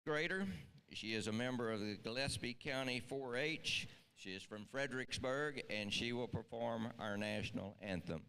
grader. She is a member of the Gillespie County 4-H. She is from Fredericksburg, and she will perform our national anthem.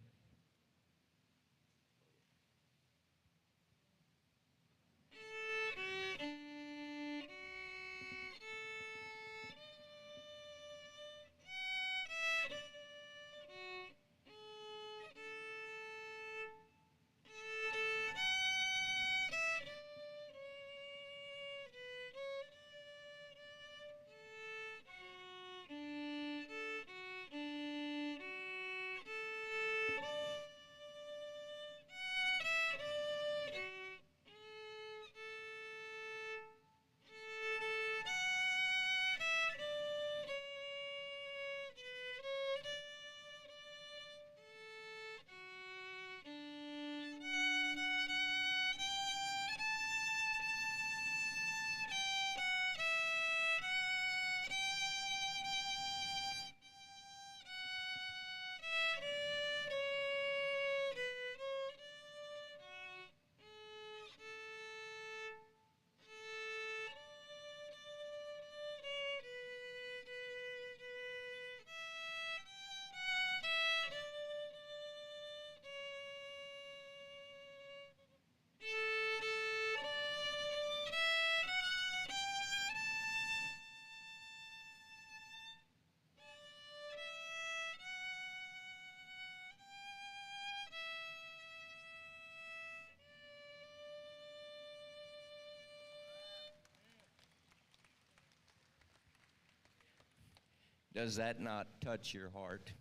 Does that not touch your heart?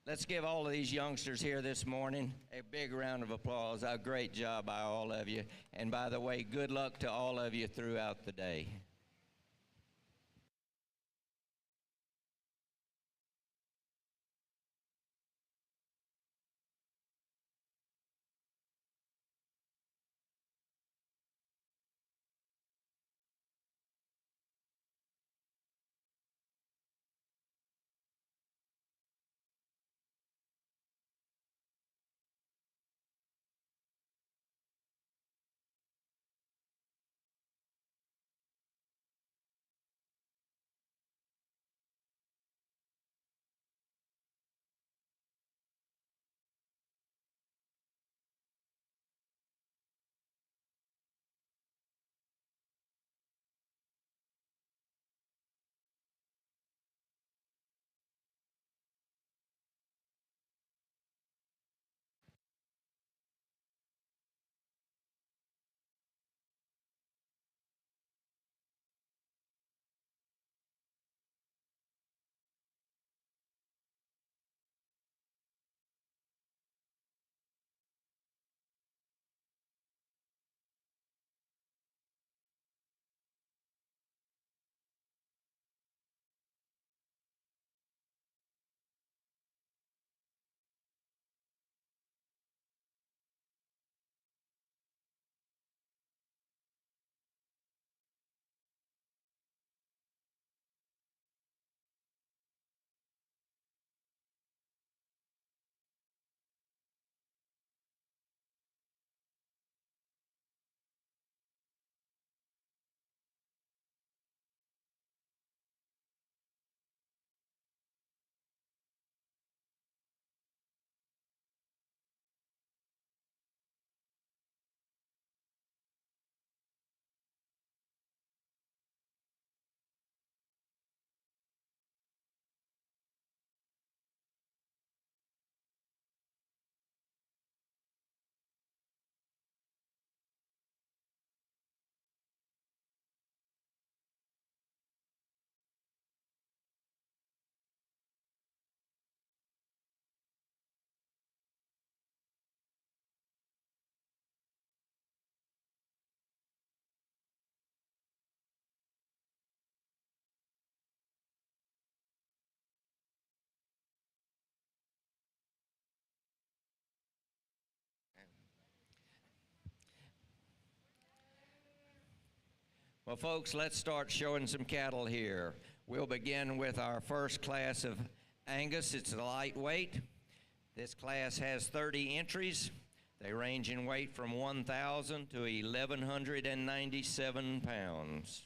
Let's give all of these youngsters here this morning a big round of applause. A great job by all of you. And by the way, good luck to all of you throughout the day. Well, folks, let's start showing some cattle here. We'll begin with our first class of Angus. It's a lightweight. This class has 30 entries. They range in weight from 1,000 to 1,197 pounds.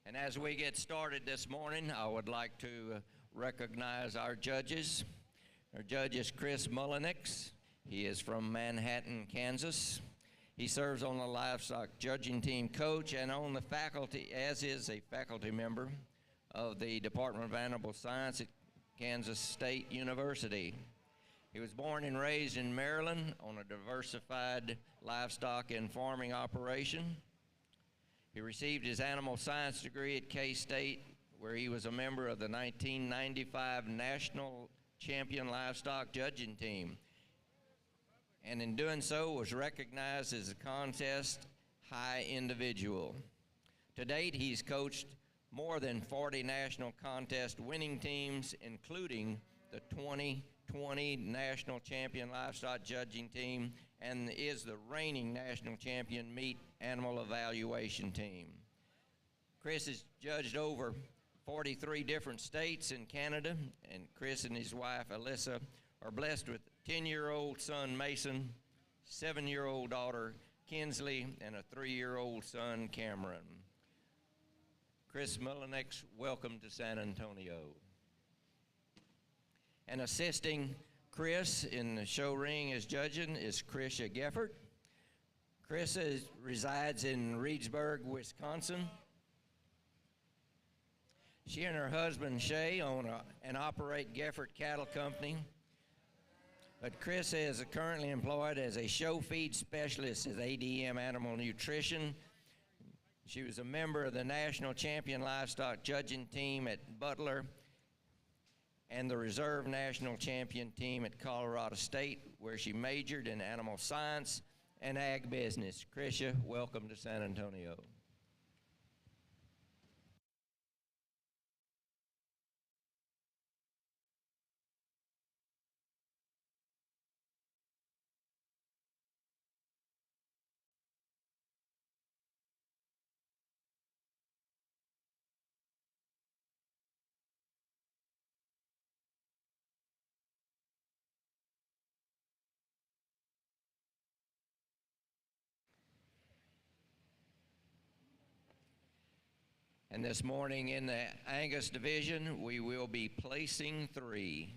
And as we get started this morning, I would like to recognize our judges. Our judge is Chris Mullenix. He is from Manhattan, Kansas. He serves on the Livestock judging team coach and on the faculty, as is a faculty member of the Department of Animal Science at Kansas State University. He was born and raised in Maryland on a diversified livestock and farming operation. He received his animal science degree at K-State, where he was a member of the 1995 National Champion Livestock Judging Team, and in doing so was recognized as a contest high individual. To date, he's coached more than 40 national contest winning teams, including the 2020 National Champion Livestock Judging Team, and is the reigning national champion meat animal evaluation team. Chris has judged over 43 different states in Canada, and Chris and his wife Alyssa are blessed with a 10-year-old son Mason, 7-year-old daughter Kinsley, and a 3-year-old son Cameron. Chris Mullenix, welcome to San Antonio. And assisting Chris in the show ring as judging is Krisha Geffert. Chris resides in Reedsburg, Wisconsin. She and her husband Shay own and operate Geffert Cattle Company. But Chris is currently employed as a show feed specialist at ADM Animal Nutrition. She was a member of the National Champion Livestock Judging Team at Butler and the Reserve National Champion Team at Colorado State, where she majored in animal science and ag business. Krisha, welcome to San Antonio. And this morning in the Angus division, we will be placing 3.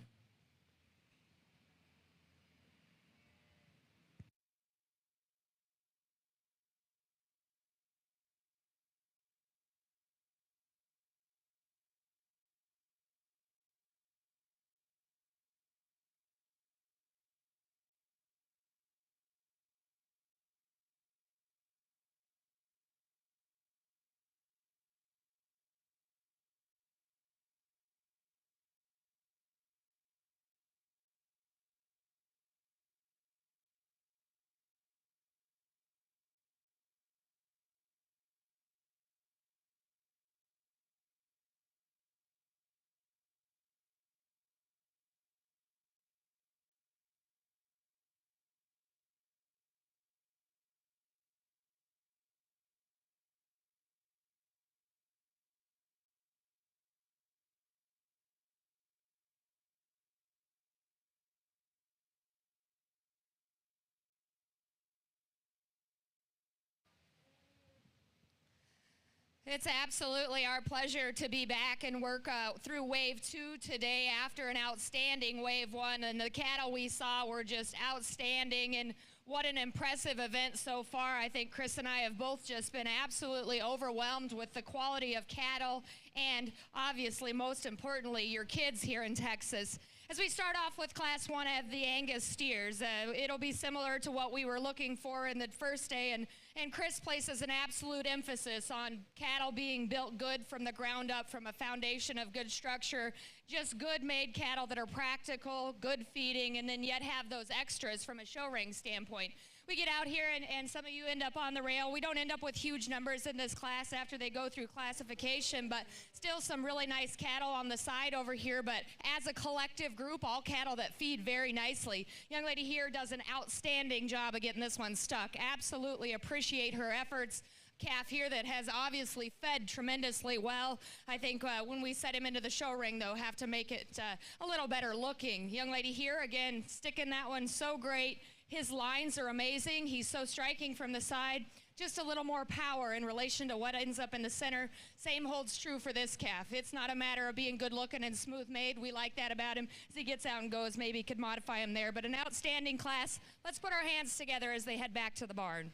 It's absolutely our pleasure to be back and work through Wave 2 today after an outstanding Wave 1. And the cattle we saw were just outstanding, and what an impressive event so far. I think Chris and I have both just been absolutely overwhelmed with the quality of cattle and obviously, most importantly, your kids here in Texas. As we start off with Class 1 of the Angus steers, it'll be similar to what we were looking for in the first day, and And Chris places an absolute emphasis on cattle being built good from the ground up, from a foundation of good structure, just good made cattle that are practical, good feeding, and then yet have those extras from a show ring standpoint. We get out here and some of you end up on the rail. We don't end up with huge numbers in this class after they go through classification, but still some really nice cattle on the side over here. But as a collective group, all cattle that feed very nicely. Young lady here does an outstanding job of getting this one stuck. Absolutely appreciate her efforts. Calf here that has obviously fed tremendously well. I think when we set him into the show ring, though, have to make it a little better looking. Young lady here, again, sticking that one so great. His lines are amazing. He's so striking from the side. Just a little more power in relation to what ends up in the center. Same holds true for this calf. It's not a matter of being good looking and smooth made. We like that about him. As he gets out and goes, maybe could modify him there. But an outstanding class. Let's put our hands together as they head back to the barn.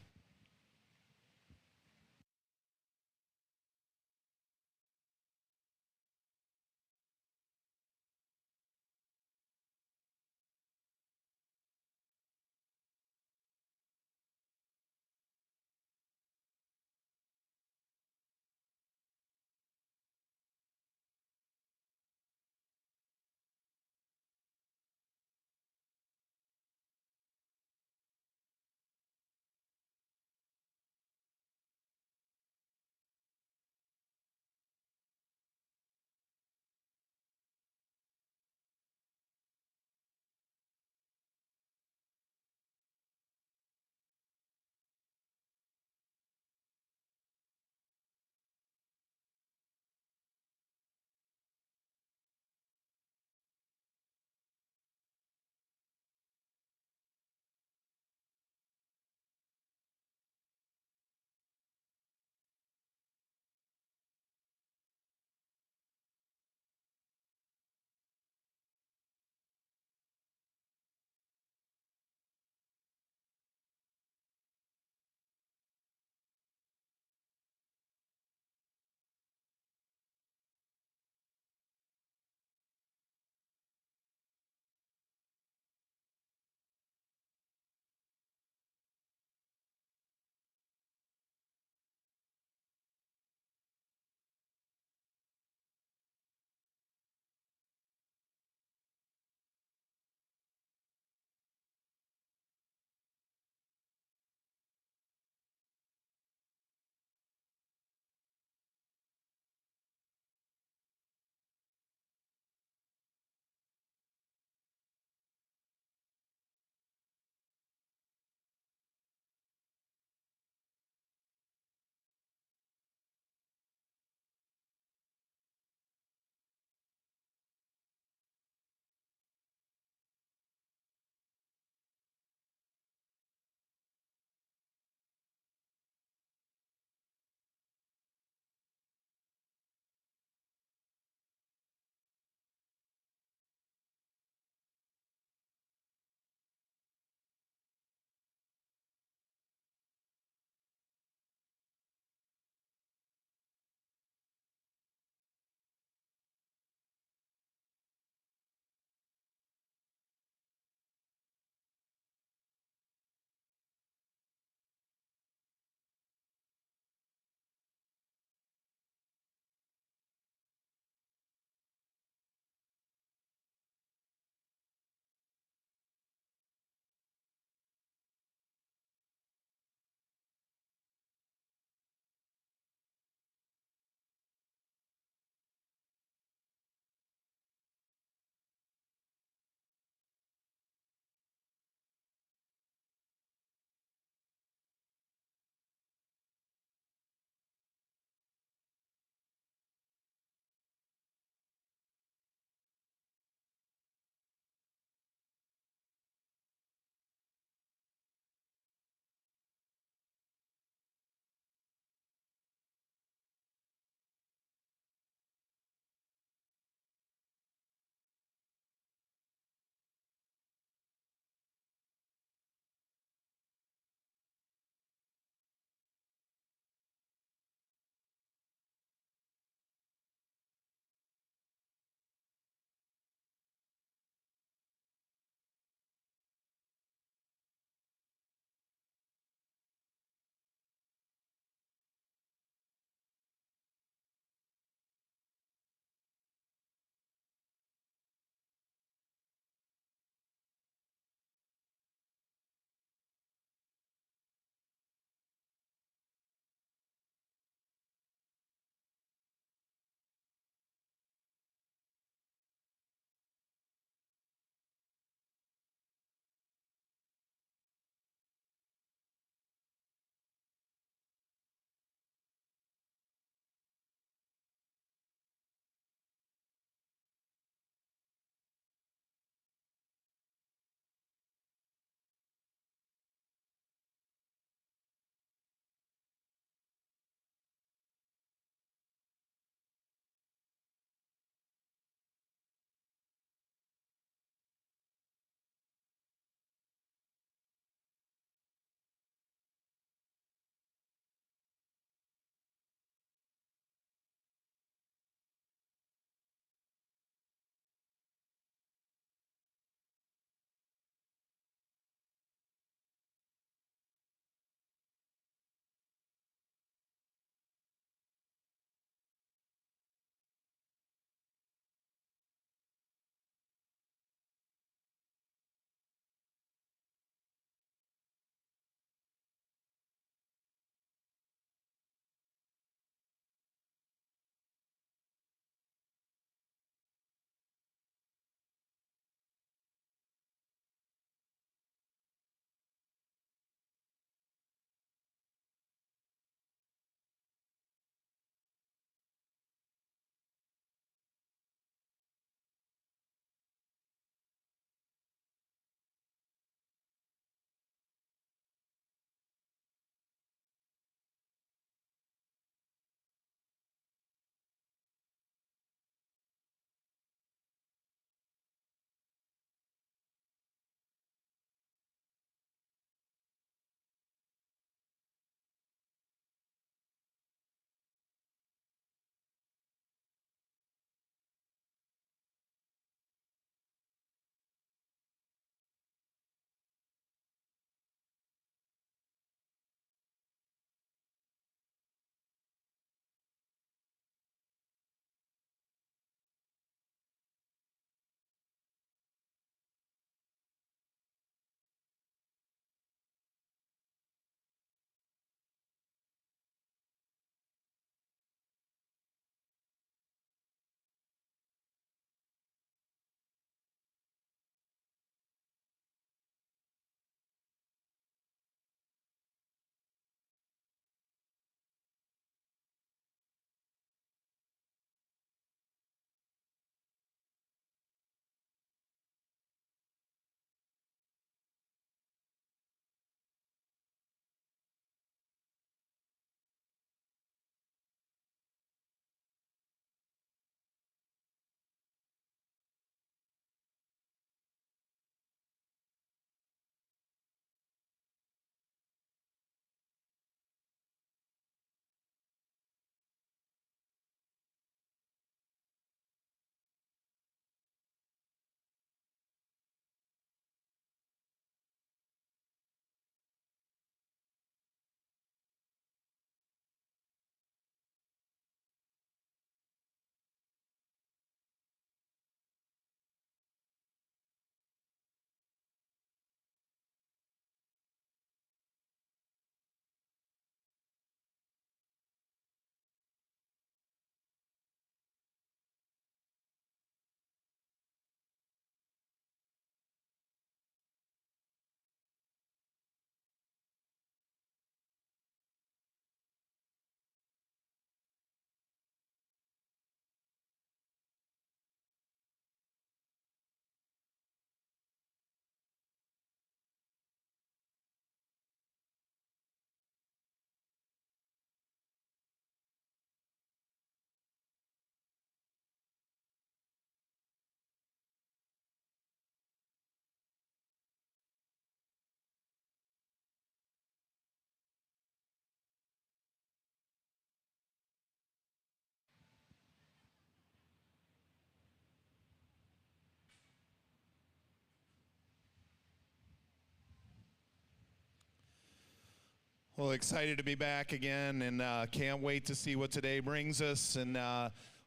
Well, excited to be back again, and can't wait to see what today brings us. And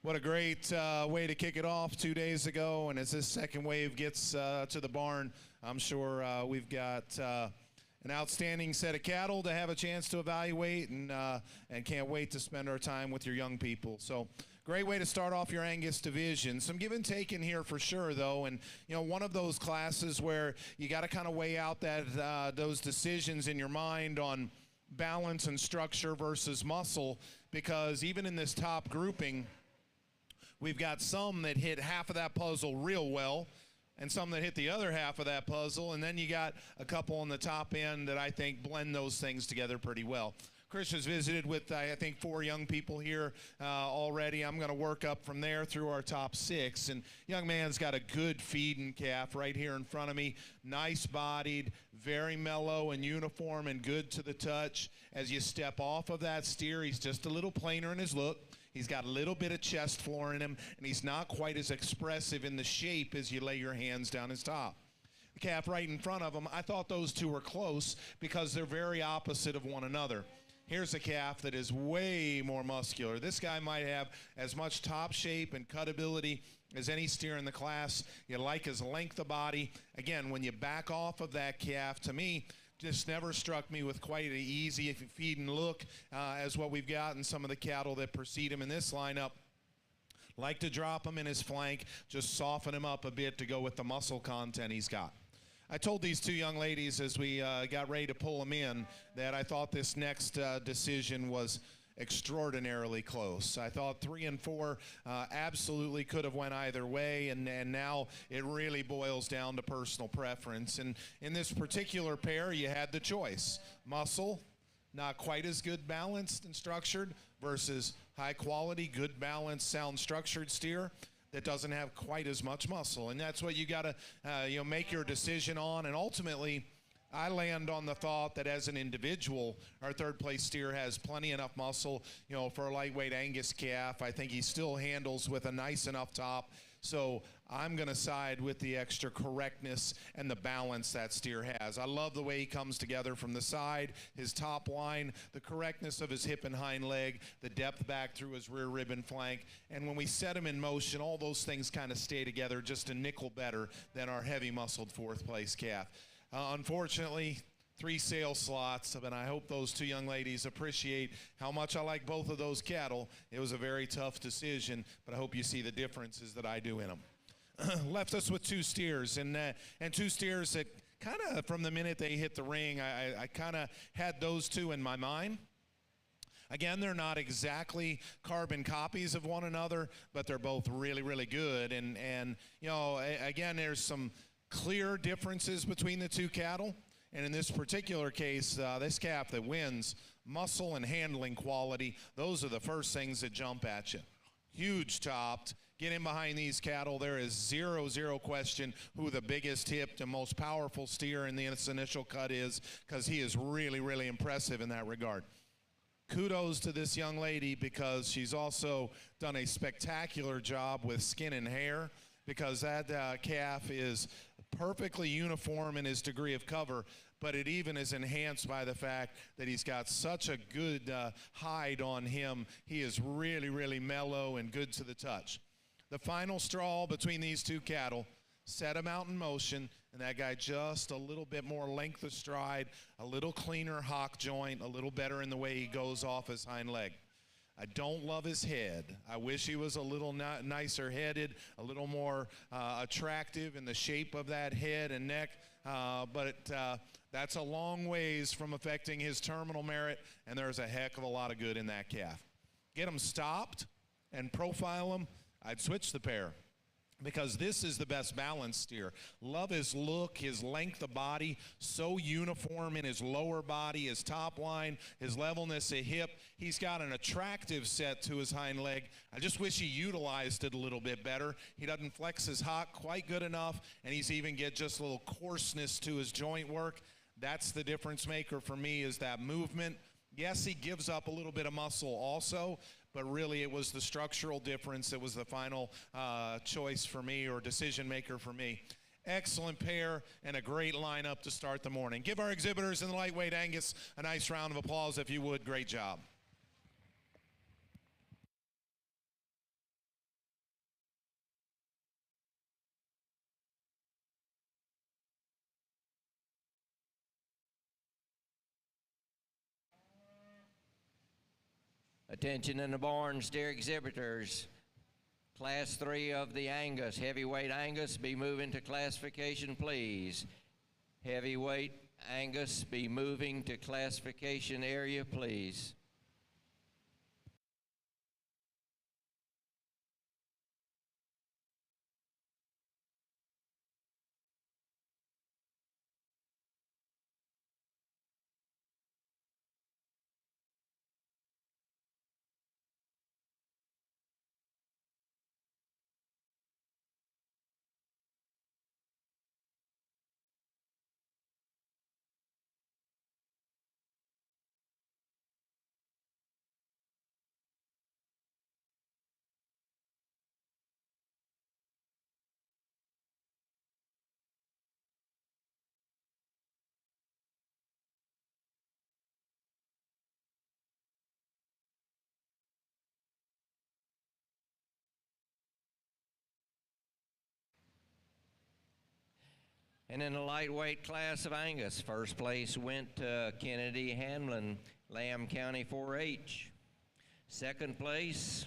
what a great way to kick it off 2 days ago. And as this second wave gets to the barn, I'm sure we've got an outstanding set of cattle to have a chance to evaluate, and can't wait to spend our time with your young people. So great way to start off your Angus division. Some give and take in here for sure, though, and you know, one of those classes where you got to kind of weigh out that those decisions in your mind on balance and structure versus muscle, because even in this top grouping, we've got some that hit half of that puzzle real well and some that hit the other half of that puzzle, and then you got a couple on the top end that I think blend those things together pretty well. Chris has visited with, I think, 4 young people here already. I'm going to work up from there through our top 6. And young man's got a good feeding calf right here in front of me. Nice bodied, very mellow and uniform and good to the touch. As you step off of that steer, he's just a little plainer in his look. He's got a little bit of chest floor in him, and he's not quite as expressive in the shape as you lay your hands down his top. The calf right in front of him, I thought those two were close because they're very opposite of one another. Here's a calf that is way more muscular. This guy might have as much top shape and cut ability as any steer in the class. You like his length of body. Again, when you back off of that calf, to me, just never struck me with quite an easy feed and look as what we've got in some of the cattle that precede him in this lineup. Like to drop him in his flank, just soften him up a bit to go with the muscle content he's got. I told these 2 young ladies as we got ready to pull them in that I thought this next decision was extraordinarily close. I thought 3 and 4 absolutely could have went either way, and now it really boils down to personal preference. And in this particular pair, you had the choice. Muscle, not quite as good balanced and structured, versus high quality, good balanced, sound structured steer that doesn't have quite as much muscle. And that's what you got to make your decision on. And ultimately, I land on the thought that as an individual, our third place steer has plenty enough muscle, for a lightweight Angus calf. I think he still handles with a nice enough top. So I'm going to side with the extra correctness and the balance that steer has. I love the way he comes together from the side, his top line, the correctness of his hip and hind leg, the depth back through his rear rib and flank. And when we set him in motion, all those things kind of stay together just a nickel better than our heavy muscled 4th place calf. Unfortunately, 3 sale slots, and I hope those 2 young ladies appreciate how much I like both of those cattle. It was a very tough decision, but I hope you see the differences that I do in them. Left us with 2 steers, and 2 steers that kind of from the minute they hit the ring, I kind of had those 2 in my mind. Again, they're not exactly carbon copies of one another, but they're both really, really good. And again, there's some clear differences between the 2 cattle. And in this particular case, this calf that wins, muscle and handling quality, those are the first things that jump at you. Huge topped. Get in behind these cattle. There is zero question who the biggest hipped and most powerful steer in this initial cut is, because he is really, really impressive in that regard. Kudos to this young lady, because she's also done a spectacular job with skin and hair, because that calf is perfectly uniform in his degree of cover, but it even is enhanced by the fact that he's got such a good hide on him. He is really, really mellow and good to the touch. The final straw between these 2 cattle set him out in motion, and that guy just a little bit more length of stride, a little cleaner hock joint, a little better in the way he goes off his hind leg. I don't love his head. I wish he was a little nicer headed, a little more attractive in the shape of that head and neck, but that's a long ways from affecting his terminal merit, and there's a heck of a lot of good in that calf. Get him stopped and profile him, I'd switch the pair, because this is the best balanced steer. Love his look, his length of body, so uniform in his lower body, his top line, his levelness of hip. He's got an attractive set to his hind leg. I just wish he utilized it a little bit better. He doesn't flex his hock quite good enough, and he's even get just a little coarseness to his joint work. That's the difference maker for me, is that movement. Yes, he gives up a little bit of muscle also, but really it was the structural difference that was the final choice for me, or decision maker for me. excellent pair, and a great lineup to start the morning. Give our exhibitors in the lightweight Angus a nice round of applause if you would. Great job. Attention in the barns, dear exhibitors. Class 3 of the Angus, heavyweight Angus, be moving to classification, please. Heavyweight Angus, be moving to classification area, please. And in the lightweight class of Angus, first place went to Kennedy Hamlin, Lamb County 4-H. Second place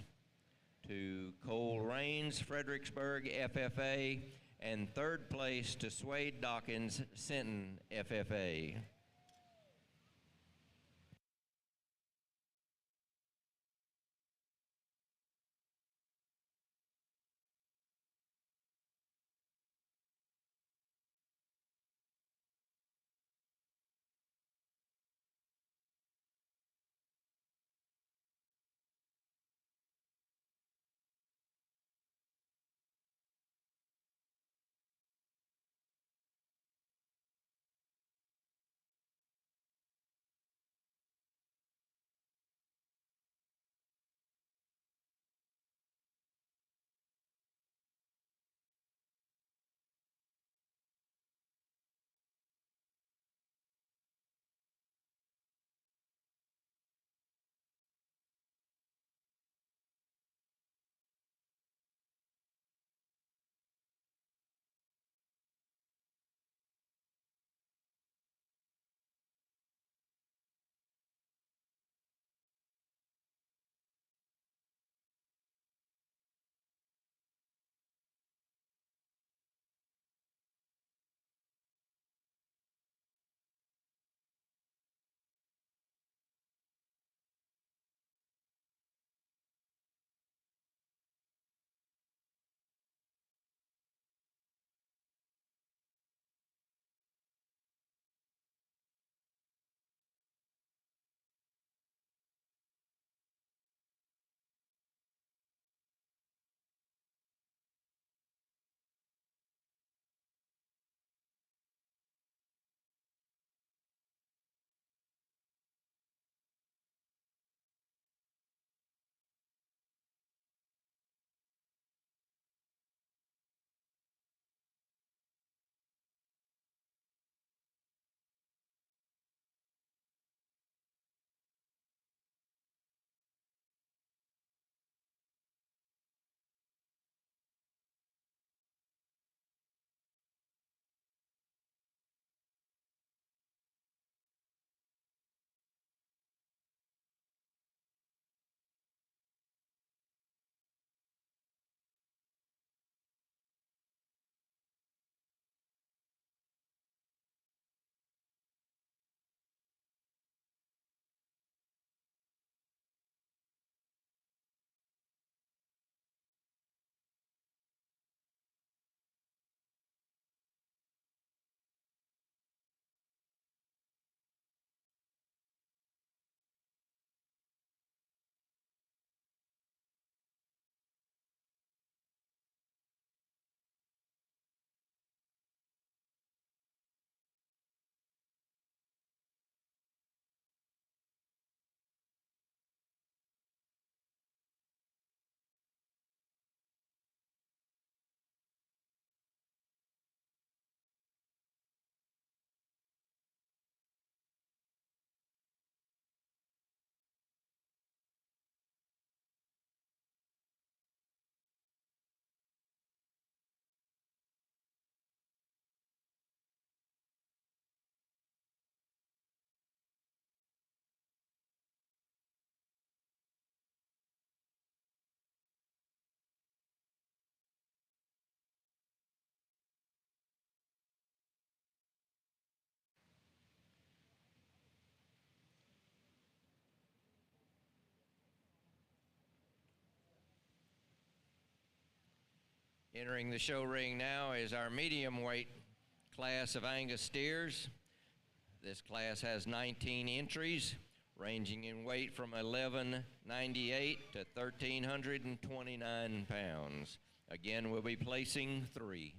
to Cole Rains, Fredericksburg FFA. And third place to Swade Dawkins, Sinton FFA. Entering the show ring now is our medium weight class of Angus steers. This class has 19 entries, ranging in weight from 1198 to 1,329 pounds. Again, we'll be placing 3.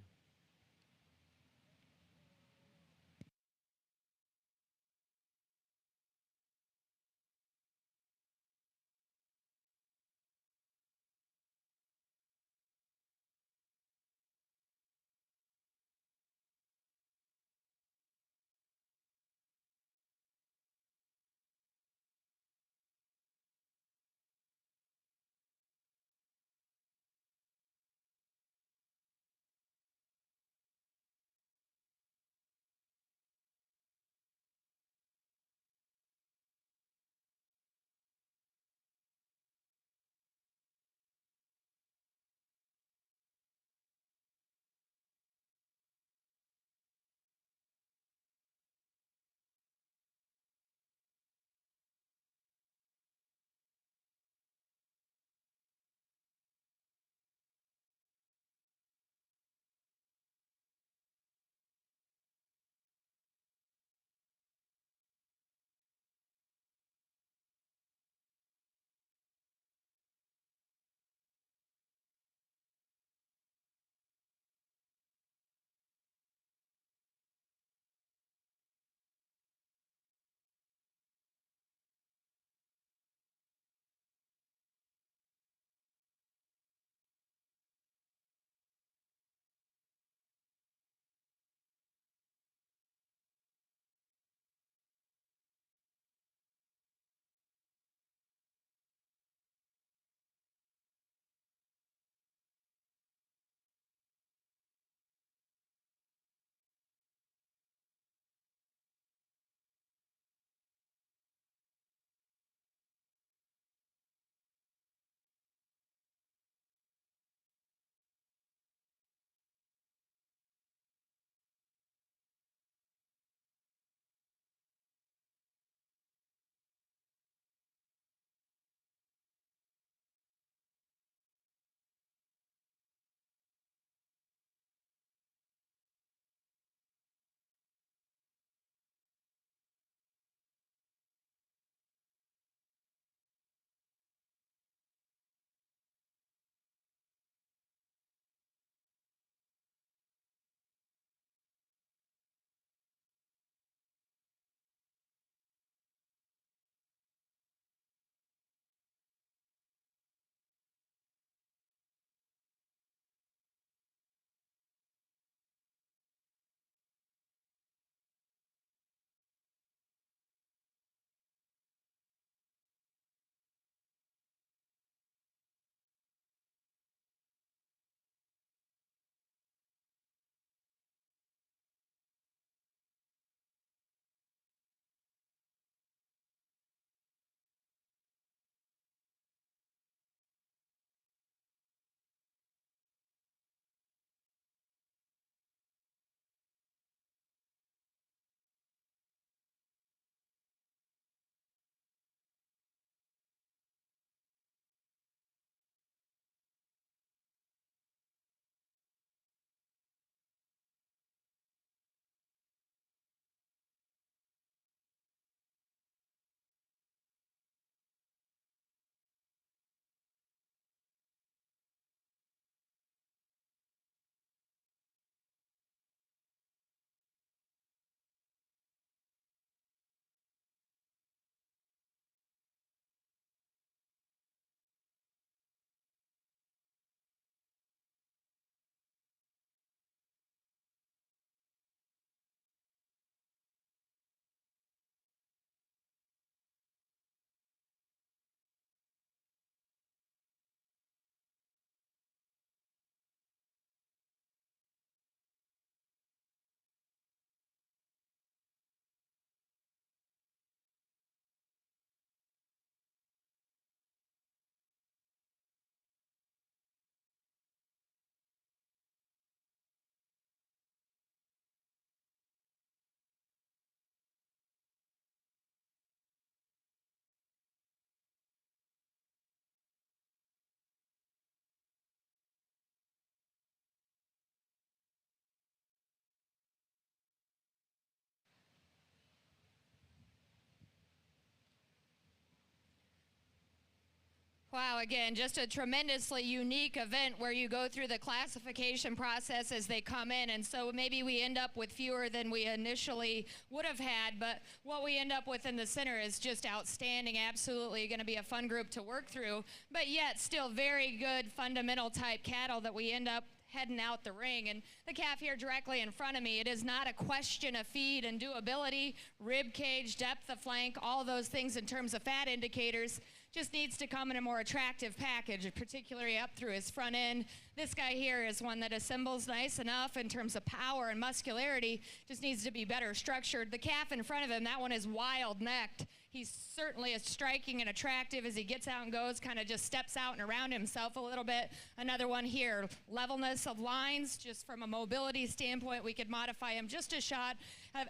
Wow, again, just a tremendously unique event where you go through the classification process as they come in, and so maybe we end up with fewer than we initially would have had, but what we end up with in the center is just outstanding. Absolutely going to be a fun group to work through, but yet still very good fundamental type cattle that we end up heading out the ring. And the calf here directly in front of me, it is not a question of feed and doability, rib cage, depth of flank, all those things in terms of fat indicators. Just needs to come in a more attractive package, particularly up through his front end. This guy here is one that assembles nice enough in terms of power and muscularity, just needs to be better structured. The calf in front of him, that one is wild-necked. He's certainly as striking and attractive as he gets out and goes, kind of just steps out and around himself a little bit. Another one here, levelness of lines, just from a mobility standpoint, we could modify him just a shot.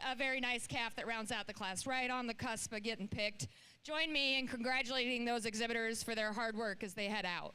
A very nice calf that rounds out the class, right on the cusp of getting picked. Join me in congratulating those exhibitors for their hard work as they head out.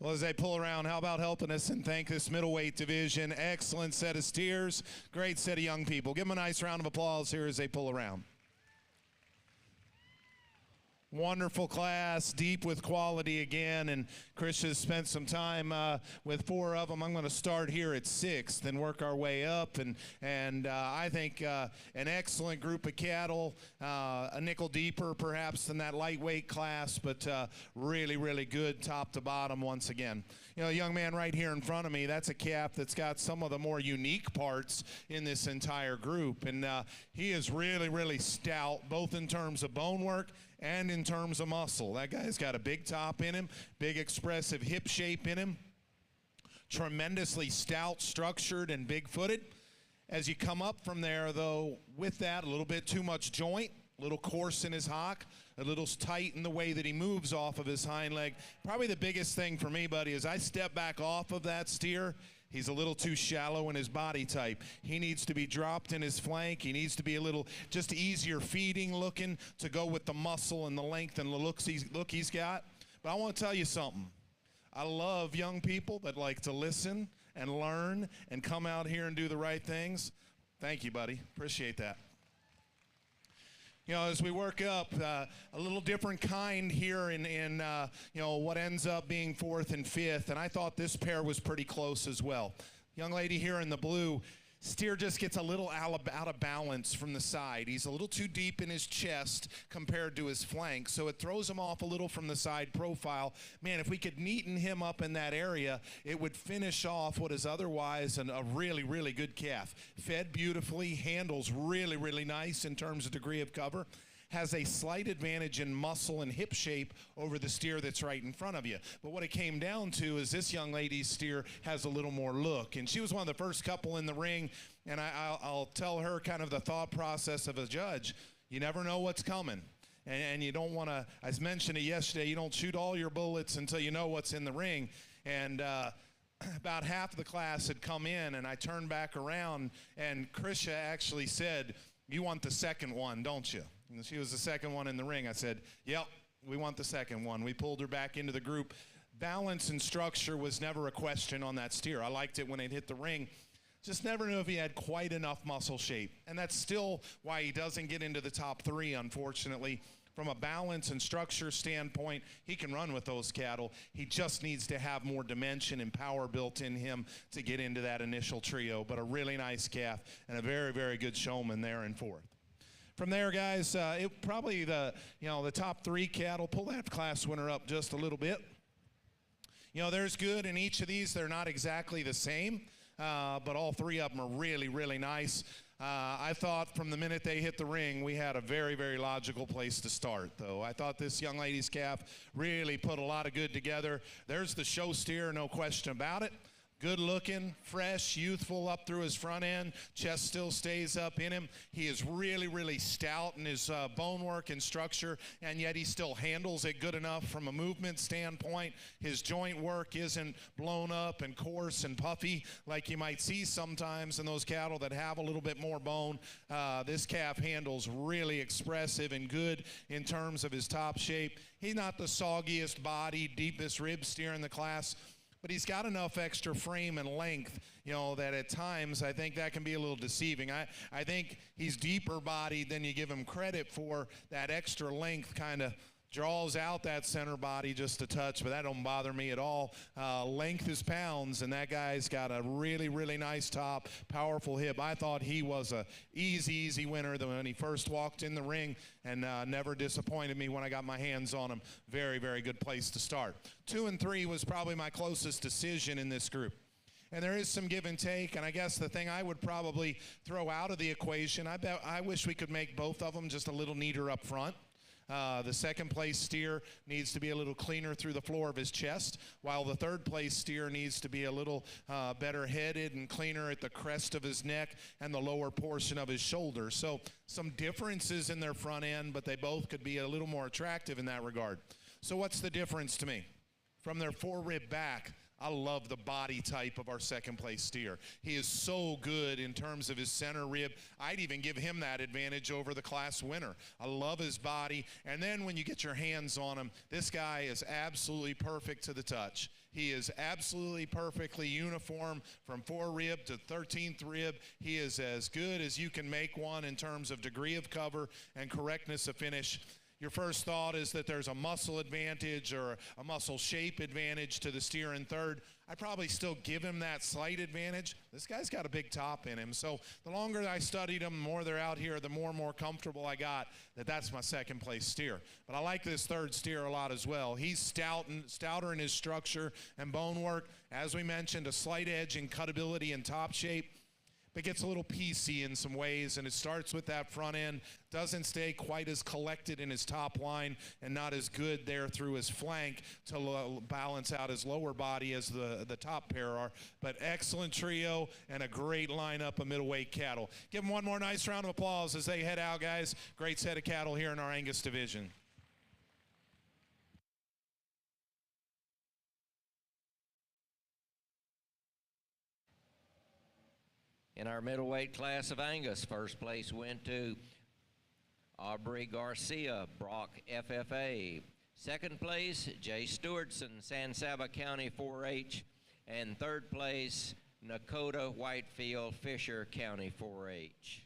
Well, as they pull around, how about helping us and thank this middleweight division? Excellent set of steers, great set of young people. Give them a nice round of applause here as they pull around. Wonderful class, deep with quality again, and Chris has spent some time with 4 of them. I'm going to start here at 6th and work our way up, and I think an excellent group of cattle, a nickel deeper perhaps than that lightweight class, but really, really good top to bottom once again. You know, a young man right here in front of me, that's a calf that's got some of the more unique parts in this entire group, and he is really, really stout, both in terms of bone work and in terms of muscle. That guy's got a big top in him, big expressive hip shape in him, tremendously stout, structured, and big-footed. As you come up from there, though, with that, a little bit too much joint, a little coarse in his hock, a little tight in the way that he moves off of his hind leg. Probably the biggest thing for me, buddy, is I step back off of that steer, he's a little too shallow in his body type. He needs to be dropped in his flank. He needs to be a little just easier feeding looking to go with the muscle and the length and the look he's got. But I want to tell you something. I love young people that like to listen and learn and come out here and do the right things. Thank you, buddy. Appreciate that. You know, as we work up, a little different kind here in you know, what ends up being 4th and 5th, and I thought this pair was pretty close as well. Young lady here in the blue, steer just gets a little out of balance from the side. He's a little too deep in his chest compared to his flank, so it throws him off a little from the side profile. Man, if we could neaten him up in that area, it would finish off what is otherwise a really, really good calf. Fed beautifully, handles really, really nice in terms of degree of cover. Has a slight advantage in muscle and hip shape over the steer that's right in front of you. But what it came down to is this young lady's steer has a little more look. And she was one of the first couple in the ring, and I'll tell her kind of the thought process of a judge. You never know what's coming. And you don't want to, I mentioned it yesterday, you don't shoot all your bullets until you know what's in the ring. And about half of the class had come in, and I turned back around, and Krisha actually said, "You want the second one, don't you?" And she was the second one in the ring. I said, "Yep, we want the second one." We pulled her back into the group. Balance and structure was never a question on that steer. I liked it when it hit the ring. Just never knew if he had quite enough muscle shape. And that's still why he doesn't get into the top 3, unfortunately. From a balance and structure standpoint, he can run with those cattle. He just needs to have more dimension and power built in him to get into that initial trio. But a really nice calf and a very, very good showman there in 4th. From there, guys, probably the top 3 cattle. Pull that class winner up just a little bit. You know, there's good in each of these. They're not exactly the same, but all 3 of them are really, really nice. I thought from the minute they hit the ring, we had a very, very logical place to start, though. I thought this young lady's calf really put a lot of good together. There's the show steer, no question about it. Good looking, fresh, youthful up through his front end. Chest still stays up in him. He is really, really stout in his bone work and structure, and yet he still handles it good enough from a movement standpoint. His joint work isn't blown up and coarse and puffy like you might see sometimes in those cattle that have a little bit more bone. This calf handles really expressive and good in terms of his top shape. He's not the soggiest body, deepest rib steer in the class, but he's got enough extra frame and length, you know, that at times I think that can be a little deceiving. I think he's deeper bodied than you give him credit for. That extra length kind of draws out that center body just a touch, but that don't bother me at all. Length is pounds, and that guy's got a really, really nice top, powerful hip. I thought he was a easy winner when he first walked in the ring, and never disappointed me when I got my hands on him. Very, very good place to start. 2 and 3 was probably my closest decision in this group. And there is some give and take, and I guess the thing I would probably throw out of the equation, I wish we could make both of them just a little neater up front. The second place steer needs to be a little cleaner through the floor of his chest, while the third place steer needs to be a little better headed and cleaner at the crest of his neck and the lower portion of his shoulder. So some differences in their front end, but they both could be a little more attractive in that regard. So what's the difference to me? From their forerib back, I love the body type of our second place steer. He is so good in terms of his center rib. I'd even give him that advantage over the class winner. I love his body. And then when you get your hands on him, this guy is absolutely perfect to the touch. He is absolutely perfectly uniform from 4 rib to 13th rib. He is as good as you can make one in terms of degree of cover and correctness of finish. Your first thought is that there's a muscle advantage or a muscle shape advantage to the steer in third. I'd probably still give him that slight advantage. This guy's got a big top in him. So the longer I studied him, the more they're out here, the more and more comfortable I got that that's my second place steer. But I like this third steer a lot as well. He's stouter in his structure and bone work. As we mentioned, a slight edge in cutability and top shape. But gets a little piecey in some ways, and it starts with that front end. Doesn't stay quite as collected in his top line and not as good there through his flank to balance out his lower body as the top pair are. But excellent trio and a great lineup of middleweight cattle. Give them one more nice round of applause as they head out, guys. Great set of cattle here in our Angus division. In our middleweight class of Angus, first place went to Aubrey Garcia, Brock FFA. Second place, Jay Stewartson, San Saba County 4-H. And third place, Nakota Whitefield, Fisher County 4-H.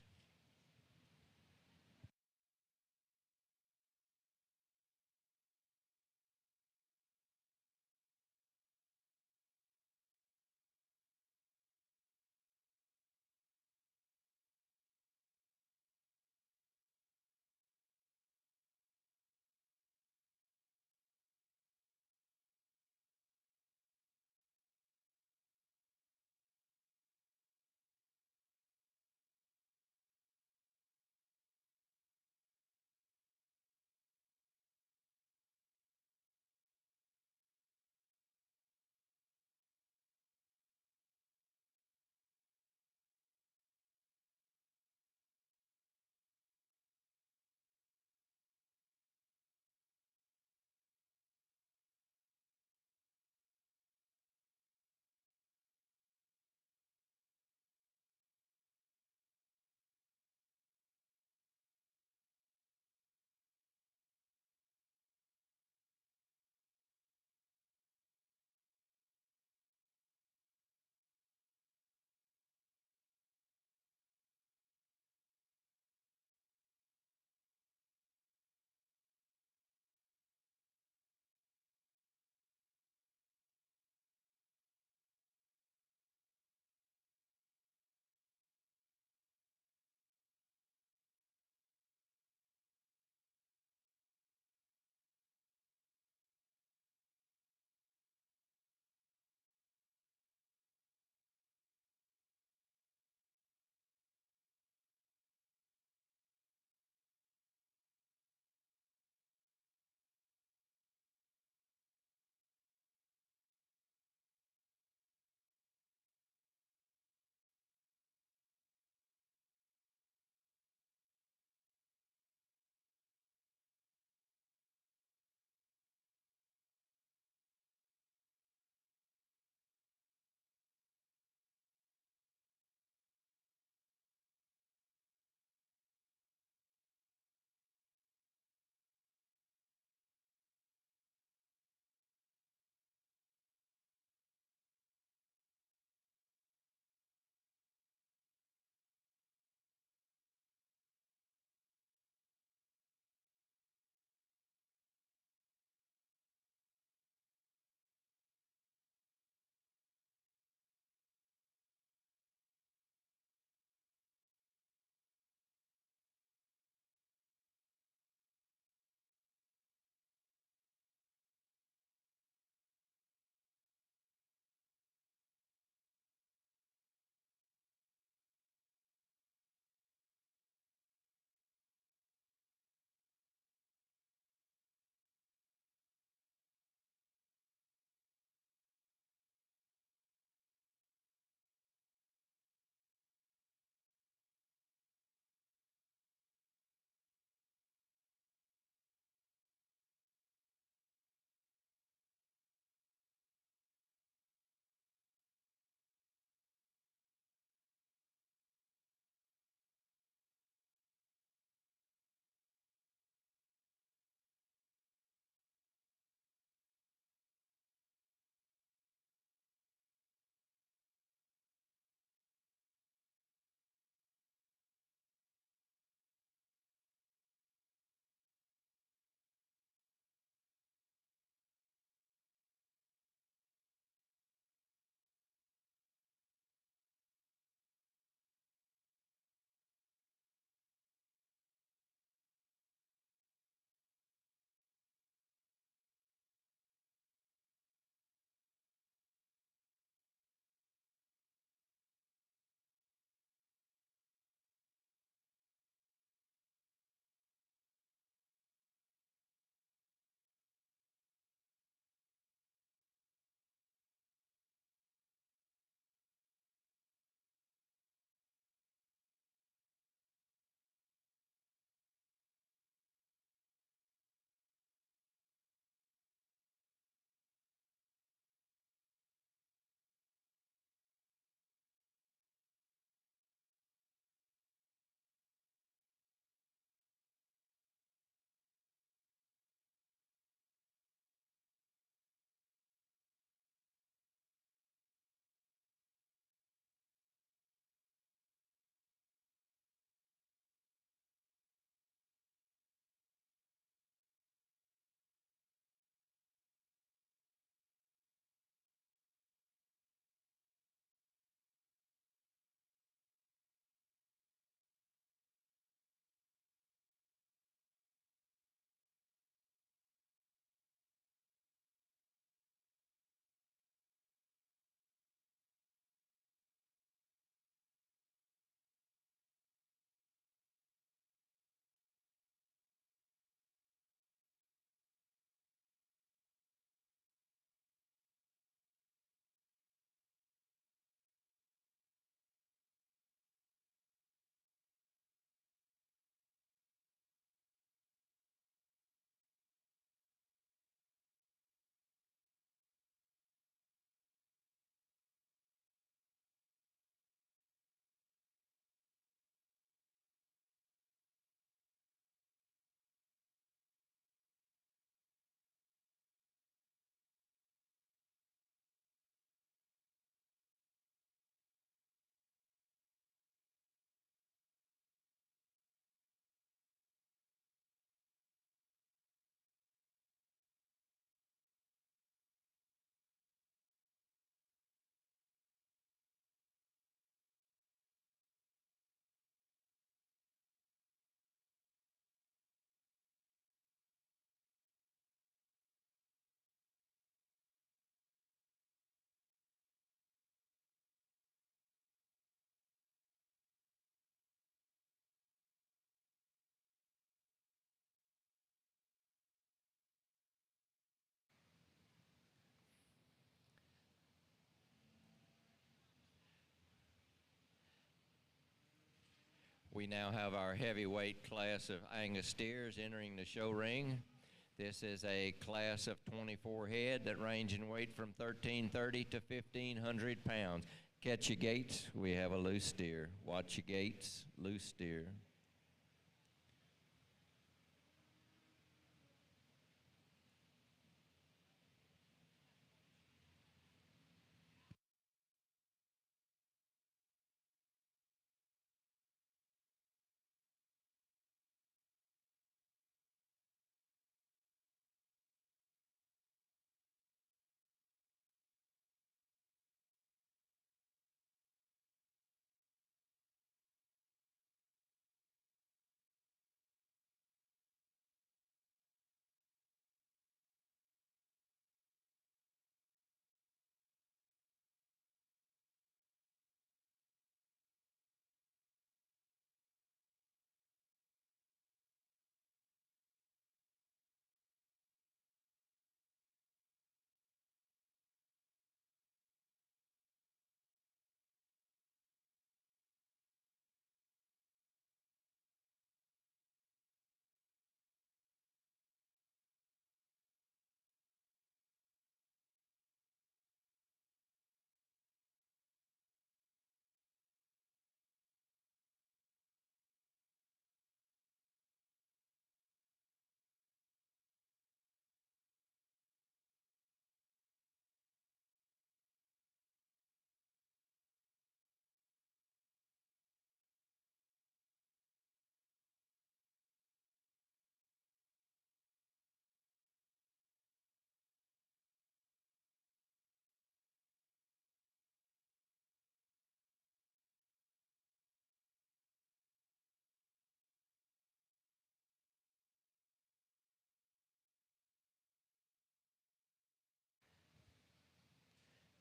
We now have our heavyweight class of Angus steers entering the show ring. This is a class of 24 head that range in weight from 1,330 to 1,500 pounds. Catch your gates, we have a loose steer. Watch your gates, loose steer.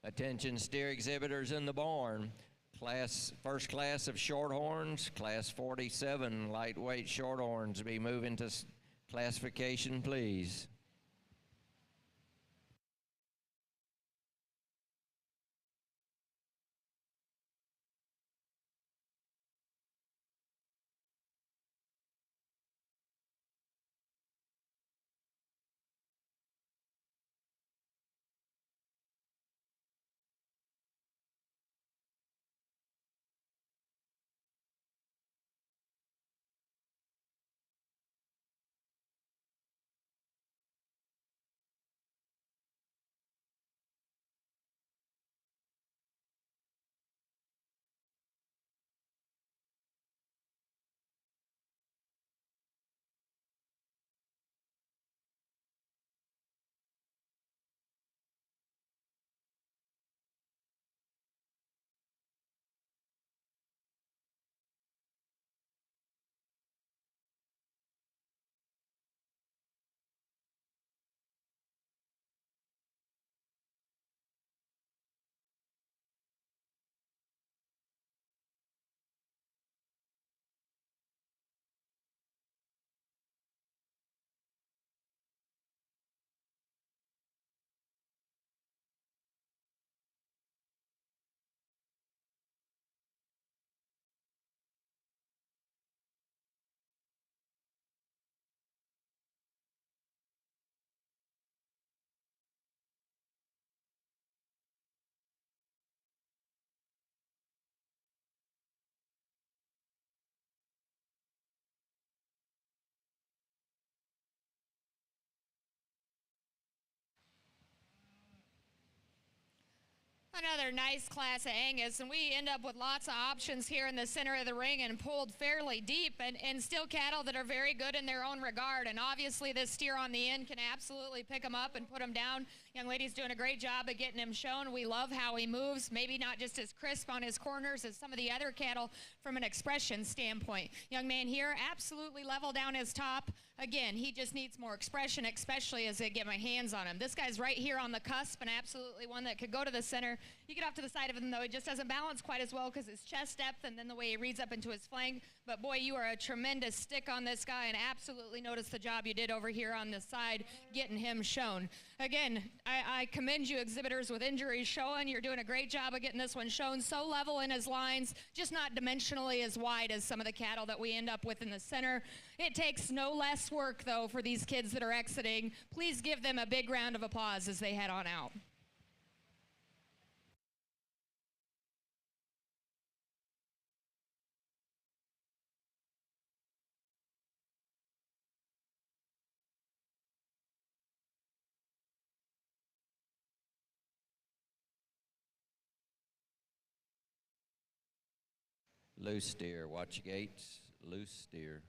Attention steer exhibitors in the barn. First class of Shorthorns, class 47 lightweight Shorthorns. Be moving to classification, please. Another nice class of Angus, and we end up with lots of options here in the center of the ring and pulled fairly deep, and still cattle that are very good in their own regard. And obviously this steer on the end can absolutely pick them up and put them down. Young lady's doing a great job of getting him shown. We love how he moves, maybe not just as crisp on his corners as some of the other cattle from an expression standpoint. Young man here, absolutely level down his top. Again, he just needs more expression, especially as I get my hands on him. This guy's right here on the cusp and absolutely one that could go to the center. You get off to the side of him, though, he just doesn't balance quite as well because his chest depth and then the way he reads up into his flank. But, boy, you are a tremendous stick on this guy, and absolutely notice the job you did over here on this side getting him shown. Again, I commend you, exhibitors with injuries showing. You're doing a great job of getting this one shown. So level in his lines, just not dimensionally as wide as some of the cattle that we end up with in the center. It takes no less work, though, for these kids that are exiting. Please give them a big round of applause as they head on out. Loose steer, watch your gates, loose steer.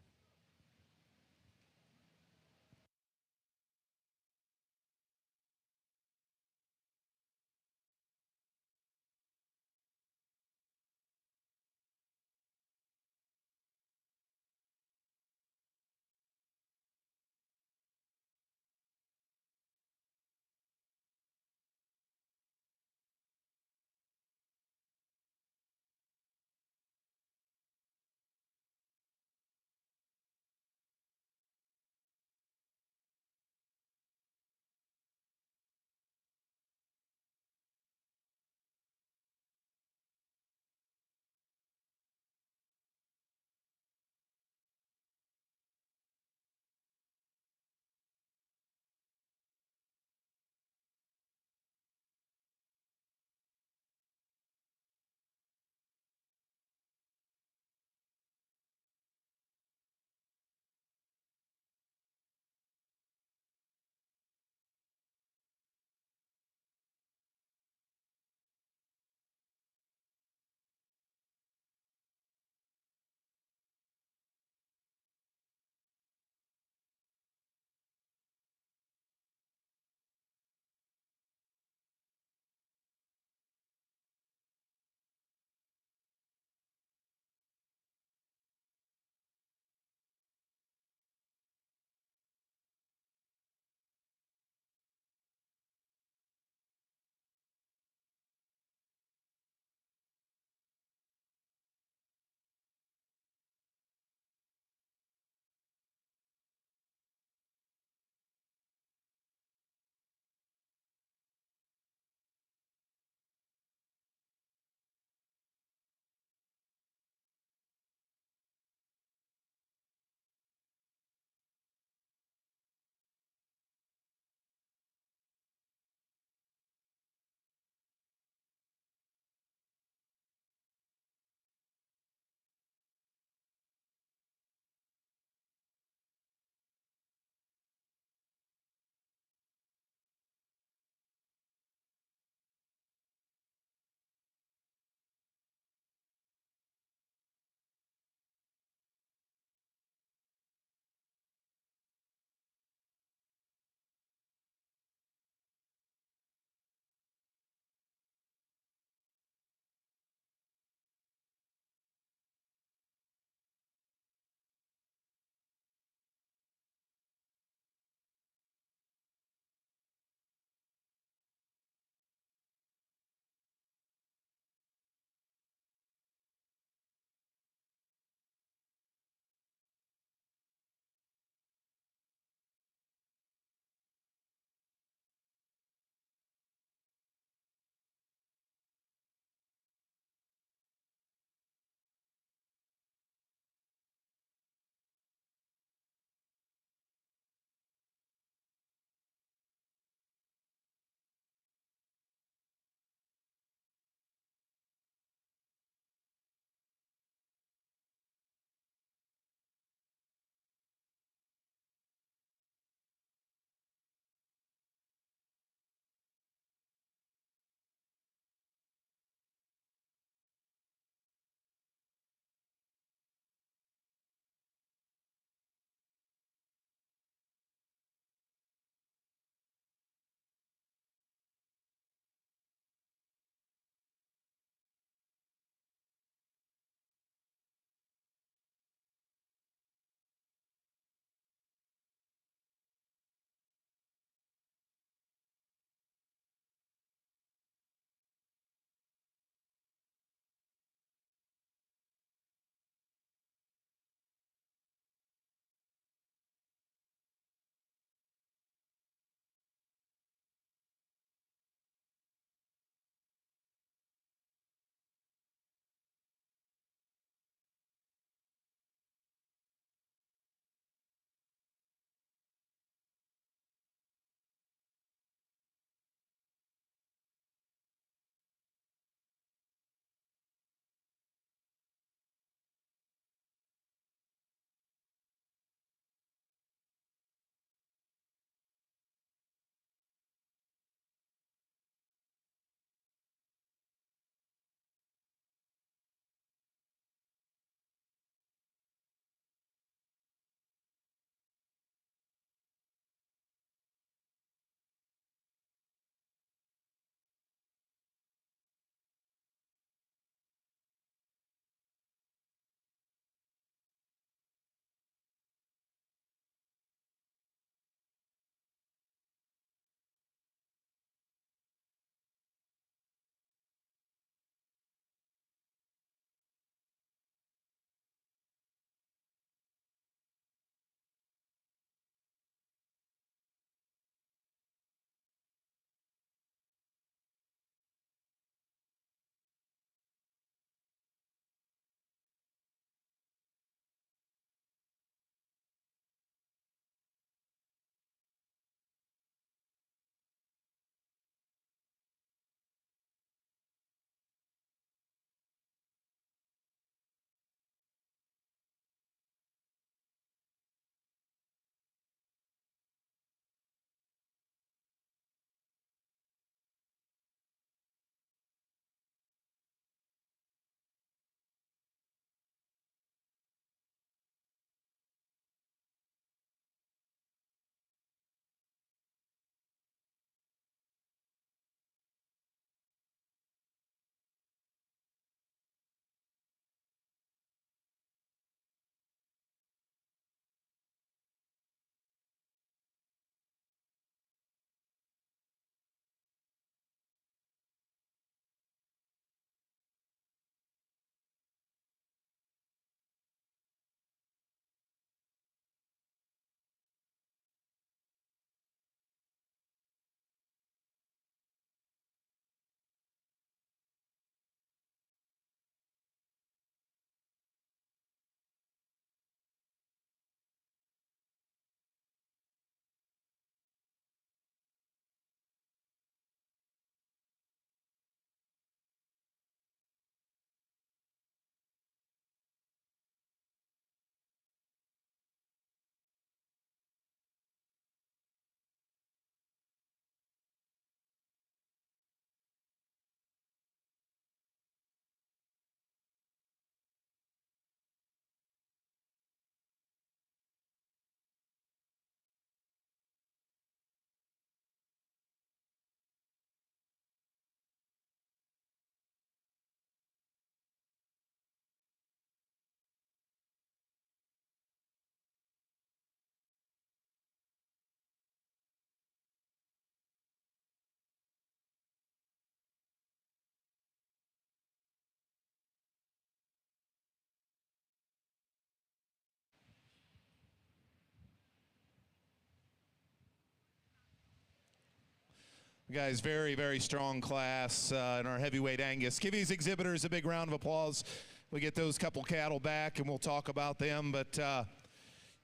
Guys, very, very strong class in our heavyweight Angus. Give these exhibitors a big round of applause. We get those couple cattle back, and we'll talk about them. But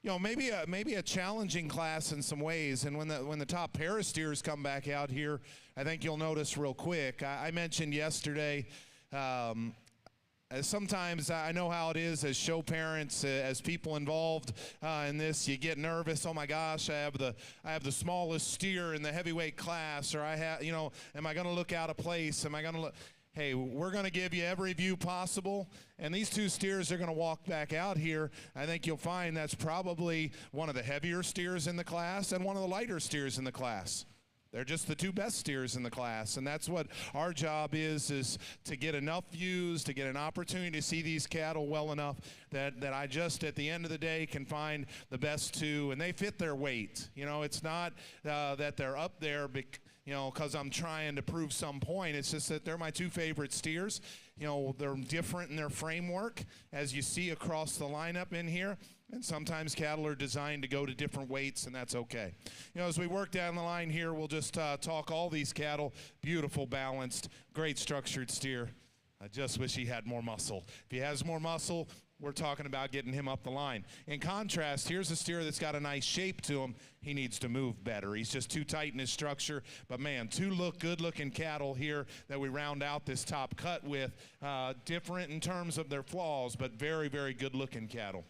you know, maybe a challenging class in some ways. And when the top pair of steers come back out here, I think you'll notice real quick. I mentioned yesterday. Sometimes I know how it is as show parents, as people involved in this. You get nervous. Oh my gosh, I have the smallest steer in the heavyweight class, or am I going to look out of place? Am I going to look? Hey, we're going to give you every view possible, and these two steers are going to walk back out here. I think you'll find that's probably one of the heavier steers in the class and one of the lighter steers in the class. They're just the two best steers in the class, and that's what our job is to get enough views, to get an opportunity to see these cattle well enough that I just, at the end of the day, can find the best two, and they fit their weight. You know, it's not that they're up there because I'm trying to prove some point. It's just that they're my two favorite steers. You know, they're different in their framework, as you see across the lineup in here. And sometimes cattle are designed to go to different weights, and that's okay. You know, as we work down the line here, we'll just talk all these cattle. Beautiful, balanced, great structured steer. I just wish he had more muscle. If he has more muscle, we're talking about getting him up the line. In contrast, here's a steer that's got a nice shape to him. He needs to move better. He's just too tight in his structure. But man, two good-looking cattle here that we round out this top cut with. Different in terms of their flaws, but very, very good-looking cattle.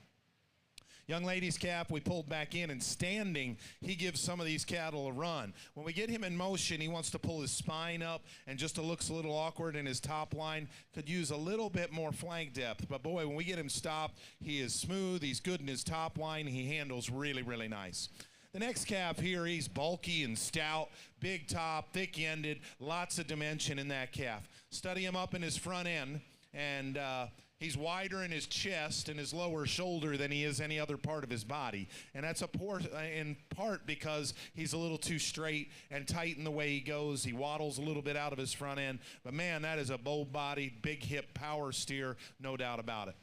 Young lady's calf, we pulled back in, and standing, he gives some of these cattle a run. When we get him in motion, he wants to pull his spine up, and just looks a little awkward in his top line. Could use a little bit more flank depth. But boy, when we get him stopped, he is smooth, he's good in his top line, he handles really, really nice. The next calf here, he's bulky and stout, big top, thick-ended, lots of dimension in that calf. Study him up in his front end, and he's wider in his chest and his lower shoulder than he is any other part of his body. And that's in part because he's a little too straight and tight in the way he goes. He waddles a little bit out of his front end. But man, that is a bold-bodied, big-hip power steer, no doubt about it.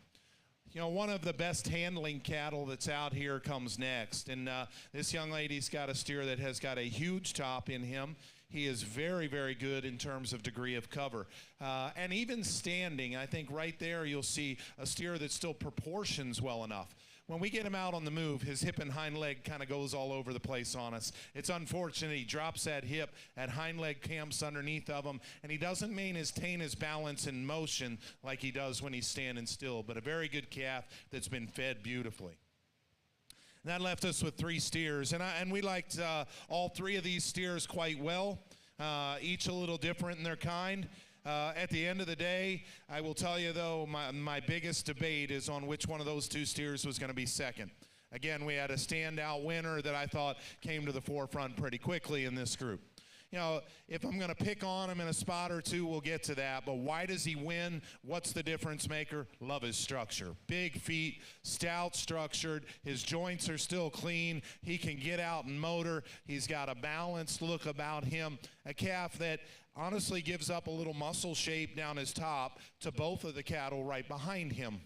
You know, one of the best handling cattle that's out here comes next. And this young lady's got a steer that has got a huge top in him. He is very, very good in terms of degree of cover. And even standing, I think right there you'll see a steer that still proportions well enough. When we get him out on the move, his hip and hind leg kind of goes all over the place on us. It's unfortunate. He drops that hip, that hind leg camps underneath of him, and he doesn't maintain his balance in motion like he does when he's standing still. But a very good calf that's been fed beautifully. And that left us with three steers, and we liked all three of these steers quite well, each a little different in their kind. At the end of the day, I will tell you, though, my biggest debate is on which one of those two steers was going to be second. Again, we had a standout winner that I thought came to the forefront pretty quickly in this group. You know, if I'm going to pick on him in a spot or two, we'll get to that. But why does he win? What's the difference maker? Love his structure. Big feet, stout structured. His joints are still clean. He can get out and motor. He's got a balanced look about him. A calf that honestly gives up a little muscle shape down his top to both of the cattle right behind him.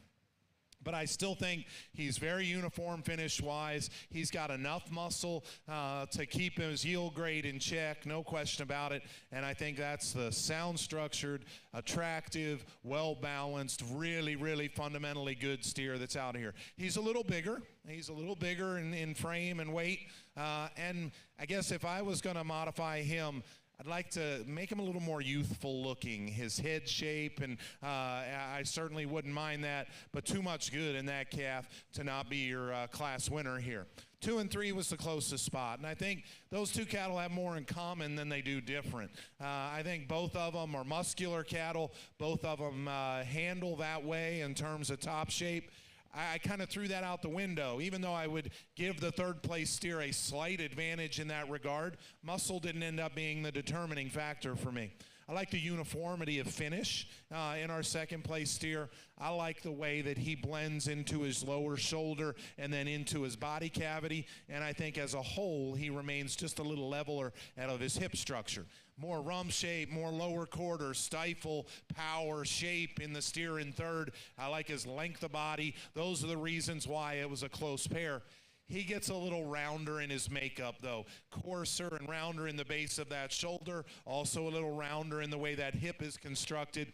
But I still think he's very uniform finish-wise. He's got enough muscle to keep his yield grade in check, no question about it. And I think that's the sound-structured, attractive, well-balanced, really, really fundamentally good steer that's out here. He's a little bigger. He's a little bigger in frame and weight. And I guess if I was going to modify him, I'd like to make him a little more youthful looking, his head shape, and I certainly wouldn't mind that, but too much good in that calf to not be your class winner here. 2 and 3 was the closest spot, and I think those two cattle have more in common than they do different. I think both of them are muscular cattle. Both of them handle that way in terms of top shape. I kind of threw that out the window. Even though I would give the third place steer a slight advantage in that regard, muscle didn't end up being the determining factor for me. I like the uniformity of finish in our second place steer. I like the way that he blends into his lower shoulder and then into his body cavity. And I think as a whole, he remains just a little leveler out of his hip structure. More rump shape, more lower quarter, stifle, power, shape in the steer in third. I like his length of body. Those are the reasons why it was a close pair. He gets a little rounder in his makeup, though. Coarser and rounder in the base of that shoulder. Also a little rounder in the way that hip is constructed.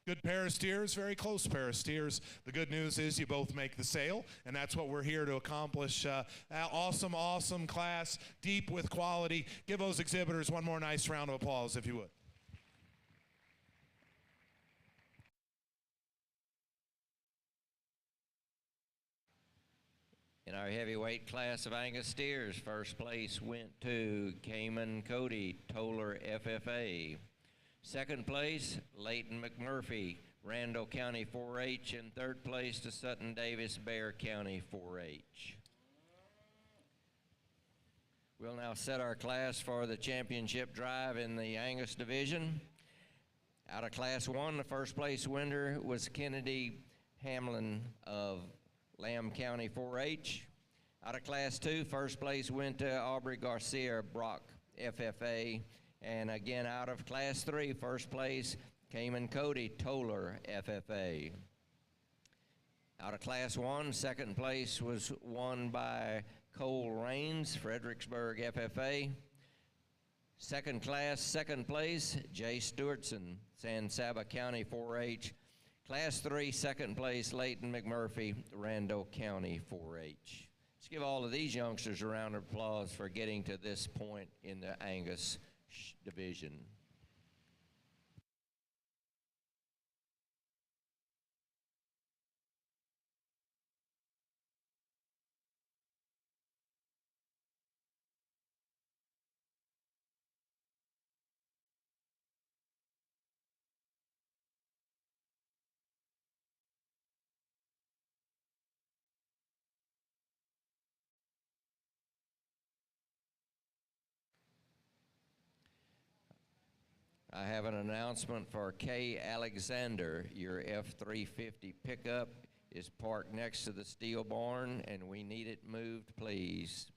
Good pair of steers, very close pair of steers. The good news is you both make the sale, and that's what we're here to accomplish. Awesome, awesome class, deep with quality. Give those exhibitors one more nice round of applause, if you would. In our heavyweight class of Angus steers, first place went to Cayman Cody, Toller FFA. Second place, Leighton McMurphy, Randall County 4-H, and third place to Sutton Davis, Bear County 4-H. We'll now set our class for the championship drive in the Angus division. Out of Class 1, the first place winner was Kennedy Hamlin of Lamb County 4-H. Out of Class 2, first place went to Aubrey Garcia, Brock FFA. And again, out of Class 3, first place, Cayman Cody, Toller FFA. Out of Class 1, second place was won by Cole Raines, Fredericksburg FFA. Second class, second place, Jay Stewartson, San Saba County 4-H. Class 3, second place, Leighton McMurphy, Randall County 4-H. Let's give all of these youngsters a round of applause for getting to this point in the Angus division. I have an announcement for Kay Alexander. Your F-350 pickup is parked next to the steel barn, and we need it moved, please.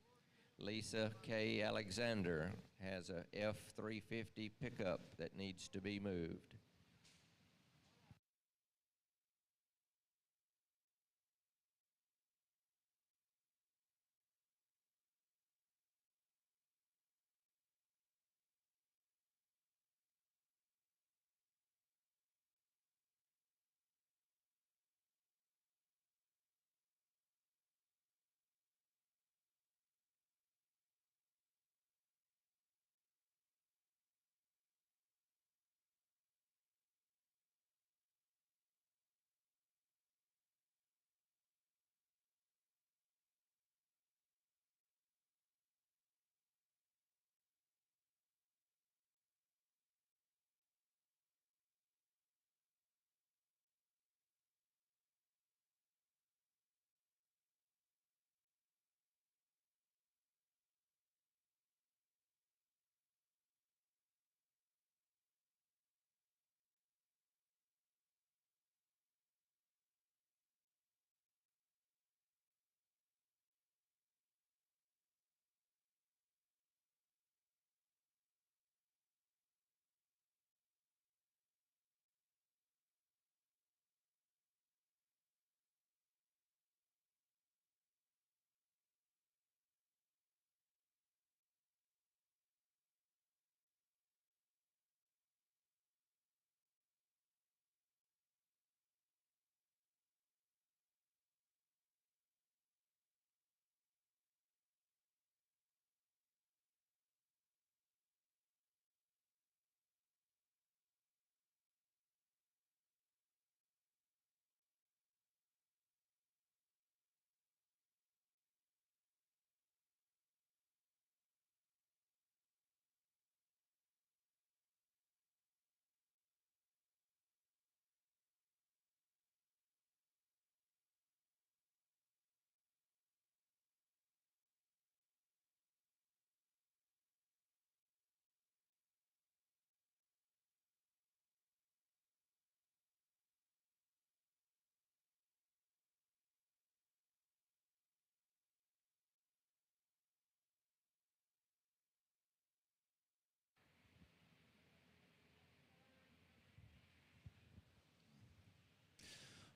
Lisa K. Alexander has a F-350 pickup that needs to be moved.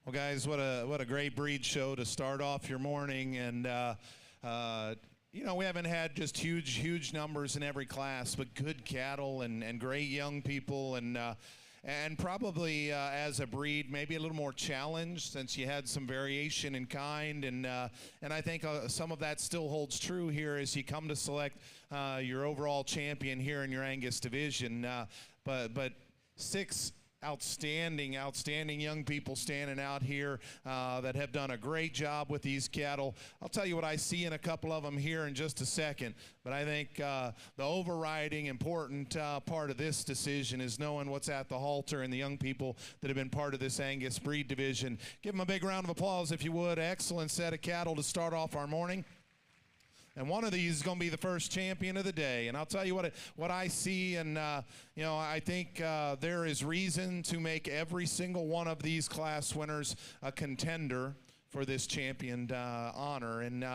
Well, guys, what a great breed show to start off your morning, and you know, we haven't had just huge numbers in every class, but good cattle and great young people, and probably as a breed, maybe a little more challenged since you had some variation in kind, and I think some of that still holds true here as you come to select your overall champion here in your Angus division. But 6 outstanding young people standing out here that have done a great job with these cattle. I'll tell you what I see in a couple of them here in just a second, but I think the overriding important part of this decision is knowing what's at the halter and the young people that have been part of this Angus breed division. Give them a big round of applause if you would. Excellent set of cattle to start off our morning. And one of these is going to be the first champion of the day. And I'll tell you what I see, and you know, I think there is reason to make every single one of these class winners a contender for this champion honor. And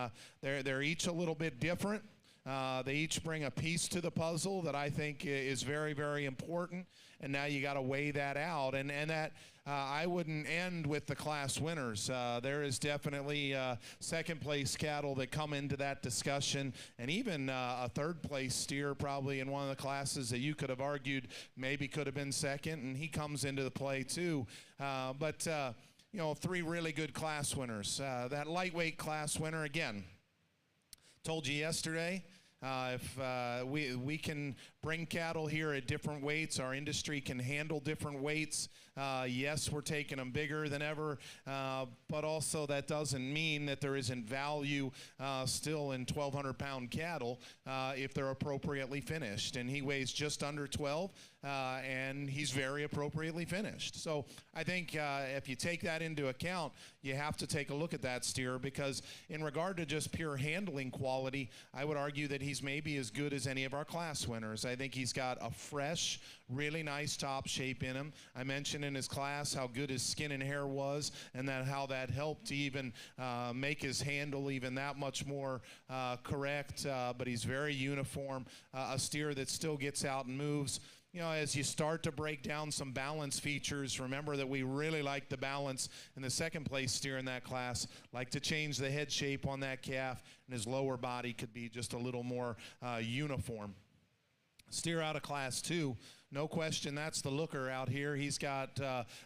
they're each a little bit different. They each bring a piece to the puzzle that I think is very important. And now you got to weigh that out. And that I wouldn't end with the class winners. There is definitely second place cattle that come into that discussion, and even a third place steer probably in one of the classes that you could have argued maybe could have been second, and he comes into the play too. But you know, 3 really good class winners. That lightweight class winner, again, told you yesterday, if we can bring cattle here at different weights, our industry can handle different weights. Yes, we're taking them bigger than ever, but also that doesn't mean that there isn't value still in 1,200-pound cattle if they're appropriately finished. And he weighs just under 12, and he's very appropriately finished. So I think if you take that into account, you have to take a look at that steer, because in regard to just pure handling quality, I would argue that he's maybe as good as any of our class winners. I think he's got a fresh, really nice top shape in him. I mentioned in his class how good his skin and hair was, and how that helped to even make his handle even that much more correct, but he's very uniform, a steer that still gets out and moves. You know, as you start to break down some balance features, remember that we really like the balance in the second place steer in that class, like to change the head shape on that calf, and his lower body could be just a little more uniform. Steer out of class 2, no question, that's the looker out here. He's got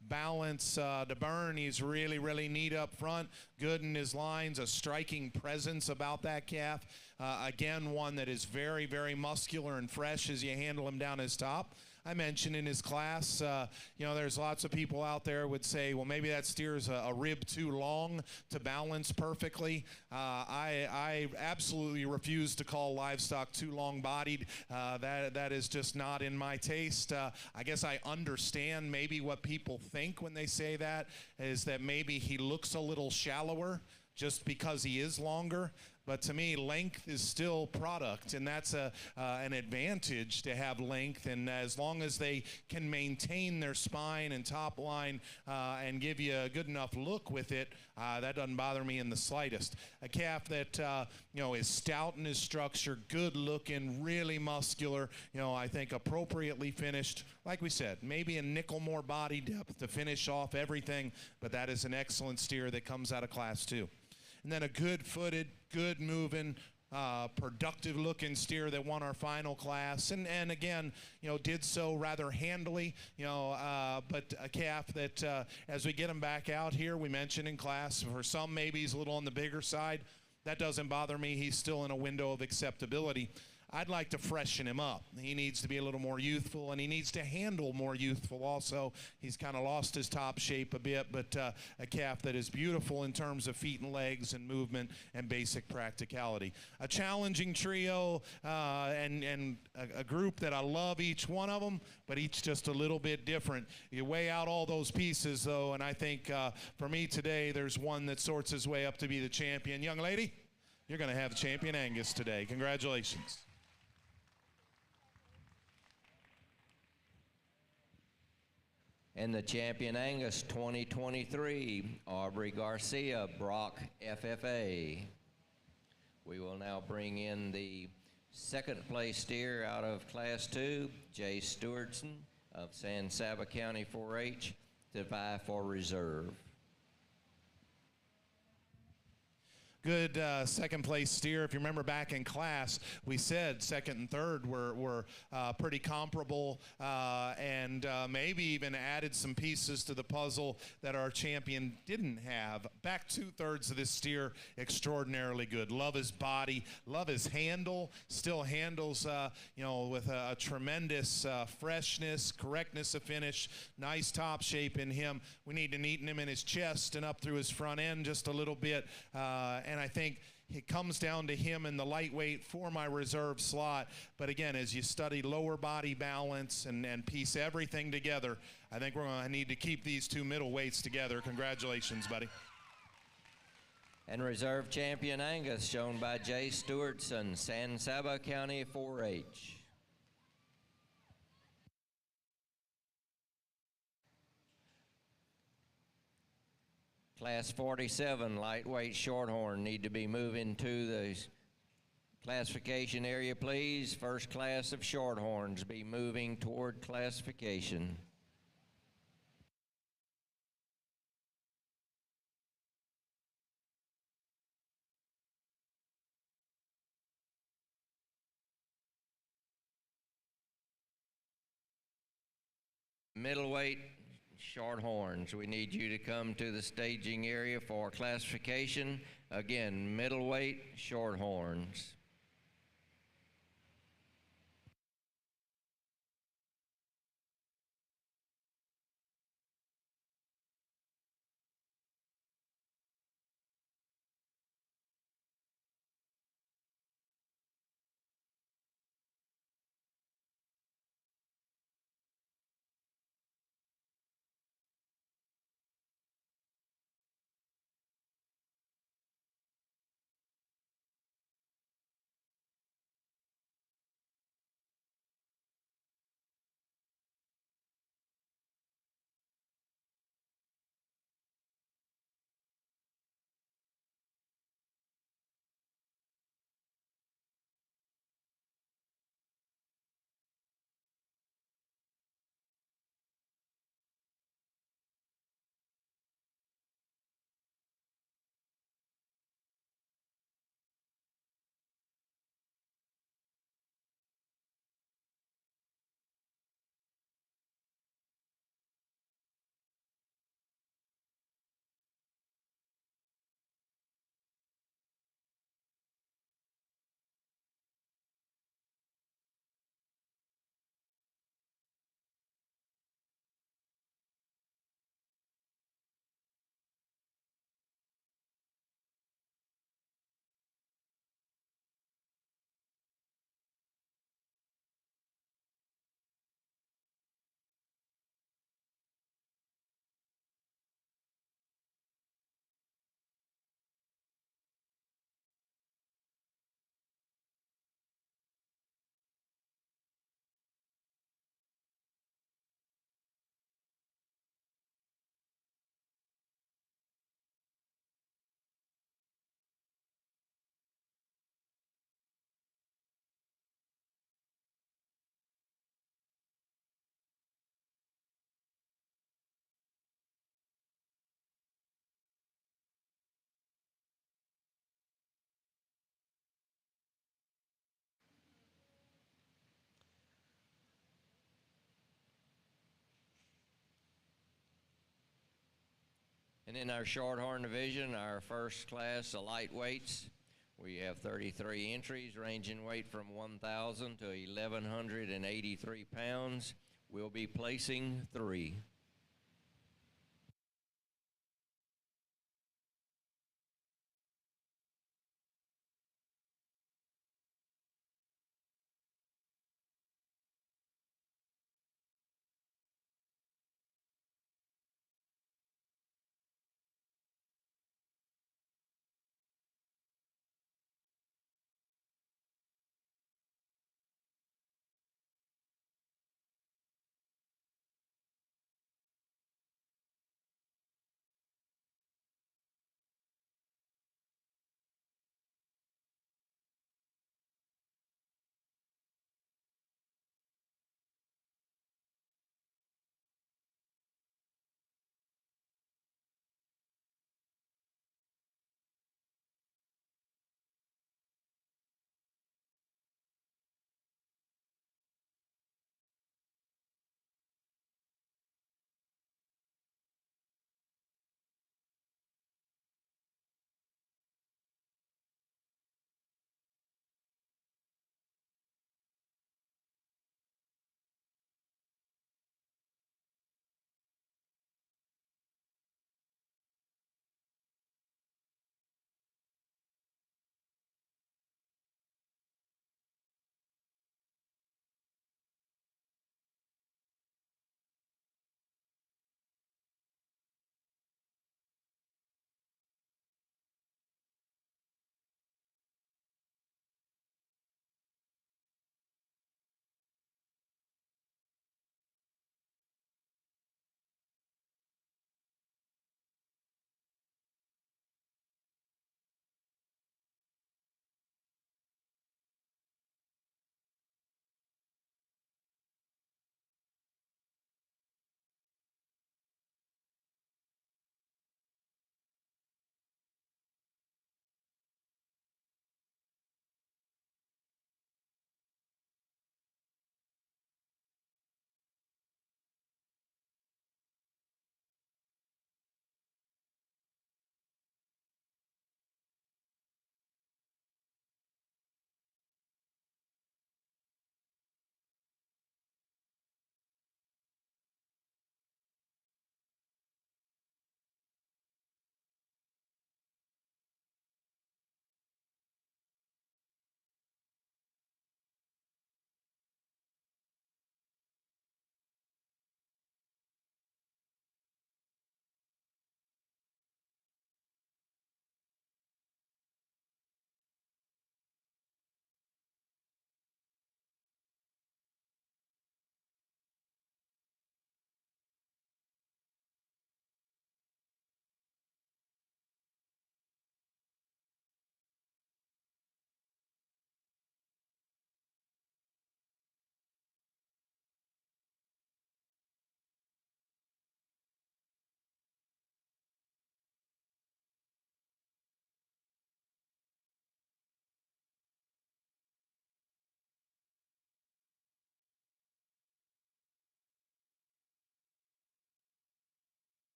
balance to burn. He's really neat up front, good in his lines, a striking presence about that calf. Again, one that is very muscular and fresh as you handle him down his top. I mentioned in his class, you know, there's lots of people out there would say, well, maybe that steer's a rib too long to balance perfectly. I absolutely refuse to call Livestock too long-bodied. That is just not in my taste. I guess I understand maybe what people think when they say that, is that maybe he looks a little shallower just because he is longer. But to me, length is still product, and that's an advantage to have length. And as long as they can maintain their spine and top line and give you a good enough look with it, that doesn't bother me in the slightest. A calf that you know, is stout in his structure, good looking, really muscular. You know, I think appropriately finished. Like we said, maybe a nickel more body depth to finish off everything, but that is an excellent steer that comes out of class 2. And then a good-footed, good-moving, productive-looking steer that won our final class, and again, you know, did so rather handily, you know, but a calf that as we get him back out here, we mentioned in class, for some maybe he's a little on the bigger side. That doesn't bother me. He's still in a window of acceptability. I'd like to freshen him up. He needs to be a little more youthful, and he needs to handle more youthful also. He's kind of lost his top shape a bit, but a calf that is beautiful in terms of feet and legs and movement and basic practicality. A challenging trio and a group that I love each one of them, but each just a little bit different. You weigh out all those pieces, though, and I think for me today, there's one that sorts his way up to be the champion. Young lady, you're going to have champion Angus today. Congratulations. And the champion Angus 2023, Aubrey Garcia, Brock FFA. We will now bring in the second place steer out of class 2, Jay Stewartson of San Saba County 4-H, to vie for reserve. good second place steer. If you remember back in class, we said second and third were pretty comparable, and maybe even added some pieces to the puzzle that our champion didn't have. Back 2/3 of this steer, extraordinarily good. Love his body, love his handle. Still handles, with a tremendous freshness, correctness of finish, nice top shape in him. We need to neaten him in his chest and up through his front end just a little bit, and I think it comes down to him in the lightweight for my reserve slot. But again, as you study lower body balance and piece everything together, I think we're going to need to keep these two middleweights together. Congratulations, buddy. And reserve champion Angus, shown by Jay Stewartson, San Saba County 4-H. Class 47, lightweight shorthorn, need to be moving to the classification area, please. First class of shorthorns be moving toward classification. Middleweight Shorthorns, we need you to come to the staging area for classification. Again, middleweight shorthorns. And in our shorthorn division, our first class of lightweights, we have 33 entries ranging weight from 1,000 to 1,183 pounds. We'll be placing 3.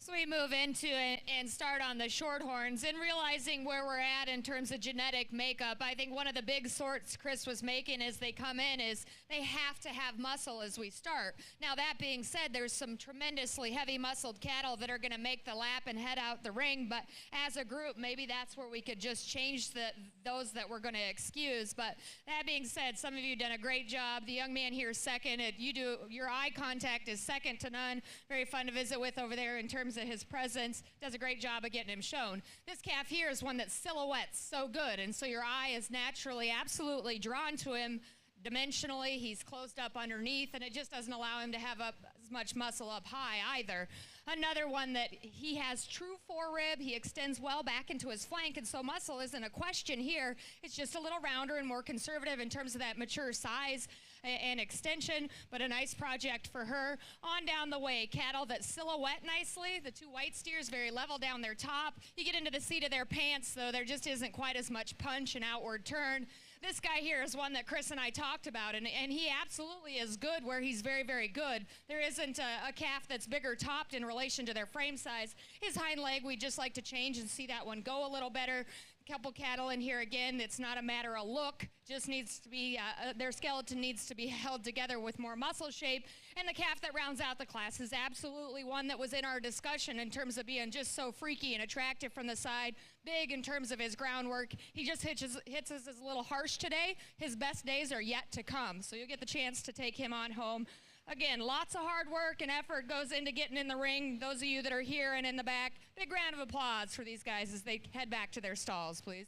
So we move into it and start on the Shorthorns and realizing where we're at in terms of genetic makeup. I think one of the big sorts Chris was making as they come in is they have to have muscle as we start. Now that being said, there's some tremendously heavy muscled cattle that are going to make the lap and head out the ring, but as a group, maybe that's where we could just change those that we're going to excuse. But that being said, some of you done a great job. The young man here is second. Your eye contact is second to none. Very fun to visit with over there in terms of his presence. Does a great job of getting him shown. This calf here is one that silhouettes so good, and so your eye is naturally absolutely drawn to him dimensionally. He's closed up underneath, and it just doesn't allow him to have up as much muscle up high either. Another one that he has true forerib. He extends well back into his flank, and so muscle isn't a question here. It's just a little rounder and more conservative in terms of that mature size and extension, but a nice project for her. On down the way, cattle that silhouette nicely. The two white steers very level down their top. You get into the seat of their pants, though, there just isn't quite as much punch and outward turn. This guy here is one that Chris and I talked about, and he absolutely is good where he's very, very good. There isn't a calf that's bigger topped in relation to their frame size. His hind leg, we'd just like to change and see that one go a little better. Couple cattle in here again. It's not a matter of look, just needs to be their skeleton needs to be held together with more muscle shape. And the calf that rounds out the class is absolutely one that was in our discussion in terms of being just so freaky and attractive from the side, big in terms of his groundwork. He just hits us a little harsh today. His best days are yet to come, so you'll get the chance to take him on home. Again, lots of hard work and effort goes into getting in the ring. Those of you that are here and in the back, big round of applause for these guys as they head back to their stalls, please.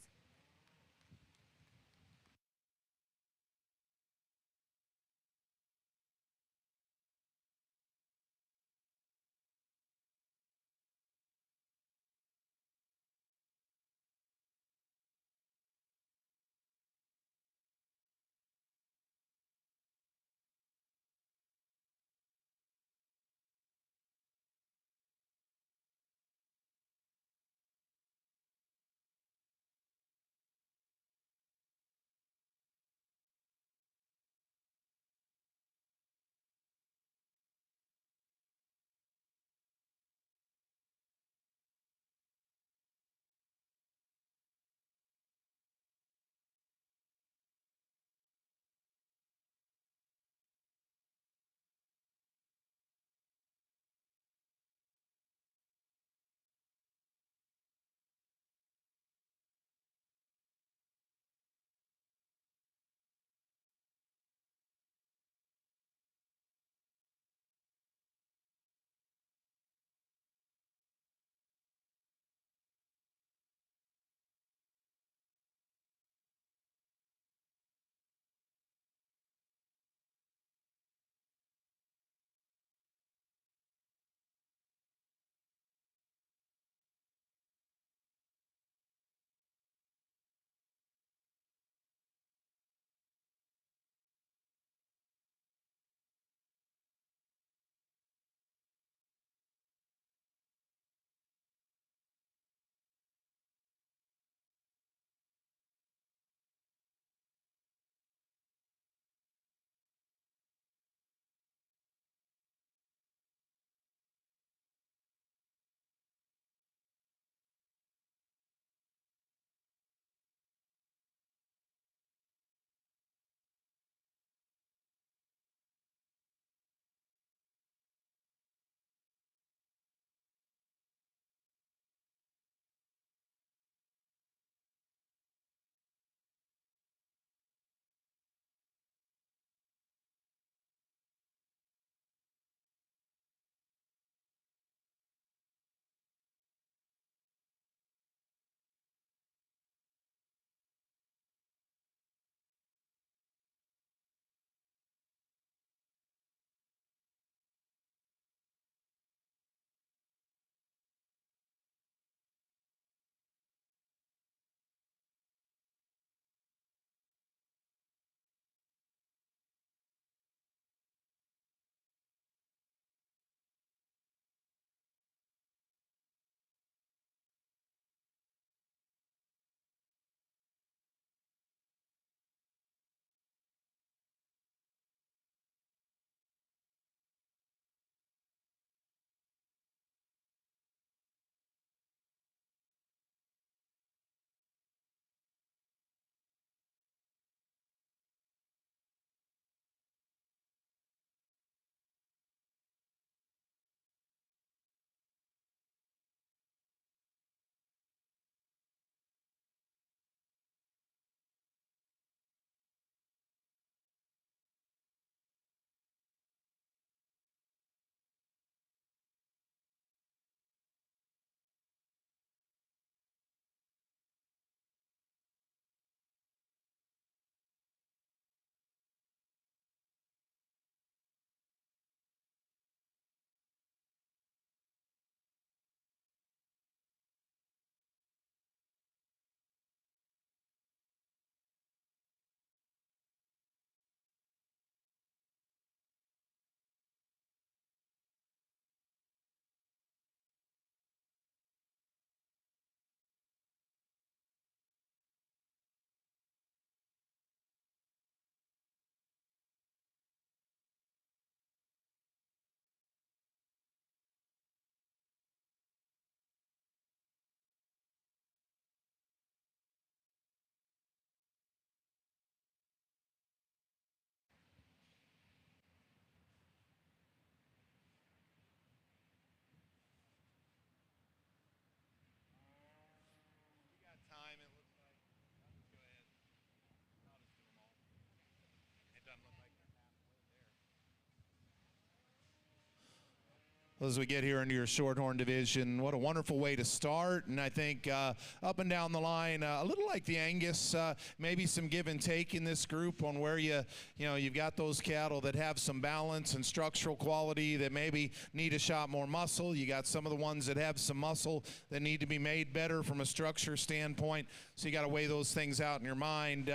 Well, as we get here into your Shorthorn division, what a wonderful way to start. And I think up and down the line, a little like the Angus, maybe some give and take in this group on where you've got those cattle that have some balance and structural quality that maybe need a shot more muscle. You got some of the ones that have some muscle that need to be made better from a structure standpoint. So you got to weigh those things out in your mind.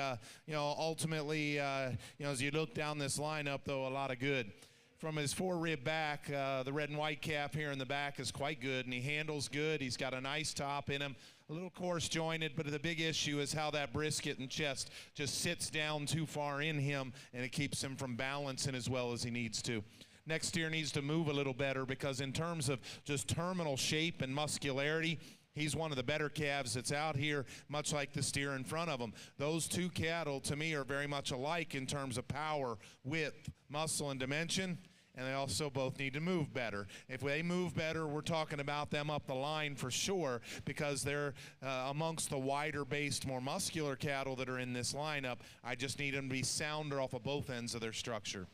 Ultimately, as you look down this lineup, though, a lot of good. From his fore-rib back, the red and white calf here in the back is quite good, and he handles good. He's got a nice top in him, a little coarse jointed, but the big issue is how that brisket and chest just sits down too far in him, and it keeps him from balancing as well as he needs to. Next steer needs to move a little better because in terms of just terminal shape and muscularity, he's one of the better calves that's out here, much like the steer in front of him. Those two cattle, to me, are very much alike in terms of power, width, muscle, and dimension. And they also both need to move better. If they move better, we're talking about them up the line for sure, because they're amongst the wider-based, more muscular cattle that are in this lineup. I just need them to be sounder off of both ends of their structure.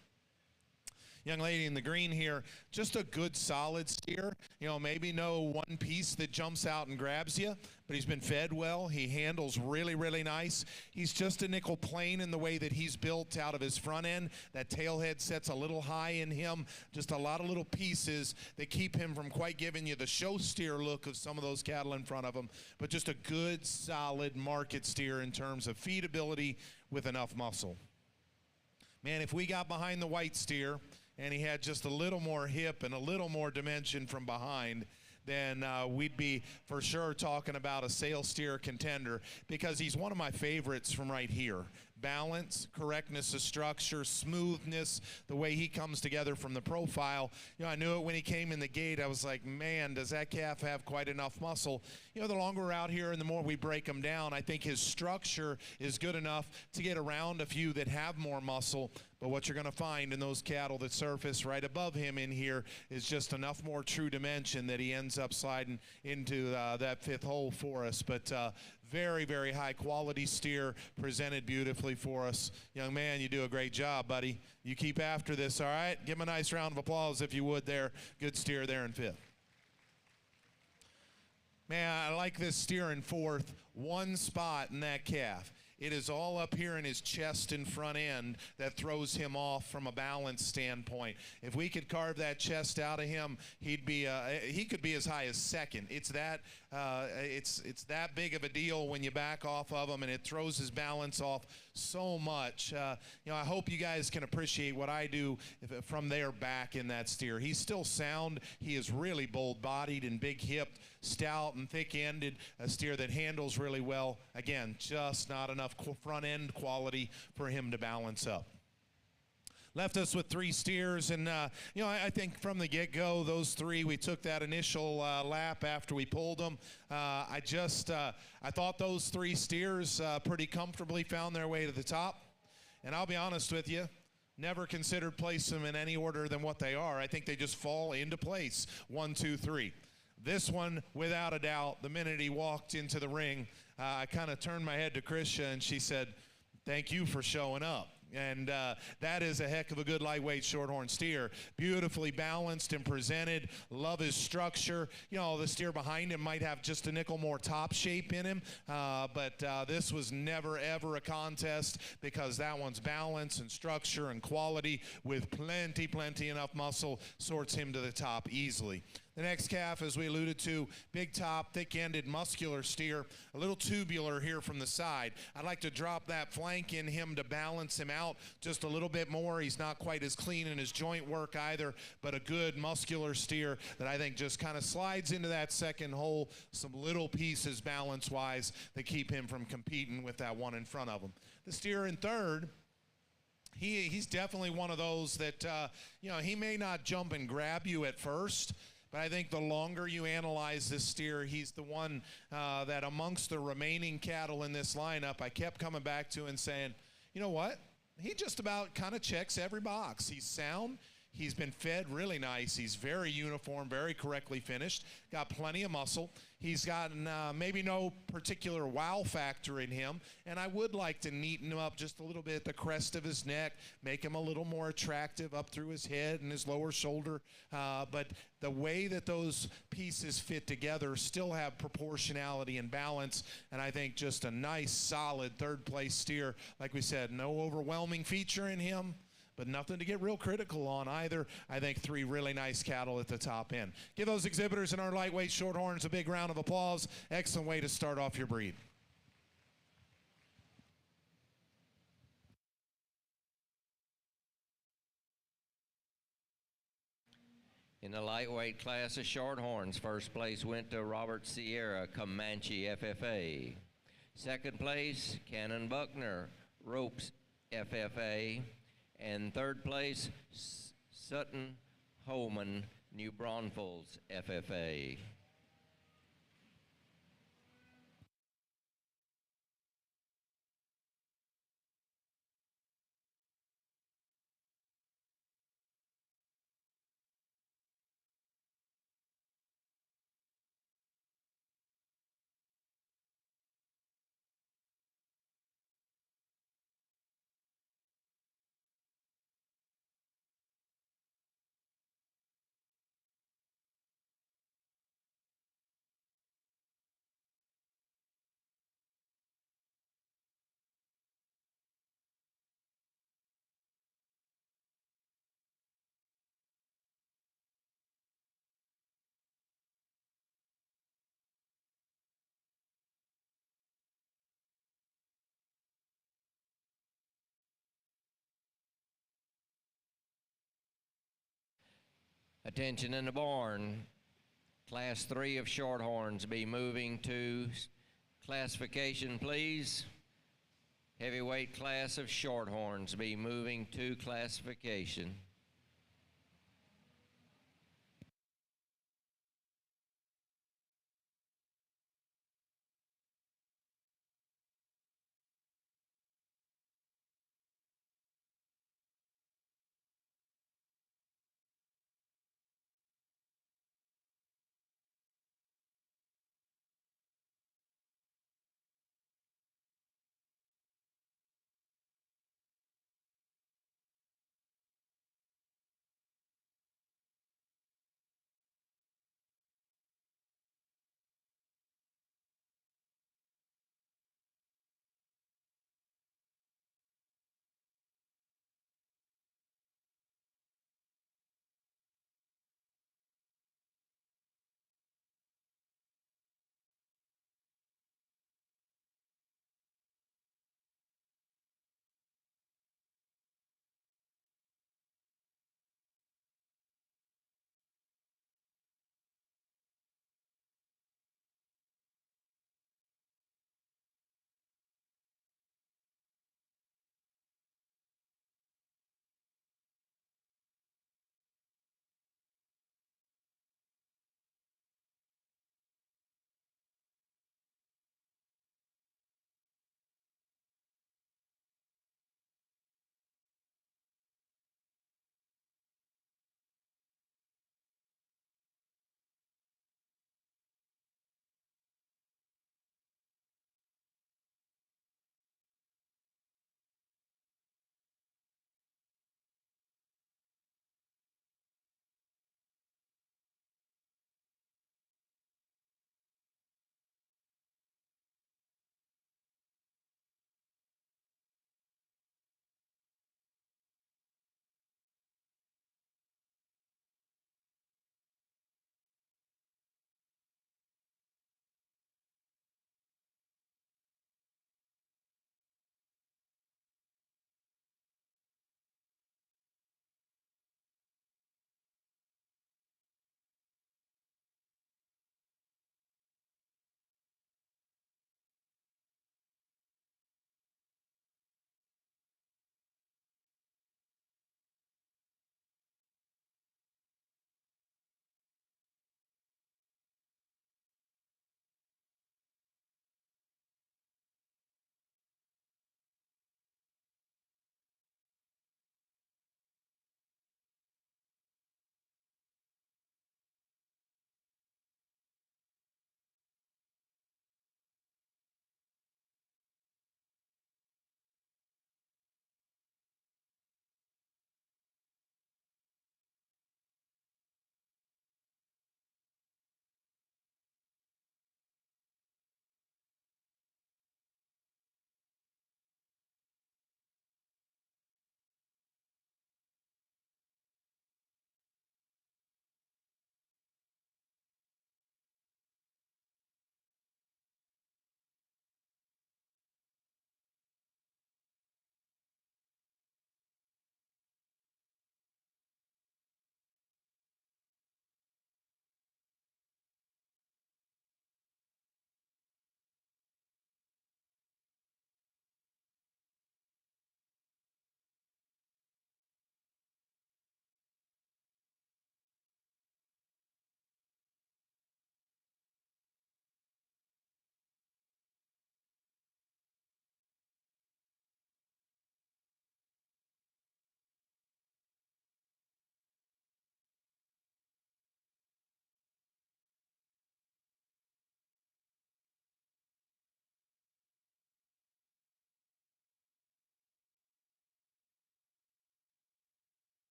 Young lady in the green here, just a good solid steer. Maybe no one piece that jumps out and grabs you, but he's been fed well. He handles really, really nice. He's just a nickel plain in the way that he's built out of his front end. That tail head sets a little high in him. Just a lot of little pieces that keep him from quite giving you the show steer look of some of those cattle in front of him, but just a good, solid market steer in terms of feedability with enough muscle. Man, if we got behind the white steer, and he had just a little more hip and a little more dimension from behind, then we'd be for sure talking about a sale steer contender, because he's one of my favorites from right here. Balance, correctness of structure, smoothness, the way he comes together from the profile. I knew it when he came in the gate. I was like, man, does that calf have quite enough muscle? The longer we're out here and the more we break him down, I think his structure is good enough to get around a few that have more muscle. But what you're going to find in those cattle that surface right above him in here is just enough more true dimension that he ends up sliding into that fifth hole for us. But very, very high quality steer, presented beautifully for us. Young man, you do a great job, buddy. You keep after this, all right? Give him a nice round of applause if you would there. Good steer there in fifth. Man, I like this steer in fourth. One spot in that calf. It is all up here in his chest and front end that throws him off from a balance standpoint. If we could carve that chest out of him, he could be as high as second. It's that big of a deal when you back off of him, and it throws his balance off so much. I hope you guys can appreciate what I do from there back in that steer. He's still sound. He is really bold-bodied and big-hipped, stout and thick-ended, a steer that handles really well. Again, just not enough front-end quality for him to balance up. Left us with three steers, and I think from the get-go, those three, we took that initial lap after we pulled them. I thought those three steers pretty comfortably found their way to the top, and I'll be honest with you, never considered place them in any order than what they are. I think they just fall into place, 1, 2, 3. This one, without a doubt, the minute he walked into the ring, I kind of turned my head to Krisha, and she said, "Thank you for showing up." And that is a heck of a good lightweight shorthorn steer. Beautifully balanced and presented. Love his structure. The steer behind him might have just a nickel more top shape in him, but this was never, ever a contest, because that one's balance and structure and quality with plenty enough muscle sorts him to the top easily. The next calf, as we alluded to, big top, thick-ended, muscular steer, a little tubular here from the side. I'd like to drop that flank in him to balance him out just a little bit more. He's not quite as clean in his joint work either, but a good muscular steer that I think just kind of slides into that second hole, some little pieces balance-wise that keep him from competing with that one in front of him. The steer in third, he's definitely one of those that, he may not jump and grab you at first, but I think the longer you analyze this steer, he's the one that amongst the remaining cattle in this lineup, I kept coming back to and saying, you know what? He just about kind of checks every box. He's sound. He's been fed really nice. He's very uniform, very correctly finished, got plenty of muscle. He's got maybe no particular wow factor in him, and I would like to neaten him up just a little bit at the crest of his neck, make him a little more attractive up through his head and his lower shoulder. But the way that those pieces fit together still have proportionality and balance, and I think just a nice, solid third-place steer. Like we said, no overwhelming feature in him, but nothing to get real critical on either. I think 3 really nice cattle at the top end. Give those exhibitors and our lightweight shorthorns a big round of applause. Excellent way to start off your breed. In the lightweight class of shorthorns, first place went to Robert Sierra, Comanche FFA. Second place, Cannon Buckner, Ropes FFA. And third place, Sutton Holman, New Braunfels FFA. Attention in the barn. Class 3 of shorthorns be moving to classification, please. Heavyweight class of shorthorns be moving to classification.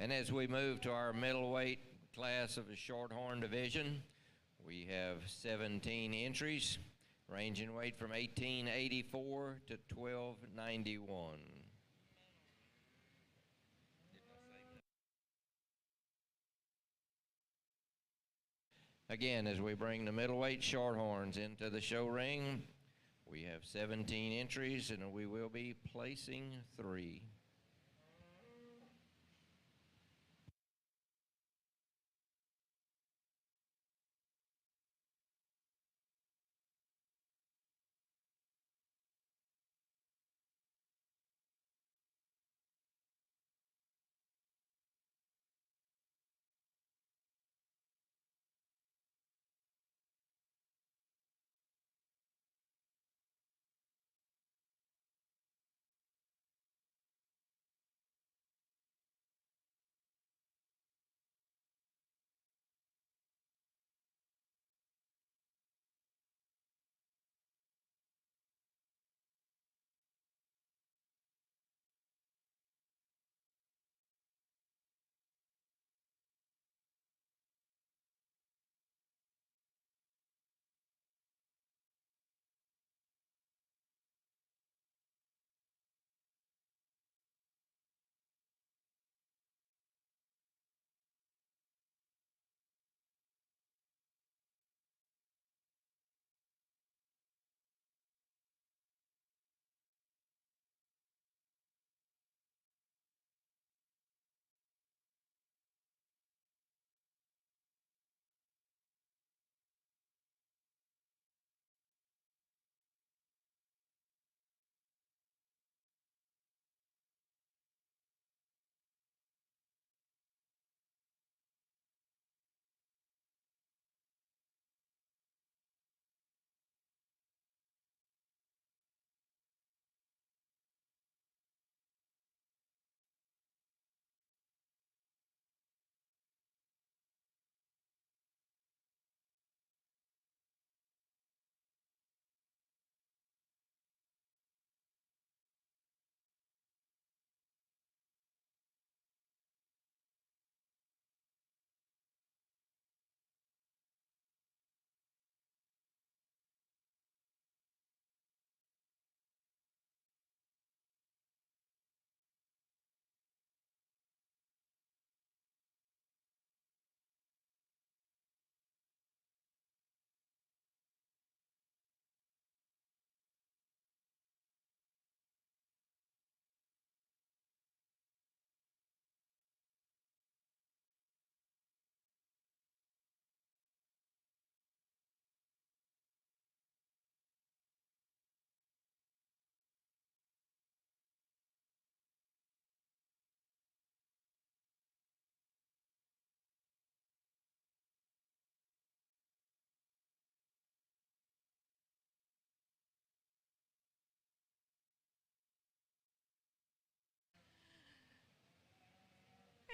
And as we move to our middleweight class of the Shorthorn division, we have 17 entries, ranging in weight from 1884 to 1291. Again, as we bring the middleweight Shorthorns into the show ring, we have 17 entries, and we will be placing 3.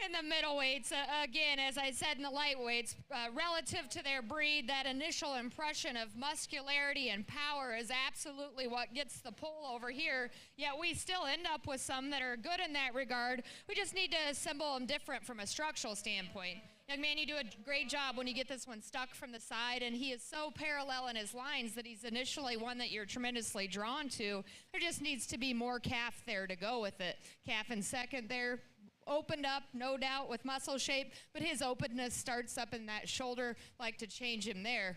In the middleweights, again, as I said in the lightweights, relative to their breed, that initial impression of muscularity and power is absolutely what gets the pull over here. Yet we still end up with some that are good in that regard. We just need to assemble them different from a structural standpoint. Young man, you do a great job when you get this one stuck from the side, and he is so parallel in his lines that he's initially one that you're tremendously drawn to. There just needs to be more calf there to go with it. Calf in second there. Opened up, no doubt, with muscle shape, but his openness starts up in that shoulder. Like to change him there.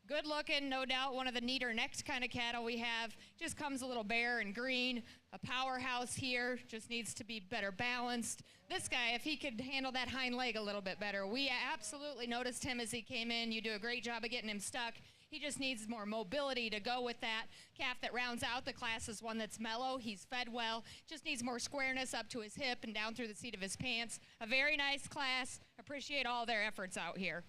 Good looking, no doubt, one of the neater next kind of cattle we have. Just comes a little bare and green. A powerhouse here, just needs to be better balanced. This guy, if he could handle that hind leg a little bit better. We absolutely noticed him as he came in. You do a great job of getting him stuck. He just needs more mobility to go with that. Calf that rounds out the class is one that's mellow. He's fed well. Just needs more squareness up to his hip and down through the seat of his pants. A very nice class. Appreciate all their efforts out here.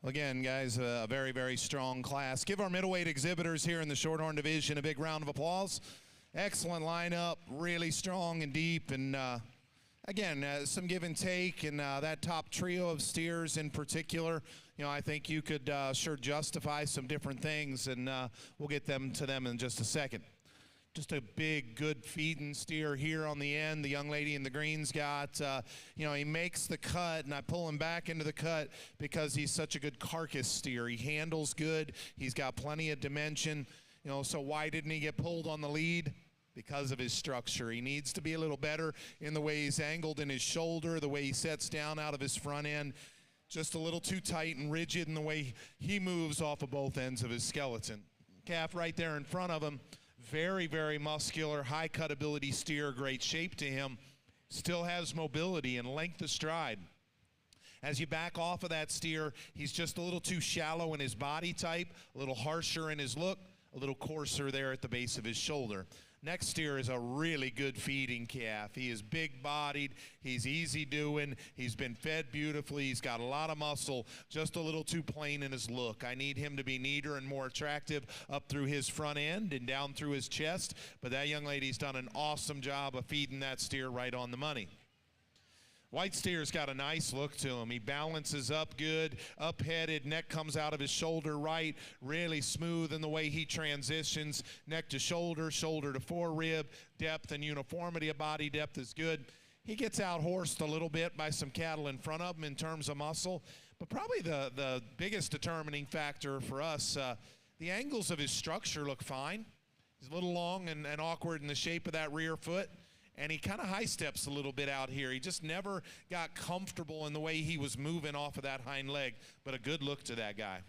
Again, guys, a very, very strong class. Give our middleweight exhibitors here in the Shorthorn division a big round of applause. Excellent lineup, really strong and deep, and again, some give and take, and that top trio of steers in particular, you know, I think you could sure justify some different things, and we'll get to them in just a second. Just a big, good feeding steer here on the end. The young lady in the green's got, you know, he makes the cut, and I pull him back into the cut because he's such a good carcass steer. He handles good. He's got plenty of dimension. You know, so why didn't he get pulled on the lead? Because of his structure. He needs to be a little better in the way he's angled in his shoulder, the way he sets down out of his front end. Just a little too tight and rigid in the way he moves off of both ends of his skeleton. Calf right there in front of him. Very, very muscular, high cut ability steer, great shape to him. Still has mobility and length of stride. As you back off of that steer, he's just a little too shallow in his body type, a little harsher in his look, a little coarser there at the base of his shoulder. Next steer is a really good feeding calf. He is big-bodied. He's easy doing. He's been fed beautifully. He's got a lot of muscle, just a little too plain in his look. I need him to be neater and more attractive up through his front end and down through his chest. But that young lady's done an awesome job of feeding that steer right on the money. White steer's got a nice look to him. He balances up good, up-headed, neck comes out of his shoulder right, really smooth in the way he transitions, neck to shoulder, shoulder to forerib, depth and uniformity of body depth is good. He gets out-horsed a little bit by some cattle in front of him in terms of muscle, but probably the biggest determining factor for us, the angles of his structure look fine. He's a little long and awkward in the shape of that rear foot. And he kind of high steps a little bit out here. He just never got comfortable in the way he was moving off of that hind leg, but a good look to that guy.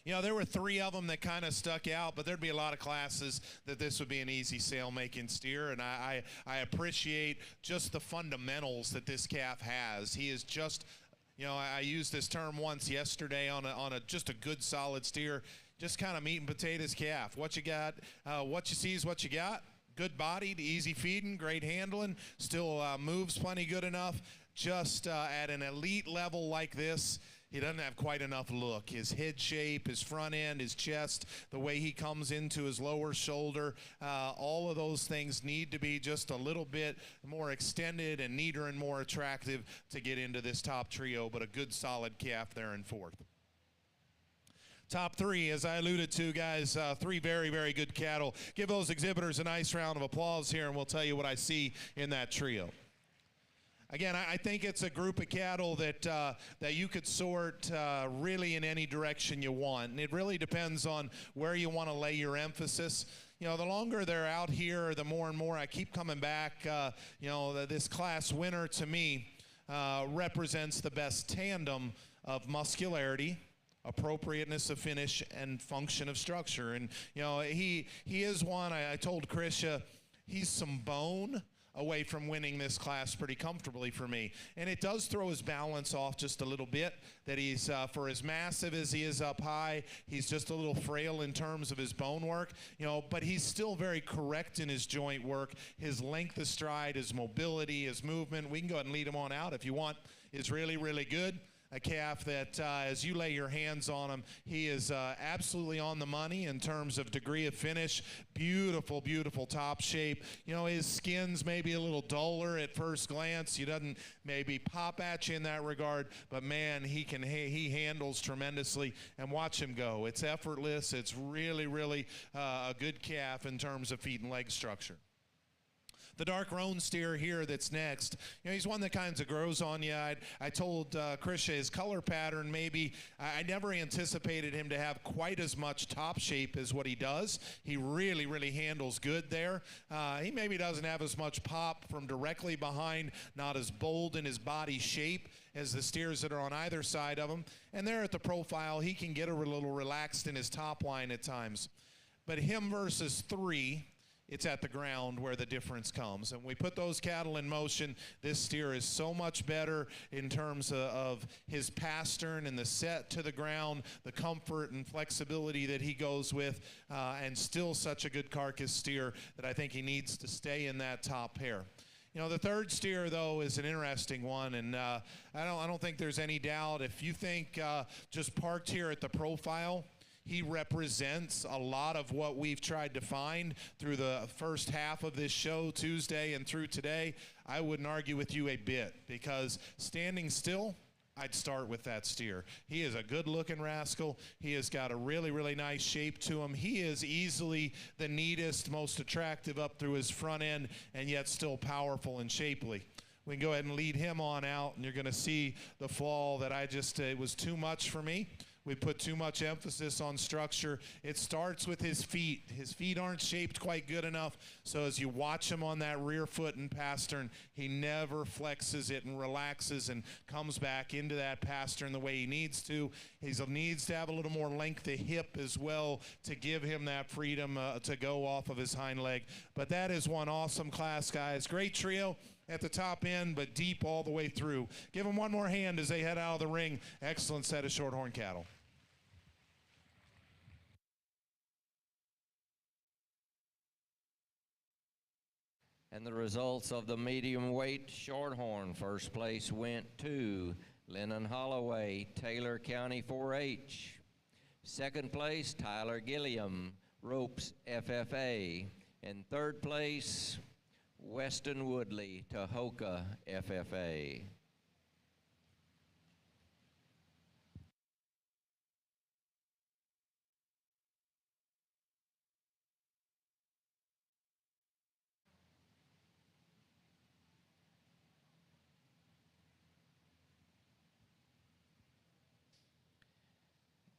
You know, there were 3 of them that kind of stuck out, but there'd be a lot of classes that this would be an easy sale-making steer, and I appreciate just the fundamentals that this calf has. He is just, you know, I used this term once yesterday on just a good solid steer, just kind of meat and potatoes calf. What you got, what you see is what you got. Good bodied, easy feeding, great handling, still moves plenty good enough. Just at an elite level like this, he doesn't have quite enough look. His head shape, his front end, his chest, the way he comes into his lower shoulder, all of those things need to be just a little bit more extended and neater and more attractive to get into this top trio, but a good solid calf there in 4th. Top 3, as I alluded to, guys, 3 very, very good cattle. Give those exhibitors a nice round of applause here, and we'll tell you what I see in that trio. Again, I think it's a group of cattle that you could sort really in any direction you want, and it really depends on where you want to lay your emphasis. You know, the longer they're out here, the more and more I keep coming back. You know, this class winner to me represents the best tandem of muscularity, appropriateness of finish, and function of structure. And, you know, he is one, I told Krisha, he's some bone away from winning this class pretty comfortably for me. And it does throw his balance off just a little bit, that he's, for as massive as he is up high, he's just a little frail in terms of his bone work, you know, but he's still very correct in his joint work. His length of stride, his mobility, his movement, we can go ahead and lead him on out if you want, is really, really good. A calf that, as you lay your hands on him, he is absolutely on the money in terms of degree of finish. Beautiful, beautiful top shape. You know, his skin's maybe a little duller at first glance. He doesn't maybe pop at you in that regard, but man, he handles tremendously. And watch him go. It's effortless. It's really, really a good calf in terms of feet and leg structure. The dark roan steer here that's next, you know, he's one that kind of grows on you. I told Krisha his color pattern maybe, I never anticipated him to have quite as much top shape as what he does. He really, really handles good there. He maybe doesn't have as much pop from directly behind, not as bold in his body shape as the steers that are on either side of him. And there at the profile, he can get a little relaxed in his top line at times. But him versus 3, it's at the ground where the difference comes. And we put those cattle in motion. This steer is so much better in terms of his pastern and the set to the ground, the comfort and flexibility that he goes with, and still such a good carcass steer that I think he needs to stay in that top pair. You know, the third steer, though, is an interesting one, and I don't think there's any doubt. If you think just parked here at the profile, he represents a lot of what we've tried to find through the first half of this show, Tuesday and through today. I wouldn't argue with you a bit, because standing still, I'd start with that steer. He is a good-looking rascal. He has got a really, really nice shape to him. He is easily the neatest, most attractive up through his front end, and yet still powerful and shapely. We can go ahead and lead him on out, and you're going to see the fall that it was too much for me. We put too much emphasis on structure. It starts with his feet. His feet aren't shaped quite good enough, so as you watch him on that rear foot and pastern, he never flexes it and relaxes and comes back into that pastern the way he needs to. He needs to have a little more length of hip as well to give him that freedom to go off of his hind leg. But that is one awesome class, guys. Great trio at the top end, but deep all the way through. Give them one more hand as they head out of the ring. Excellent set of Shorthorn cattle. And the results of the medium-weight Shorthorn. First place went to Lennon Holloway, Taylor County 4-H. Second place, Tyler Gilliam, Ropes FFA. And third place, Weston Woodley, Tahoka FFA.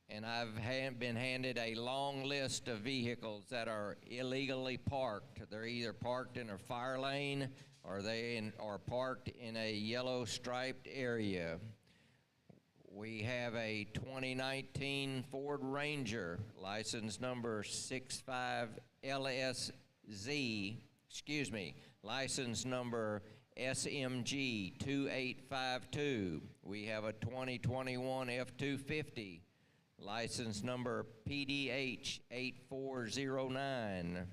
And I've been handed a long list of vehicles that are illegally parked. They're either parked in a fire lane or they are parked in a yellow striped area. We have a 2019 Ford Ranger, license number 65LSZ, license number SMG 2852. We have a 2021 F-250. License number PDH 8409.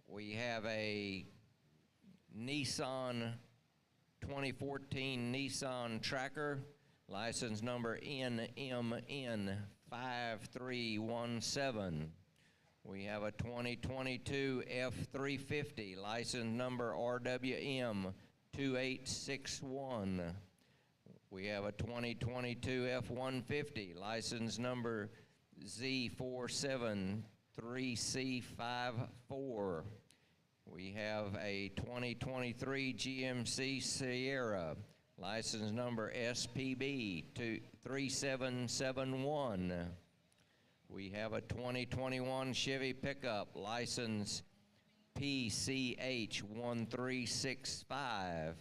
We have a Nissan 2014 Nissan Tracker, license number NMN 5317. We have a 2022 F350, license number RWM 2861. We have a 2022 F-150, license number Z473C54. We have a 2023 GMC Sierra, license number SPB 3771. We have a 2021 Chevy pickup, license PCH1365.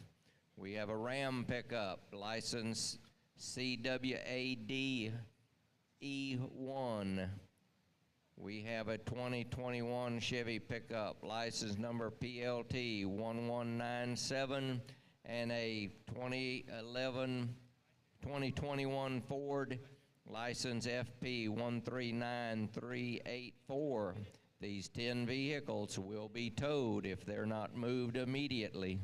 We have a Ram pickup, license CWAD E1. We have a 2021 Chevy pickup, license number PLT 1197, and a 2021 Ford, license FP 139384. These 10 vehicles will be towed if they're not moved immediately.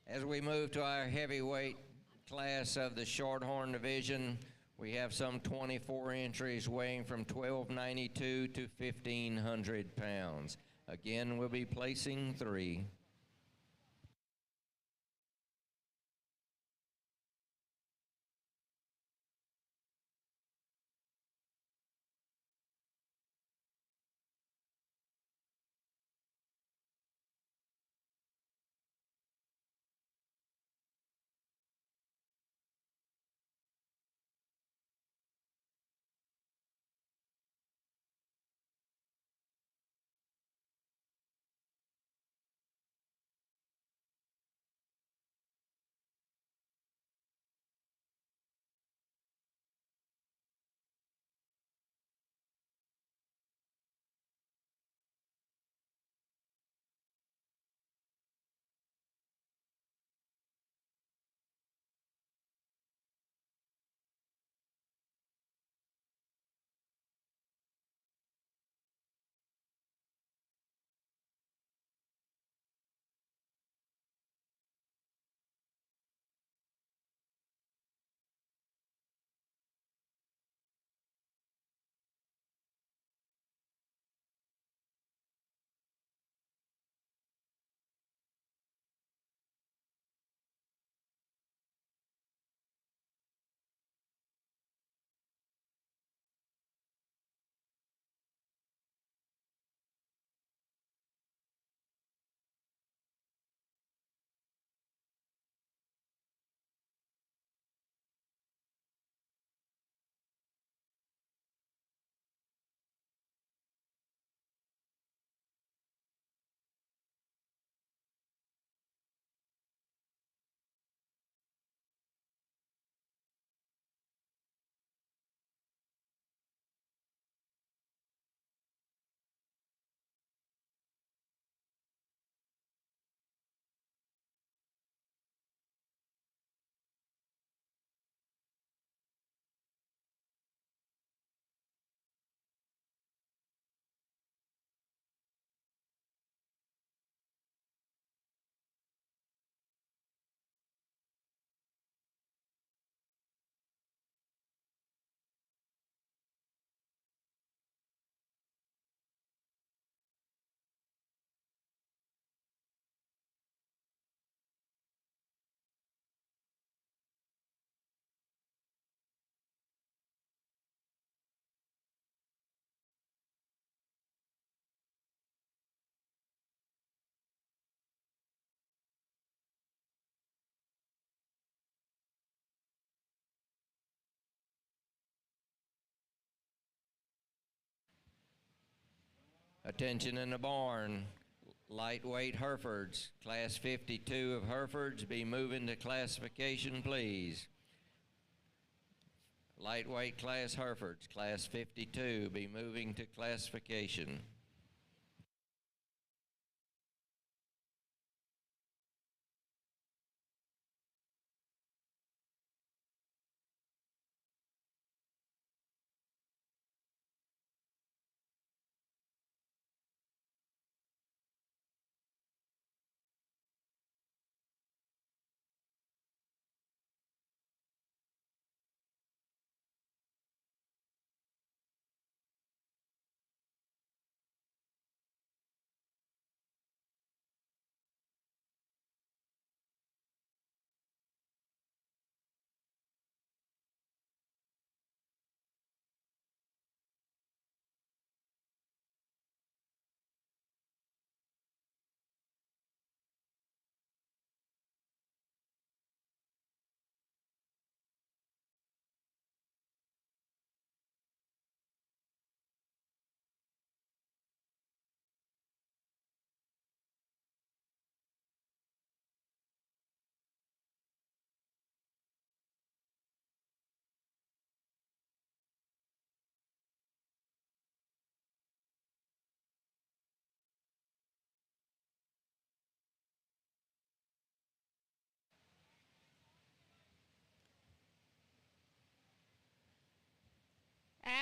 As we move to our heavyweight class of the Shorthorn division, we have some 24 entries weighing from 1292 to 1,500 pounds. Again, we'll be placing 3. Attention in the barn. Lightweight Herefords, Class 52 of Herefords, be moving to classification, please. Lightweight Class Herefords, Class 52, be moving to classification.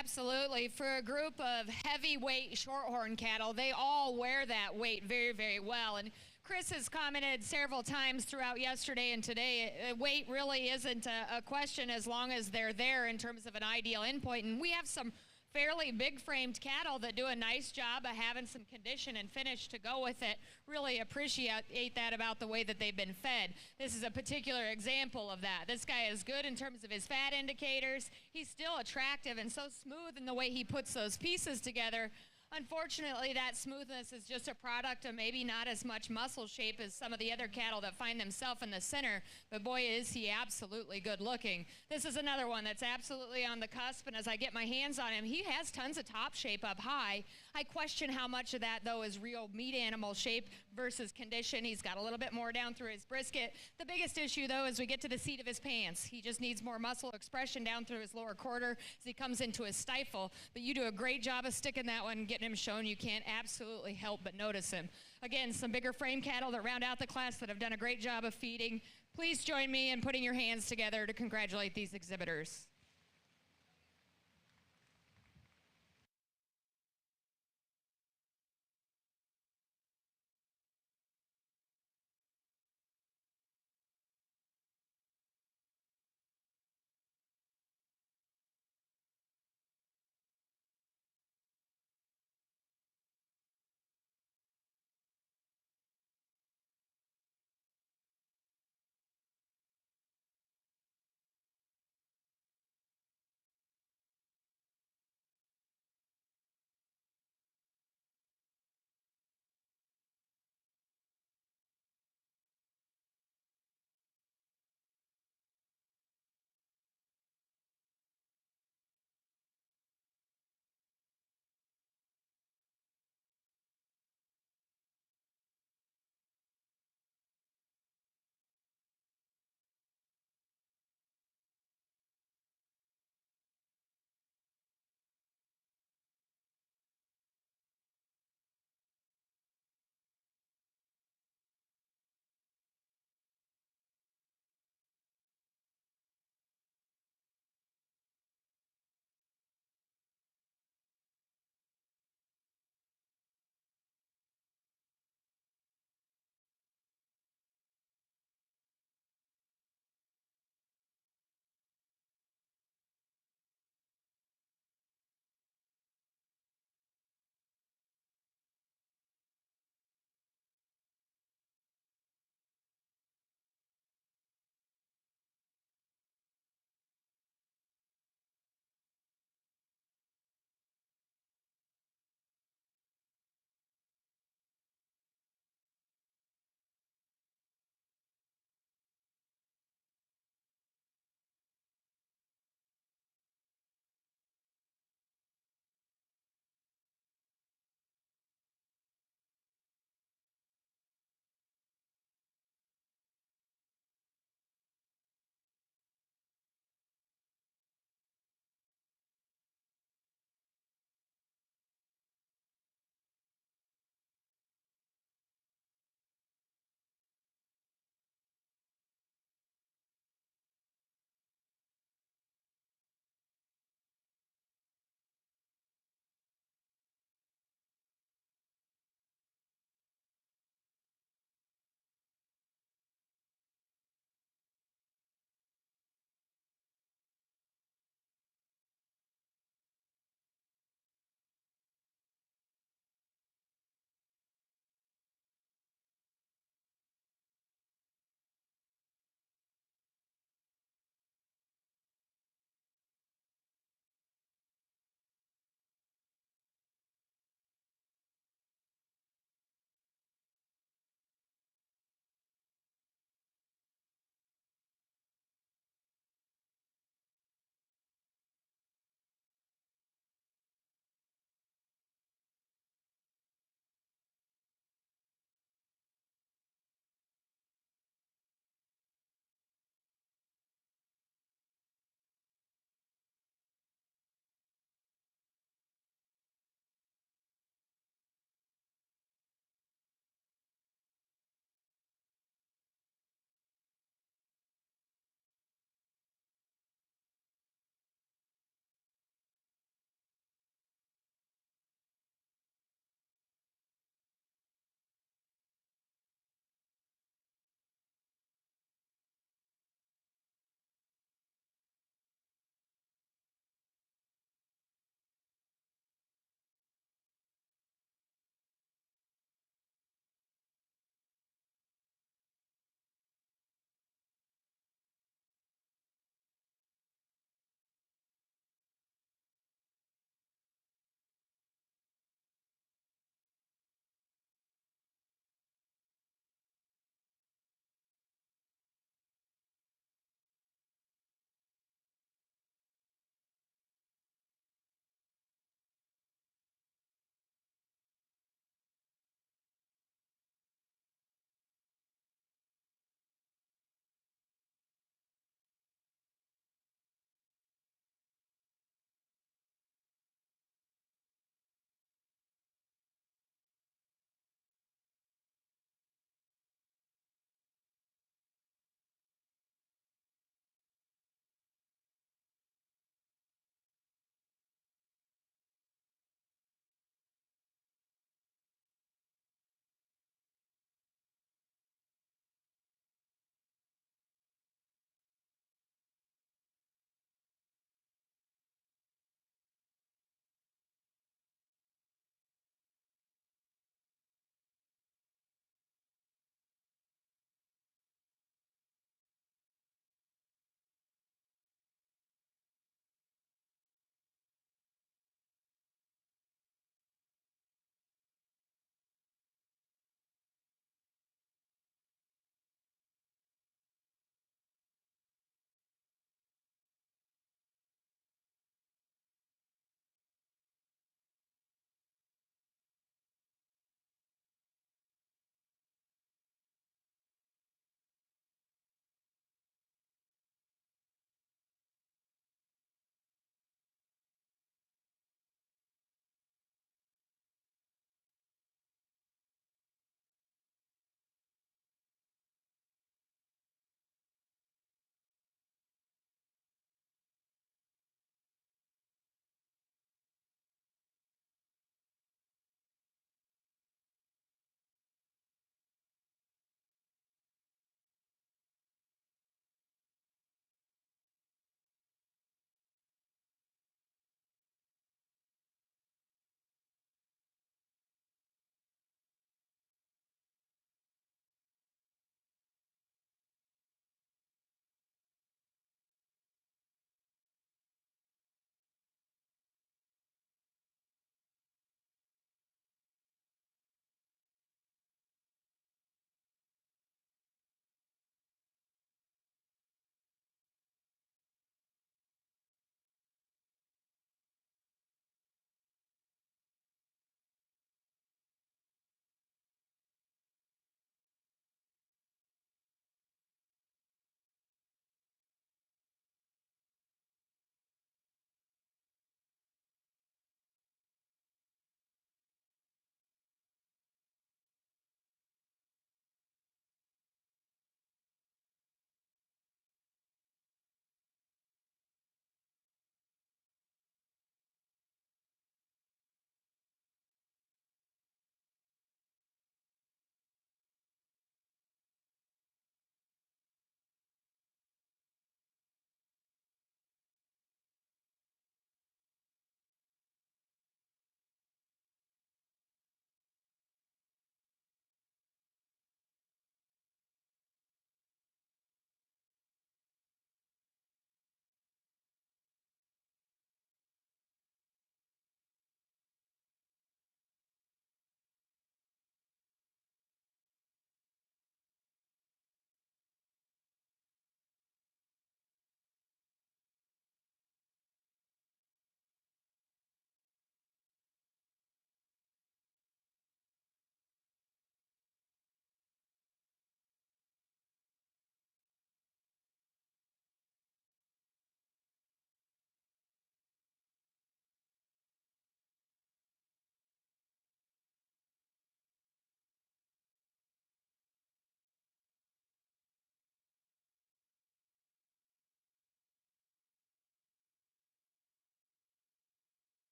Absolutely. For a group of heavyweight shorthorn cattle, they all wear that weight very, very well. And Chris has commented several times throughout yesterday and today, weight really isn't a question as long as they're there in terms of an ideal endpoint. And we have some fairly big-framed cattle that do a nice job of having some condition and finish to go with it. Really appreciate that about the way that they've been fed. This is a particular example of that. This guy is good in terms of his fat indicators. He's still attractive and so smooth in the way he puts those pieces together. Unfortunately, that smoothness is just a product of maybe not as much muscle shape as some of the other cattle that find themselves in the center, but boy, is he absolutely good looking. This is another one that's absolutely on the cusp, and as I get my hands on him, he has tons of top shape up high. I question how much of that, though, is real meat animal shape versus condition. He's got a little bit more down through his brisket. The biggest issue, though, is we get to the seat of his pants. He just needs more muscle expression down through his lower quarter as he comes into his stifle, but you do a great job of sticking that one and getting him shown. You can't absolutely help but notice him. Again, some bigger frame cattle that round out the class that have done a great job of feeding. Please join me in putting your hands together to congratulate these exhibitors.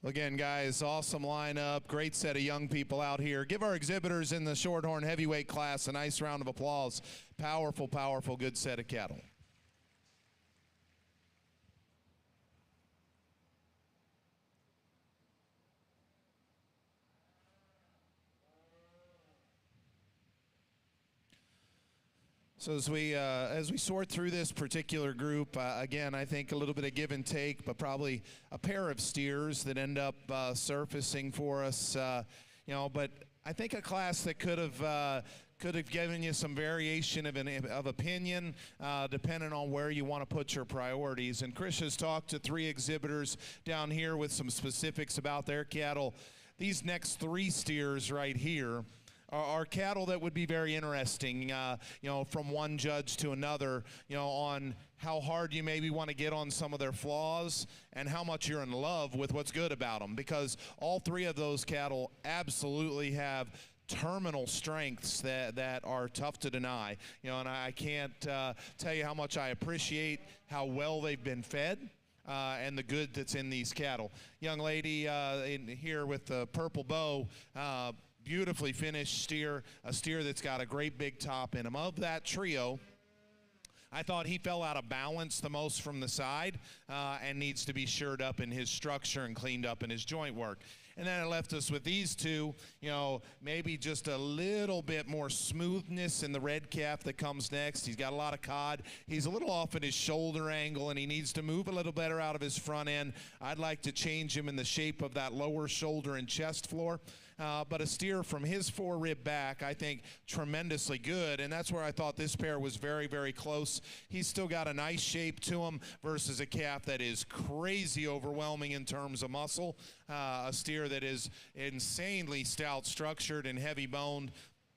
Again, guys, awesome lineup, great set of young people out here. Give our exhibitors in the Shorthorn heavyweight class a nice round of applause. Powerful, powerful, good set of cattle. So as we sort through this particular group, again, I think a little bit of give and take, but probably a pair of steers that end up surfacing for us, But I think a class that could have given you some variation of opinion, depending on where you want to put your priorities. And Chris has talked to 3 exhibitors down here with some specifics about their cattle. These next 3 steers right here are cattle that would be very interesting, from one judge to another, on how hard you maybe want to get on some of their flaws and how much you're in love with what's good about them, because all 3 of those cattle absolutely have terminal strengths that are tough to deny. And I can't tell you how much I appreciate how well they've been fed. And the good that's in these cattle. Young lady in here with the purple bow, beautifully finished steer, a steer that's got a great big top in him. Of that trio, I thought he fell out of balance the most from the side and needs to be shored up in his structure and cleaned up in his joint work. And then it left us with these 2, maybe just a little bit more smoothness in the red calf that comes next. He's got a lot of cod. He's a little off at his shoulder angle, and he needs to move a little better out of his front end. I'd like to change him in the shape of that lower shoulder and chest floor. But a steer from his 4-rib back, I think, tremendously good, and that's where I thought this pair was very, very close. He's still got a nice shape to him versus a calf that is crazy overwhelming in terms of muscle, a steer that is insanely stout structured and heavy boned,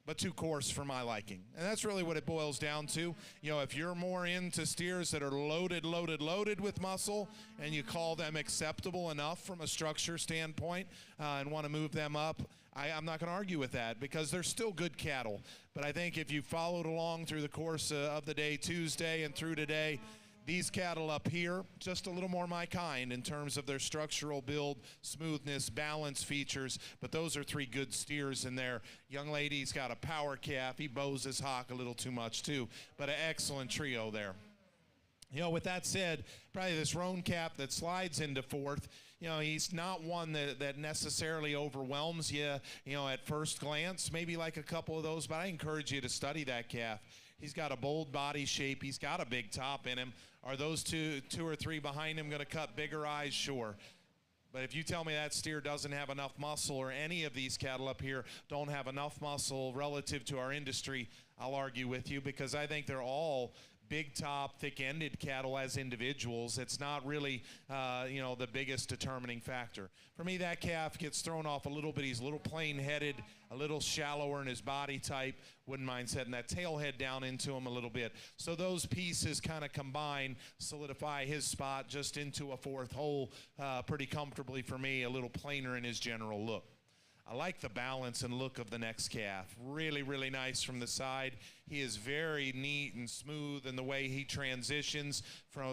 but too coarse for my liking. And that's really what it boils down to. If you're more into steers that are loaded with muscle and you call them acceptable enough from a structure standpoint and want to move them up, I'm not going to argue with that, because they're still good cattle. But I think if you followed along through the course of the day Tuesday and through today, these cattle up here, just a little more my kind in terms of their structural build, smoothness, balance features, but those are 3 good steers in there. Young lady's got a power calf. He bows his hock a little too much too, but an excellent trio there. With that said, probably this roan calf that slides into 4th, he's not one that necessarily overwhelms you, at first glance, maybe like a couple of those, but I encourage you to study that calf. He's got a bold body shape. He's got a big top in him. Are those two or 3 behind him going to cut bigger eyes? Sure. But if you tell me that steer doesn't have enough muscle, or any of these cattle up here don't have enough muscle relative to our industry, I'll argue with you, because I think they're all big top, thick-ended cattle as individuals. It's not really, the biggest determining factor. For me, that calf gets thrown off a little bit. He's a little plain-headed, a little shallower in his body type. Wouldn't mind setting that tail head down into him a little bit. So those pieces kind of combine, solidify his spot just into a 4th hole pretty comfortably for me, a little plainer in his general look. I like the balance and look of the next calf. Really, really nice from the side. He is very neat and smooth in the way he transitions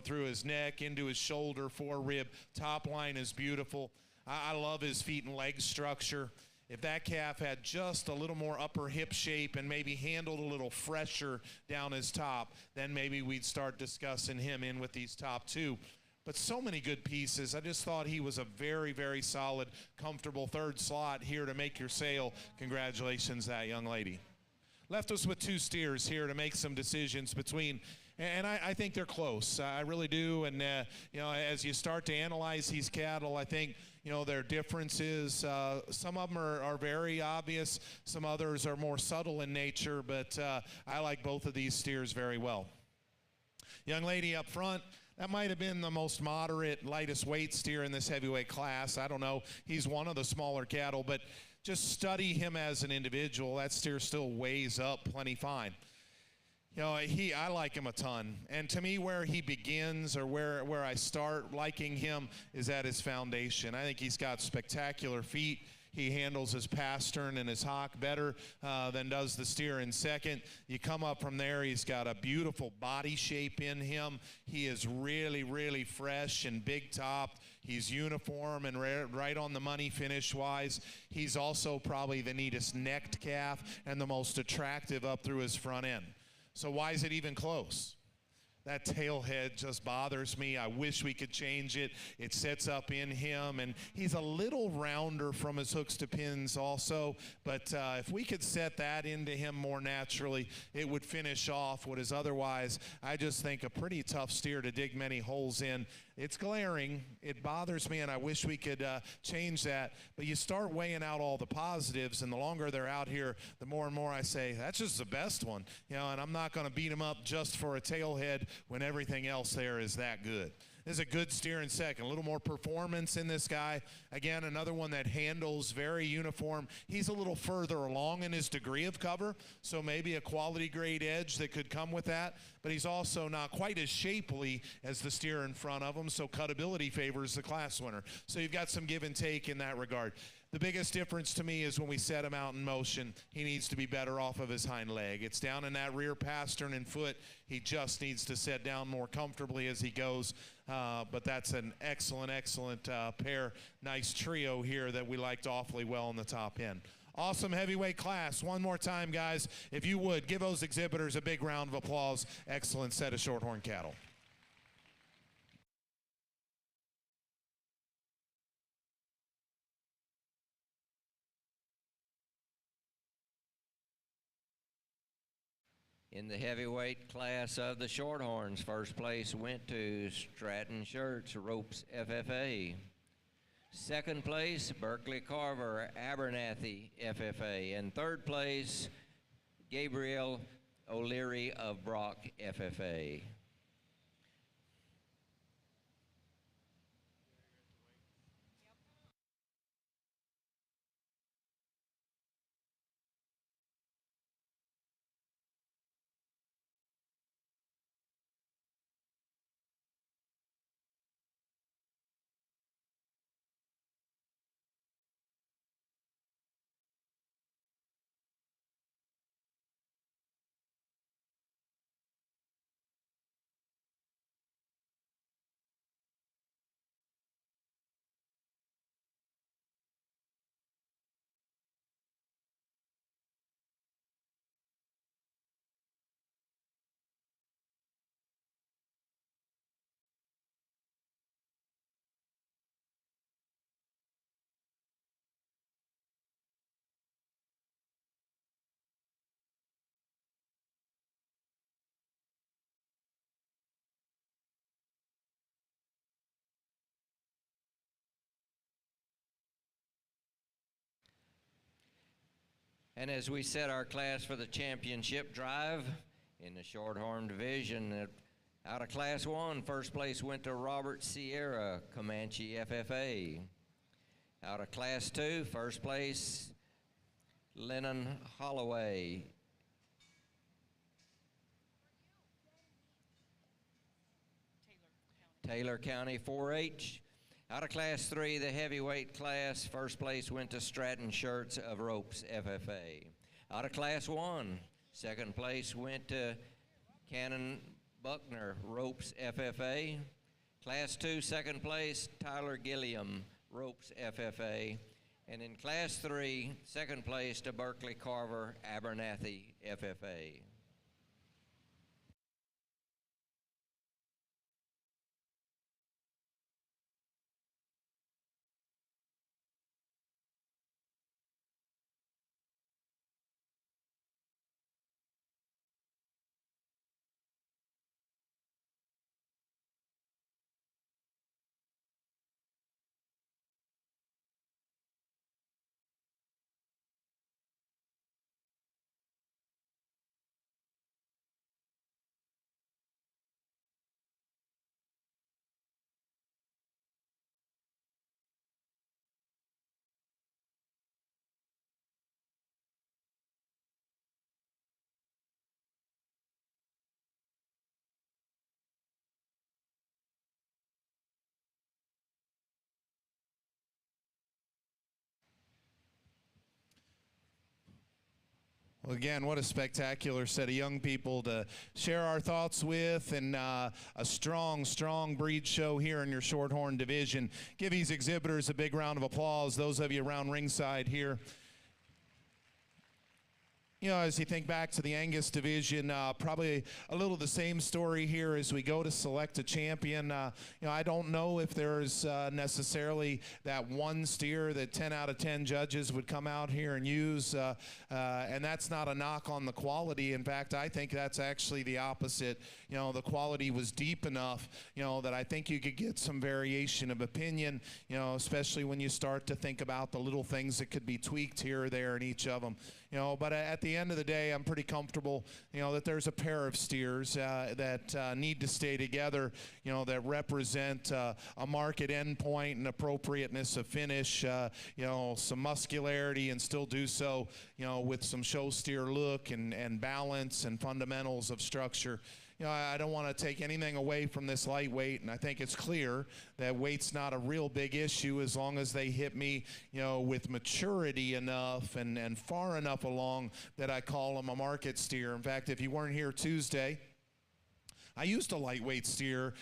through his neck into his shoulder, 4-rib. Top line is beautiful. I love his feet and leg structure. If that calf had just a little more upper hip shape and maybe handled a little fresher down his top, then maybe we'd start discussing him in with these top 2. But so many good pieces. I just thought he was a very, very solid, comfortable 3rd slot here to make your sale. Congratulations, that young lady. Left us with 2 steers here to make some decisions between, and I think they're close. I really do. And, as you start to analyze these cattle, I think, their differences. Some of them are very obvious. Some others are more subtle in nature, but I like both of these steers very well. Young lady up front, that might have been the most moderate, lightest weight steer in this heavyweight class. I don't know. He's one of the smaller cattle, but just study him as an individual. That steer still weighs up plenty fine. I like him a ton. And to me, where he begins, or where I start liking him, is at his foundation. I think he's got spectacular feet. He handles his pastern and his hock better than does the steer in second. You come up from there, he's got a beautiful body shape in him. He is really, really fresh and big topped. He's uniform and right on the money finish-wise. He's also probably the neatest necked calf and the most attractive up through his front end. So why is it even close? That tail head just bothers me. I wish we could change it. It sets up in him, and he's a little rounder from his hooks to pins also, but if we could set that into him more naturally, it would finish off what is otherwise, I just think, a pretty tough steer to dig many holes in. It's glaring. It bothers me, and I wish we could change that. But you start weighing out all the positives, and the longer they're out here, the more and more I say, that's just the best one. You know, and I'm not going to beat him up just for a tail head when everything else there is that good. This is a good steer in second. A little more performance in this guy. Again, another one that handles very uniform. He's a little further along in his degree of cover, so maybe a quality grade edge that could come with that. But he's also not quite as shapely as the steer in front of him, so cutability favors the class winner. So you've got some give and take in that regard. The biggest difference to me is when we set him out in motion, he needs to be better off of his hind leg. It's down in that rear pastern and foot. He just needs to set down more comfortably as he goes. But that's an excellent, excellent pair. Nice trio here that we liked awfully well in the top end. Awesome heavyweight class. One more time, guys. If you would, give those exhibitors a big round of applause. Excellent set of shorthorn cattle. In the heavyweight class of the Shorthorns, first place went to Stratton Shirts, Ropes FFA. Second place, Berkeley Carver, Abernathy FFA. And third place, Gabriel O'Leary of Brock FFA. And as we set our class for the championship drive in the Shorthorn division, out of Class 1, first place went to Robert Sierra, Comanche FFA. Out of Class 2, first place, Lennon Holloway. Taylor County 4-H. Out of Class 3, the heavyweight class, first place went to Stratton Shirts of Ropes FFA. Out of Class 1, second place went to Cannon Buckner, Ropes FFA. Class 2, second place, Tyler Gilliam, Ropes FFA. And in Class 3, second place to Berkeley Carver, Abernathy FFA. Again, what a spectacular set of young people to share our thoughts with, and a strong, strong breed show here in your Shorthorn division. Give these exhibitors a big round of applause, those of you around ringside here. You know, as you think back to the Angus division, probably a little the same story here as we go to select a champion. You know, I don't know if there's necessarily that one steer that 10 out of 10 judges would come out here and use, and that's not a knock on the quality. In fact, I think that's actually the opposite. You know, the quality was deep enough, you know, that I think you could get some variation of opinion, you know, especially when you start to think about the little things that could be tweaked here or there in each of them. You know, but at the end of the day, I'm pretty comfortable, you know, that there's a pair of steers that need to stay together, you know, that represent a market endpoint and appropriateness of finish, you know, some muscularity, and still do so, you know, with some show steer look and balance and fundamentals of structure. You know, I don't want to take anything away from this lightweight, and I think it's clear that weight's not a real big issue as long as they hit me, you know, with maturity enough and far enough along that I call them a market steer. In fact, if you weren't here Tuesday, I used a lightweight steer,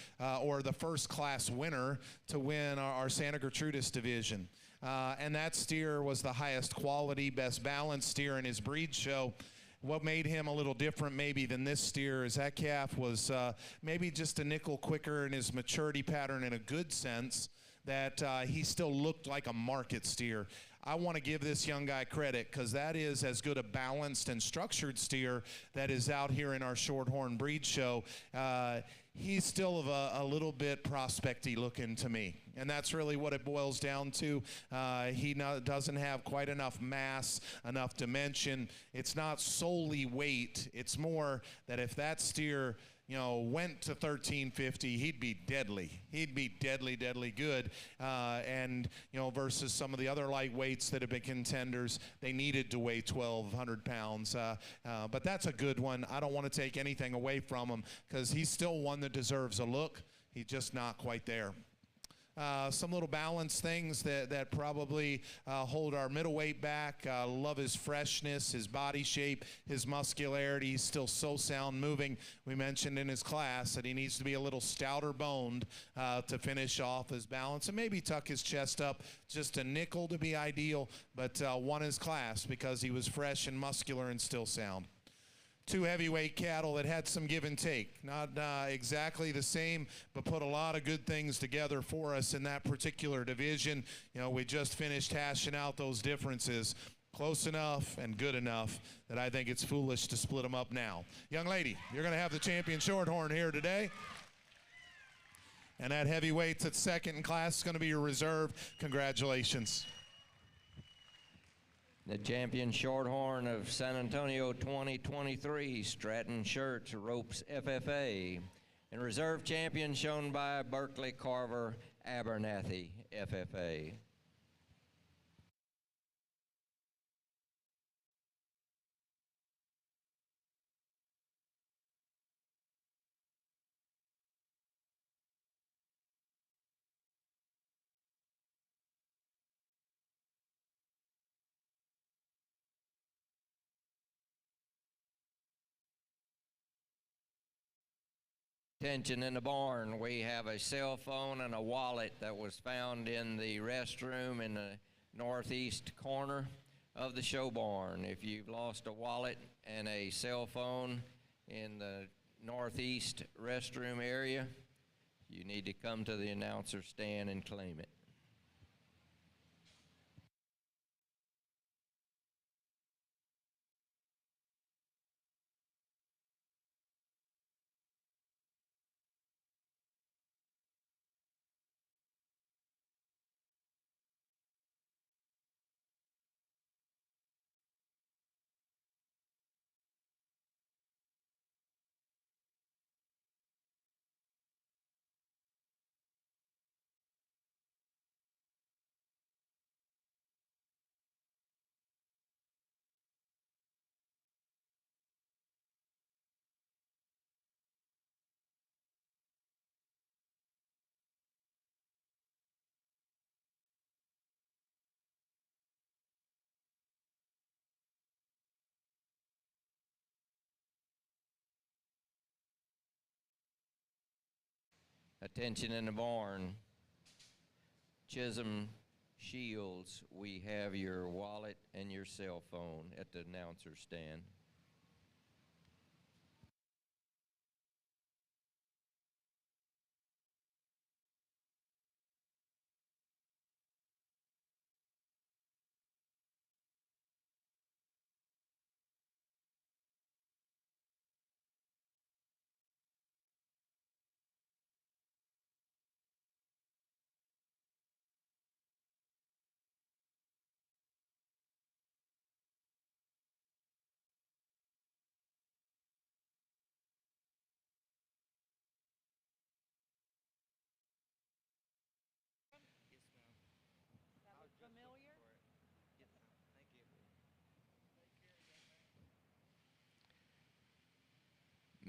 or the first class winner, to win our Santa Gertrudis division. And that steer was the highest quality, best balanced steer in his breed show. What made him a little different maybe than this steer is that calf was maybe just a nickel quicker in his maturity pattern in a good sense, that he still looked like a market steer. I want to give this young guy credit, because that is as good a balanced and structured steer that is out here in our Shorthorn breed show. He's still of a little bit prospecty looking to me, and that's really what it boils down to. He doesn't have quite enough mass, enough dimension. It's not solely weight. It's more that if that steer, you know, went to 1350, he'd be deadly. He'd be deadly, deadly good. And, you know, versus some of the other lightweights that have been contenders, they needed to weigh 1,200 pounds. But that's a good one. I don't want to take anything away from him, because he's still one that deserves a look. He's just not quite there. Some little balance things that probably hold our middleweight back. Love his freshness, his body shape, his muscularity. He's still so sound moving. We mentioned in his class that he needs to be a little stouter boned to finish off his balance, and maybe tuck his chest up just a nickel to be ideal, but won his class because he was fresh and muscular and still sound. Two heavyweight cattle that had some give and take. Not exactly the same, but put a lot of good things together for us in that particular division. You know, we just finished hashing out those differences. Close enough and good enough that I think it's foolish to split them up now. Young lady, you're going to have the champion Shorthorn here today. And that heavyweight that's second in class is going to be your reserve. Congratulations. The champion Shorthorn of San Antonio 2023, Stratton Shirts Ropes FFA. And reserve champion shown by Berkeley Carver Abernathy FFA. Attention in the barn, we have a cell phone and a wallet that was found in the restroom in the northeast corner of the show barn. If you've lost a wallet and a cell phone in the northeast restroom area, you need to come to the announcer stand and claim it. Attention in the barn. Chisholm Shields, we have your wallet and your cell phone at the announcer stand.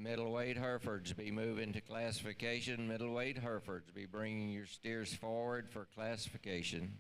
Middleweight Herefords be moving to classification. Middleweight Herefords be bringing your steers forward for classification.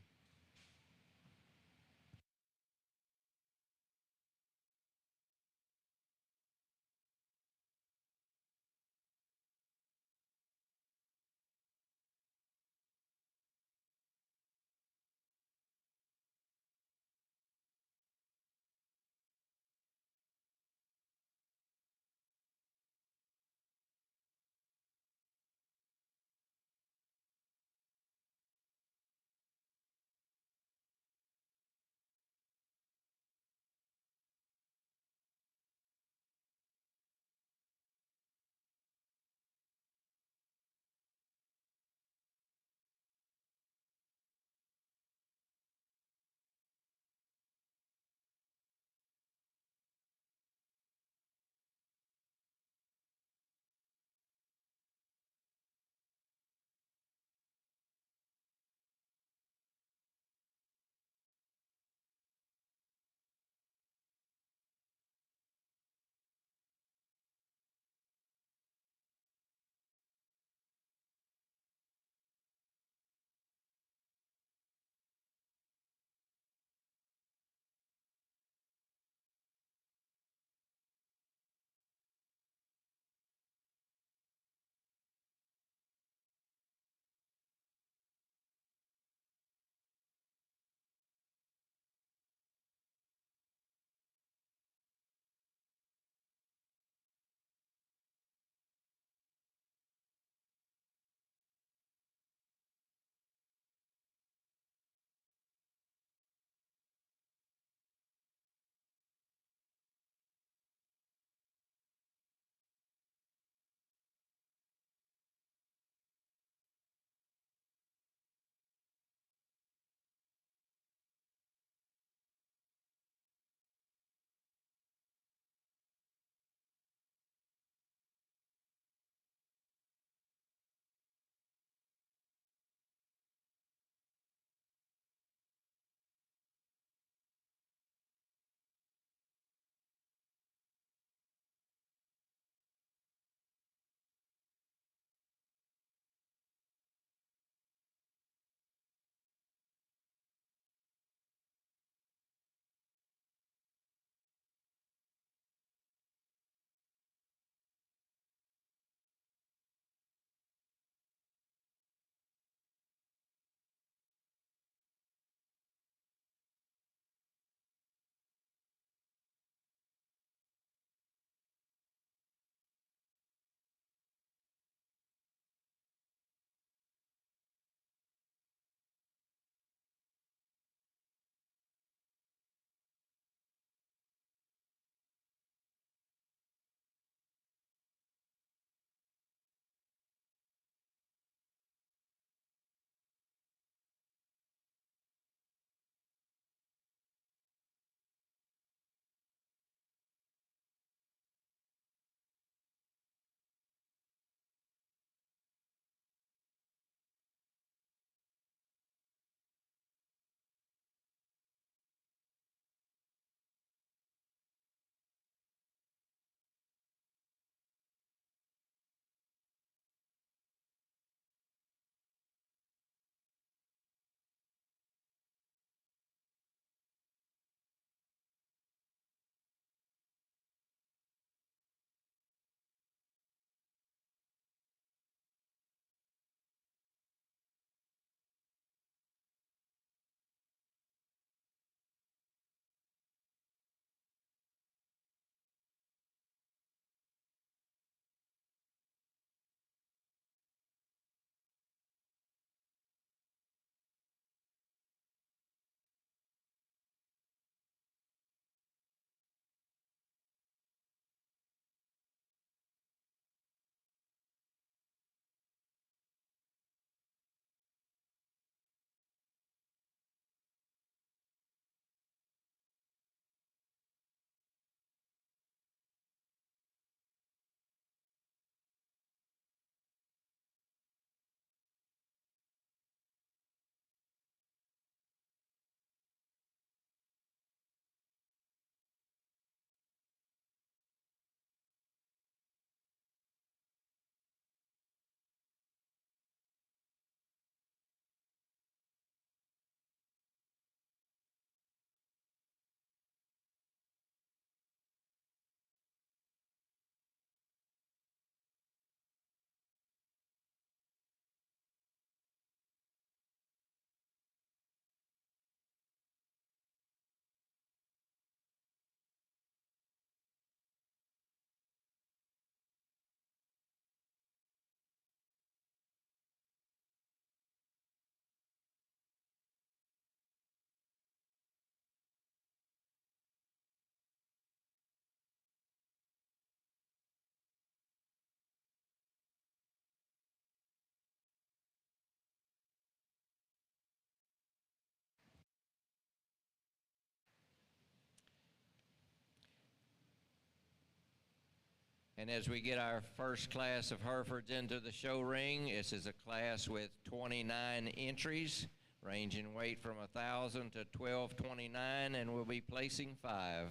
And as we get our first class of Herefords into the show ring, this is a class with 29 entries, ranging in weight from 1,000 to 1,229, and we'll be placing 5.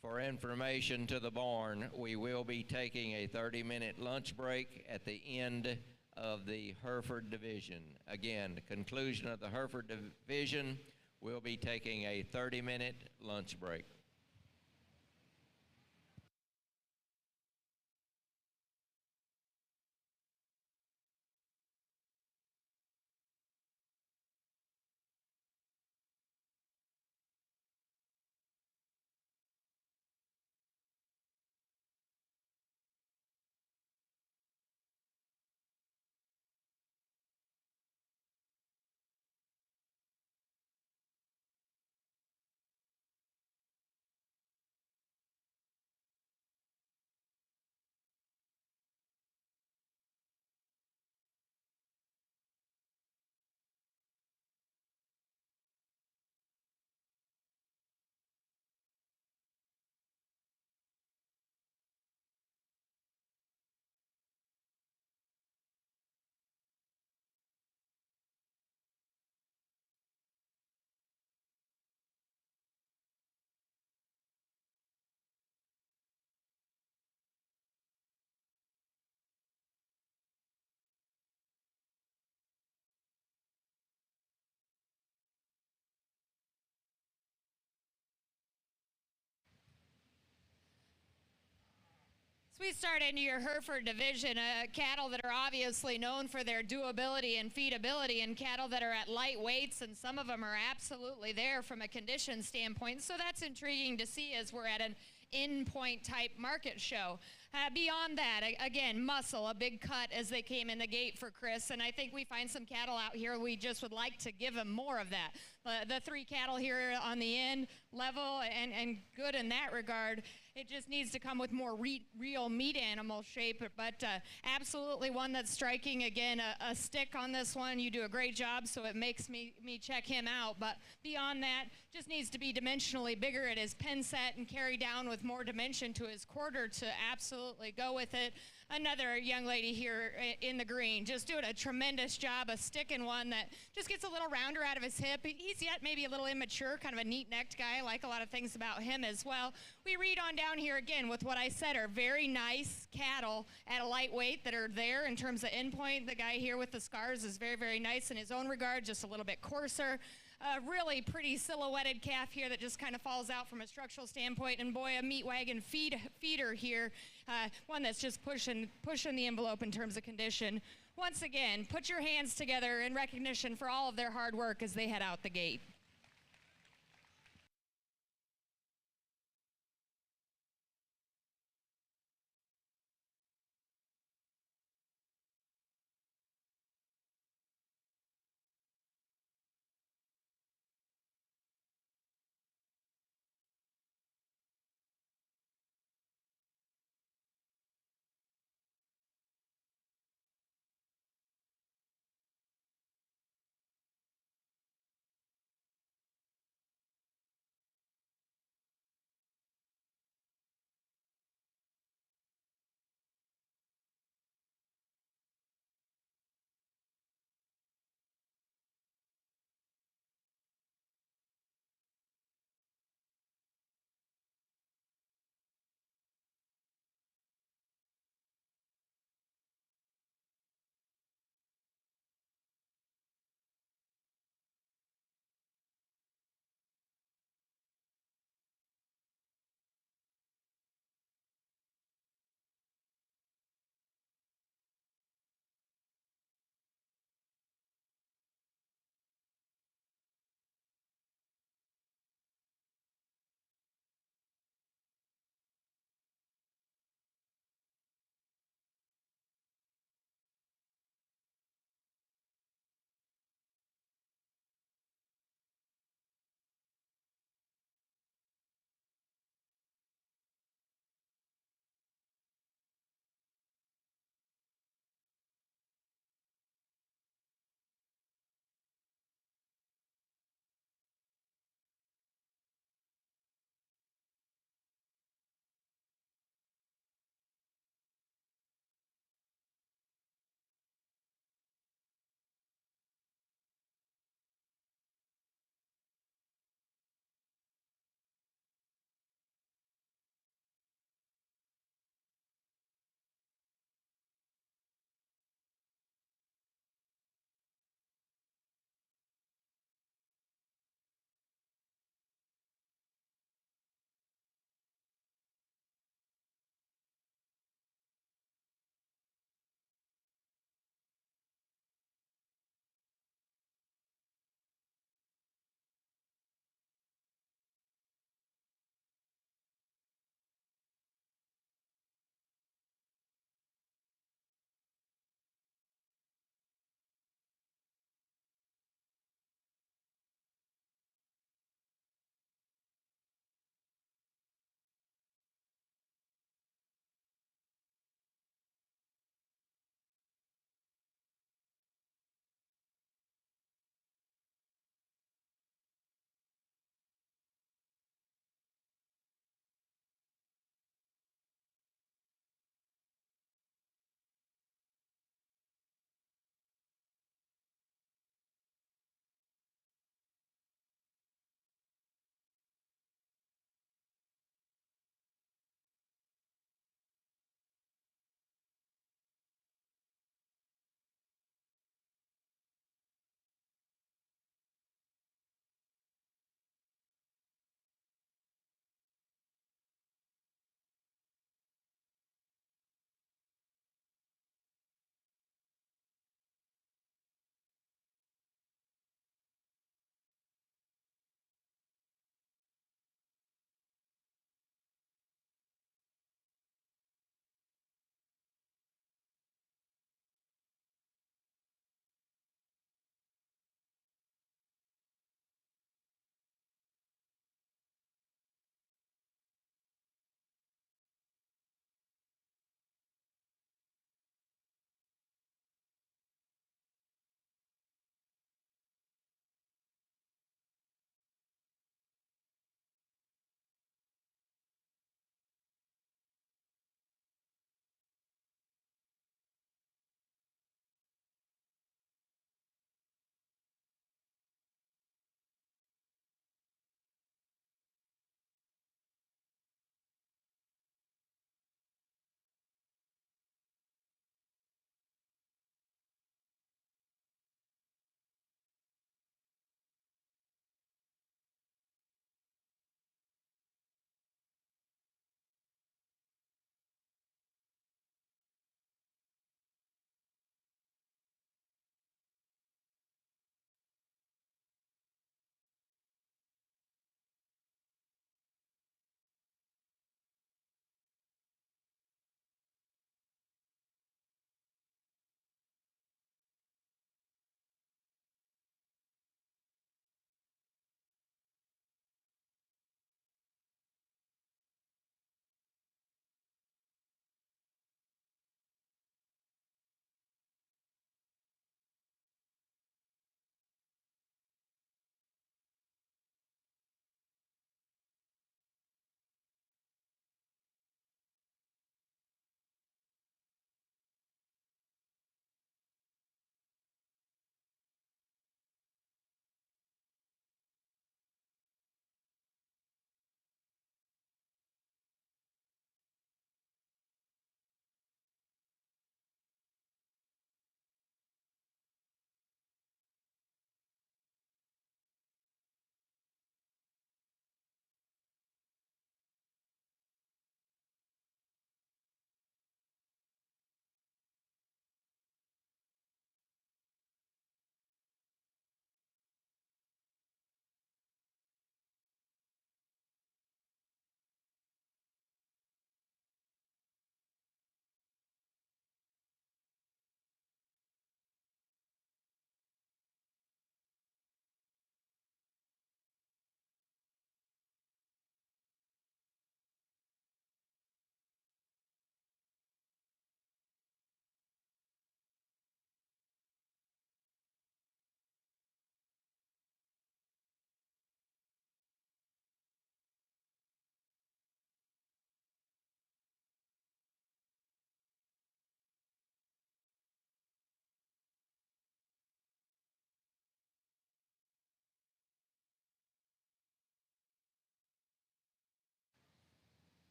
For information to the barn, we will be taking a 30-minute lunch break at the end of the Hereford division. Again, the conclusion of the Hereford division, we'll be taking a 30-minute lunch break. So we start into your Hereford division, cattle that are obviously known for their doability and feedability, and cattle that are at light weights, and some of them are absolutely there from a condition standpoint. So that's intriguing to see as we're at an in-point type market show. Beyond that, again, muscle, a big cut as they came in the gate for Chris, and I think we find some cattle out here we just would like to give him more of that. The 3 cattle here on the end, level and good in that regard. It just needs to come with more real meat animal shape, but absolutely one that's striking. Again, a stick on this one. You do a great job, so it makes me check him out. But beyond that, just needs to be dimensionally bigger at his pen set and carry down with more dimension to his quarter to absolutely go with it. Another young lady here in the green, just doing a tremendous job, a sticking one that just gets a little rounder out of his hip. He's yet maybe a little immature, kind of a neat-necked guy. I like a lot of things about him as well. We read on down here again with what I said are very nice cattle at a lightweight that are there in terms of endpoint. The guy here with the scars is very, very nice in his own regard, just a little bit coarser. A really pretty silhouetted calf here that just kind of falls out from a structural standpoint. And boy, a meat wagon feeder here, one that's just pushing the envelope in terms of condition. Once again, put your hands together in recognition for all of their hard work as they head out the gate.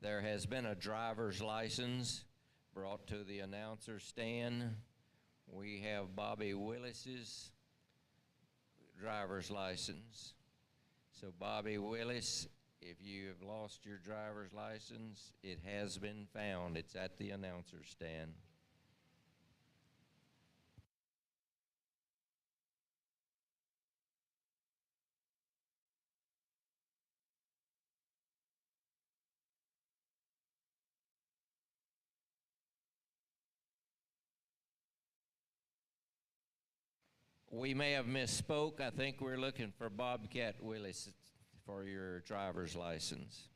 There has been a driver's license brought to the announcer stand. We have Bobby Willis's driver's license. So Bobby Willis, if you have lost your driver's license, it has been found. It's at the announcer stand. We may have misspoke. I think we're looking for Bobcat Willis for your driver's license.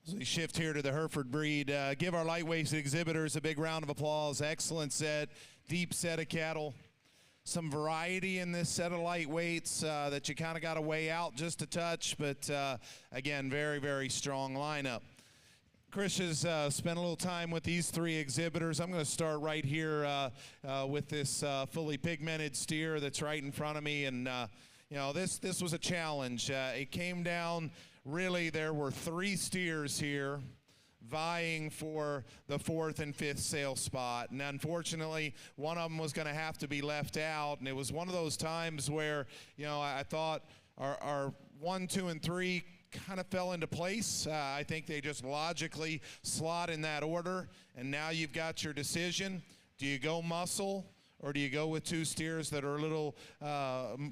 As we shift here to the Hereford breed, give our lightweight exhibitors a big round of applause. Excellent set, deep set of cattle. Some variety in this set of lightweights that you kind of got to weigh out just a touch, but again, very, very strong lineup. Chris has spent a little time with these three exhibitors. I'm going to start right here with this fully pigmented steer that's right in front of me, and you know, this was a challenge. It came down. Really, there were three steers here vying for the fourth and fifth sale spot, and unfortunately one of them was going to have to be left out, and it was one of those times where, you know, I thought our 1, 2, and 3 kind of fell into place. I think they just logically slot in that order, and now you've got your decision. Do you go muscle, or do you go with two steers that are a little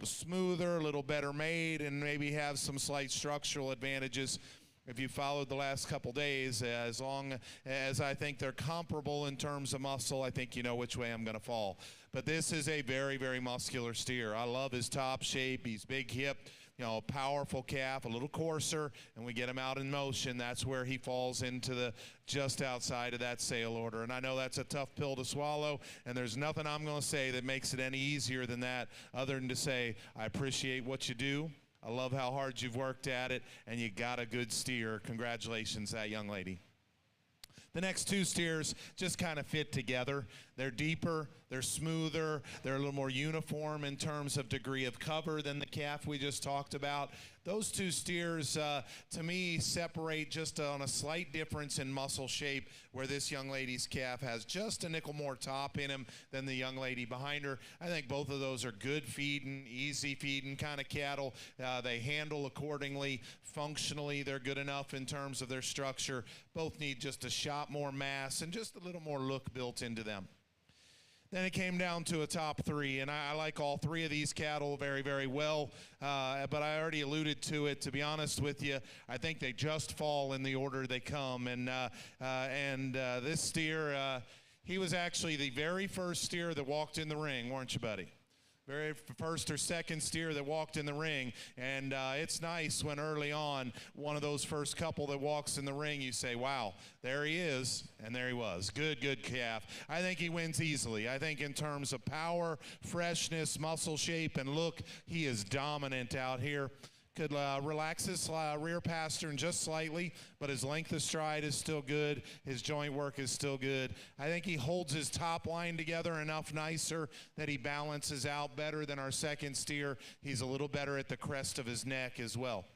smoother, a little better made, and maybe have some slight structural advantages? If you followed the last couple days, as long as I think they're comparable in terms of muscle, I think you know which way I'm going to fall. But this is a very, very muscular steer. I love his top shape. He's big hip, you know, powerful calf, a little coarser, and we get him out in motion. That's where he falls into the just outside of that sale order. And I know that's a tough pill to swallow, and there's nothing I'm going to say that makes it any easier than that, other than to say I appreciate what you do. I love how hard you've worked at it, and you got a good steer. Congratulations, that young lady. The next two steers just kind of fit together. They're deeper, they're smoother, they're a little more uniform in terms of degree of cover than the calf we just talked about. Those two steers, to me, separate just on a slight difference in muscle shape, where this young lady's calf has just a nickel more top in him than the young lady behind her. I think both of those are good feeding, easy feeding kind of cattle. They handle accordingly. Functionally, they're good enough in terms of their structure. Both need just a shot more mass and just a little more look built into them. Then it came down to a top three, and I like all three of these cattle very, very well, but I already alluded to it. To be honest with you, I think they just fall in the order they come, and this steer, he was actually the very first steer that walked in the ring, weren't you, buddy? very first or second steer that walked in the ring. And it's nice when early on, one of those first couple that walks in the ring, you say, wow, there he is, and there he was. Good, good calf. I think he wins easily. I think in terms of power, freshness, muscle shape, and look, he is dominant out here. Could relax his rear pastern just slightly, but his length of stride is still good. His joint work is still good. I think he holds his top line together enough nicer that he balances out better than our second steer. He's a little better at the crest of his neck as well.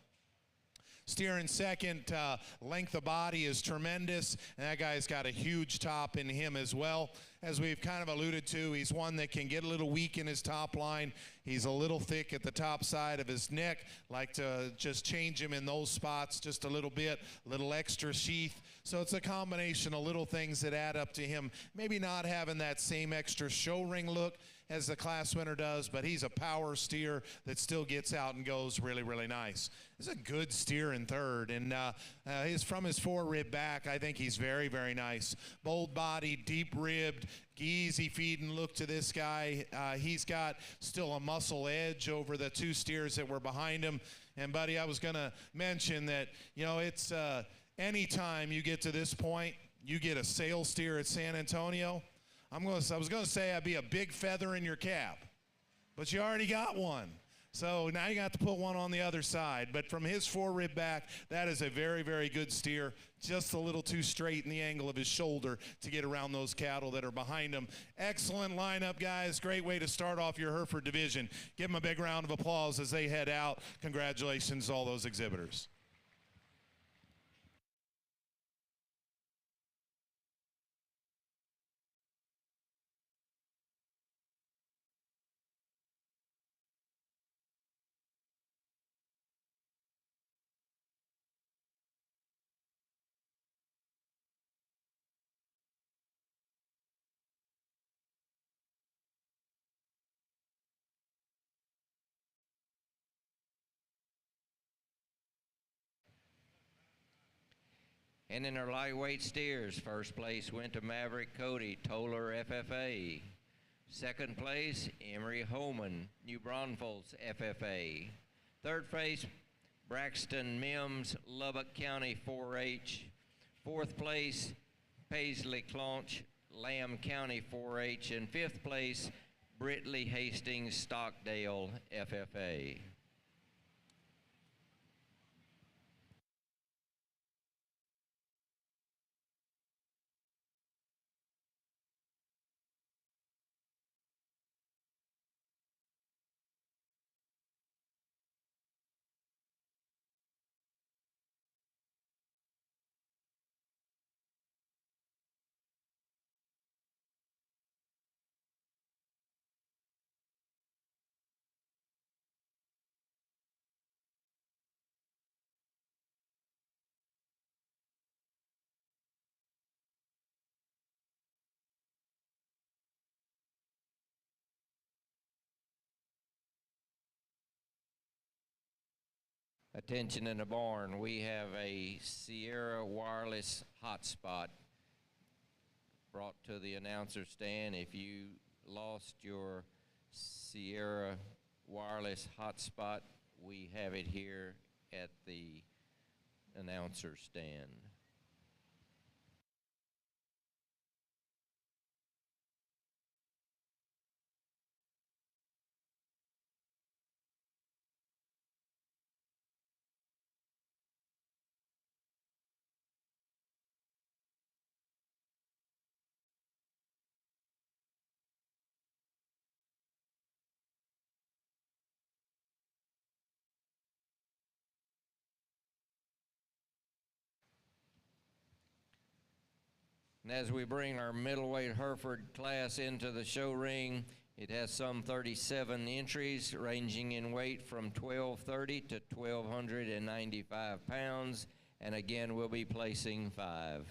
Steer in second, length of body is tremendous, and that guy's got a huge top in him as well. As we've kind of alluded to, he's one that can get a little weak in his top line. He's a little thick at the top side of his neck. Like to just change him in those spots just a little bit, a little extra sheath. So it's a combination of little things that add up to him maybe not having that same extra show ring look as the class winner does, but he's a power steer that still gets out and goes really, really nice. This is a good steer in third, and from his fore-rib back, I think he's very, very nice. Bold body, deep-ribbed, easy feeding look to this guy. He's got still a muscle edge over the two steers that were behind him. And, buddy, I was going to mention that, you know, it's anytime you get to this point, you get a sale steer at San Antonio, I was going to say I'd be a big feather in your cap, but you already got one. So now you got to put one on the other side. But from his fore-rib back, that is a very, very good steer. Just a little too straight in the angle of his shoulder to get around those cattle that are behind him. Excellent lineup, guys. Great way to start off your Hereford division. Give them a big round of applause as they head out. Congratulations to all those exhibitors. And in our lightweight steers, first place went to Maverick Cody, Toller FFA. Second place, Emery Holman, New Braunfels FFA. Third place, Braxton Mims, Lubbock County 4-H. Fourth place, Paisley Claunch, Lamb County 4-H. And fifth place, Britley Hastings, Stockdale FFA. Attention in the barn, we have a Sierra wireless hotspot brought to the announcer stand. If you lost your Sierra wireless hotspot, we have it here at the announcer stand. And as we bring our middleweight Hereford class into the show ring, it has some 37 entries ranging in weight from 1230 to 1295 pounds. And again, we'll be placing 5.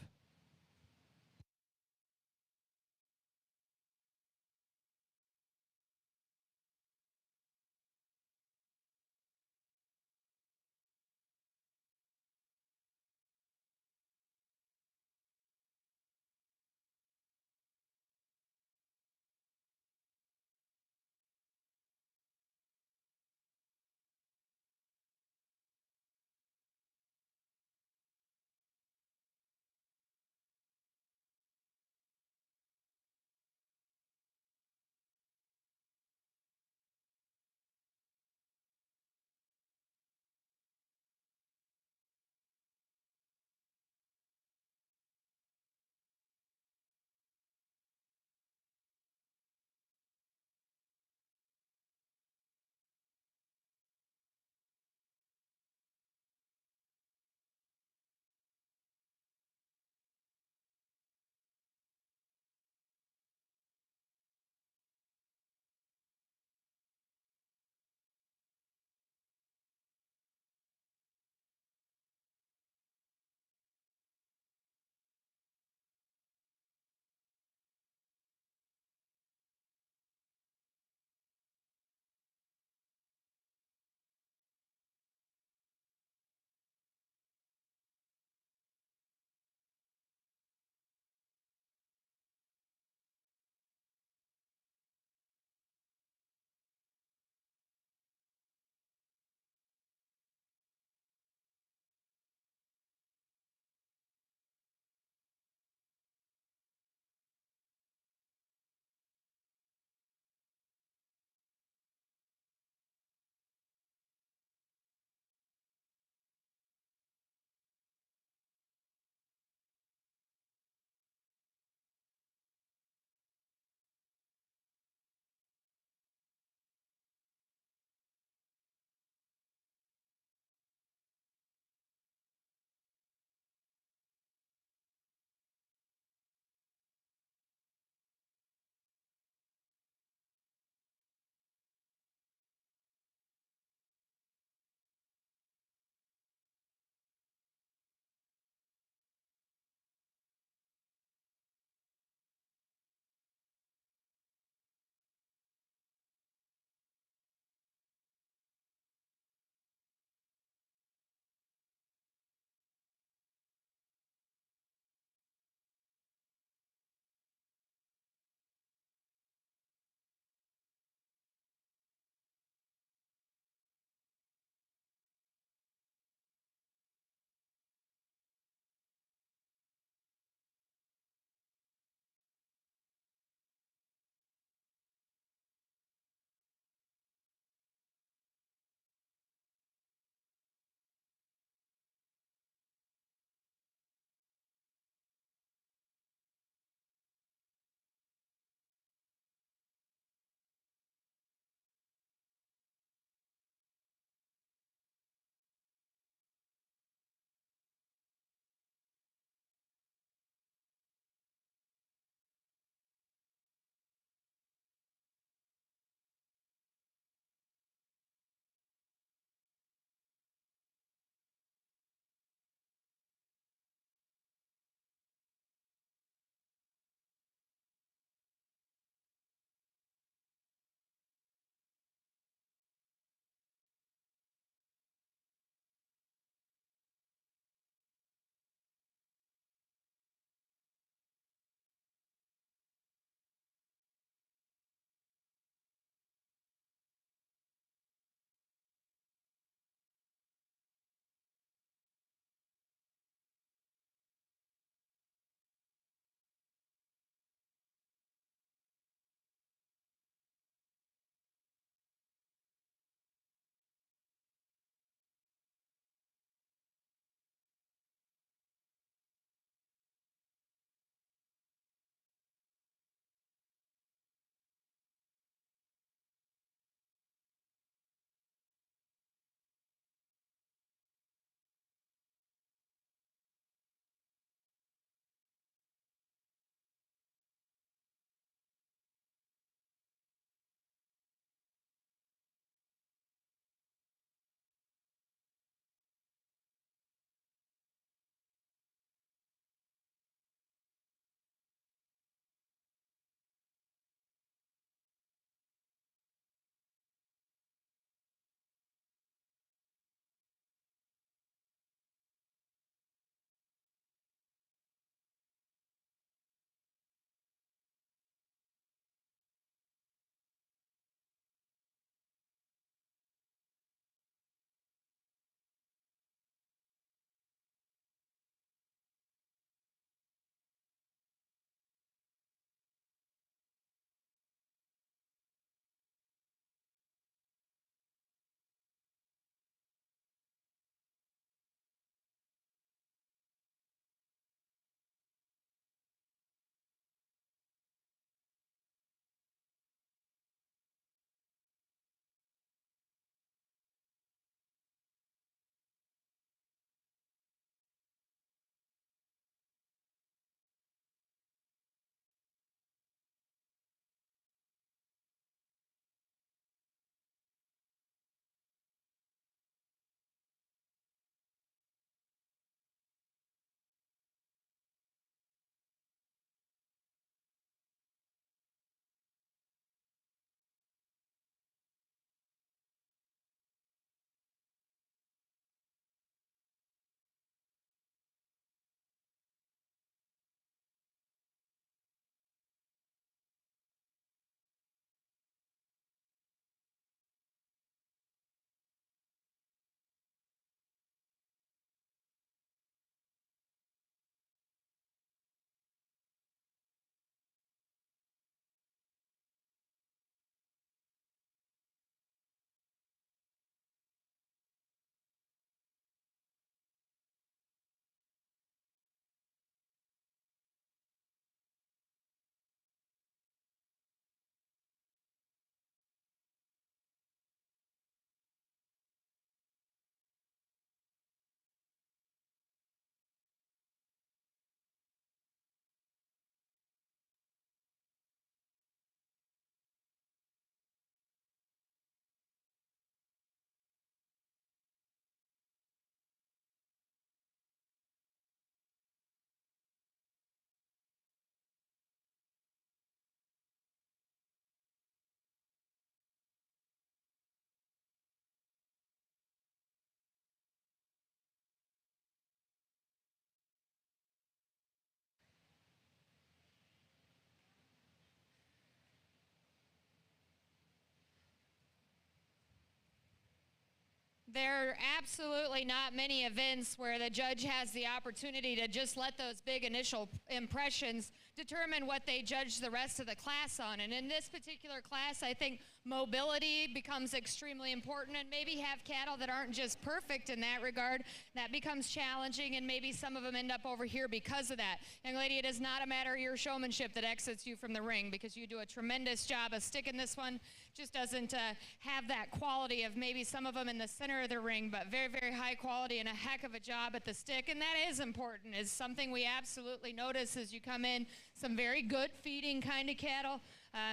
There are absolutely not many events where the judge has the opportunity to just let those big initial impressions determine what they judge the rest of the class on. And in this particular class, I think mobility becomes extremely important, and maybe have cattle that aren't just perfect in that regard. That becomes challenging, and maybe some of them end up over here because of that. Young lady, it is not a matter of your showmanship that exits you from the ring, because you do a tremendous job of sticking this one. Just doesn't have that quality of maybe some of them in the center of the ring, but very, very high quality and a heck of a job at the stick. And that is important, is something we absolutely notice as you come in. Some very good feeding kind of cattle.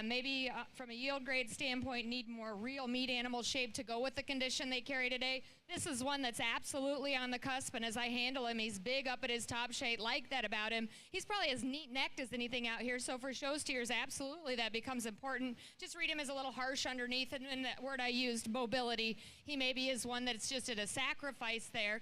Maybe from a yield grade standpoint, need more real meat animal shape to go with the condition they carry today. This is one that's absolutely on the cusp, and as I handle him, he's big up at his top shape, like that about him. He's probably as neat-necked as anything out here, so for show steers, absolutely that becomes important. Just read him as a little harsh underneath, and in that word I used, mobility, he maybe is one that's just at a sacrifice there.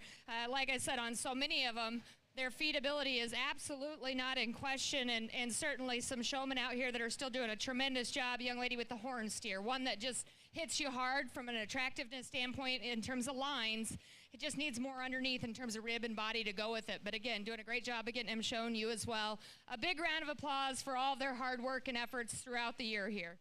Like I said, on so many of them, their feedability is absolutely not in question, and certainly some showmen out here that are still doing a tremendous job. Young lady with the horn steer, one that just hits you hard from an attractiveness standpoint in terms of lines. It just needs more underneath in terms of rib and body to go with it. But again, doing a great job of getting him shown, you as well. A big round of applause for all their hard work and efforts throughout the year here.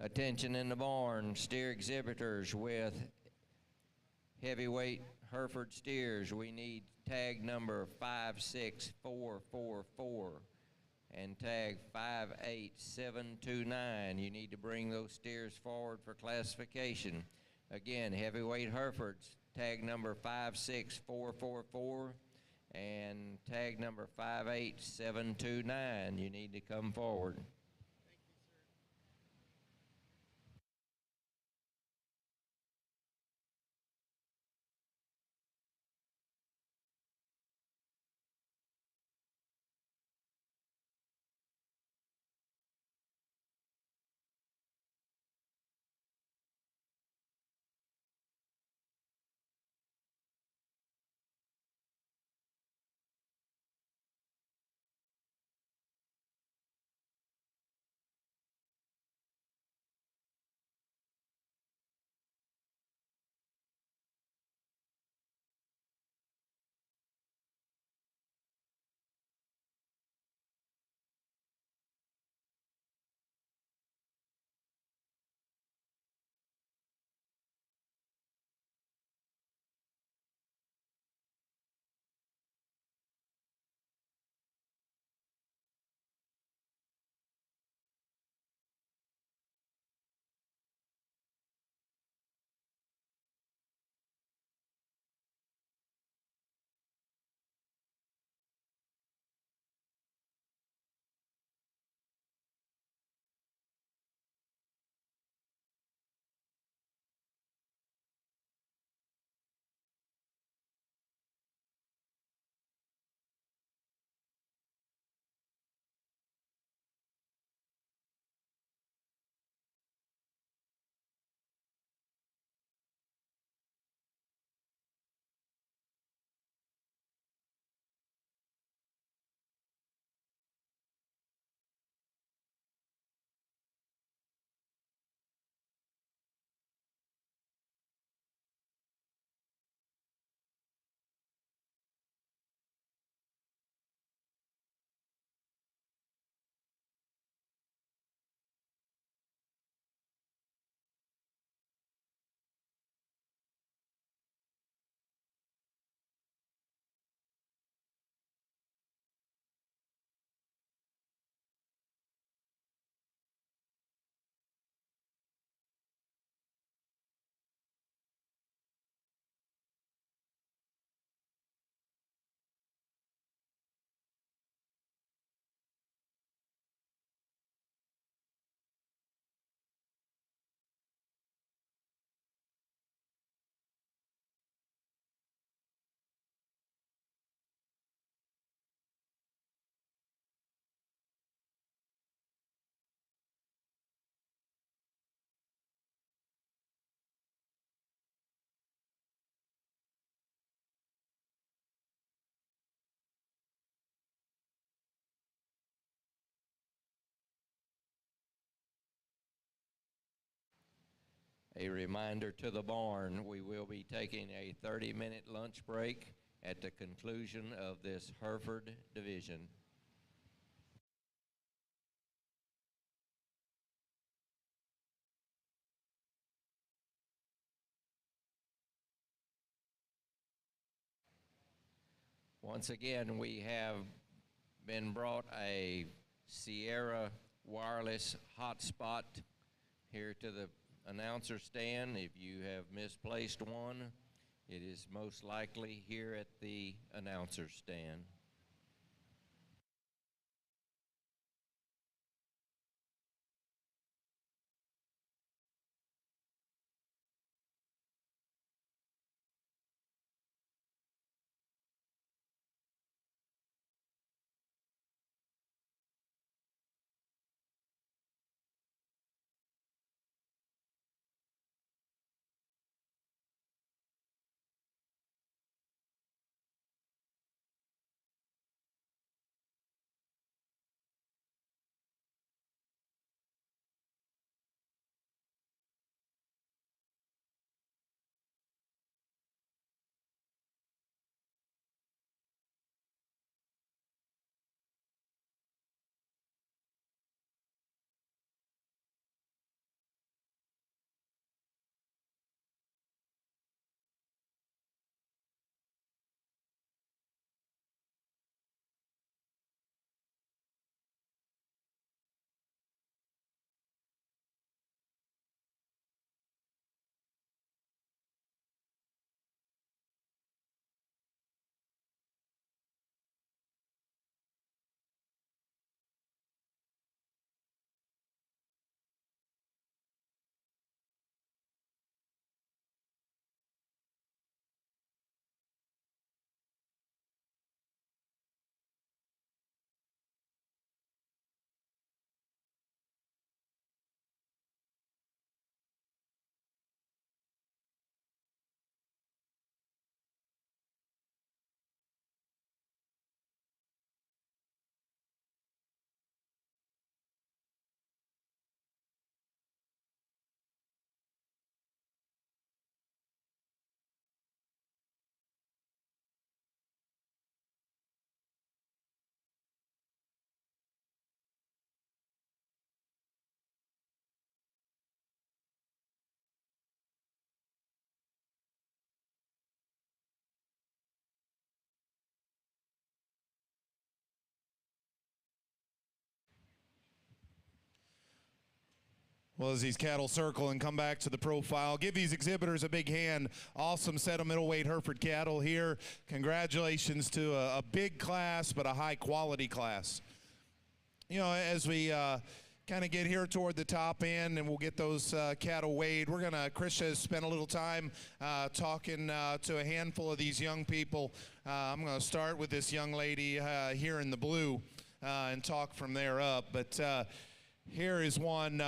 Attention in the barn, steer exhibitors with heavyweight Hereford steers. We need tag number 56444 and tag 58729. You need to bring those steers forward for classification. Again, heavyweight Herefords, tag number 56444 and tag number 58729. You need to come forward. A reminder to the barn, we will be taking a 30-minute lunch break at the conclusion of this Hereford division. Once again, we have been brought a Sierra wireless hotspot here to the announcer stand. If you have misplaced one, it is most likely here at the announcer stand. Well, as these cattle circle and come back to the profile, give these exhibitors a big hand. Awesome set of middleweight Hereford cattle here. Congratulations to a big class, but a high-quality class. You know, as we kind of get here toward the top end and we'll get those cattle weighed, we're going to, Chris has spent a little time talking to a handful of these young people. I'm going to start with this young lady here in the blue and talk from there up. But here is one,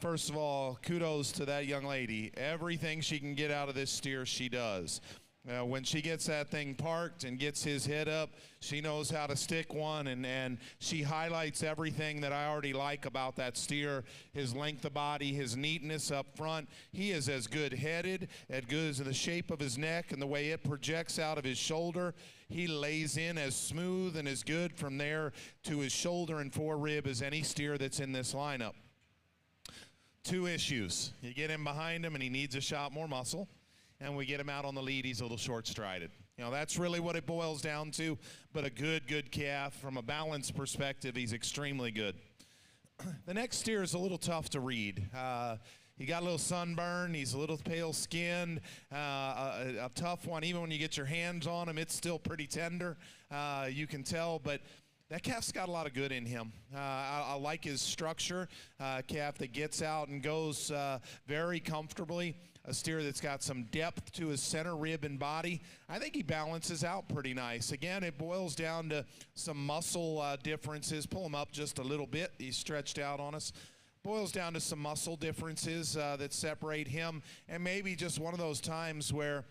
first of all, kudos to that young lady. Everything she can get out of this steer, she does. When she gets that thing parked and gets his head up, she knows how to stick one, and she highlights everything that I already like about that steer. His length of body, his neatness up front. He is as good headed, as good as the shape of his neck and the way it projects out of his shoulder. He lays in as smooth and as good from there to his shoulder and forerib as any steer that's in this lineup. Two issues. You get him behind him and he needs a shot more muscle. And we get him out on the lead, he's a little short-strided. You know, that's really what it boils down to, but a good calf. From a balance perspective, he's extremely good. The next steer is a little tough to read. He got a little sunburn, he's a little pale-skinned, a tough one. Even when you get your hands on him, it's still pretty tender, you can tell, but that calf's got a lot of good in him. I like his structure, calf that gets out and goes very comfortably. A steer that's got some depth to his center rib and body. I think he balances out pretty nice. Again, it boils down to some muscle differences. Pull him up just a little bit. He's stretched out on us. Boils down to some muscle differences that separate him, and maybe just one of those times where,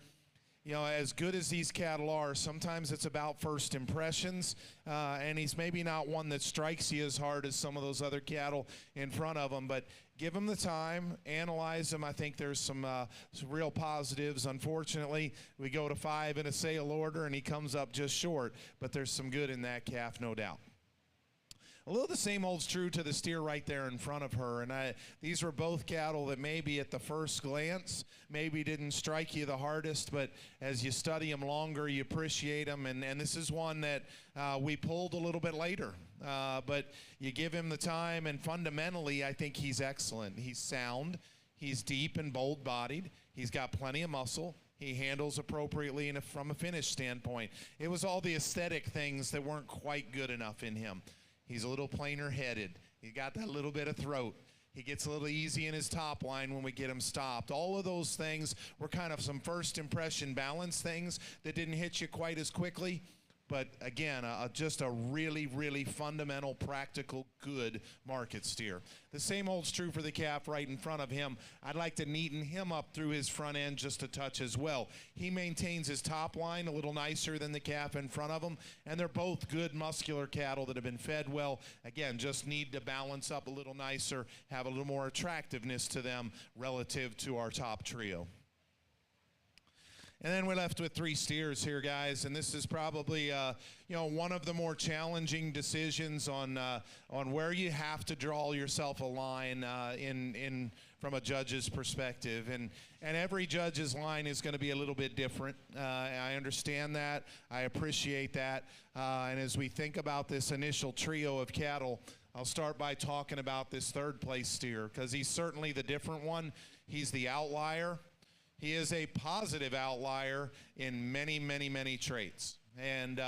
you know, as good as these cattle are, sometimes it's about first impressions, and he's maybe not one that strikes you as hard as some of those other cattle in front of him, but give him the time, analyze him. I think there's some real positives. Unfortunately, we go to 5 in a sale order, and he comes up just short, but there's some good in that calf, no doubt. A little the same holds true to the steer right there in front of her, and these were both cattle that maybe at the first glance maybe didn't strike you the hardest, but as you study them longer, you appreciate them, and this is one that we pulled a little bit later, but you give him the time, and fundamentally I think he's excellent. He's sound, he's deep and bold-bodied, he's got plenty of muscle. He handles appropriately from a finish standpoint. It was all the aesthetic things that weren't quite good enough in him. He's a little plainer headed. He got that little bit of throat. He gets a little easy in his top line when we get him stopped. All of those things were kind of some first impression balance things that didn't hit you quite as quickly. But again, just a really fundamental, practical, good market steer. The same holds true for the calf right in front of him. I'd like to neaten him up through his front end just a touch as well. He maintains his top line a little nicer than the calf in front of him, and they're both good muscular cattle that have been fed well. Again, just need to balance up a little nicer, have a little more attractiveness to them relative to our top trio. And then we're left with 3 steers here, guys, and this is probably you know, one of the more challenging decisions on where you have to draw yourself a line from a judge's perspective, and every judge's line is going to be a little bit different. I understand that, I appreciate that, and as we think about this initial trio of cattle, I'll start by talking about this 3rd place steer, because he's certainly the different one. He's the outlier. He is a positive outlier in many traits. And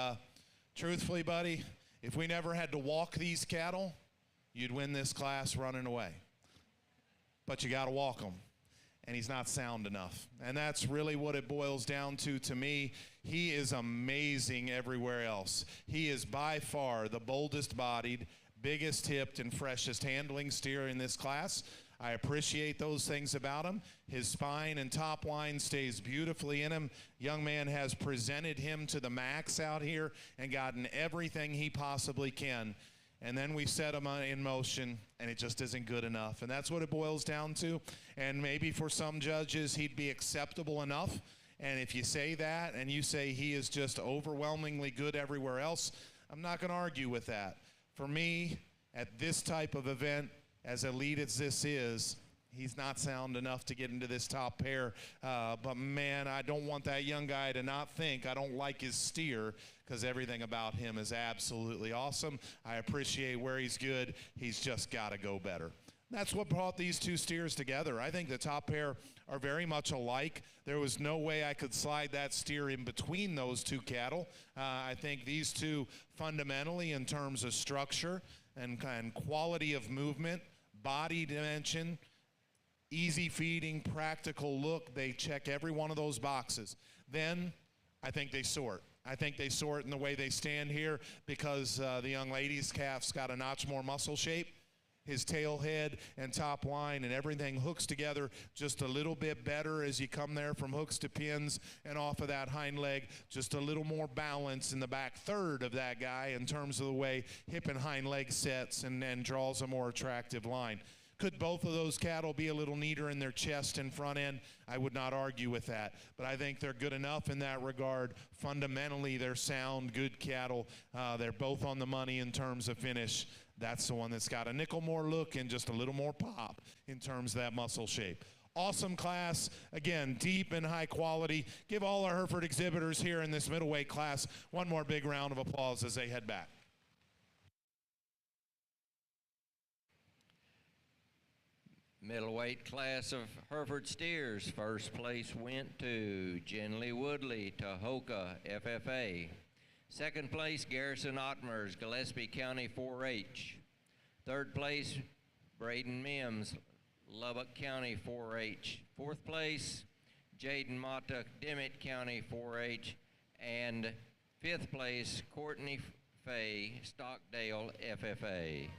truthfully, buddy, if we never had to walk these cattle, you'd win this class running away. But you got to walk them. And he's not sound enough. And that's really what it boils down to me. He is amazing everywhere else. He is by far the boldest bodied, biggest hipped, and freshest handling steer in this class. I appreciate those things about him. His spine and top line stays beautifully in him. Young man has presented him to the max out here and gotten everything he possibly can. And then we set him in motion, and it just isn't good enough. And that's what it boils down to. And maybe for some judges, he'd be acceptable enough. And if you say that and you say he is just overwhelmingly good everywhere else, I'm not going to argue with that. For me, at this type of event, as elite as this is, he's not sound enough to get into this top pair. But man, I don't want that young guy to not think I don't like his steer, because everything about him is absolutely awesome. I appreciate where he's good. He's just got to go better. That's what brought these two steers together. I think the top pair are very much alike. There was no way I could slide that steer in between those two cattle. I think these two fundamentally in terms of structure and quality of movement, body dimension, easy feeding, practical look, they check every one of those boxes. Then I think they sort. I think they sort in the way they stand here because the young lady's calf's got a notch more muscle shape. His tail head and top line and everything hooks together just a little bit better as you come there from hooks to pins and off of that hind leg. Just a little more balance in the back third of that guy in terms of the way hip and hind leg sets and draws a more attractive line. Could both of those cattle be a little neater in their chest and front end? I would not argue with that. But I think they're good enough in that regard. Fundamentally, they're sound, good cattle. They're both on the money in terms of finish. That's the one that's got a nickel more look and just a little more pop in terms of that muscle shape. Awesome class. Again, deep and high quality. Give all our Hereford exhibitors here in this middleweight class one more big round of applause as they head back. Middleweight class of Hereford steers. First place went to Genly Woodley, Tahoka, FFA. Second place, Garrison Otmers, Gillespie County 4-H. Third place, Braden Mims, Lubbock County 4-H. Fourth place, Jaden Mata, Dimmitt County 4-H. And fifth place, Courtney Fay, Stockdale, FFA.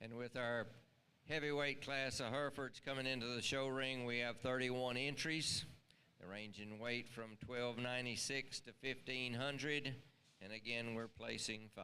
And with our heavyweight class of Herefords coming into the show ring, we have 31 entries. They range in weight from 1296 to 1500. And again, we're placing 5.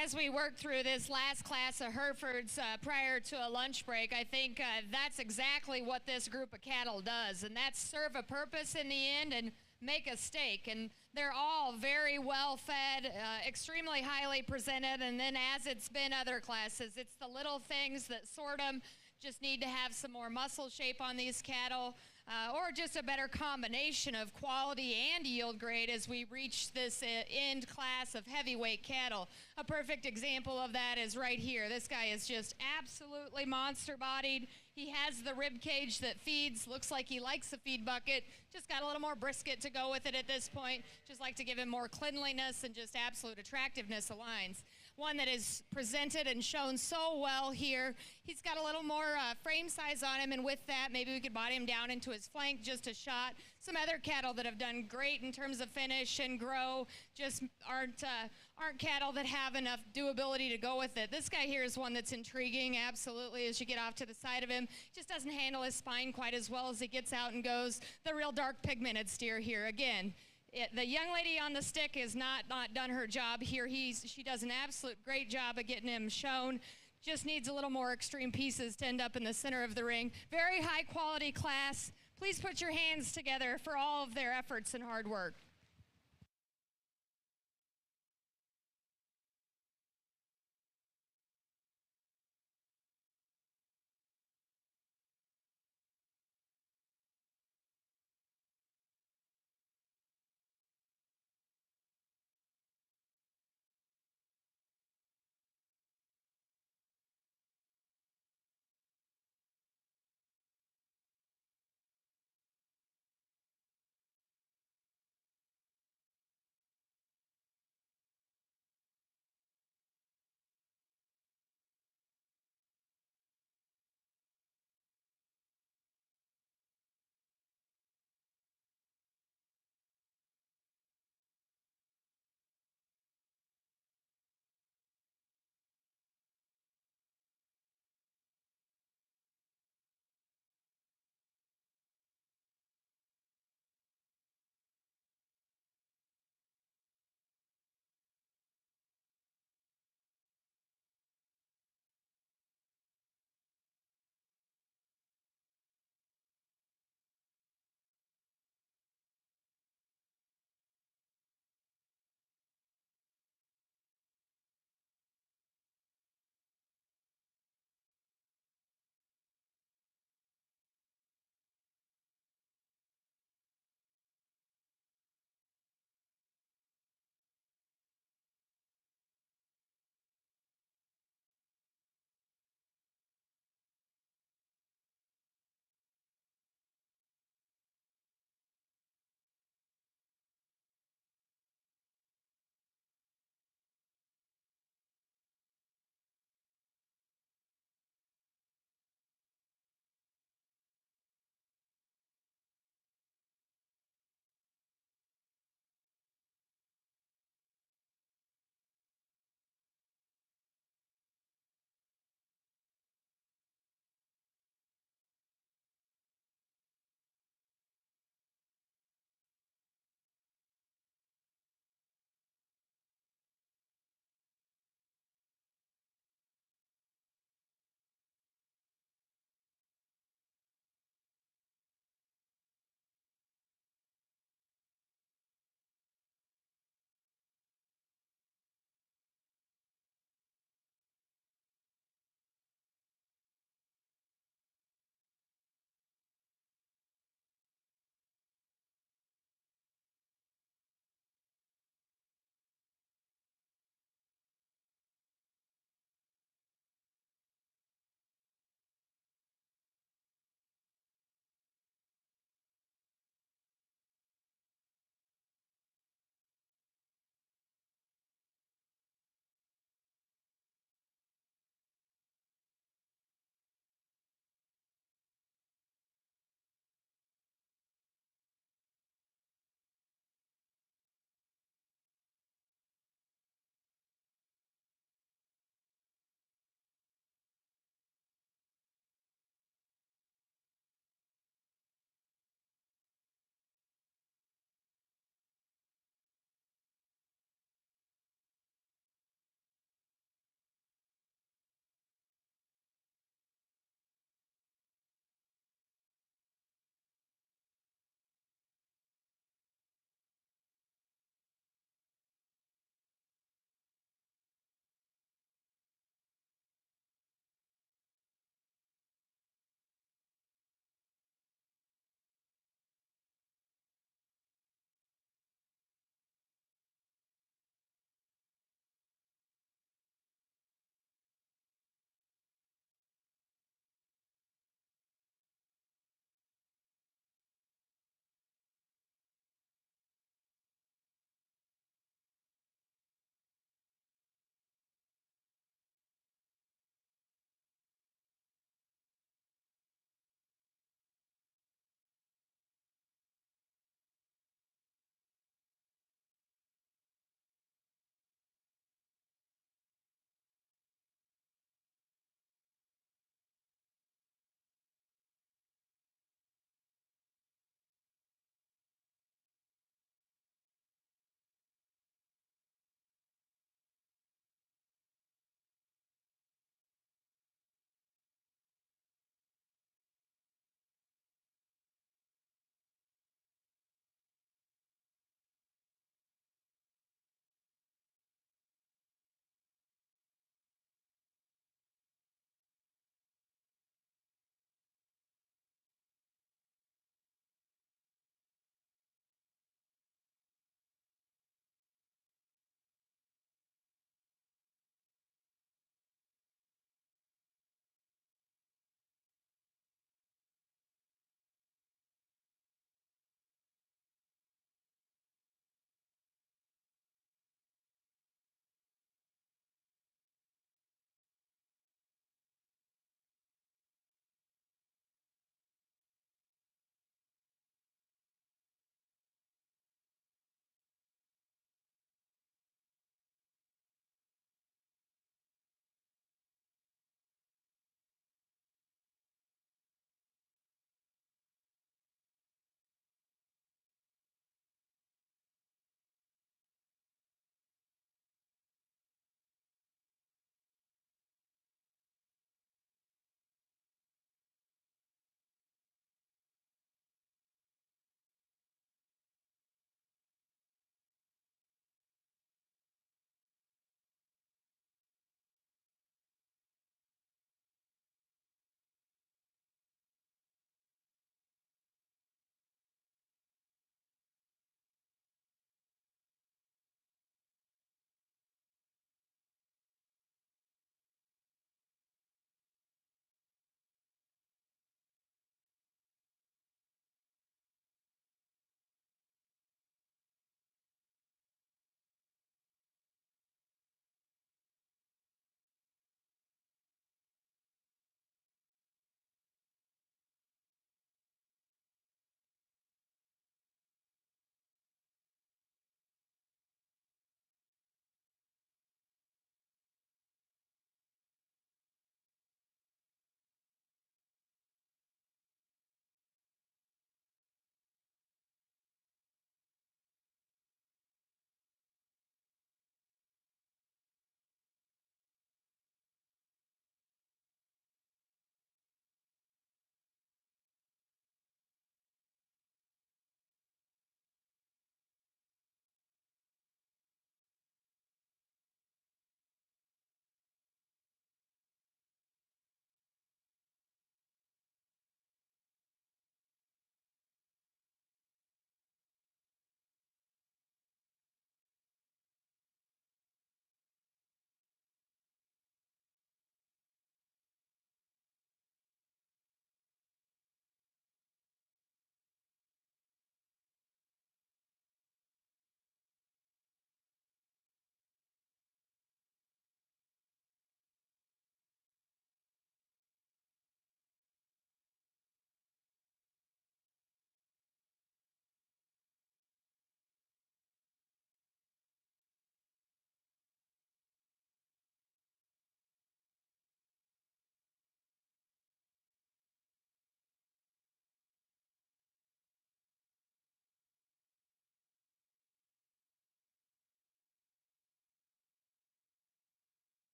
As we work through this last class of Herefords prior to a lunch break, I think that's exactly what this group of cattle does, and that's serve a purpose in the end and make a steak. And they're all very well fed, extremely highly presented, and then as it's been other classes, it's the little things that sort them. Just need to have some more muscle shape on these cattle, or just a better combination of quality and yield grade as we reach this end class of heavyweight cattle. A perfect example of that is right here. This guy is just absolutely monster bodied. He has the rib cage that feeds, looks like he likes a feed bucket, just got a little more brisket to go with it at this point. Just like to give him more cleanliness and just absolute attractiveness aligns. One that is presented and shown so well here. He's got a little more frame size on him, and with that, maybe we could body him down into his flank just a shot. Some other cattle that have done great in terms of finish and grow just aren't cattle that have enough doability to go with it. This guy here is one that's intriguing, absolutely, as you get off to the side of him. Just doesn't handle his spine quite as well as he gets out and goes. The real dark pigmented steer here. Again, the young lady on the stick has not done her job here. She does an absolute great job of getting him shown. Just needs a little more extreme pieces to end up in the center of the ring. Very high quality class. Please put your hands together for all of their efforts and hard work.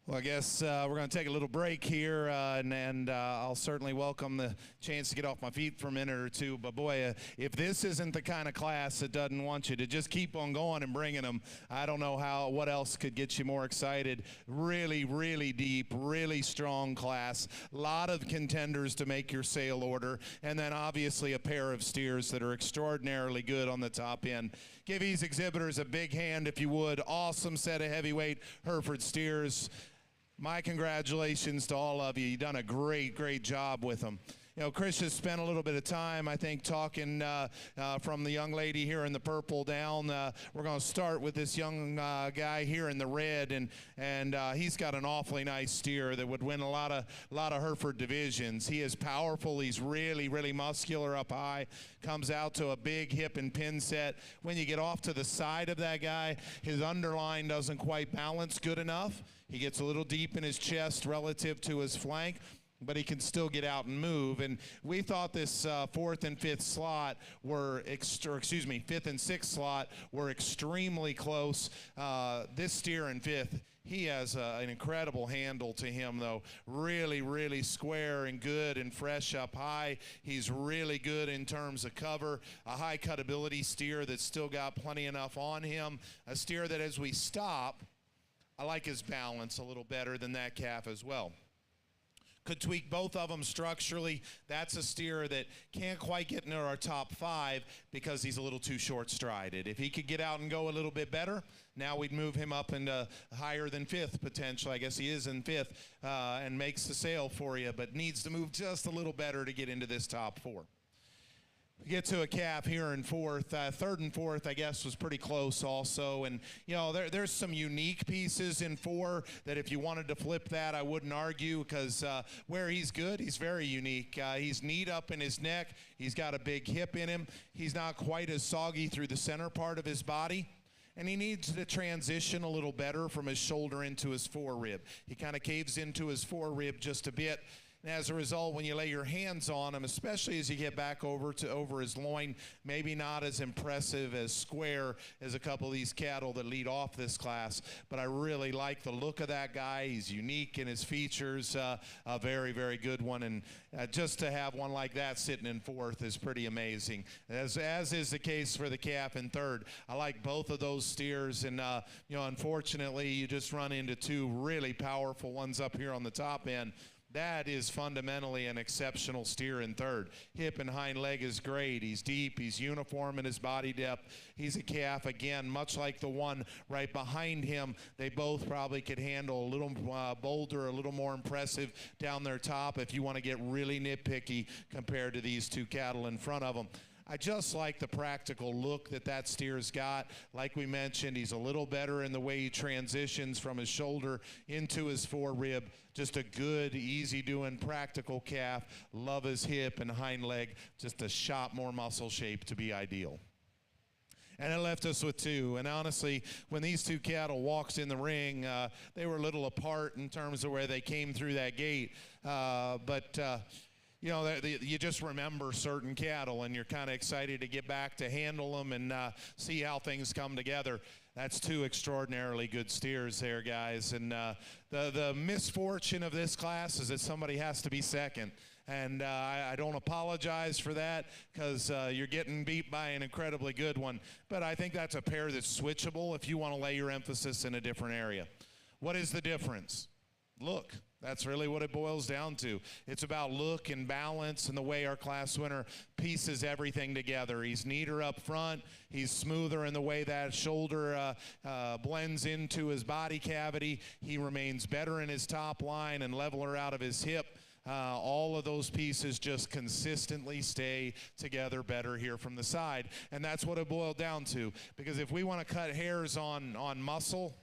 Well, I guess we're going to take a little break here, and I'll certainly welcome the chance to get off my feet for a minute or two. But boy, if this isn't the kind of class that doesn't want you to just keep on going and bringing them, I don't know what else could get you more excited. Really, really deep, really strong class. A lot of contenders to make your sale order, and then obviously a pair of steers that are extraordinarily good on the top end. Give these exhibitors a big hand if you would. Awesome set of heavyweight Hereford steers. My congratulations to all of you. You've done a great, great job with them. You know, Chris has spent a little bit of time, I think, talking from the young lady here in the purple down. We're going to start with this young guy here in the red, and he's got an awfully nice steer that would win a lot of Hereford divisions. He is powerful. He's really, really muscular up high. Comes out to a big hip and pin set. When you get off to the side of that guy, his underline doesn't quite balance good enough. He gets a little deep in his chest relative to his flank, but he can still get out and move. And we thought this fifth and sixth slot were extremely close. This steer in fifth, he has an incredible handle to him, though. Really, really square and good and fresh up high. He's really good in terms of cover. A high cutability steer that's still got plenty enough on him. A steer that as we stop, I like his balance a little better than that calf as well. Could tweak both of them structurally. That's a steer that can't quite get into our top 5 because he's a little too short-strided. If he could get out and go a little bit better, now we'd move him up into higher than 5th potentially. I guess he is in 5th and makes the sale for you, but needs to move just a little better to get into this top 4. We get to a calf here in 4th. 3rd and 4th, I guess, was pretty close also. And, you know, there's some unique pieces in 4 that if you wanted to flip that, I wouldn't argue, because where he's good, he's very unique. He's neat up in his neck. He's got a big hip in him. He's not quite as soggy through the center part of his body. And he needs to transition a little better from his shoulder into his forerib. He kind of caves into his forerib just a bit. And as a result, when you lay your hands on him, especially as you get back over his loin, maybe not as impressive, as square as a couple of these cattle that lead off this class. But I really like the look of that guy. He's unique in his features, a very, very good one. And just to have one like that sitting in 4th is pretty amazing, as is the case for the calf in 3rd. I like both of those steers, and you know, unfortunately, you just run into 2 really powerful ones up here on the top end. That is fundamentally an exceptional steer in 3rd. Hip and hind leg is great. He's deep. He's uniform in his body depth. He's a calf, again, much like the one right behind him. They both probably could handle a little bolder, a little more impressive down their top if you want to get really nitpicky compared to these 2 cattle in front of them. I just like the practical look that steer's got. Like we mentioned, he's a little better in the way he transitions from his shoulder into his forerib. Just a good, easy-doing, practical calf. Love his hip and hind leg. Just a shot more muscle shape to be ideal. And it left us with 2. And honestly, when these 2 cattle walked in the ring, they were a little apart in terms of where they came through that gate. You know, you just remember certain cattle, and you're kind of excited to get back to handle them and see how things come together. That's 2 extraordinarily good steers there, guys. And the misfortune of this class is that somebody has to be second. And I don't apologize for that, because you're getting beat by an incredibly good one. But I think that's a pair that's switchable if you want to lay your emphasis in a different area. What is the difference? Look. That's really what it boils down to. It's about look and balance and the way our class winner pieces everything together. He's neater up front. He's smoother in the way that shoulder blends into his body cavity. He remains better in his top line and leveler out of his hip. All of those pieces just consistently stay together better here from the side. And that's what it boiled down to. Because if we want to cut hairs on muscle,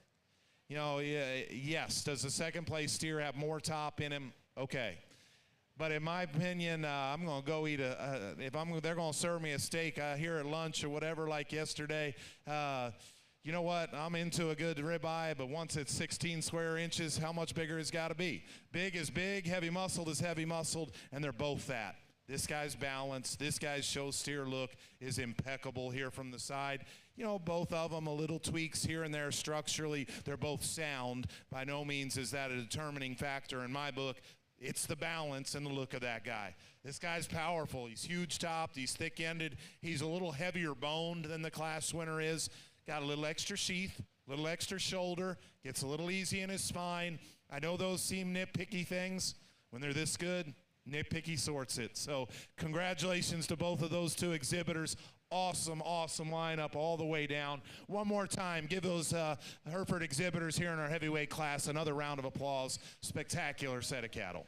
you know, yes, does the second place steer have more top in him? Okay. But in my opinion, I'm going to go eat they're going to serve me a steak here at lunch or whatever like yesterday, you know what? I'm into a good ribeye, but once it's 16 square inches, how much bigger it's got to be? Big is big, heavy muscled is heavy muscled, and they're both that. This guy's balance, this guy's show steer look is impeccable here from the side. You know, both of them a little tweaks here and there structurally. They're both sound. By no means is that a determining factor in my book. It's the balance and the look of that guy. This guy's powerful. He's huge topped. He's thick-ended. He's a little heavier boned than the class winner is. Got a little extra sheath, a little extra shoulder. Gets a little easy in his spine. I know those seem nitpicky things. When they're this good, nitpicky sorts it. So congratulations to both of those two exhibitors. Awesome, awesome lineup all the way down. One more time, give those Hereford exhibitors here in our heavyweight class another round of applause. Spectacular set of cattle.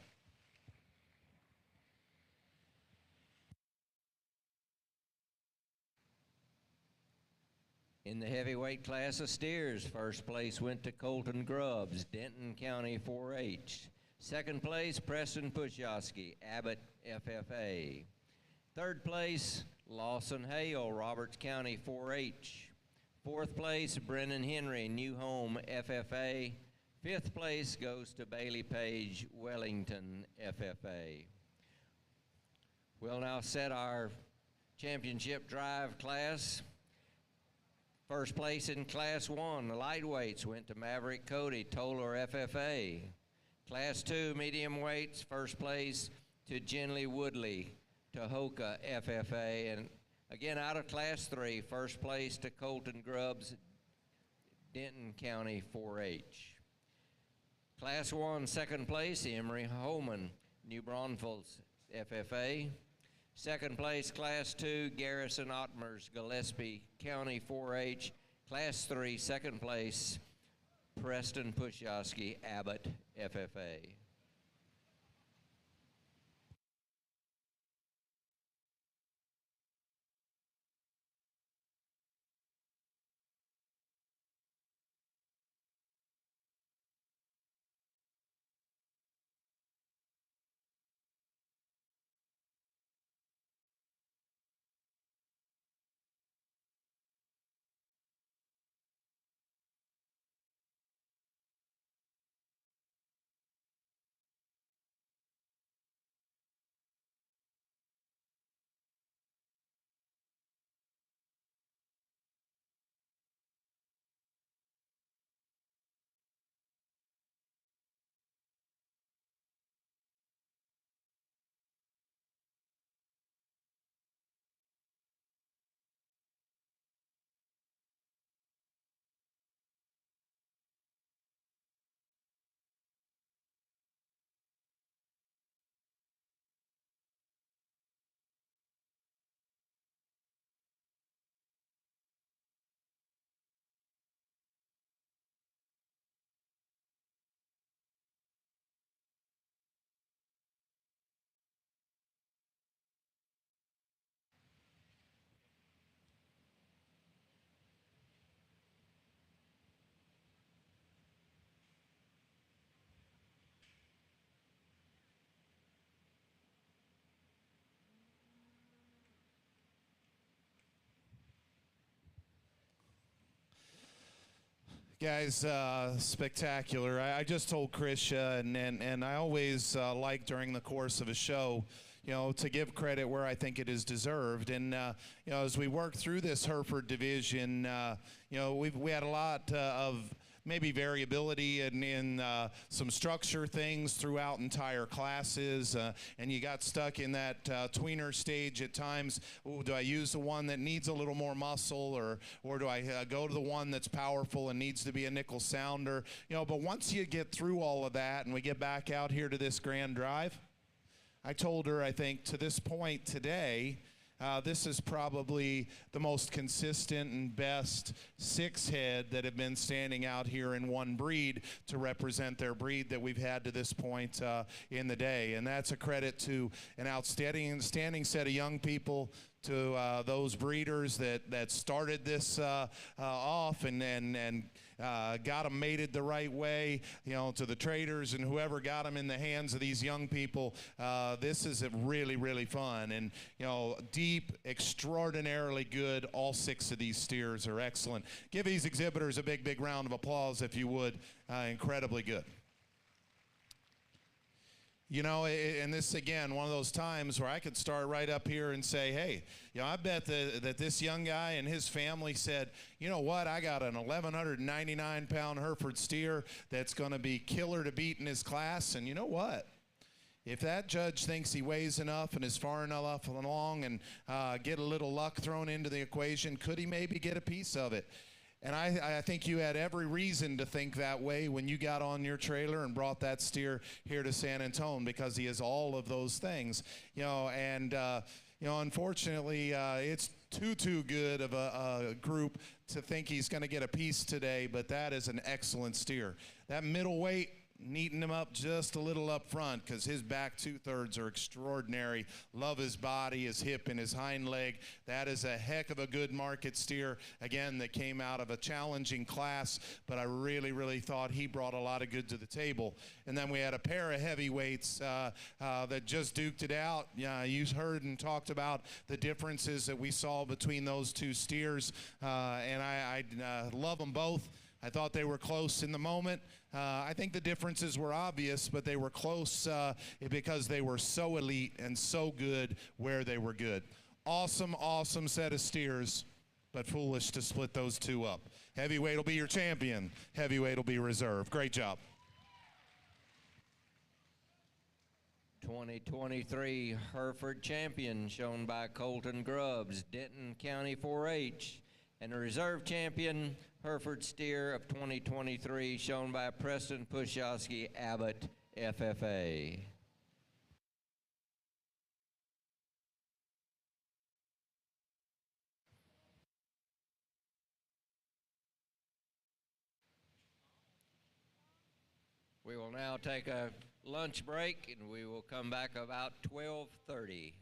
In the heavyweight class of steers, first place went to Colton Grubbs, Denton County 4-H. Second place, Preston Pushowski, Abbott FFA. Third place, Lawson Hale, Roberts County 4-H. Fourth place, Brennan Henry, New Home FFA. Fifth place goes to Bailey Page, Wellington FFA. We'll now set our championship drive class. First place in Class 1, the lightweights, went to Maverick Cody, Toller FFA. Class 2, medium weights, first place to Genley Woodley, Tahoka FFA. And again, out of Class 3, first place to Colton Grubbs, Denton County 4-H. Class 1, second place, Emery Holman, New Braunfels FFA. Second place, Class 2, Garrison Ottmers, Gillespie County 4-H. Class 3, second place, Preston Pushowski, Abbott FFA. Guys, spectacular. I just told Krisha, and I always like during the course of a show, you know, to give credit where I think it is deserved. And, you know, as we work through this Hereford division, you know, we had a lot of maybe variability in some structure things throughout entire classes, and you got stuck in that tweener stage at times. Ooh, do I use the one that needs a little more muscle, or do I go to the one that's powerful and needs to be a nickel sounder? You know, but once you get through all of that and we get back out here to this grand drive, I told her, I think, to this point today, this is probably the most consistent and best six head that have been standing out here in one breed to represent their breed that we've had to this point in the day. And that's a credit to an outstanding set of young people, to those breeders that started this off and got them mated the right way, you know, to the traders and whoever got them in the hands of these young people. This is really, really fun. And, you know, deep, extraordinarily good. All six of these steers are excellent. Give these exhibitors a big, big round of applause, if you would. Incredibly good. You know, and this, again, one of those times where I could start right up here and say, hey, you know, I bet that this young guy and his family said, you know what, I got an 1,199-pound Hereford steer that's going to be killer to beat in his class, and you know what? If that judge thinks he weighs enough and is far enough along and get a little luck thrown into the equation, could he maybe get a piece of it? And I think you had every reason to think that way when you got on your trailer and brought that steer here to San Antonio, because he is all of those things. You know, and you know, unfortunately, it's too good of a group to think he's going to get a piece today, but that is an excellent steer. That middleweight, neaten him up just a little up front, because his back two-thirds are extraordinary. Love his body, his hip, and his hind leg. That is a heck of a good market steer, again, that came out of a challenging class, but I really thought he brought a lot of good to the table. And then we had a pair of heavyweights that just duked it out. You heard and talked about the differences that we saw between those two steers, and I love them both. I thought they were close in the moment. I think the differences were obvious, but they were close because they were so elite and so good where they were good. Awesome set of steers, but foolish to split those two up. Heavyweight will be your champion. Heavyweight will be reserve. Great job. 2023 Hereford champion shown by Colton Grubbs, Denton County 4-H. And the reserve champion, Hereford steer of 2023, shown by Preston Pushowski, Abbott, FFA. We will now take a lunch break, and we will come back about 12:30.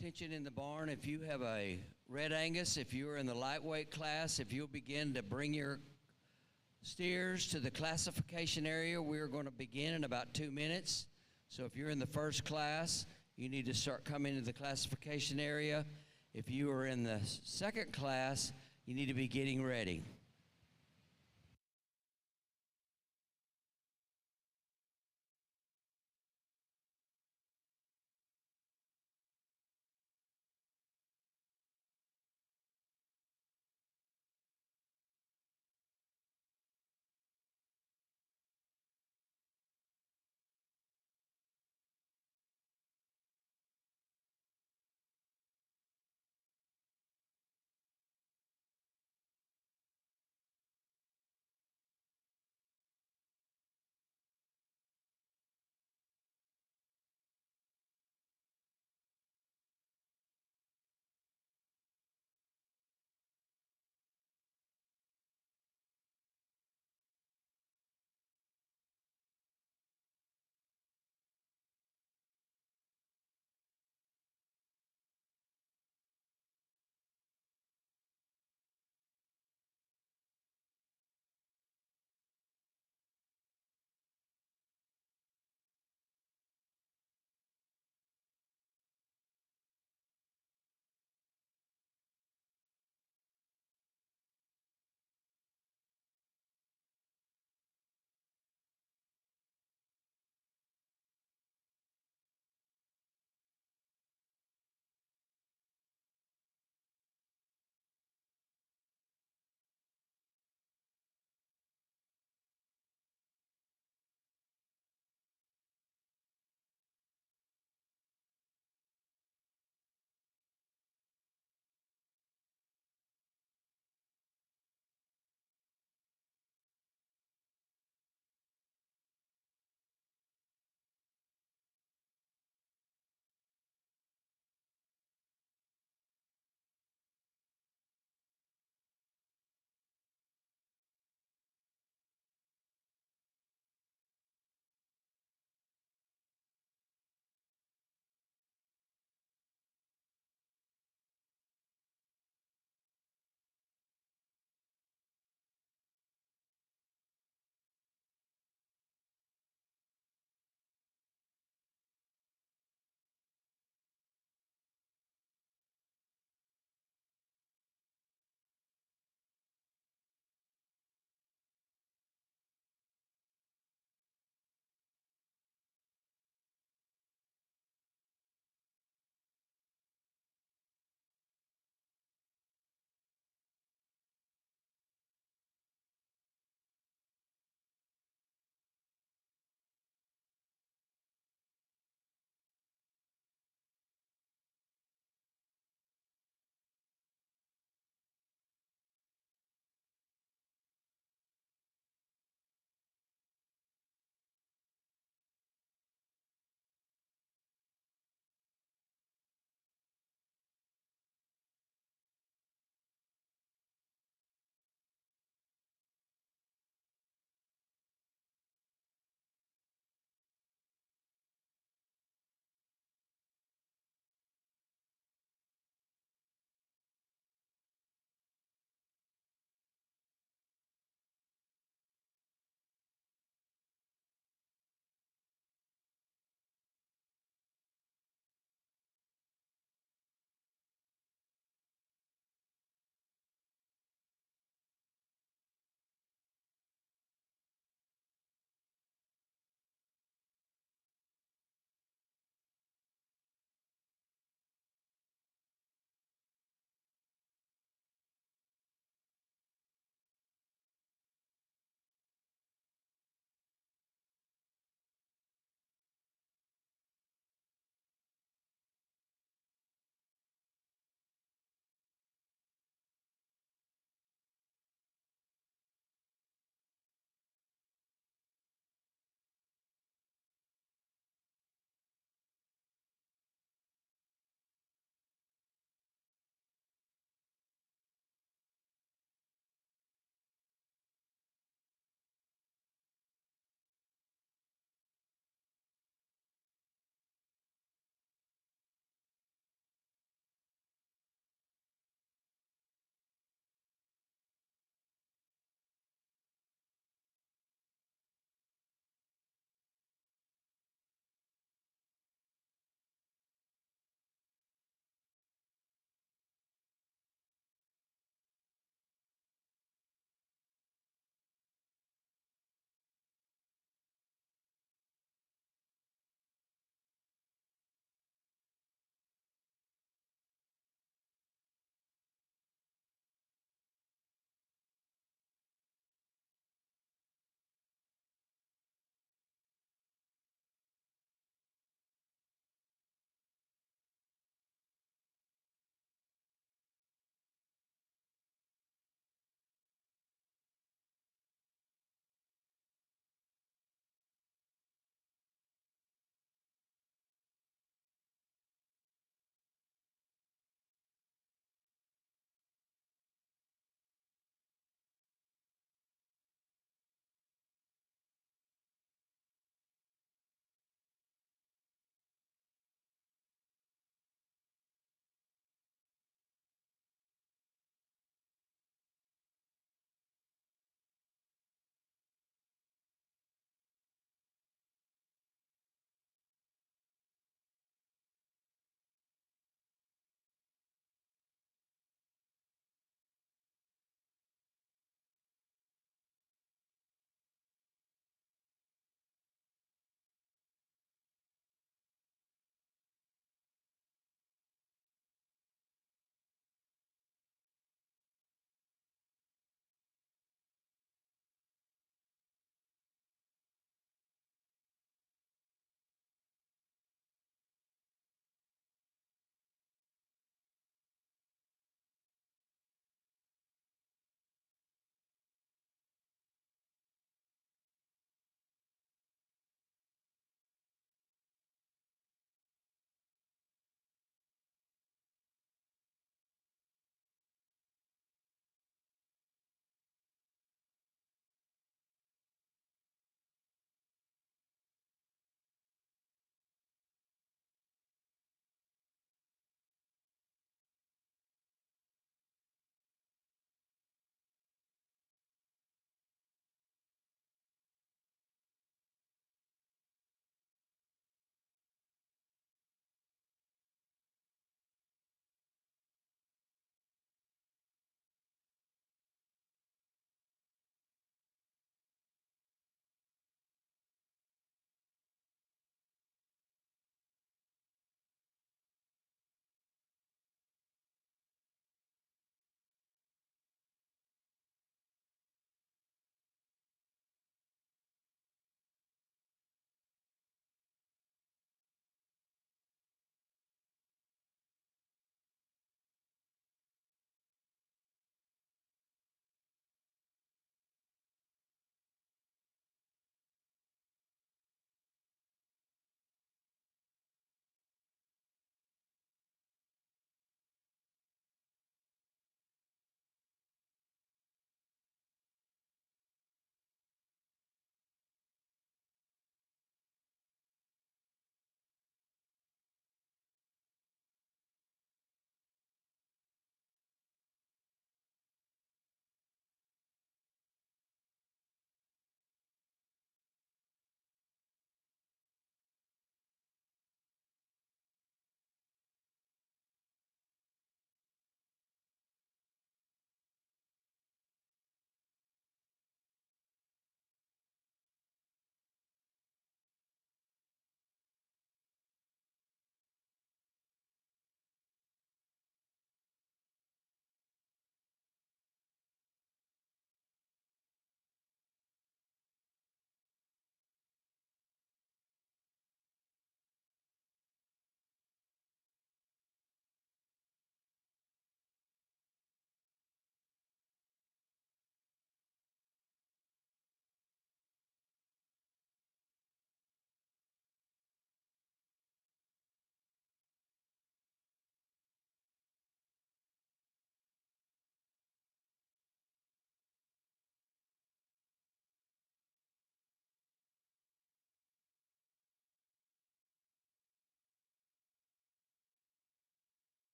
Attention in the barn, if you have a Red Angus, if you're in the lightweight class, if you'll begin to bring your steers to the classification area, we're going to begin in about 2 minutes. So if you're in the first class, you need to start coming to the classification area. If you are in the second class, you need to be getting ready.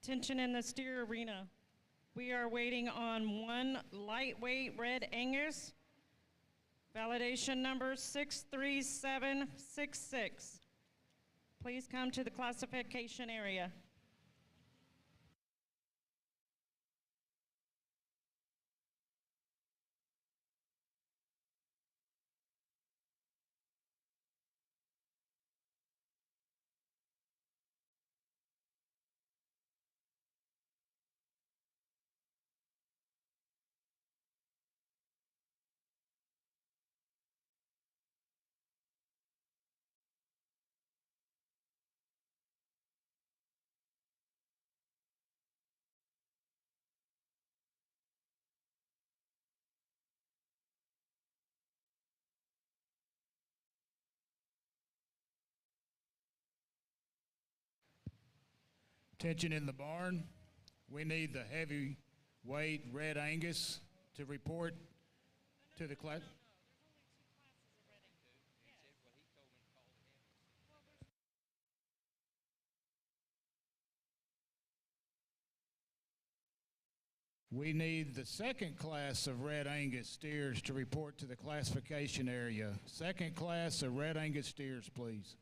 Attention in the steer arena. We are waiting on one lightweight Red Angus, validation number 63766. Please come to the classification area. Attention in the barn. We need the heavyweight Red Angus to report to the class. We need the second class of Red Angus steers to report to the classification area. Second class of Red Angus steers, please.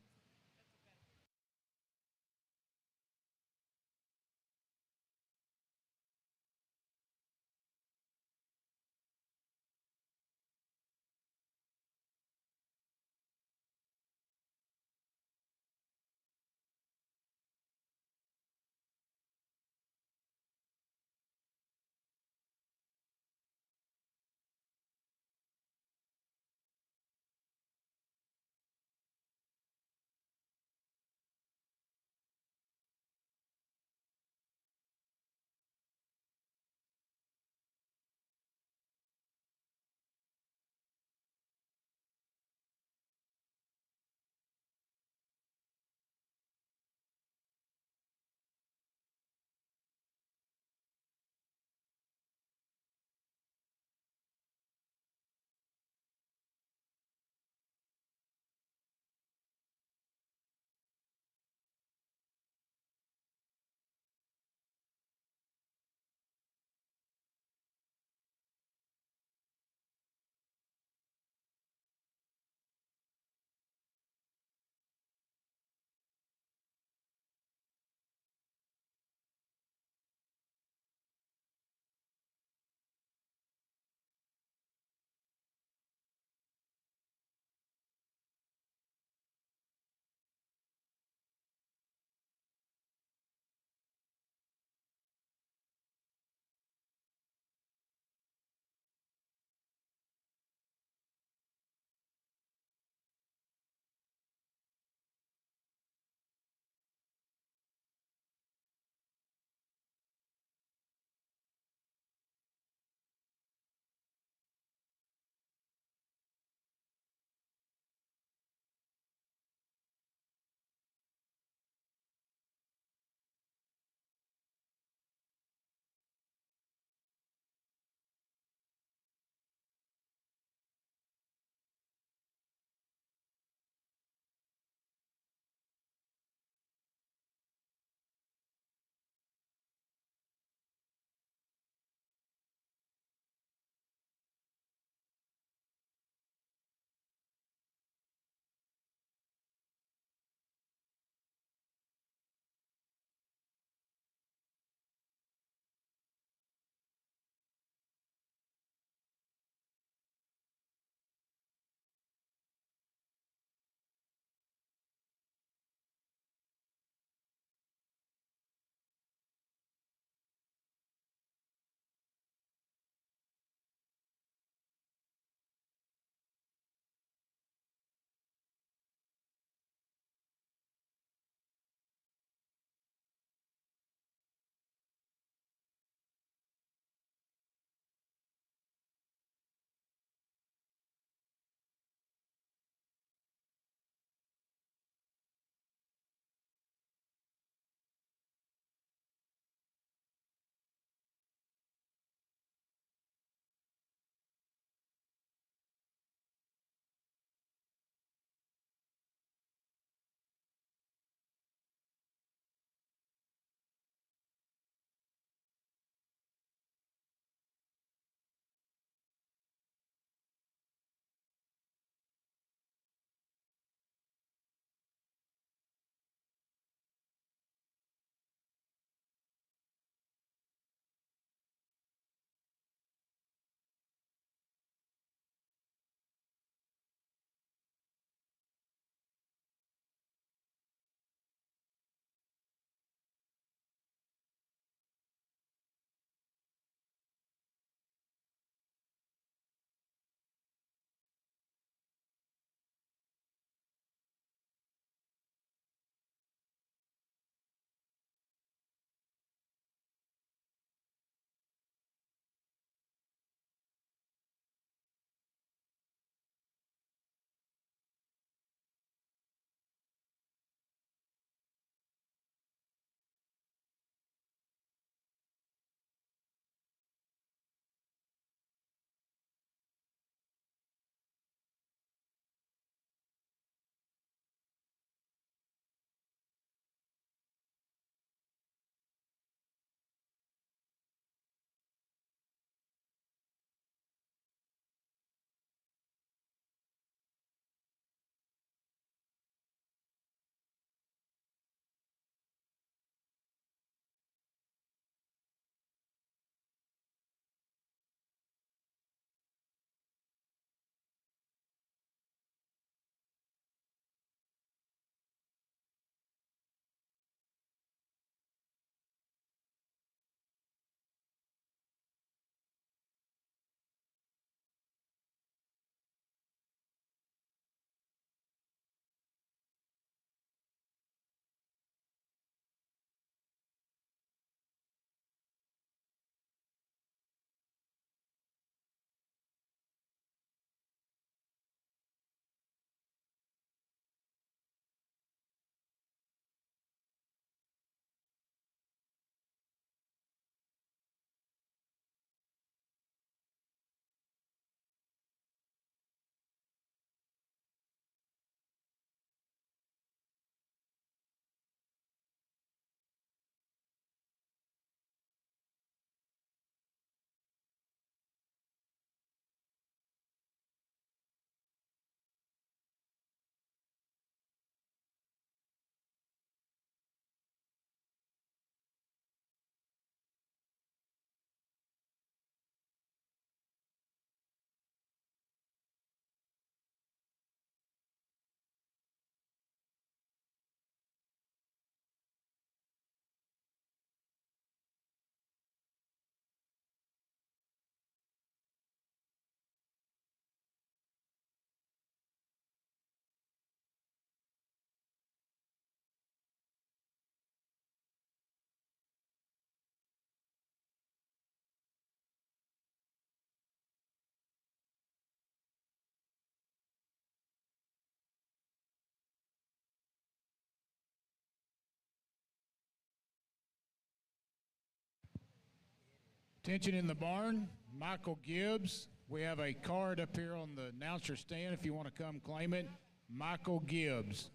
Attention in the barn, Michael Gibbs. We have a card up here on the announcer stand if you want to come claim it. Michael Gibbs.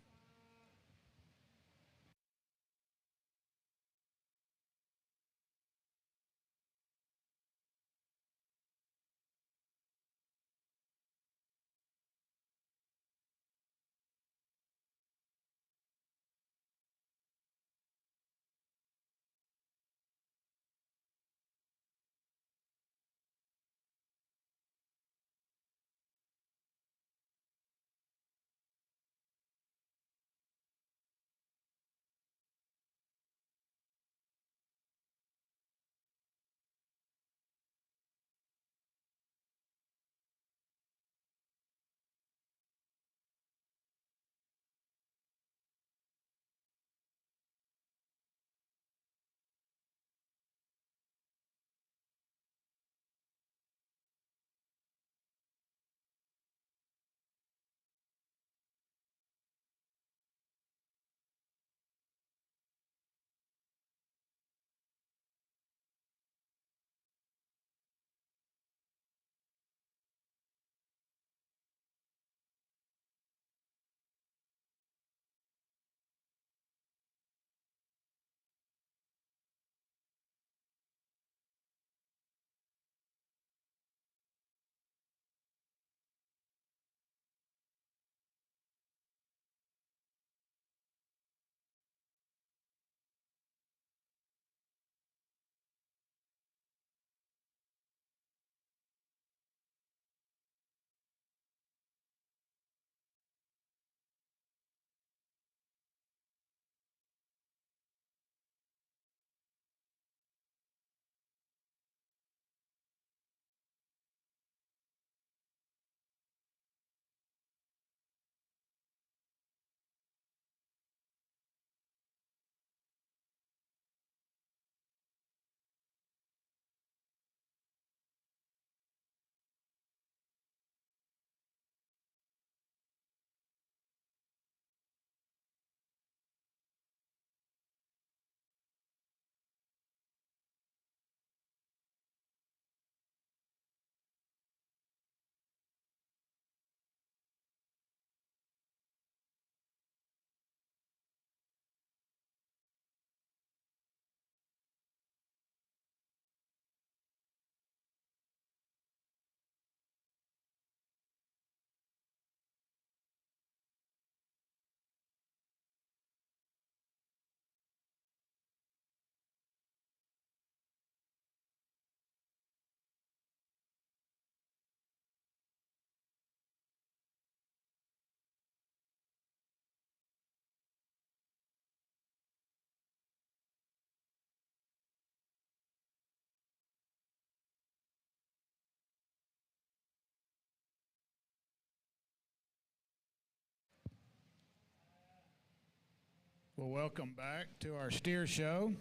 Well, welcome back to our steer show.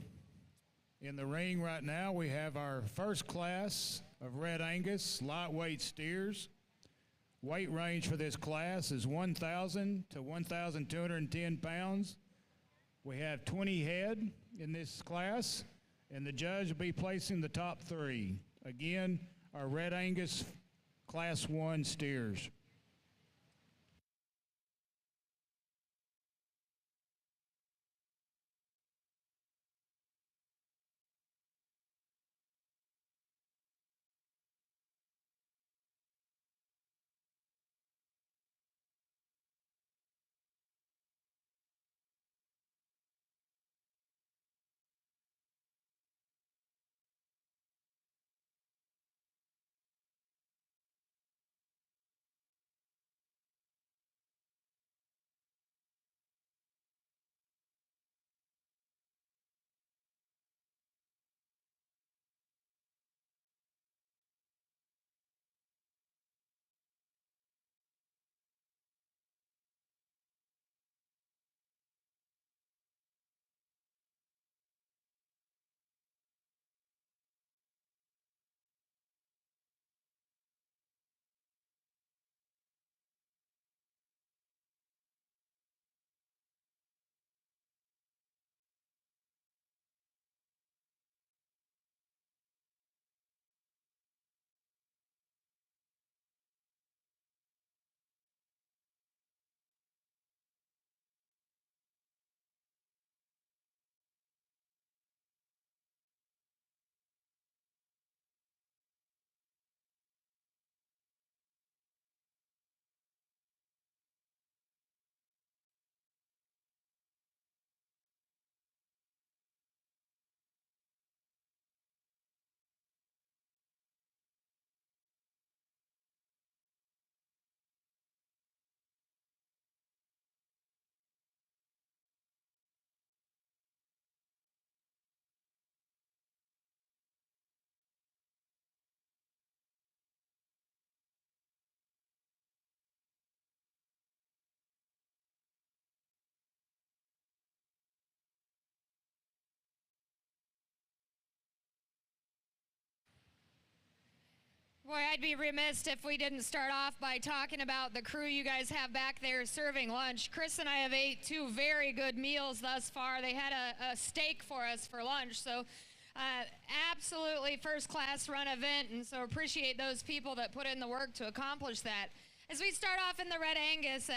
In the ring right now, we have our first class of Red Angus lightweight steers. Weight range for this class is 1,000 to 1,210 pounds. We have 20 head in this class, and the judge will be placing the top 3. Again, our Red Angus Class 1 steers. Boy, I'd be remiss if we didn't start off by talking about the crew you guys have back there serving lunch. Chris and I have ate 2 very good meals thus far. They had a steak for us for lunch, so absolutely first-class run event, and so appreciate those people that put in the work to accomplish that. As we start off in the Red Angus,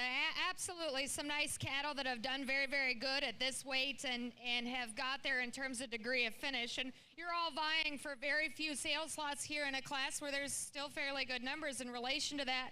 absolutely some nice cattle that have done very, very good at this weight and have got there in terms of degree of finish. And you're all vying for very few sales slots here in a class where there's still fairly good numbers in relation to that.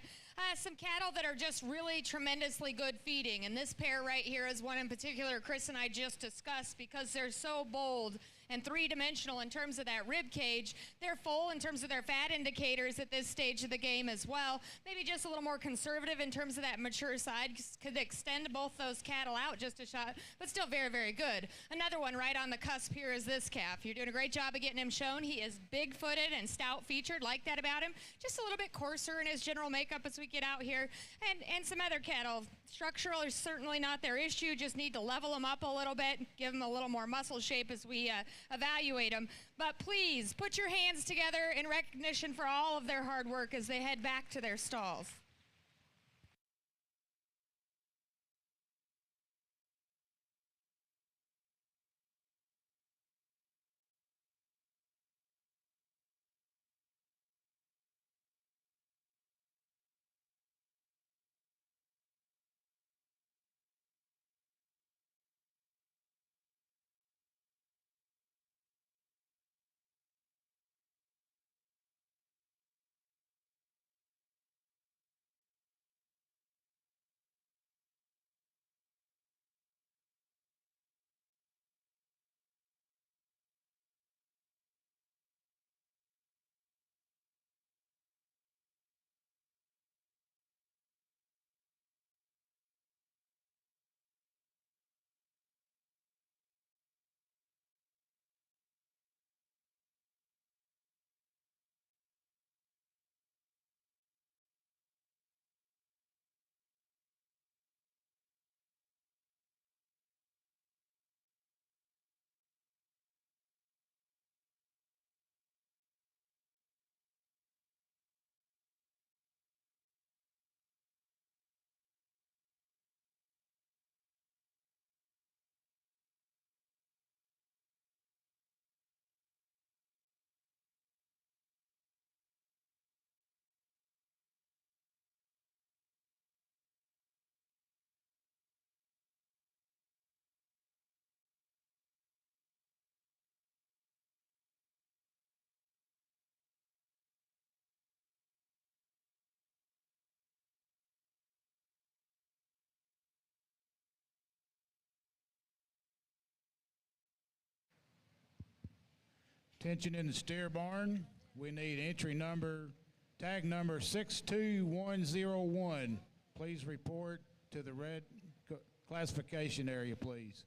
Some cattle that are just really tremendously good feeding. And this pair right here is one in particular Chris and I just discussed because they're so bold and three-dimensional in terms of that rib cage. They're full in terms of their fat indicators at this stage of the game as well. Maybe just a little more conservative in terms of that mature side. Could extend both those cattle out just a shot, but still very, very good. Another one right on the cusp here is this calf. You're doing a great job of getting him shown. He is big-footed and stout-featured, like that about him. Just a little bit coarser in his general makeup as we get out here. And some other cattle. Structural is certainly not their issue, just need to level them up a little bit, give them a little more muscle shape as we evaluate them. But please, put your hands together in recognition for all of their hard work as they head back to their stalls. Attention in the steer barn. We need tag number 62101. Please report to the red classification area, please.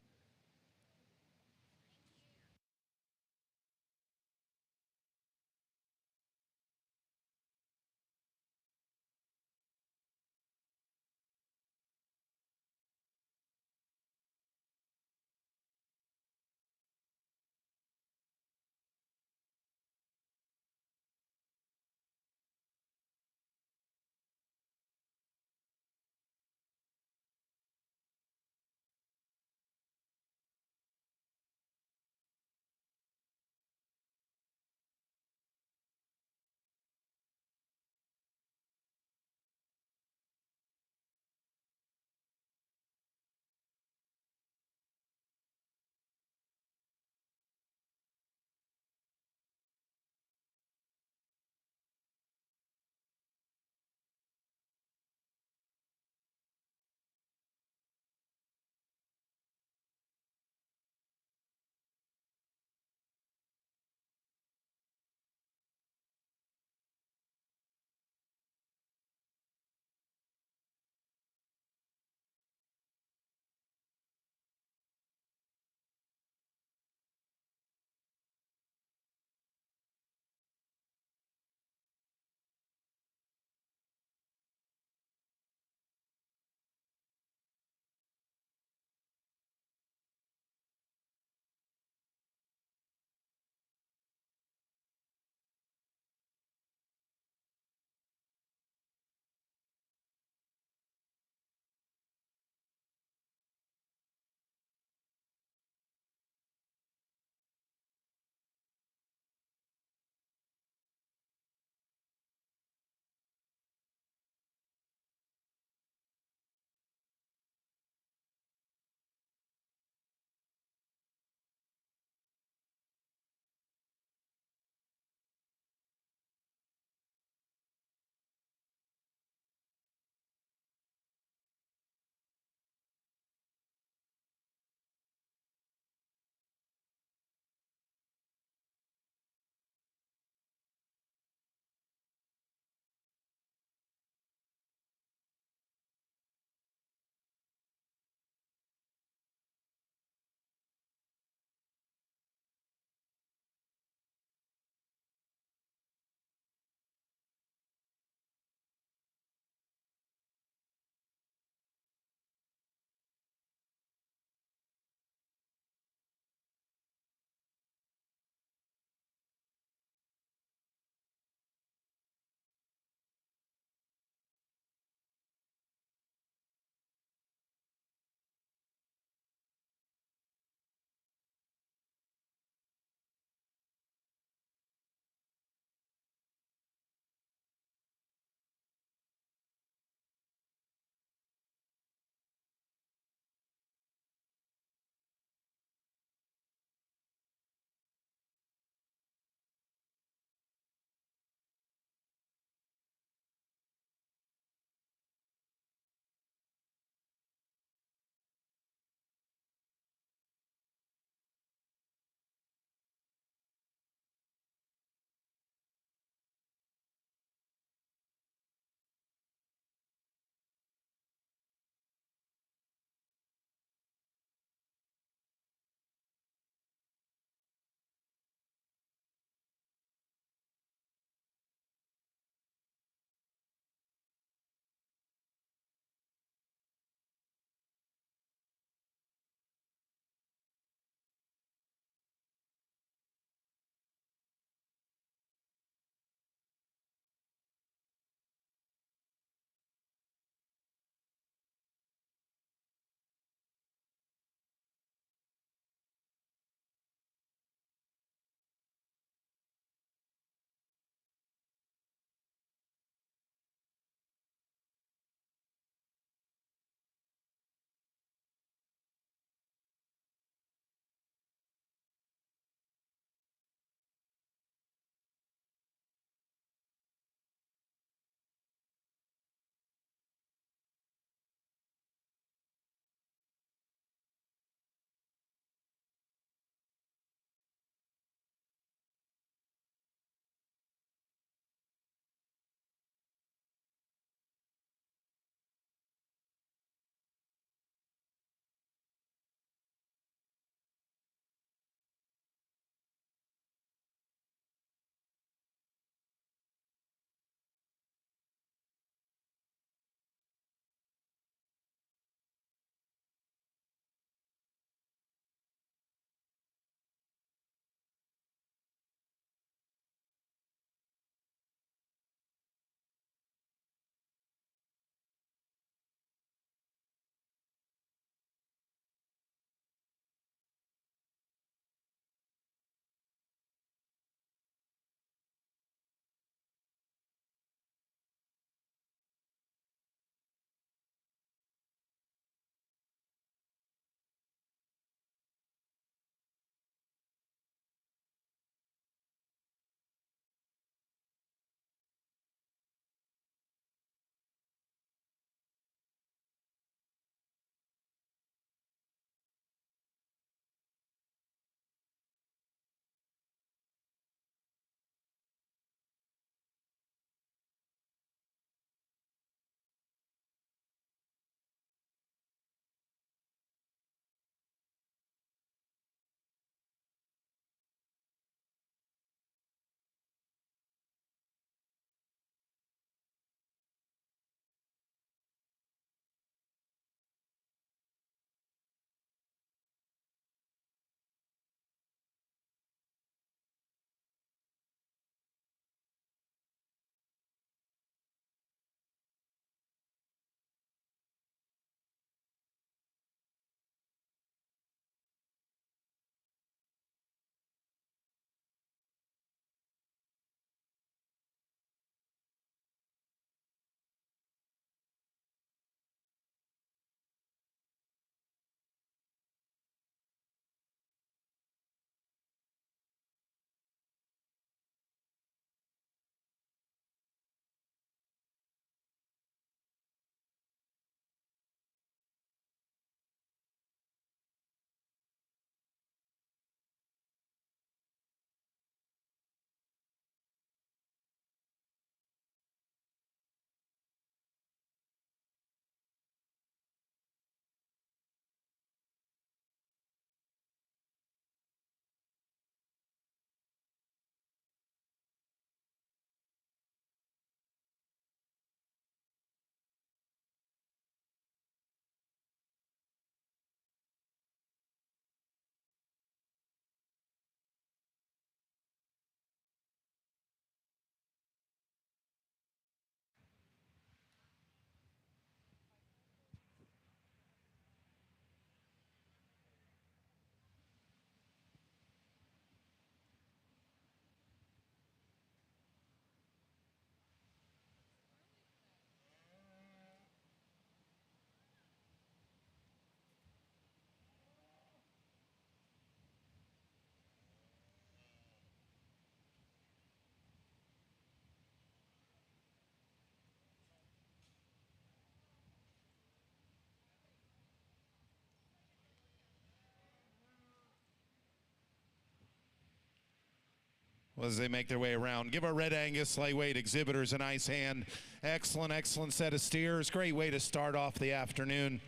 as they make their way around. Give our Red Angus lightweight exhibitors a nice hand. Excellent, excellent set of steers. Great way to start off the afternoon.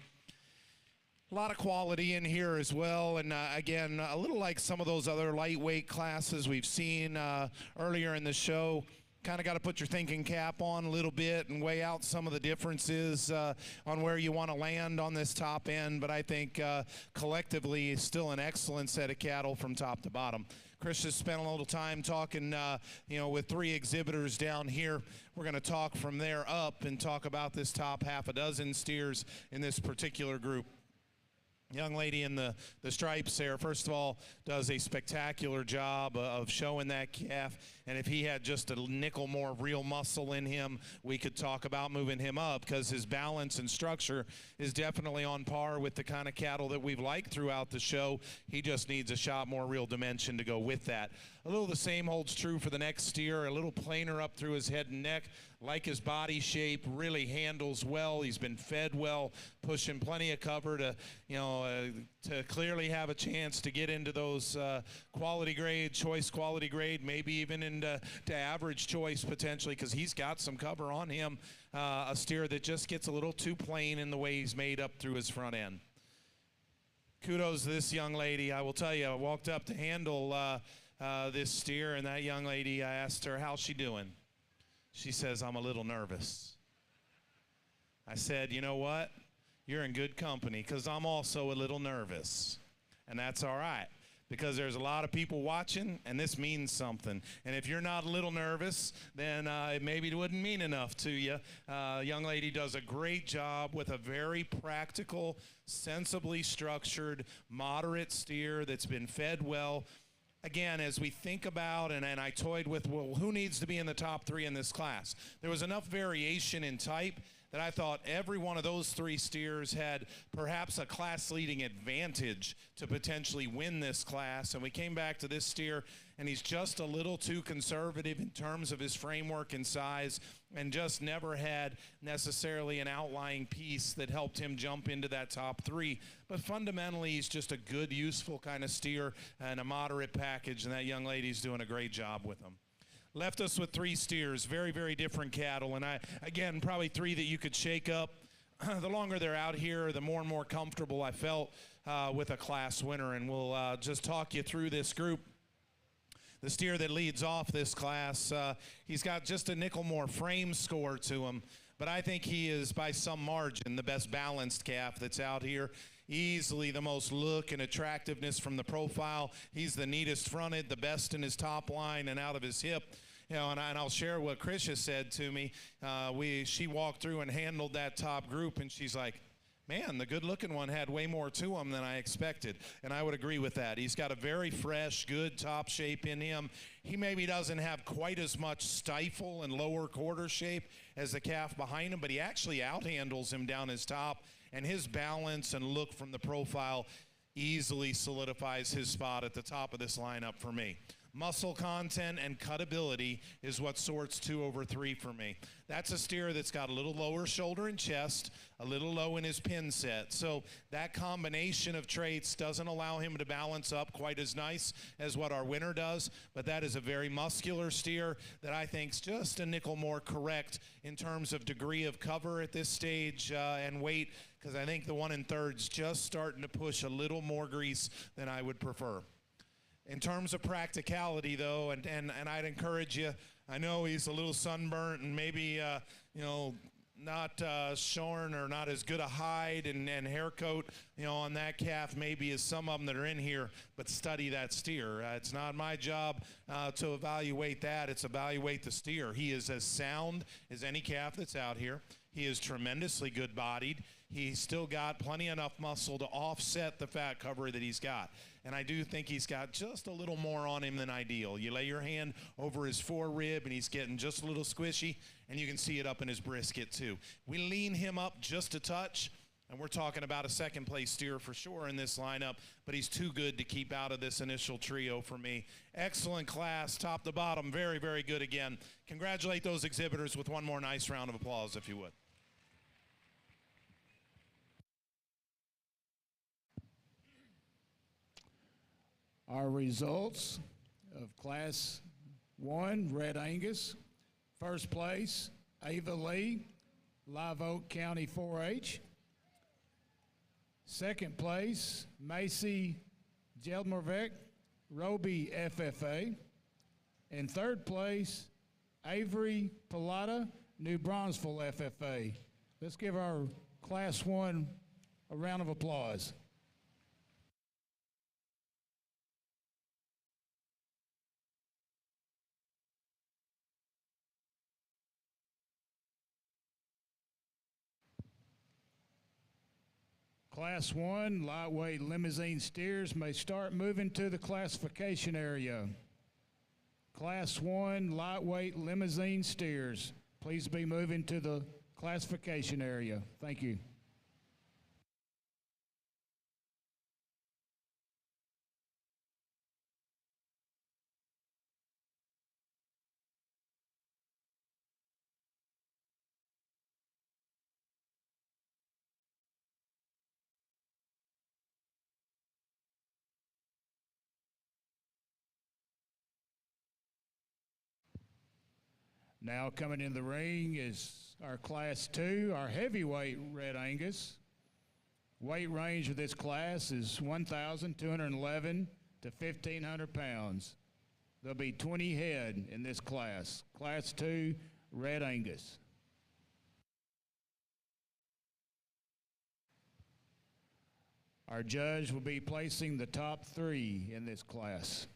A lot of quality in here as well, and again, a little like some of those other lightweight classes we've seen earlier in the show. Kind of got to put your thinking cap on a little bit and weigh out some of the differences on where you want to land on this top end, but I think collectively still an excellent set of cattle from top to bottom. Chris has spent a little time talking with 3 exhibitors down here. We're going to talk from there up and talk about this top half a dozen steers in this particular group. Young lady in the stripes there, first of all, does a spectacular job of showing that calf. And if he had just a nickel more real muscle in him, we could talk about moving him up, because his balance and structure is definitely on par with the kind of cattle that we've liked throughout the show. He just needs a shot more real dimension to go with that. A little the same holds true for the next steer, a little plainer up through his head and neck. Like his body shape, really handles well. He's been fed well, pushing plenty of cover to clearly have a chance to get into those quality grade, choice quality grade, maybe even into average choice potentially, because he's got some cover on him. A steer that just gets a little too plain in the way he's made up through his front end. Kudos to this young lady. I will tell you, I walked up to handle this steer, and that young lady, I asked her, how's she doing? She says, I'm a little nervous. I said, you know what? You're in good company, because I'm also a little nervous. And that's all right, because there's a lot of people watching, and this means something. And if you're not a little nervous, then it maybe wouldn't mean enough to you. Young lady does a great job with a very practical, sensibly structured, moderate steer that's been fed well. Again, as we think about, and I toyed with, well, who needs to be in the top 3 in this class? There was enough variation in type that I thought every one of those 3 steers had perhaps a class-leading advantage to potentially win this class. And we came back to this steer, and he's just a little too conservative in terms of his framework and size, and just never had necessarily an outlying piece that helped him jump into that top 3. But fundamentally, he's just a good, useful kind of steer and a moderate package, and that young lady's doing a great job with him. Left us with 3 steers, very, very different cattle, and again, probably 3 that you could shake up. The longer they're out here, the more and more comfortable I felt with a class winner, and we'll just talk you through this group. The steer that leads off this class, he's got just a nickel more frame score to him, but I think he is by some margin the best balanced calf that's out here. Easily the most look and attractiveness from the profile. He's the neatest fronted, the best in his top line and out of his hip. And I'll share what Chris has said to me. She walked through and handled that top group, and she's like, man, the good-looking one had way more to him than I expected. And I would agree with that. He's got a very fresh, good top shape in him. He maybe doesn't have quite as much stifle and lower quarter shape as the calf behind him, but he actually outhandles him down his top. And his balance and look from the profile easily solidifies his spot at the top of this lineup for me. Muscle content and cutability is what sorts 2 over 3 for me. That's a steer that's got a little lower shoulder and chest, a little low in his pin set. So that combination of traits doesn't allow him to balance up quite as nice as what our winner does, but that is a very muscular steer that I think is just a nickel more correct in terms of degree of cover at this stage and weight, because I think the 1 3/3's just starting to push a little more grease than I would prefer. In terms of practicality, though, and I'd encourage you, I know he's a little sunburnt and maybe, not shorn or not as good a hide and hair coat, on that calf maybe as some of them that are in here, but study that steer. It's not my job to evaluate that. It's evaluate the steer. He is as sound as any calf that's out here. He is tremendously good-bodied. He's still got plenty enough muscle to offset the fat cover that he's got. And I do think he's got just a little more on him than ideal. You lay your hand over his forerib, and he's getting just a little squishy, and you can see it up in his brisket too. We lean him up just a touch, and we're talking about a second-place steer for sure in this lineup, but he's too good to keep out of this initial trio for me. Excellent class, top to bottom, very, very good again. Congratulate those exhibitors with one more nice round of applause, if you would. Our results of Class 1, Red Angus. First place, Ava Lee, Live Oak County 4-H. Second place, Macy Jelmervec, Roby FFA. And third place, Avery Pilata, New Bronzeville FFA. Let's give our Class 1 a round of applause. Class 1 lightweight limousine steers may start moving to the classification area. Class 1 lightweight limousine steers, please be moving to the classification area. Thank you. Now coming in the ring is our Class 2, our heavyweight Red Angus. Weight range of this class is 1,211 to 1,500 pounds. There'll be 20 head in this class. Class 2, Red Angus. Our judge will be placing the top 3 in this class.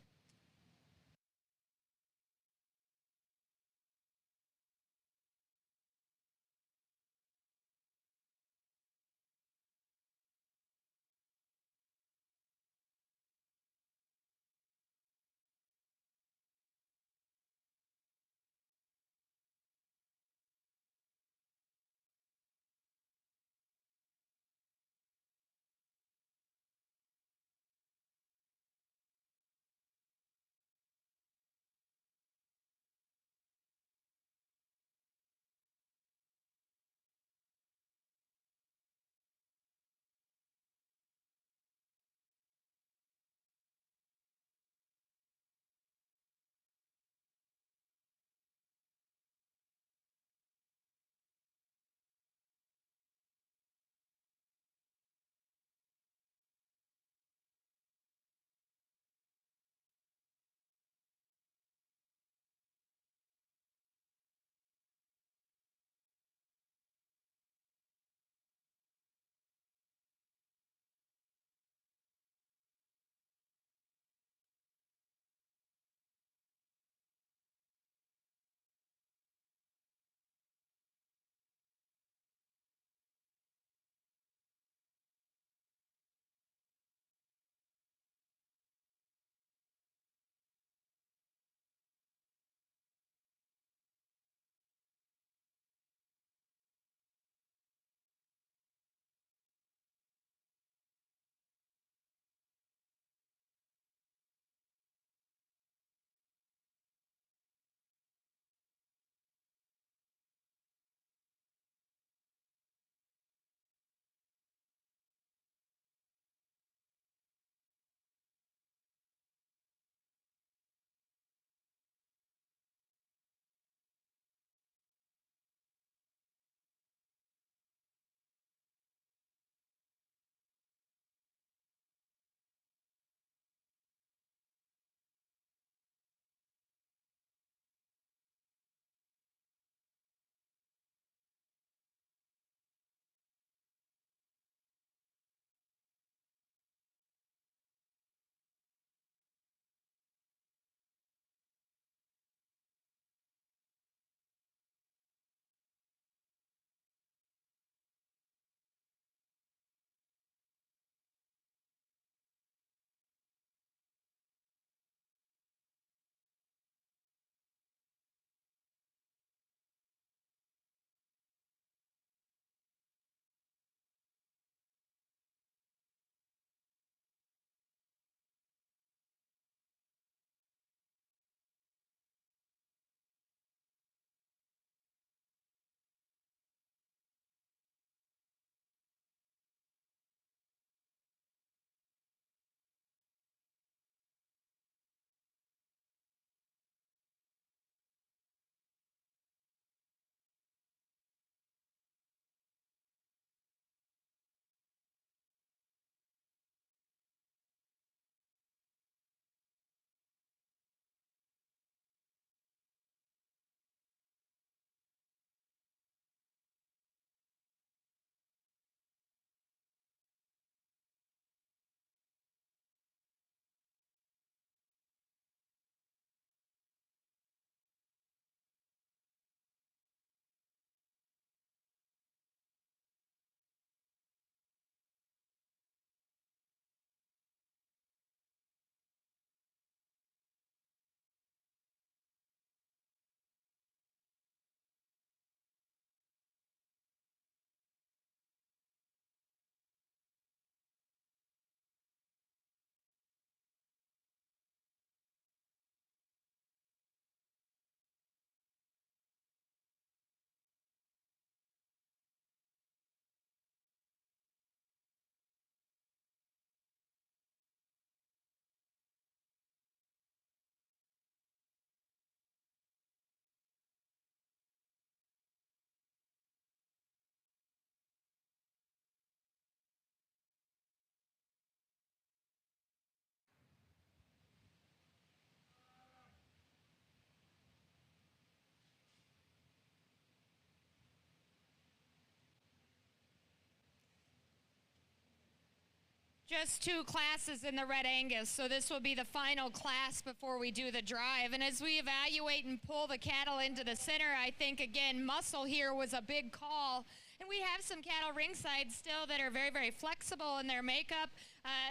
Just 2 classes in the Red Angus, so this will be the final class before we do the drive. And as we evaluate and pull the cattle into the center, I think, again, muscle here was a big call. And we have some cattle ringside still that are very, very flexible in their makeup.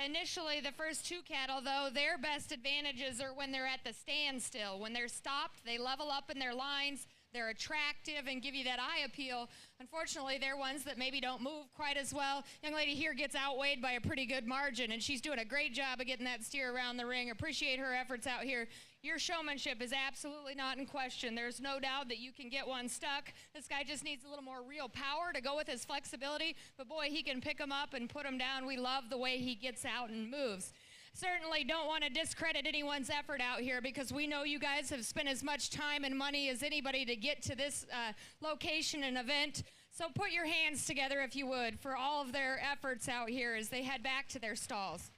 Initially, the first 2 cattle, though, their best advantages are when they're at the standstill. When they're stopped, they level up in their lines. They're attractive and give you that eye appeal. Unfortunately, they're ones that maybe don't move quite as well. Young lady here gets outweighed by a pretty good margin, and she's doing a great job of getting that steer around the ring. Appreciate her efforts out here. Your showmanship is absolutely not in question. There's no doubt that you can get one stuck. This guy just needs a little more real power to go with his flexibility, but boy, he can pick them up and put them down. We love the way he gets out and moves. Certainly don't want to discredit anyone's effort out here because we know you guys have spent as much time and money as anybody to get to this location and event. So put your hands together, if you would, for all of their efforts out here as they head back to their stalls.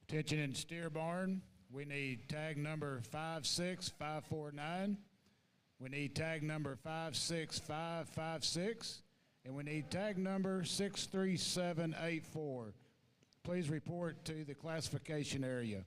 Attention in steer barn, we need tag number 56549. We need tag number 56556. And we need tag number 63784. Please report to the classification area.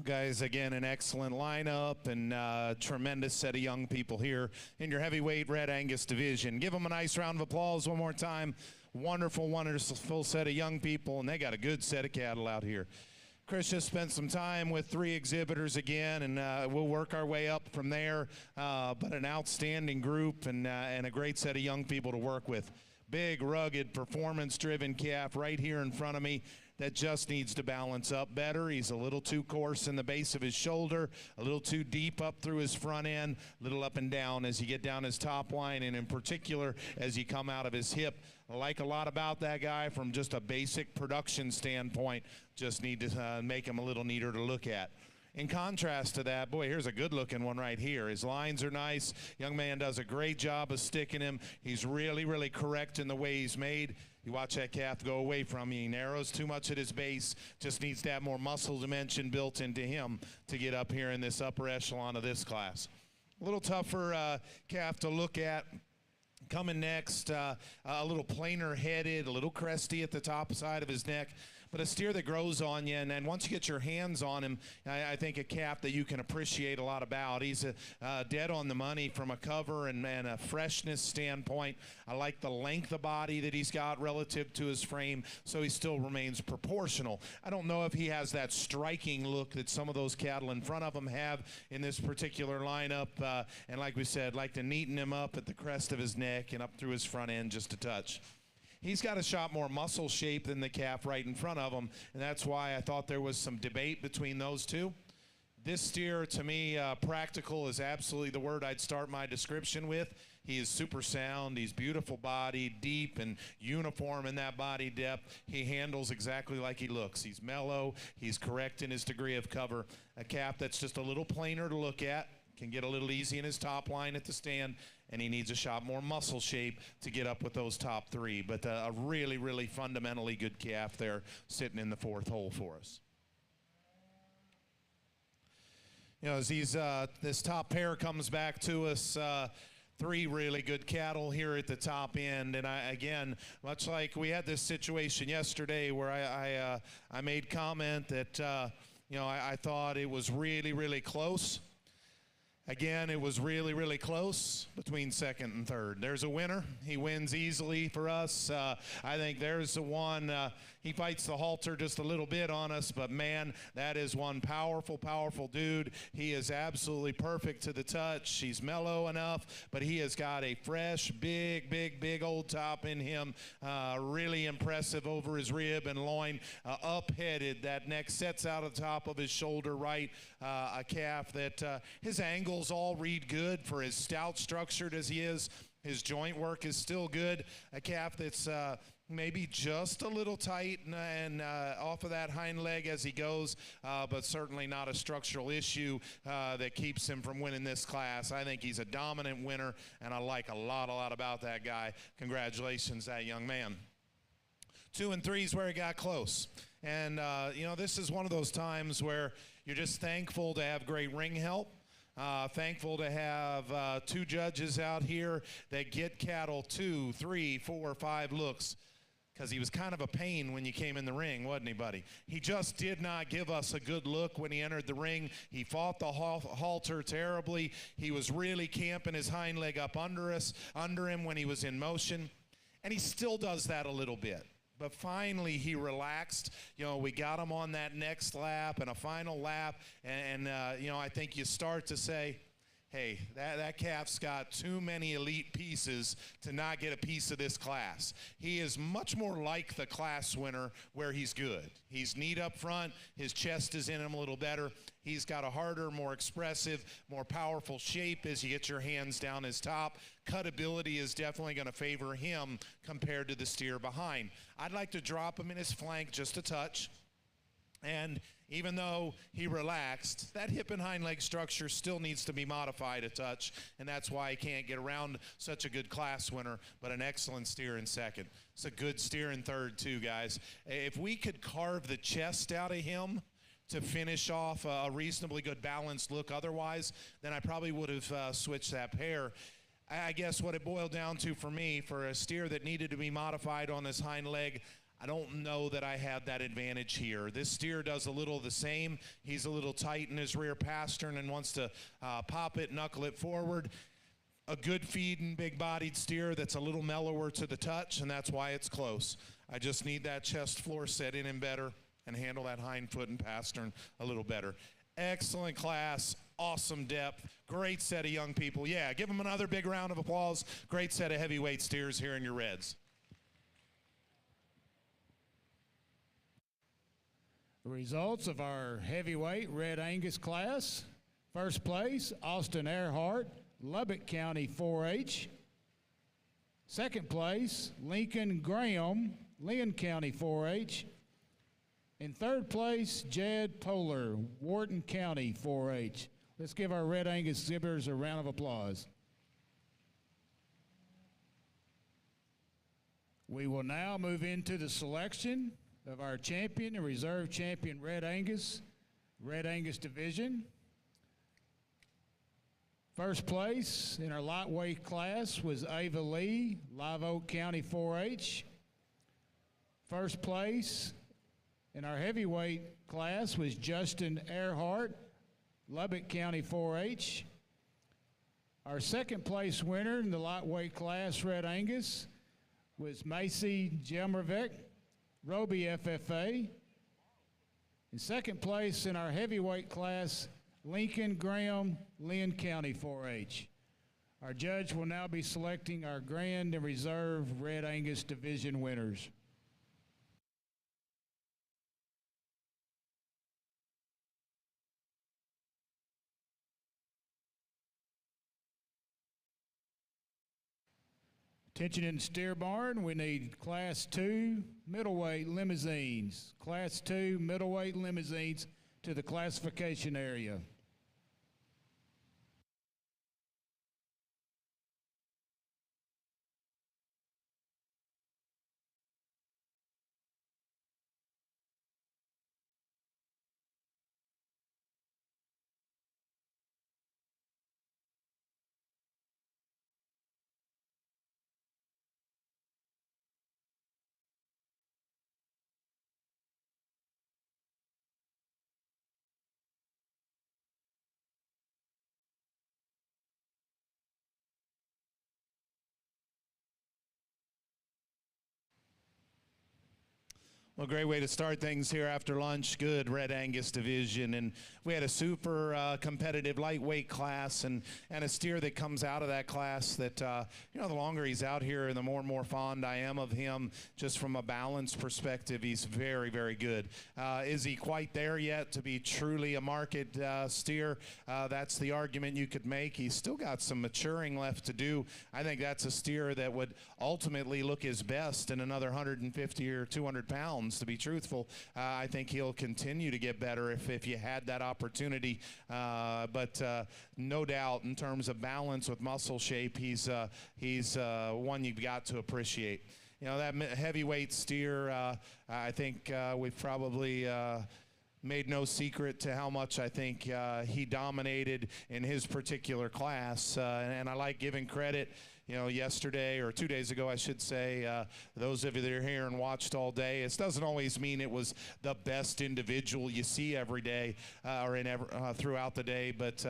Guys, again, an excellent lineup and tremendous set of young people here in your heavyweight Red Angus division. Give them a nice round of applause one more time. Wonderful, wonderful set of young people, and they got a good set of cattle out here. Chris just spent some time with 3 exhibitors again, and we'll work our way up from there. But an outstanding group and a great set of young people to work with. Big, rugged, performance-driven calf right here in front of me that just needs to balance up better. He's a little too coarse in the base of his shoulder, a little too deep up through his front end, a little up and down as you get down his top line, and in particular as you come out of his hip. I like a lot about that guy from just a basic production standpoint. Just need to make him a little neater to look at. In contrast to that, boy, here's a good-looking one right here. His lines are nice. Young man does a great job of sticking him. He's really, really correct in the way he's made. You watch that calf go away from you. He narrows too much at his base. Just needs to have more muscle dimension built into him to get up here in this upper echelon of this class. A little tougher calf to look at. Coming next, a little plainer headed, a little cresty at the top side of his neck. But a steer that grows on you, and then once you get your hands on him, I think a calf that you can appreciate a lot about. He's dead on the money from a cover and a freshness standpoint. I like the length of body that he's got relative to his frame, so he still remains proportional. I don't know if he has that striking look that some of those cattle in front of him have in this particular lineup. And like we said, like to neaten him up at the crest of his neck and up through his front end just a touch. He's got a shot more muscle shape than the calf right in front of him, and that's why I thought there was some debate between those two. This steer, to me, practical is absolutely the word I'd start my description with. He is super sound. He's beautiful body, deep and uniform in that body depth. He handles exactly like he looks. He's mellow. He's correct in his degree of cover. A calf that's just a little plainer to look at. Can get a little easy in his top line at the stand, and he needs a shot more muscle shape to get up with those top 3. But a really, really fundamentally good calf there sitting in the 4th hole for us. You know, as this top pair comes back to us, 3 really good cattle here at the top end. And again, much like we had this situation yesterday where I made comment that, you know, I thought it was really, really close. Again, it was really, really close between 2nd and 3rd. There's a winner. He wins easily for us. I think there's the one. He fights the halter just a little bit on us, but man, that is one powerful, powerful dude. He is absolutely perfect to the touch. He's mellow enough, but he has got a fresh, big, big, big old top in him. Really impressive over his rib and loin. Up-headed. That neck sets out of the top of his shoulder right. A calf that his angles all read good for as stout structured as he is. His joint work is still good. A calf that's maybe just a little tight and off of that hind leg as he goes, but certainly not a structural issue that keeps him from winning this class. I think he's a dominant winner, and I like a lot about that guy. Congratulations, that young man. 2 and 3 is where he got close. And, you know, this is one of those times where you're just thankful to have great ring help. Thankful to have 2 judges out here that get cattle 2, 3, 4, 5 looks, because he was kind of a pain when you came in the ring, wasn't he, buddy? He just did not give us a good look when he entered the ring. He fought the halter terribly. He was really camping his hind leg up under him when he was in motion, and he still does that a little bit. But finally, he relaxed. You know, we got him on that next lap and a final lap. And you know, I think you start to say, hey, that calf's got too many elite pieces to not get a piece of this class. He is much more like the class winner where he's good. He's neat up front. His chest is in him a little better. He's got a harder, more expressive, more powerful shape as you get your hands down his top. Cutability is definitely going to favor him compared to the steer behind. I'd like to drop him in his flank just a touch. And even though he relaxed, that hip and hind leg structure still needs to be modified a touch, and that's why he can't get around such a good class winner, but an excellent steer in 2nd. It's a good steer in 3rd too, guys. If we could carve the chest out of him to finish off a reasonably good balanced look otherwise, then I probably would have switched that pair. I guess what it boiled down to for me, for a steer that needed to be modified on this hind leg, I don't know that I had that advantage here. This steer does a little the same. He's a little tight in his rear pastern and wants to pop it, knuckle it forward. A good feeding, big-bodied steer that's a little mellower to the touch, and that's why it's close. I just need that chest floor set in better and handle that hind foot and pastern a little better. Excellent class, awesome depth, great set of young people. Yeah, give them another big round of applause. Great set of heavyweight steers here in your Reds. The results of our heavyweight Red Angus class. First place, Austin Earhart, Lubbock County 4-H. Second place, Lincoln Graham, Lynn County 4-H. In third place, Jed Toller, Wharton County 4-H. Let's give our Red Angus exhibitors a round of applause. We will now move into the selection of our champion and reserve champion Red Angus division. First place in our lightweight class was Ava Lee, Live Oak County 4-H. First place in our heavyweight class was Justin Earhart, Lubbock County 4-H. Our second place winner in the lightweight class, Red Angus, was Macy Jelmervik, Roby FFA. In second place in our heavyweight class, Lincoln Graham, Lynn County 4-H. Our judge will now be selecting our Grand and Reserve Red Angus division winners. Attention in the steer barn, we need Class 2 middleweight limousines. Class 2 middleweight limousines to the classification area. Well, great way to start things here after lunch. Good Red Angus division, and we had a super competitive lightweight class, and a steer that comes out of that class that you know, the longer he's out here, the more and more fond I am of him. Just from a balance perspective, he's very, very good. Is he quite there yet to be truly a market steer? That's the argument you could make. He's still got some maturing left to do. I think that's a steer that would ultimately look his best in another 150 or 200 pounds. To be truthful, I think he'll continue to get better if you had that opportunity. But no doubt, in terms of balance with muscle shape, he's one you've got to appreciate. You know, that heavyweight steer, I think we've probably made no secret to how much I think he dominated in his particular class, and I like giving credit. You know, yesterday or 2 days ago, I should say, those of you that are here and watched all day, it doesn't always mean it was the best individual you see every day or throughout the day. But,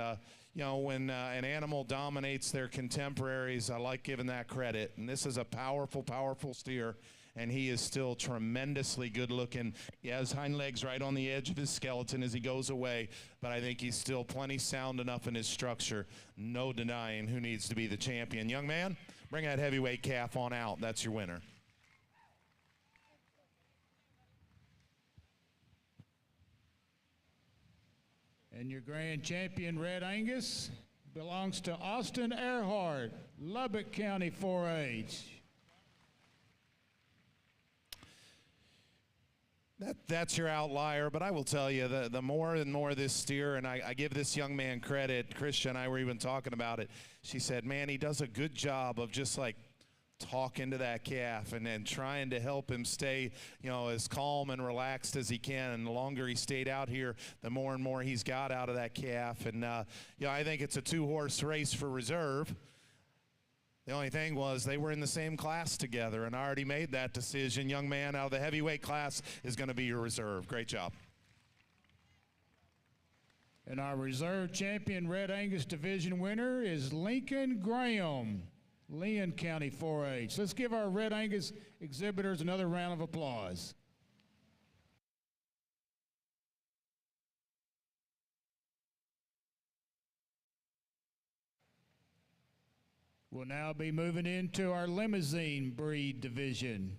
you know, when an animal dominates their contemporaries, I like giving that credit. And this is a powerful, powerful steer. And he is still tremendously good looking. He has hind legs right on the edge of his skeleton as he goes away, but I think he's still plenty sound enough in his structure. No denying who needs to be the champion. Young man, bring that heavyweight calf on out. That's your winner. And your grand champion, Red Angus, belongs to Austin Earhart, Lubbock County 4-H. That's your outlier, but I will tell you, the more and more this steer, and I give this young man credit, Christian and I were even talking about it, she said, man, he does a good job of just like talking to that calf and then trying to help him stay, you know, as calm and relaxed as he can. And the longer he stayed out here, the more and more he's got out of that calf. And, you know, I think it's a two-horse race for reserve. The only thing was they were in the same class together, and I already made that decision. Young man out of the heavyweight class is going to be your reserve. Great job. And our reserve champion Red Angus division winner is Lincoln Graham, Leon County 4-H. Let's give our Red Angus exhibitors another round of applause. We'll now be moving into our Limousin breed division.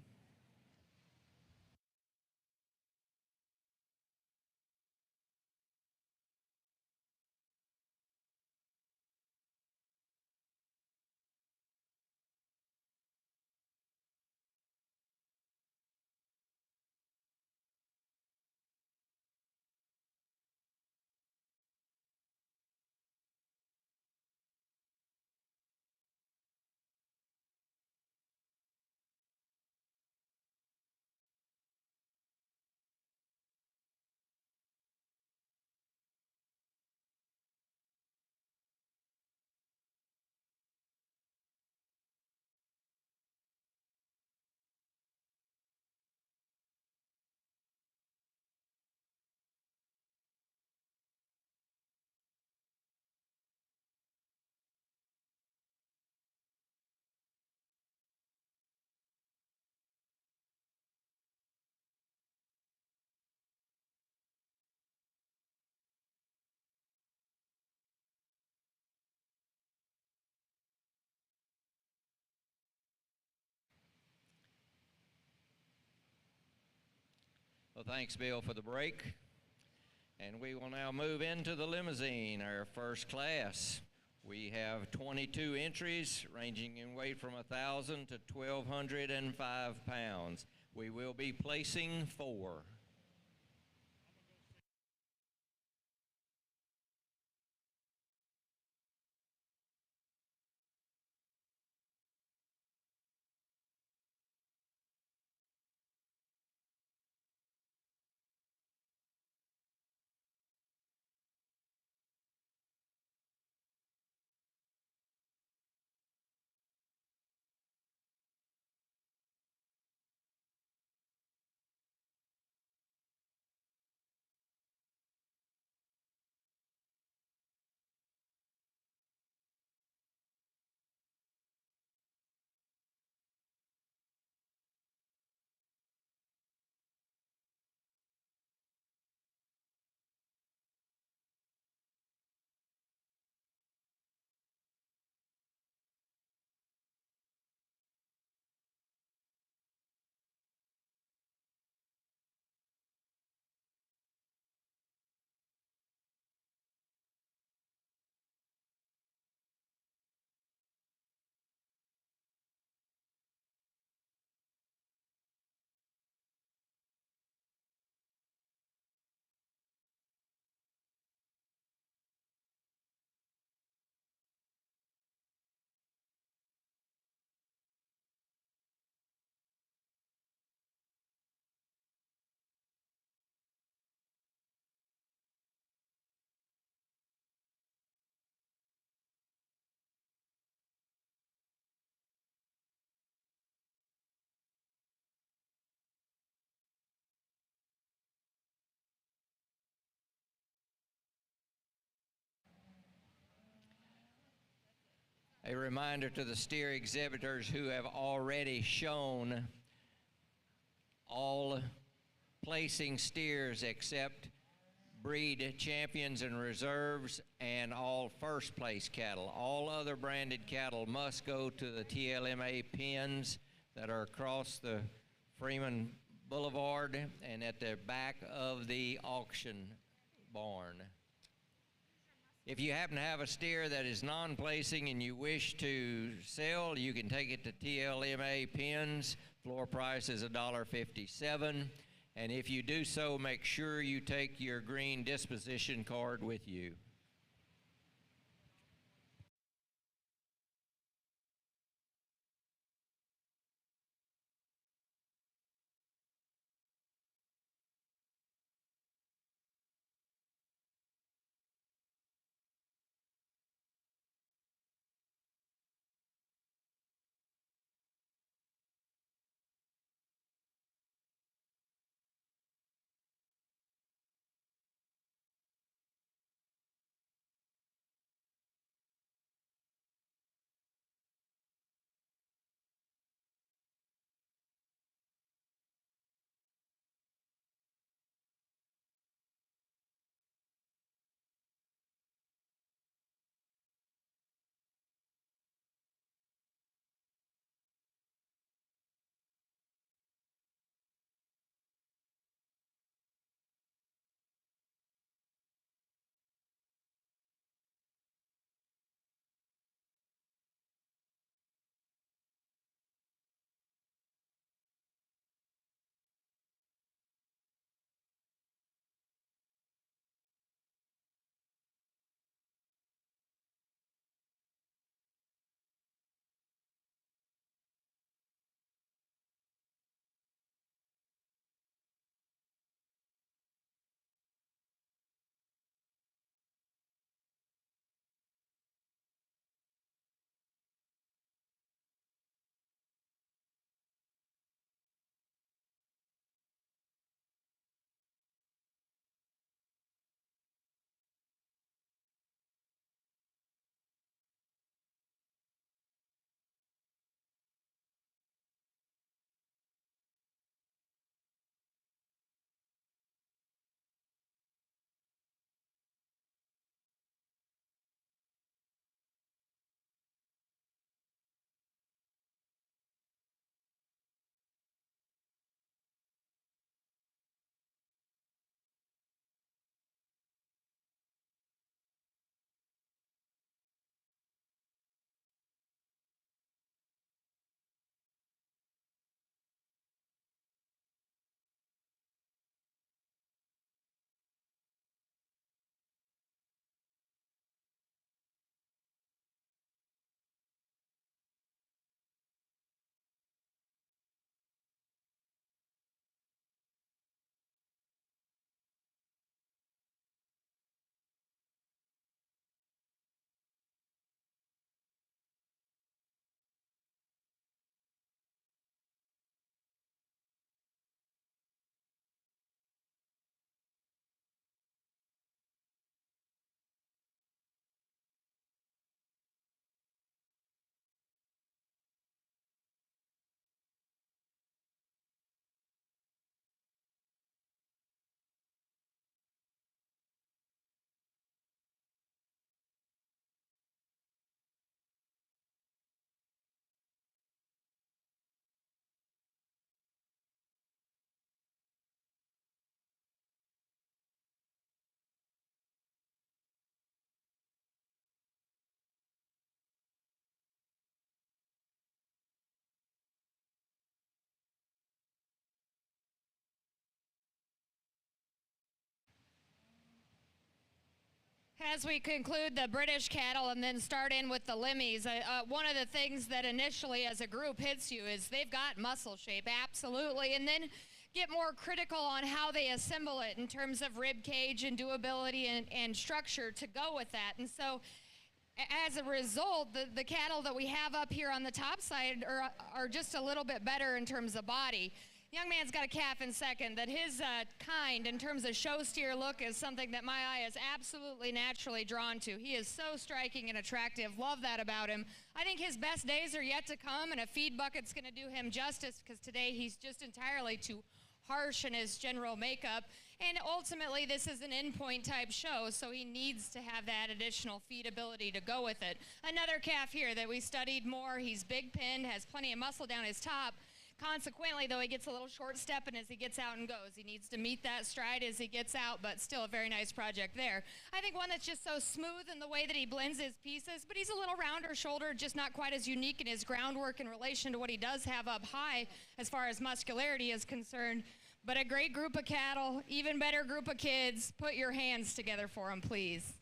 Well, thanks, Bill, for the break. And we will now move into the Limousin, our first class. We have 22 entries ranging in weight from 1,000 to 1,205 pounds. We will be placing 4. A reminder to the steer exhibitors who have already shown all placing steers except breed champions and reserves and all first place cattle. All other branded cattle must go to the TLMA pens that are across the Freeman Boulevard and at the back of the auction barn. If you happen to have a steer that is non-placing and you wish to sell, you can take it to TLMA pens. Floor price is $1.57. And if you do so, make sure you take your green disposition card with you. As we conclude the British cattle and then start in with the Limmies, one of the things that initially as a group hits you is they've got muscle shape, absolutely, and then get more critical on how they assemble it in terms of rib cage and doability and structure to go with that. And so as a result, the cattle that we have up here on the top side are just a little bit better in terms of body. Young man's got a calf in second, that his kind in terms of show steer look is something that my eye is absolutely naturally drawn to. He is so striking and attractive. Love that about him. I think his best days are yet to come, and a feed bucket's going to do him justice because today he's just entirely too harsh in his general makeup. And ultimately, this is an endpoint type show, so he needs to have that additional feed ability to go with it. Another calf here that we studied more. He's big pinned, has plenty of muscle down his top. Consequently, though, he gets a little short stepping as he gets out and goes. He needs to meet that stride as he gets out, but still a very nice project there. I think one that's just so smooth in the way that he blends his pieces, but he's a little rounder shoulder, just not quite as unique in his groundwork in relation to what he does have up high as far as muscularity is concerned. But a great group of cattle, even better group of kids. Put your hands together for them, please.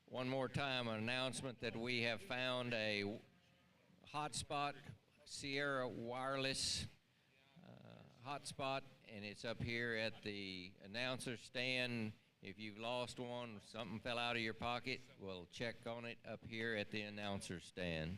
One more time, an announcement that we have found a hotspot, Sierra Wireless hotspot, and it's up here at the announcer stand. If you've lost one, something fell out of your pocket, we'll check on it up here at the announcer stand.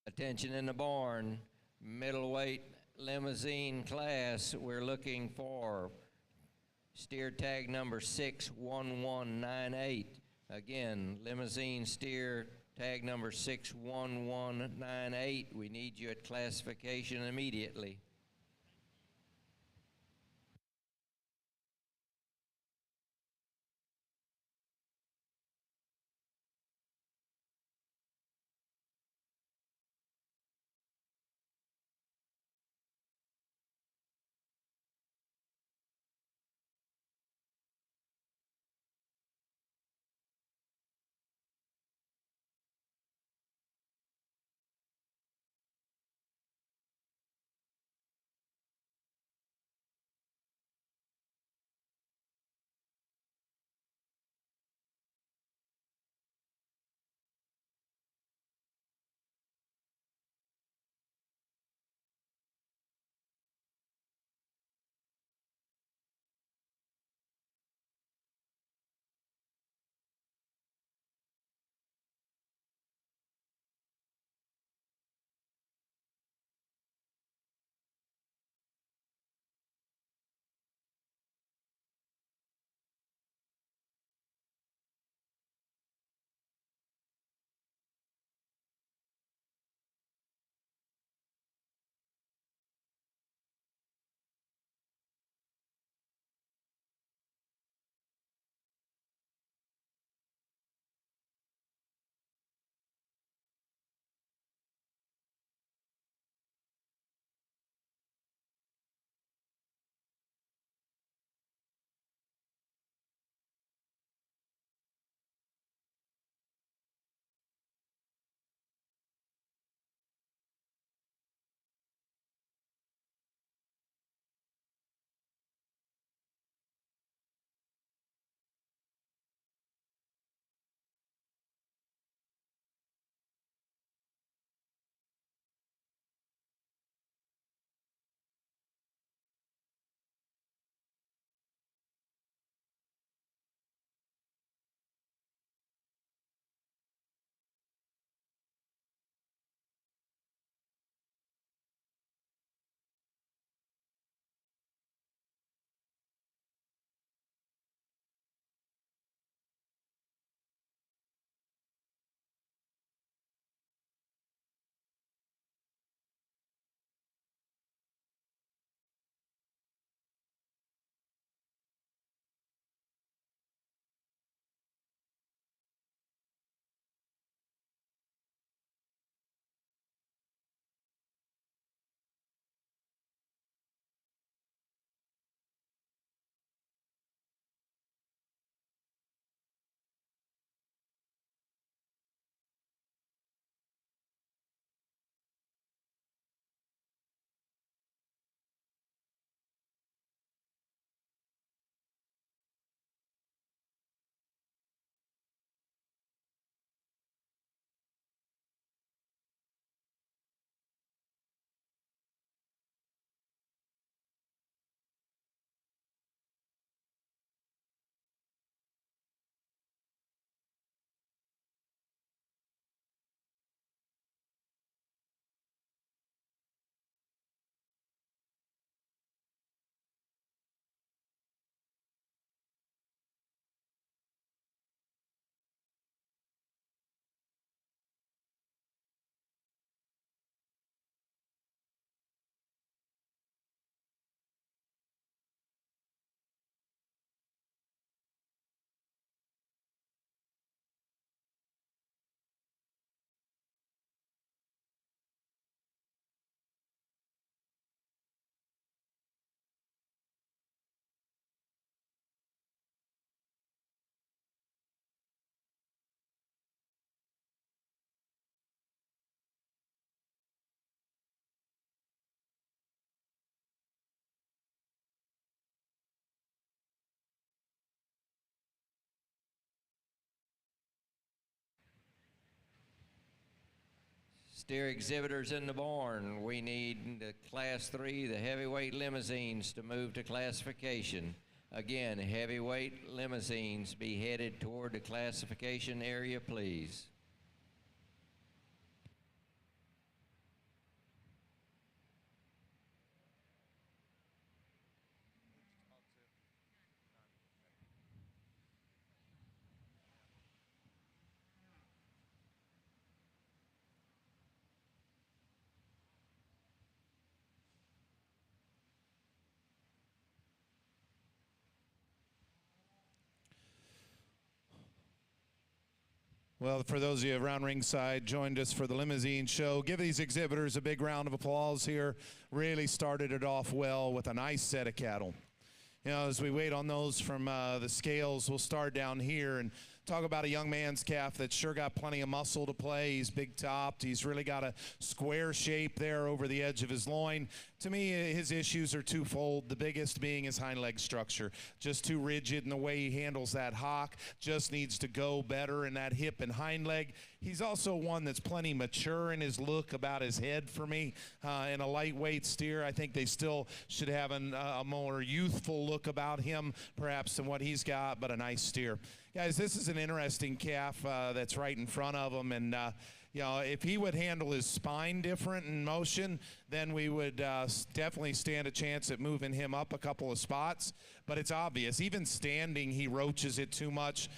Attention in the barn, middleweight limousine class, we're looking for steer tag number 61198. Again, limousine steer tag number 61198. We need you at classification immediately. Steer exhibitors in the barn, we need the Class 3, the heavyweight limousines, to move to classification. Again, heavyweight limousines be headed toward the classification area, please. Well, for those of you around ringside, joined us for the limousine show, give these exhibitors a big round of applause here. Really started it off well with a nice set of cattle. You know, as we wait on those from the scales, we'll start down here and talk about a young man's calf that's sure got plenty of muscle to play. He's big-topped. He's really got a square shape there over the edge of his loin. To me, his issues are twofold, the biggest being his hind leg structure. Just too rigid in the way he handles that hock. Just needs to go better in that hip and hind leg. He's also one that's plenty mature in his look about his head for me. In a lightweight steer, I think they still should have a more youthful look about him, perhaps, than what he's got, but a nice steer. Guys, this is an interesting calf that's right in front of him, and you know, if he would handle his spine different in motion, then we would definitely stand a chance at moving him up a couple of spots. But it's obvious, even standing, he roaches it too much.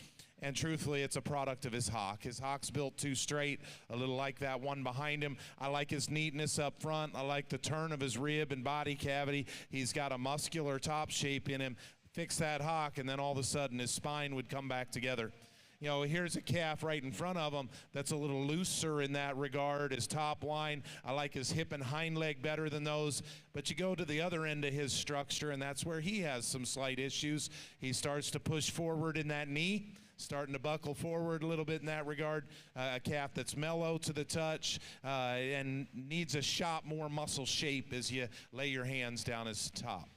And truthfully, it's a product of his hock. His hock's built too straight, a little like that one behind him. I like his neatness up front. I like the turn of his rib and body cavity. He's got a muscular top shape in him. Fix that hock, and then all of a sudden his spine would come back together. You know, here's a calf right in front of him that's a little looser in that regard. His top line, I like his hip and hind leg better than those. But you go to the other end of his structure, and that's where he has some slight issues. He starts to push forward in that knee, starting to buckle forward a little bit in that regard. A calf that's mellow to the touch and needs a shot more muscle shape as you lay your hands down his top.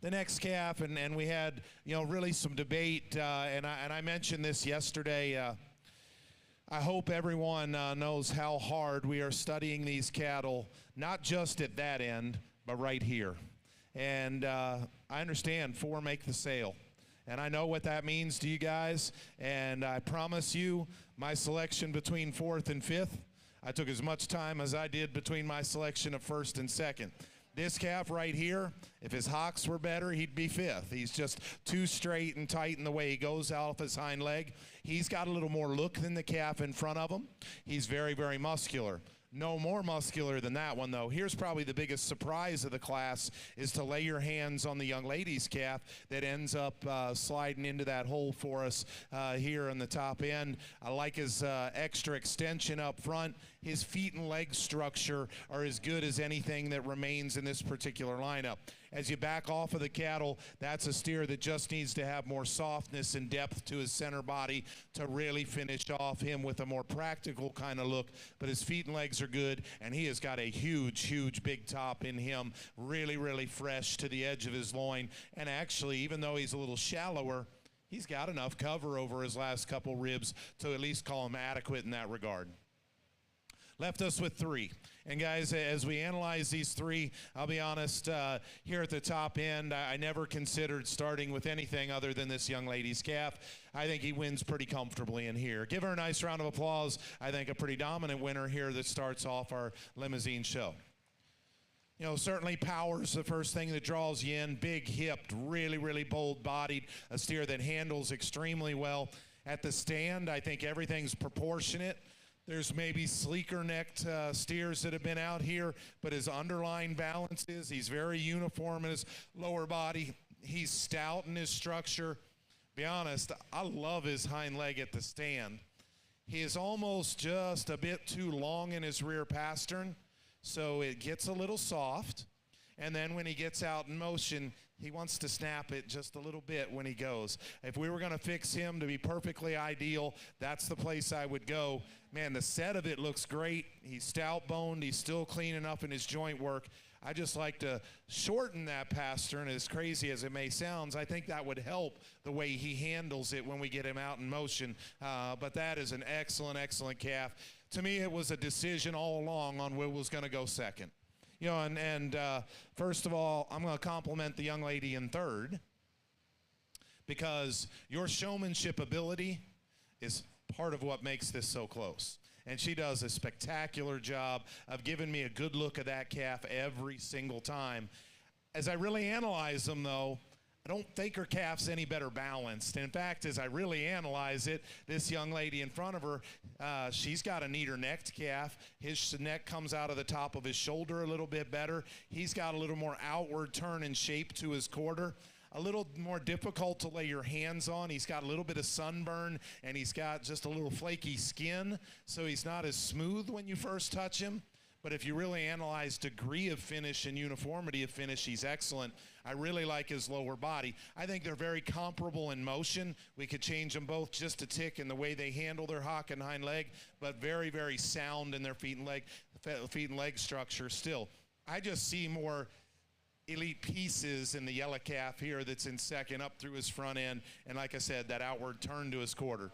The next calf, and we had, you know, really some debate, and I mentioned this yesterday. I hope everyone knows how hard we are studying these cattle, not just at that end, but right here. And I understand 4 make the sale. And I know what that means to you guys, and I promise you my selection between 4th and 5th, I took as much time as I did between my selection of 1st and 2nd. This calf right here, if his hocks were better, he'd be 5th. He's just too straight and tight in the way he goes off his hind leg. He's got a little more look than the calf in front of him. He's very, very muscular. No more muscular than that one, though. Here's probably the biggest surprise of the class is to lay your hands on the young lady's calf that ends up sliding into that hole for us here on the top end. I like his extra extension up front. His feet and leg structure are as good as anything that remains in this particular lineup. As you back off of the cattle, that's a steer that just needs to have more softness and depth to his center body to really finish off him with a more practical kind of look. But his feet and legs are good, and he has got a huge, huge big top in him, really, really fresh to the edge of his loin. And actually, even though he's a little shallower, he's got enough cover over his last couple ribs to at least call him adequate in that regard. Left us with 3. And guys, as we analyze these 3, I'll be honest, here at the top end, I never considered starting with anything other than this young lady's calf. I think he wins pretty comfortably in here. Give her a nice round of applause. I think a pretty dominant winner here that starts off our limousine show. You know, certainly power's the first thing that draws you in. Big-hipped, really, really bold-bodied, a steer that handles extremely well. At the stand, I think everything's proportionate. There's maybe sleeker-necked steers that have been out here, but his underlying balance is he's very uniform in his lower body. He's stout in his structure. Be honest, I love his hind leg at the stand. He is almost just a bit too long in his rear pastern, so it gets a little soft. And then when he gets out in motion, he wants to snap it just a little bit when he goes. If we were going to fix him to be perfectly ideal, that's the place I would go. Man, the set of it looks great. He's stout-boned. He's still clean enough in his joint work. I just like to shorten that pastern, as crazy as it may sound. I think that would help the way he handles it when we get him out in motion. But that is an excellent, excellent calf. to me, it was a decision all along on what was going to go second. You know, and first of all, I'm going to compliment the young lady in third, because your showmanship ability is part of what makes this so close. And she does a spectacular job of giving me a good look at that calf every single time. As I really analyze them, though, I don't think her calf's any better balanced. In fact, as I really analyze it, this young lady in front of her, she's got a neater necked calf. His neck comes out of the top of his shoulder a little bit better. He's got a little more outward turn and shape to his quarter. A little more difficult to lay your hands on. He's got a little bit of sunburn, and he's got just a little flaky skin, so he's not as smooth when you first touch him. But if you really analyze degree of finish and uniformity of finish, he's excellent. I really like his lower body. I think they're very comparable in motion. We could change them both just a tick in the way they handle their hock and hind leg, but very, very sound in their feet and leg structure still. I just see more elite pieces in the yellow calf here that's in second up through his front end, and like I said, that outward turn to his quarter.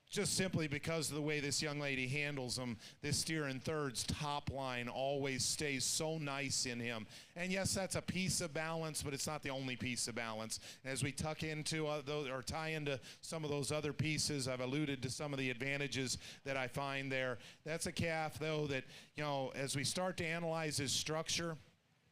Just simply because of the way this young lady handles him, this steer in third's top line always stays so nice in him. And yes, that's a piece of balance, but it's not the only piece of balance. As we tuck into those, or tie into some of those other pieces, I've alluded to some of the advantages that I find there. That's a calf, though, that, you know, as we start to analyze his structure,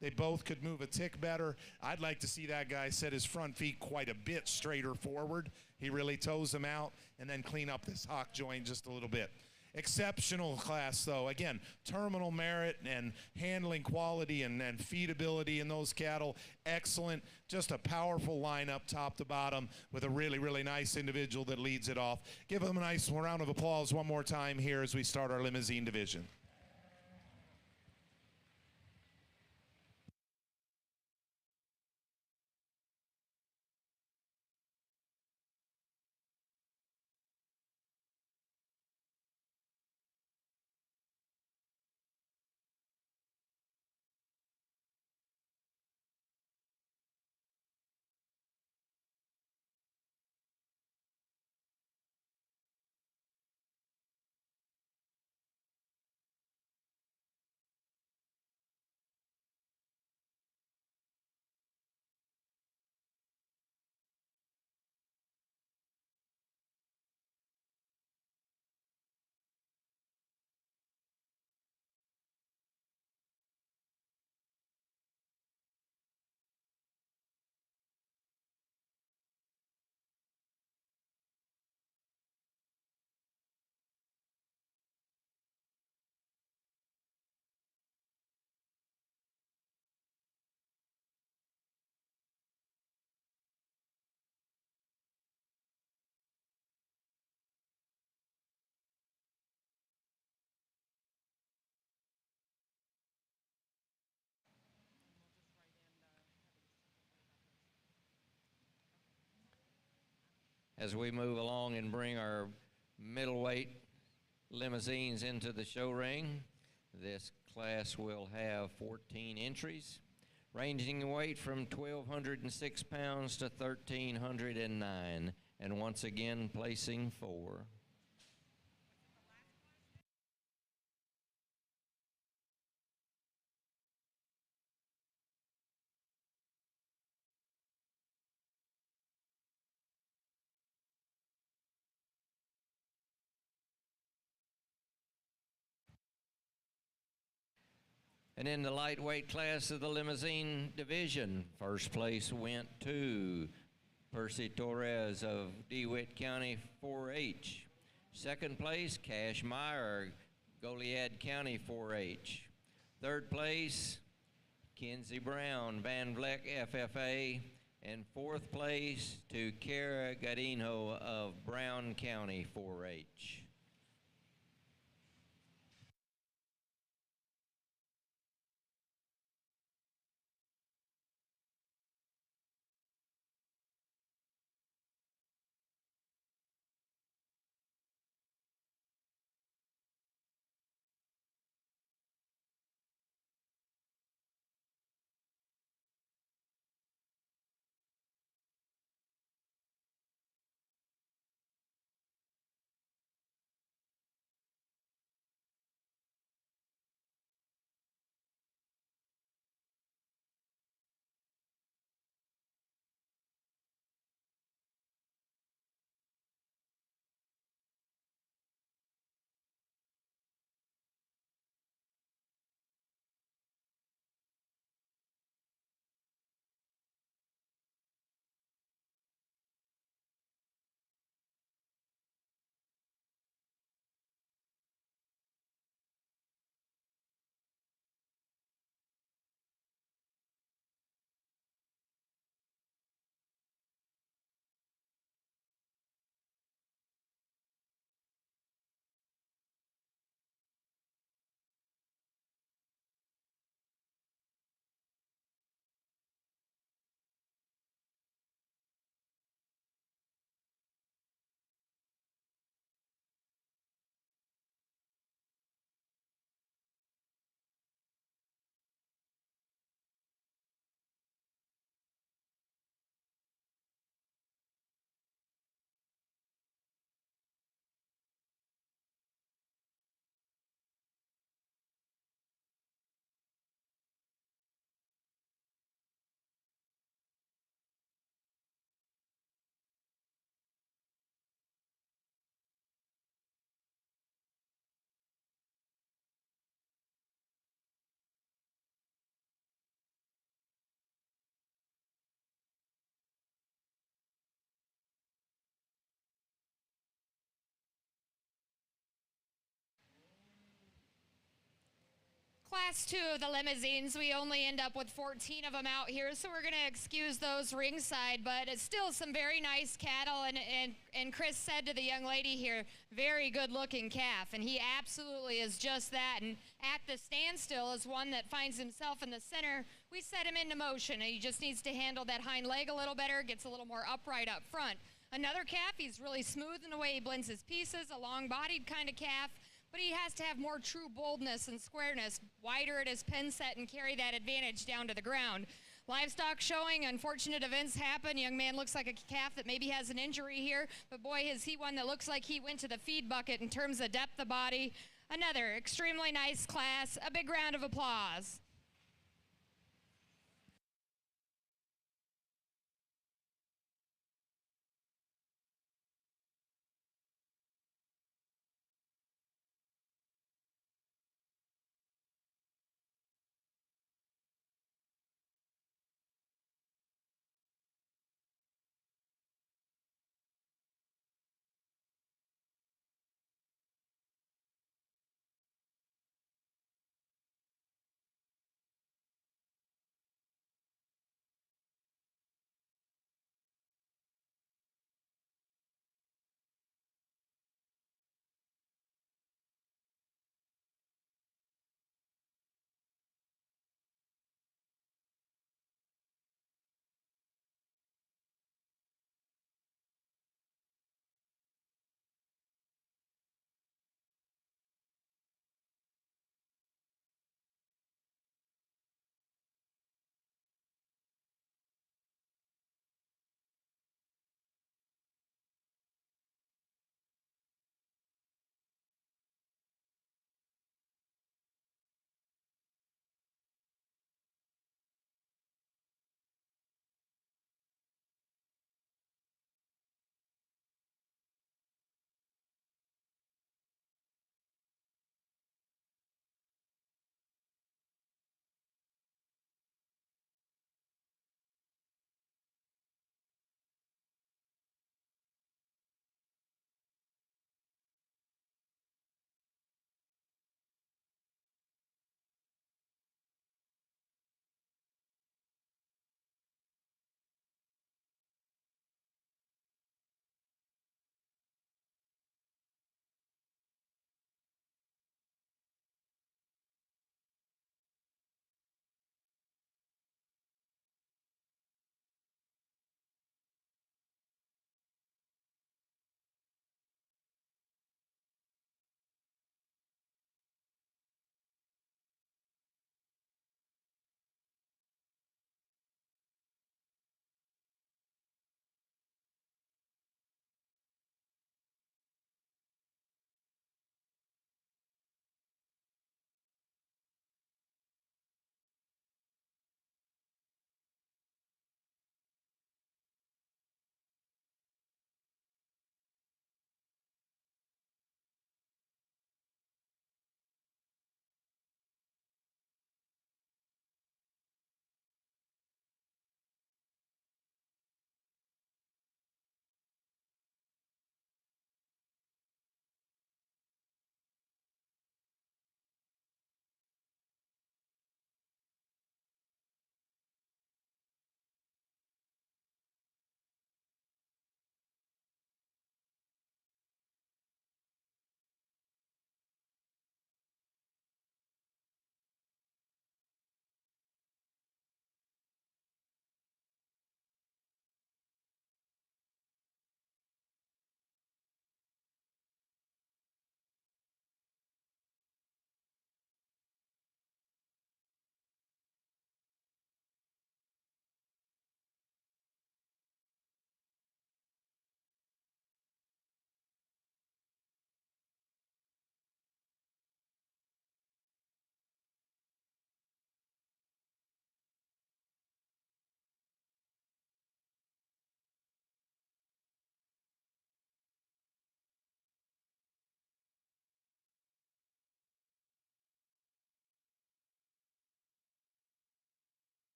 they both could move a tick better. I'd like to see that guy set his front feet quite a bit straighter forward. He really toes them out, and then clean up this hock joint just a little bit. Exceptional class, though. Again, terminal merit and handling quality and feedability in those cattle, excellent. Just a powerful lineup top to bottom with a really, really nice individual that leads it off. Give them a nice round of applause one more time here as we start our limousine division. As we move along and bring our middleweight limousines into the show ring, this class will have 14 entries, ranging in weight from 1,206 pounds to 1,309, and once again placing 4. And in the lightweight class of the limousine division, first place went to Percy Torres of DeWitt County 4-H. Second place, Cash Meyer, Goliad County 4-H. Third place, Kenzie Brown, Van Vleck FFA. And fourth place to Kara Gadino of Brown County 4-H. Class 2 of the limousines, we only end up with 14 of them out here, so we're going to excuse those ringside, but it's still some very nice cattle, and Chris said to the young lady here, very good-looking calf, and he absolutely is just that, and at the standstill is one that finds himself in the center. We set him into motion, and he just needs to handle that hind leg a little better, gets a little more upright up front. Another calf, he's really smooth in the way he blends his pieces, a long-bodied kind of calf, but he has to have more true boldness and squareness, wider at his pen set, and carry that advantage down to the ground. Livestock showing, unfortunate events happen. Young man looks like a calf that maybe has an injury here, but boy, is he one that looks like he went to the feed bucket in terms of depth of body. Another extremely nice class. A big round of applause.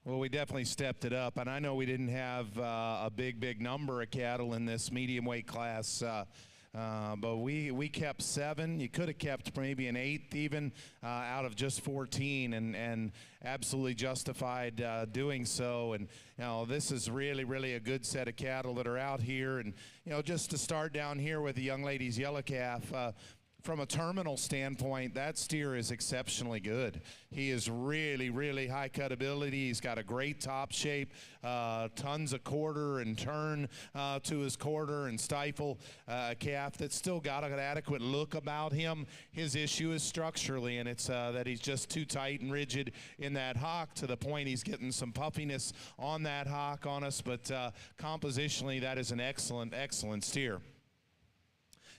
Well, we definitely stepped it up, and I know we didn't have a big number of cattle in this medium weight class, but we kept 7. You could have kept maybe an 8th even out of just 14, and absolutely justified doing so. And this is really a good set of cattle that are out here. And just to start down here with the young lady's yellow calf. From a terminal standpoint, that steer is exceptionally good. He is really high cut ability. He's got a great top shape, tons of quarter and turn to his quarter and stifle. A calf that's still got an adequate look about him. His issue is structurally, and it's that he's just too tight and rigid in that hock to the point he's getting some puffiness on that hock on us. But compositionally, that is an excellent steer.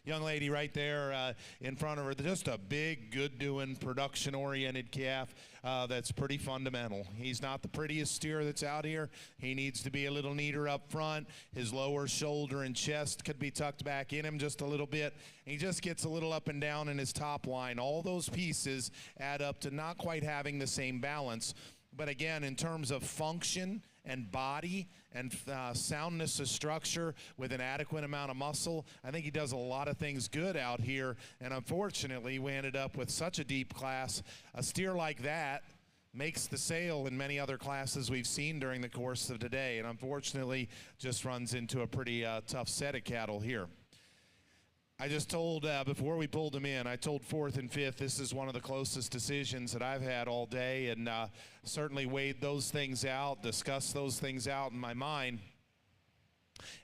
Young lady right there in front of her, just a big, good-doing, production-oriented calf that's pretty fundamental. He's not the prettiest steer that's out here. He needs to be a little neater up front. His lower shoulder and chest could be tucked back in him just a little bit. He just gets a little up and down in his top line. All those pieces add up to not quite having the same balance. But again, in terms of function and body and soundness of structure with an adequate amount of muscle, I think he does a lot of things good out here. And unfortunately, we ended up with such a deep class. A steer like that makes the sale in many other classes we've seen during the course of today, and unfortunately just runs into a pretty tough set of cattle here. I just told, before we pulled him in, I told 4th and 5th, this is one of the closest decisions that I've had all day, and certainly weighed those things out, discussed those things out in my mind.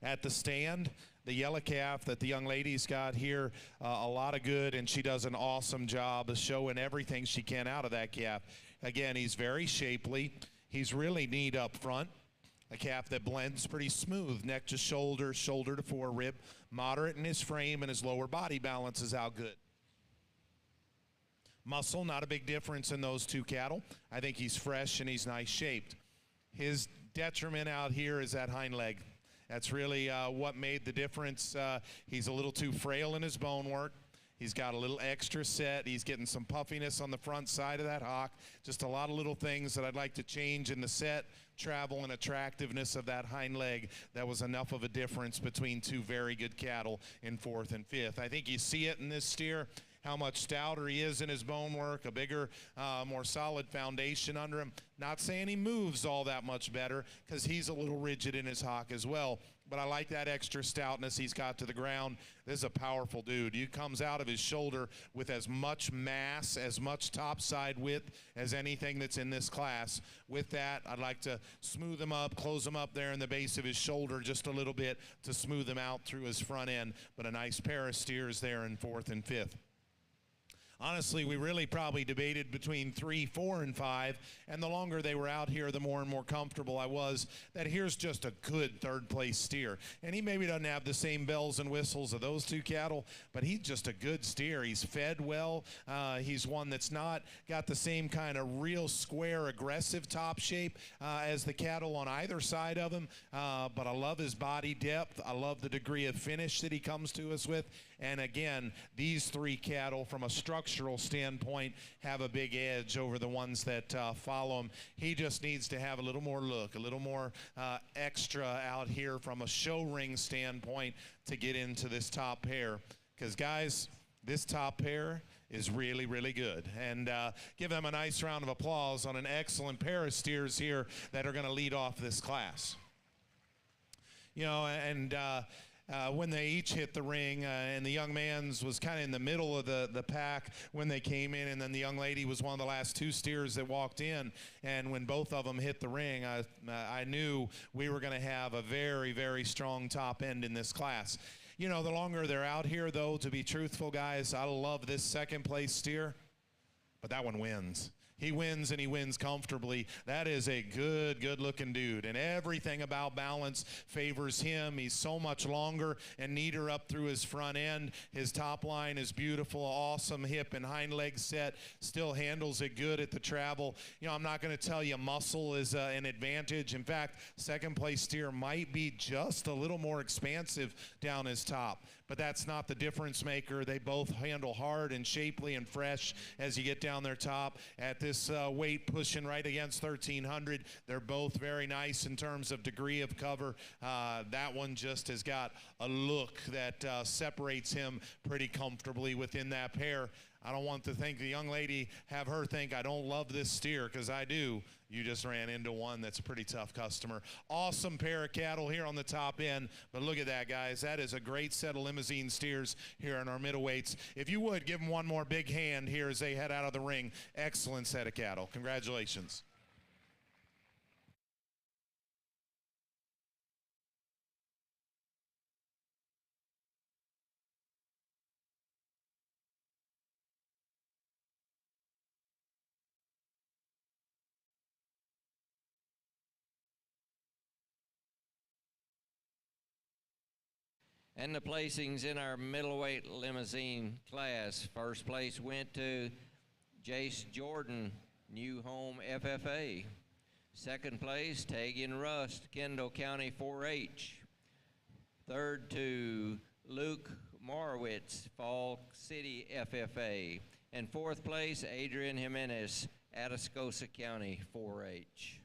At the stand, the yellow calf that the young lady's got here, a lot of good, and she does an awesome job of showing everything she can out of that calf. Again, he's very shapely. He's really neat up front. A calf that blends pretty smooth, neck to shoulder, shoulder to forearm, moderate in his frame, and his lower body balance is out good. Muscle, not a big difference in those two cattle. I think he's fresh and he's nice shaped. His detriment out here is that hind leg. That's really what made the difference. He's a little too frail in his bone work. He's got a little extra set. He's getting some puffiness on the front side of that hock. Just a lot of little things that I'd like to change in the set, travel, and attractiveness of that hind leg. That was enough of a difference between two very good cattle in 4th and 5th. I think you see it in this steer, how much stouter he is in his bone work, a bigger, more solid foundation under him. Not saying he moves all that much better, because he's a little rigid in his hock as well. But I like that extra stoutness he's got to the ground. This is a powerful dude. He comes out of his shoulder with as much mass, as much topside width as anything that's in this class. With that, I'd like to smooth him up, close him up there in the base of his shoulder just a little bit to smooth him out through his front end. But a nice pair of steers there in 4th and 5th. Honestly, we really probably debated between 3, 4, and 5, and the longer they were out here, the more and more comfortable I was that here's just a good 3rd place steer. And he maybe doesn't have the same bells and whistles of those two cattle, but he's just a good steer. He's fed well. He's one that's not got the same kind of real square, aggressive top shape as the cattle on either side of him, but I love his body depth. I love the degree of finish that he comes to us with. And again, these 3 cattle from a structural standpoint have a big edge over the ones that follow him. He just needs to have a little more look, a little more extra out here from a show ring standpoint to get into this top pair. Because guys, this top pair is really good. And give them a nice round of applause on an excellent pair of steers here that are going to lead off this class. And when they each hit the ring, and the young man's was kind of in the middle of the pack when they came in, and then the young lady was one of the last 2 steers that walked in. And when both of them hit the ring, I knew we were going to have a very strong top end in this class. The longer they're out here, though, to be truthful, guys, I love this 2nd place steer, but that one wins. He wins, and he wins comfortably. That is a good-looking dude, and everything about balance favors him. He's so much longer and neater up through his front end. His top line is beautiful, awesome hip and hind leg set, still handles it good at the travel. I'm not going to tell you muscle is an advantage. In fact, 2nd place steer might be just a little more expansive down his top. but that's not the difference maker. They both handle hard and shapely and fresh as you get down their top. At this weight pushing right against 1,300, they're both very nice in terms of degree of cover. That one just has got a look that separates him pretty comfortably within that pair. I don't want to think the young lady, have her think I don't love this steer, because I do. You just ran into one that's a pretty tough customer. Awesome pair of cattle here on the top end, but look at that, guys. That is a great set of Limousin steers here in our middleweights. If you would, give them one more big hand here as they head out of the ring. Excellent set of cattle. Congratulations. And the placings in our middleweight limousine class. First place went to Jace Jordan, New Home FFA. Second place, Tegan Rust, Kendall County 4-H. Third to Luke Morowitz, Fall City FFA. And fourth place, Adrian Jimenez, Atascosa County 4-H.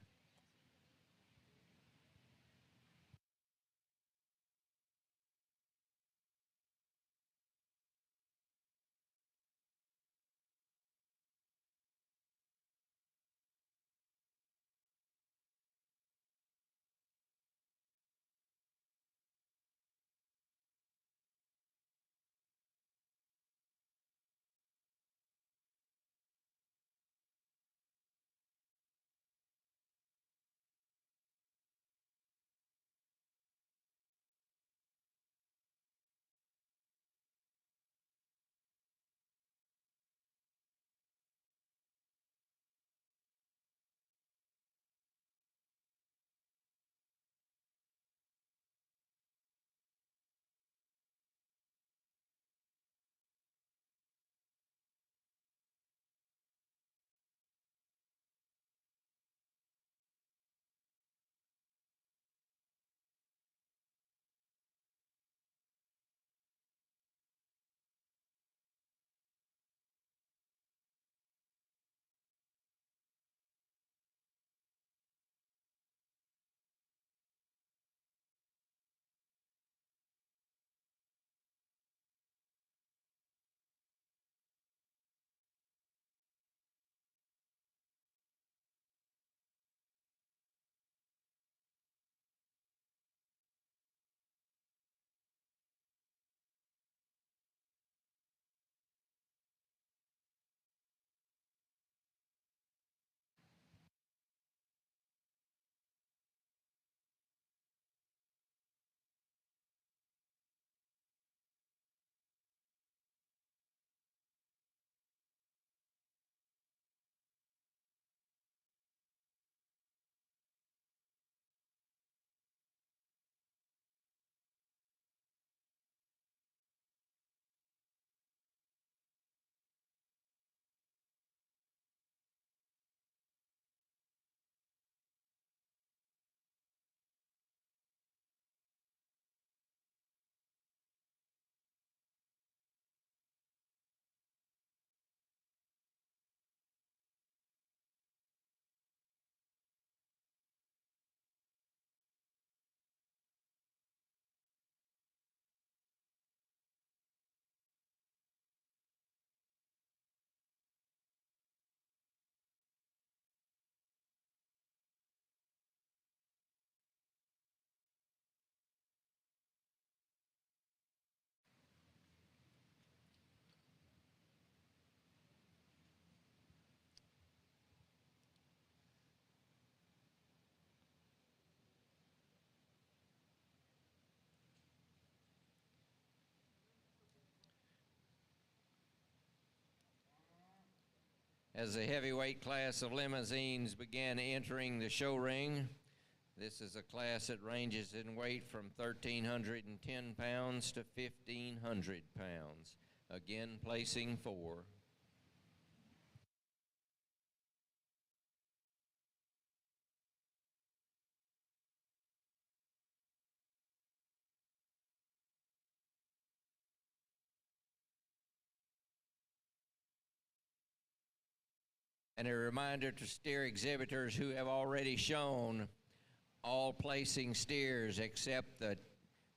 As the heavyweight class of limousines began entering the show ring, this is a class that ranges in weight from 1,310 pounds to 1,500 pounds. Again, placing 4. And a reminder to steer exhibitors who have already shown all placing steers except the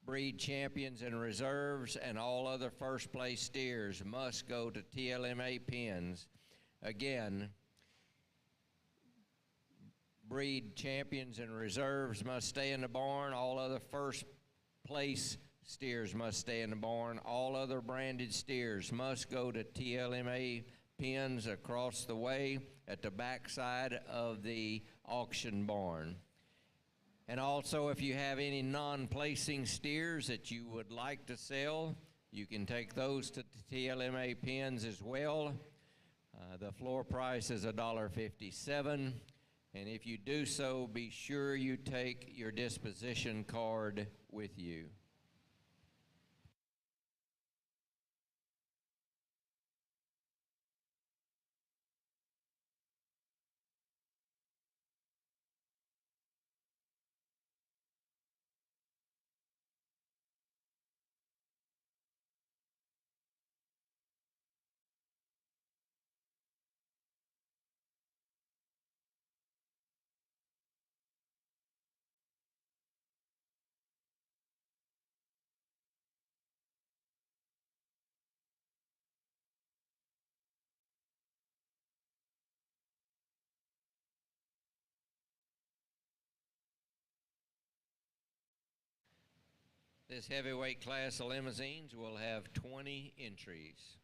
breed champions and reserves, and all other first place steers must go to TLMA pens. Again, breed champions and reserves must stay in the barn. All other first place steers must stay in the barn. All other branded steers must go to TLMA pens across the way at the backside of the auction barn. And also, if you have any non-placing steers that you would like to sell, you can take those to TLMA pens as well. The floor price is $1.57. And if you do so, be sure you take your disposition card with you. This heavyweight class of limousines will have 20 entries.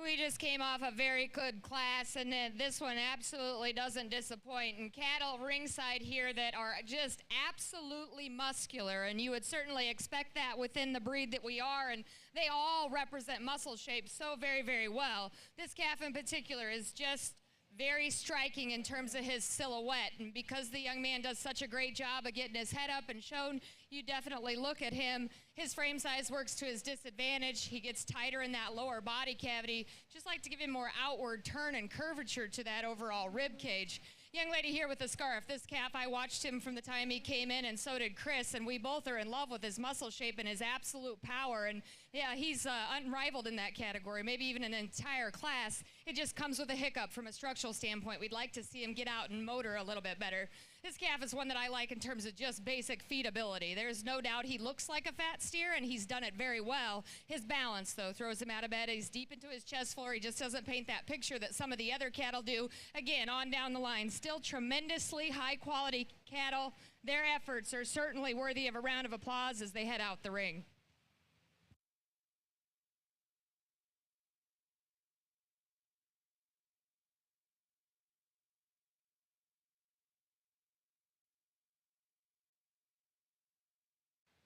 We just came off a very good class, and then this one absolutely doesn't disappoint. And cattle ringside here that are just absolutely muscular, and you would certainly expect that within the breed that we are, and they all represent muscle shape so very, very well. This calf in particular is just very striking in terms of his silhouette, and because the young man does such a great job of getting his head up and shown, you definitely look at him. His frame size works to his disadvantage. He gets tighter in that lower body cavity. Just like to give him more outward turn and curvature to that overall rib cage. Young lady here with the scarf, this calf, I watched him from the time he came in, and so did Chris, and we both are in love with his muscle shape and his absolute power. And Yeah, he's unrivaled in that category, maybe even an entire class. It just comes with a hiccup from a structural standpoint. We'd like to see him get out and motor a little bit better. This calf is one that I like in terms of just basic feedability. There's no doubt he looks like a fat steer, and he's done it very well. His balance, though, throws him out of bed. He's deep into his chest floor. He just doesn't paint that picture that some of the other cattle do. Again, on down the line, still tremendously high-quality cattle. Their efforts are certainly worthy of a round of applause as they head out the ring.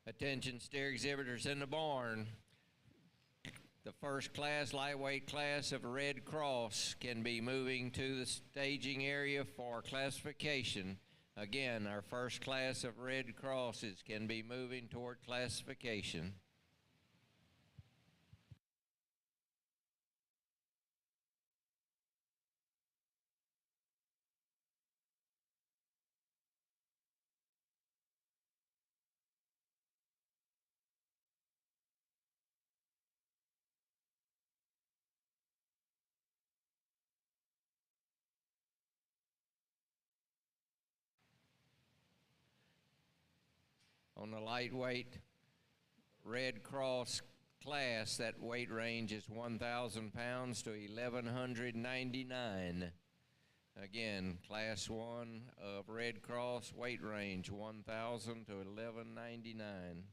Attention steer exhibitors in the barn. The first class, lightweight class of Red Cross can be moving to the staging area for classification. Again, our first class of Red Crosses can be moving toward classification. On the lightweight Red Cross class, that weight range is 1,000 pounds to 1,199. Again, class 1 of Red Cross, weight range 1,000 to 1,199.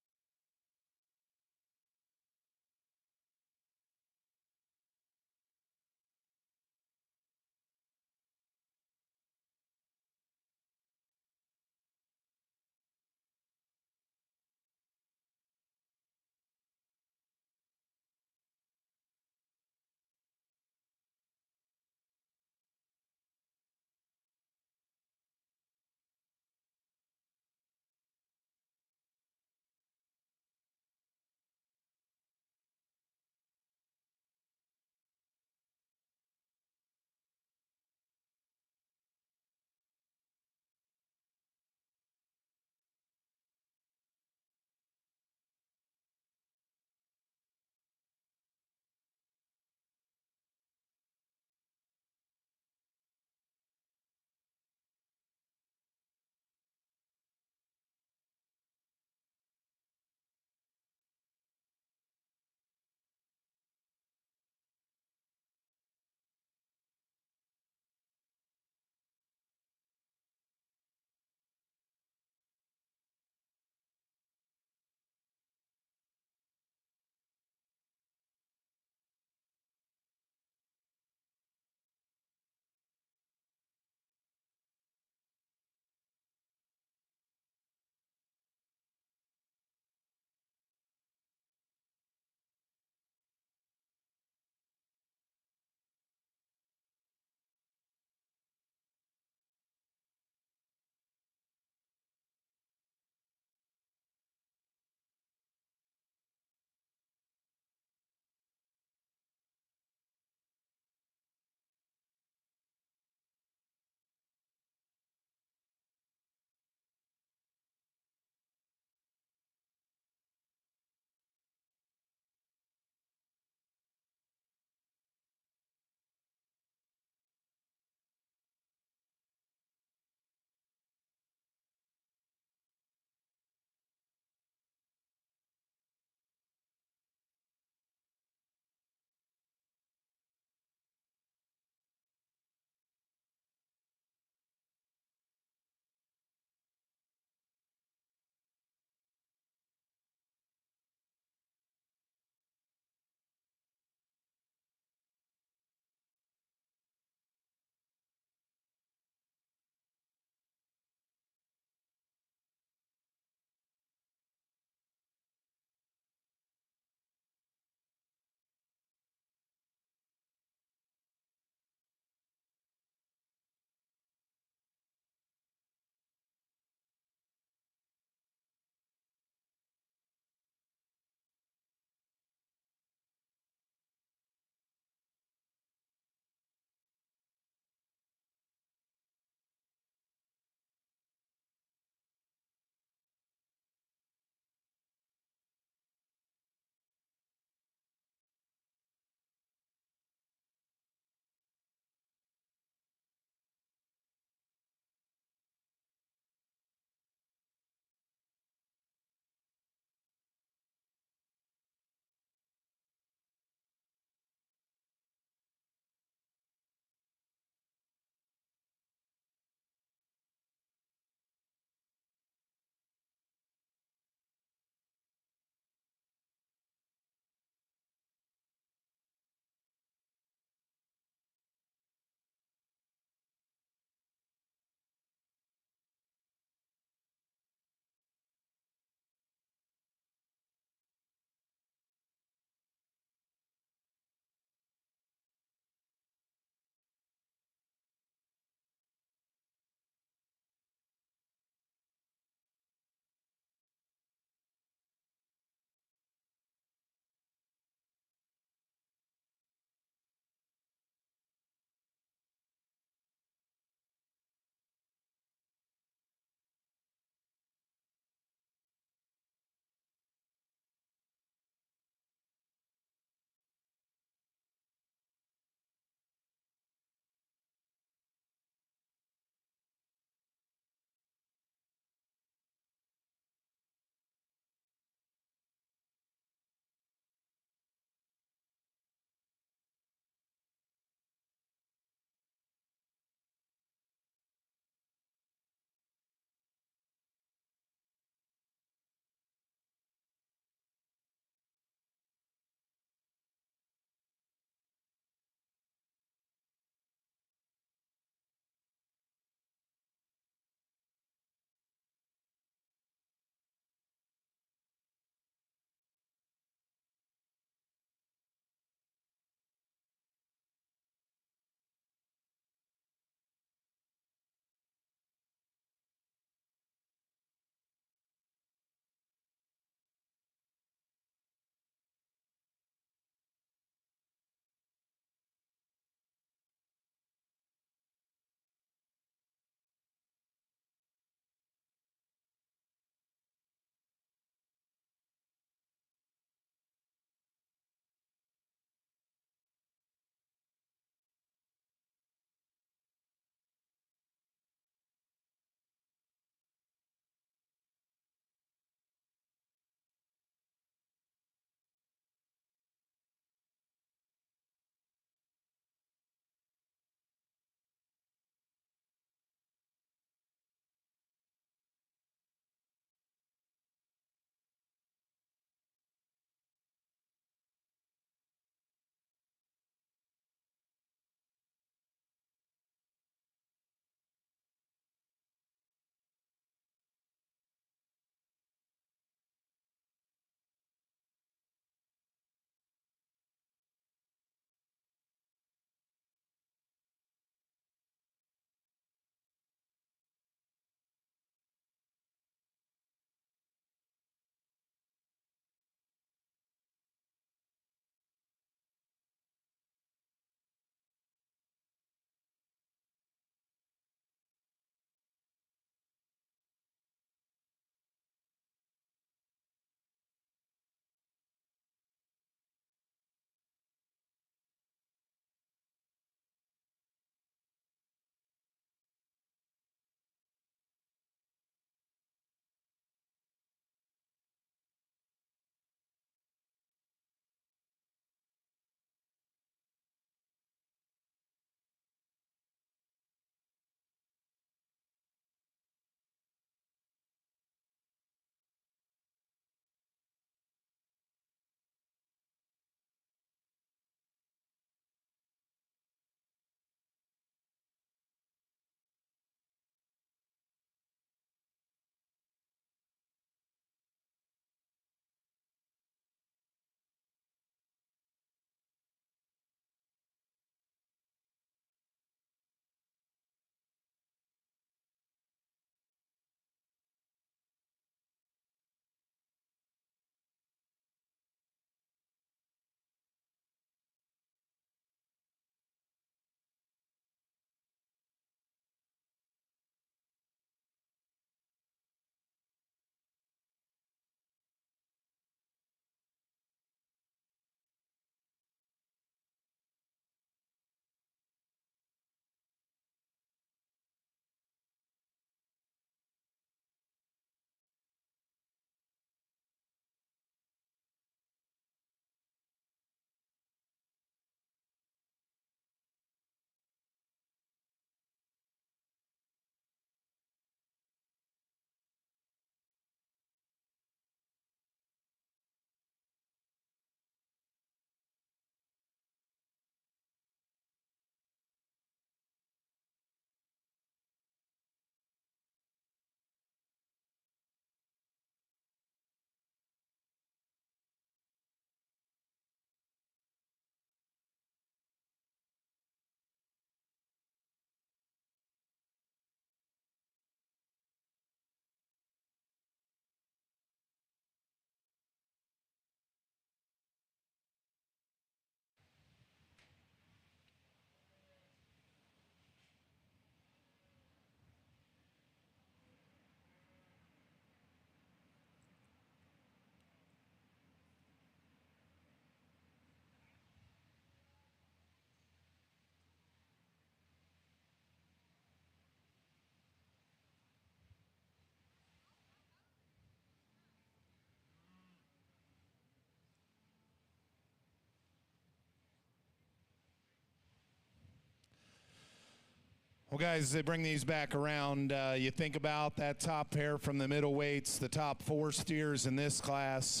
Well, guys, they bring these back around. You think about that top pair from the middleweights, the top 4 steers in this class,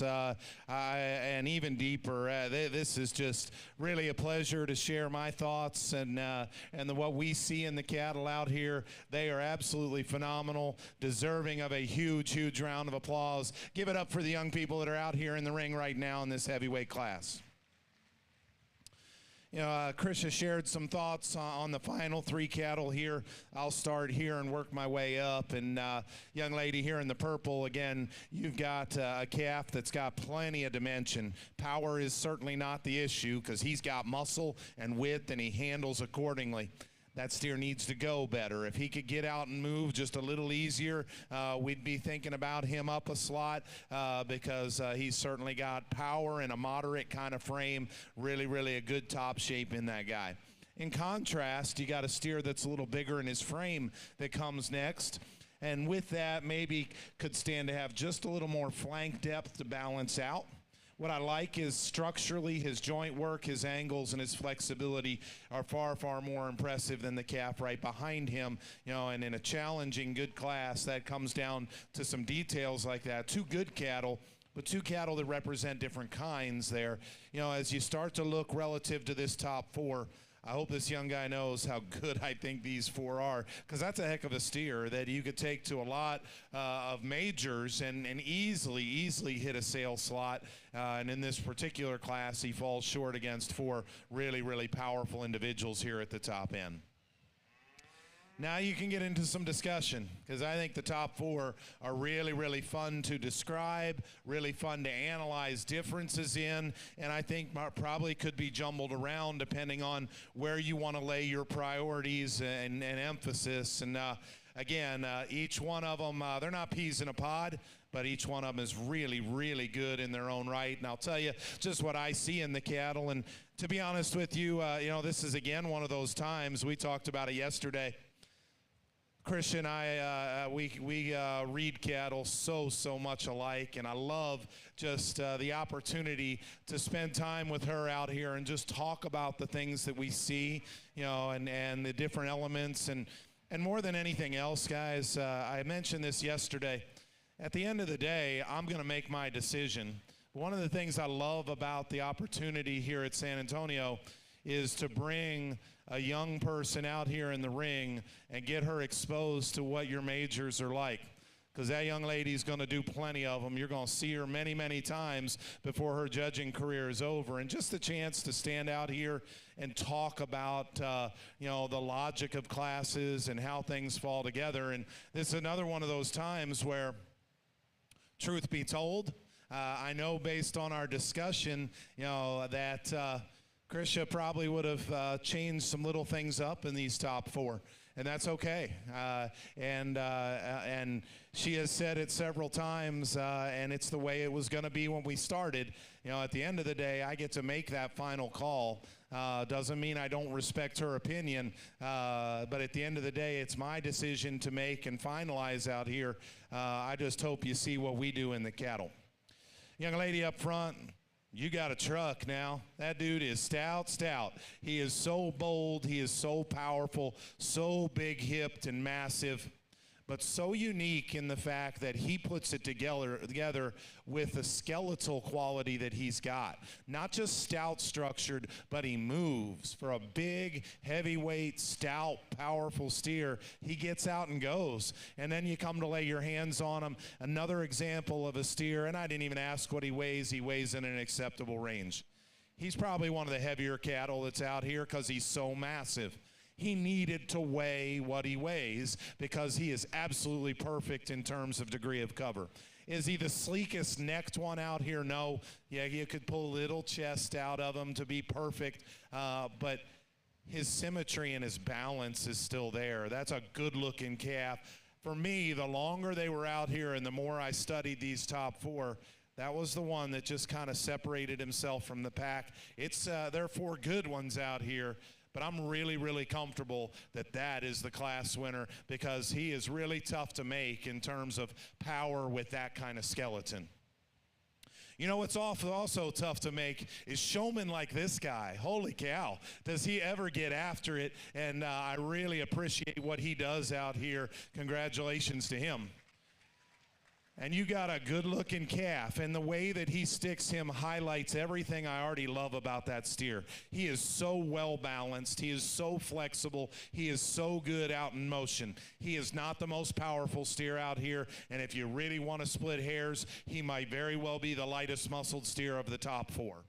and even deeper. This is just really a pleasure to share my thoughts and what we see in the cattle out here. They are absolutely phenomenal, deserving of a huge, huge round of applause. Give it up for the young people that are out here in the ring right now in this heavyweight class. You know, Chris has shared some thoughts on the final 3 cattle here. I'll start here and work my way up. And young lady here in the purple, again, you've got a calf that's got plenty of dimension. Power is certainly not the issue because he's got muscle and width and he handles accordingly. That steer needs to go better. If he could get out and move just a little easier, we'd be thinking about him up a slot because he's certainly got power and a moderate kind of frame. Really, really a good top shape in that guy. In contrast, you got a steer that's a little bigger in his frame that comes next. And with that, maybe could stand to have just a little more flank depth to balance out. What I like is structurally his joint work, his angles, and his flexibility are far, far more impressive than the calf right behind him. You know, and in a challenging, good class, that comes down to some details like that. 2 good cattle, but 2 cattle that represent different kinds there. You know, as you start to look relative to this top 4, I hope this young guy knows how good I think these 4 are, because that's a heck of a steer that you could take to a lot of majors and easily hit a sale slot. And in this particular class, he falls short against 4 really, really powerful individuals here at the top end. Now you can get into some discussion, because I think the top 4 are really, really fun to describe, really fun to analyze differences in, and I think probably could be jumbled around depending on where you want to lay your priorities and emphasis. And again, each one of them, they're not peas in a pod, but each one of them is really, really good in their own right. And I'll tell you just what I see in the cattle. And to be honest with you, you know, this is again one of those times, we talked about it yesterday. Christian and I, we read cattle so much alike, and I love just the opportunity to spend time with her out here and just talk about the things that we see, you know, and the different elements, and more than anything else, guys, I mentioned this yesterday. At the end of the day, I'm going to make my decision. One of the things I love about the opportunity here at San Antonio is to bring a young person out here in the ring and get her exposed to what your majors are like. Because that young lady's going to do plenty of them. You're going to see her many, many times before her judging career is over. And just the chance to stand out here and talk about, you know, the logic of classes and how things fall together. And this is another one of those times where, truth be told, I know based on our discussion, you know, that Krisha probably would have changed some little things up in these top 4, and that's okay. And she has said it several times, and it's the way it was going to be when we started. You know, at the end of the day, I get to make that final call. Doesn't mean I don't respect her opinion, but at the end of the day, it's my decision to make and finalize out here. I just hope you see what we do in the cattle. Young lady up front, you got a truck now. That dude is stout. He is so bold. He is so powerful, so big-hipped and massive, but so unique in the fact that he puts it together with the skeletal quality that he's got. Not just stout structured, but he moves. For a big, heavyweight, stout, powerful steer, he gets out and goes. And then you come to lay your hands on him. Another example of a steer, and I didn't even ask what he weighs. He weighs in an acceptable range. He's probably one of the heavier cattle that's out here because he's so massive. He needed to weigh what he weighs because he is absolutely perfect in terms of degree of cover. Is he the sleekest necked one out here? No. Yeah, you could pull a little chest out of him to be perfect, but his symmetry and his balance is still there. That's a good-looking calf. For me, the longer they were out here and the more I studied these top 4, that was the one that just kind of separated himself from the pack. There are 4 good ones out here, but I'm really, really comfortable that that is the class winner because he is really tough to make in terms of power with that kind of skeleton. You know what's also tough to make is showmen like this guy. Holy cow, does he ever get after it? And I really appreciate what he does out here. Congratulations to him. And you got a good-looking calf, and the way that he sticks him highlights everything I already love about that steer. He is so well-balanced. He is so flexible. He is so good out in motion. He is not the most powerful steer out here, and if you really want to split hairs, he might very well be the lightest muscled steer of the top 4.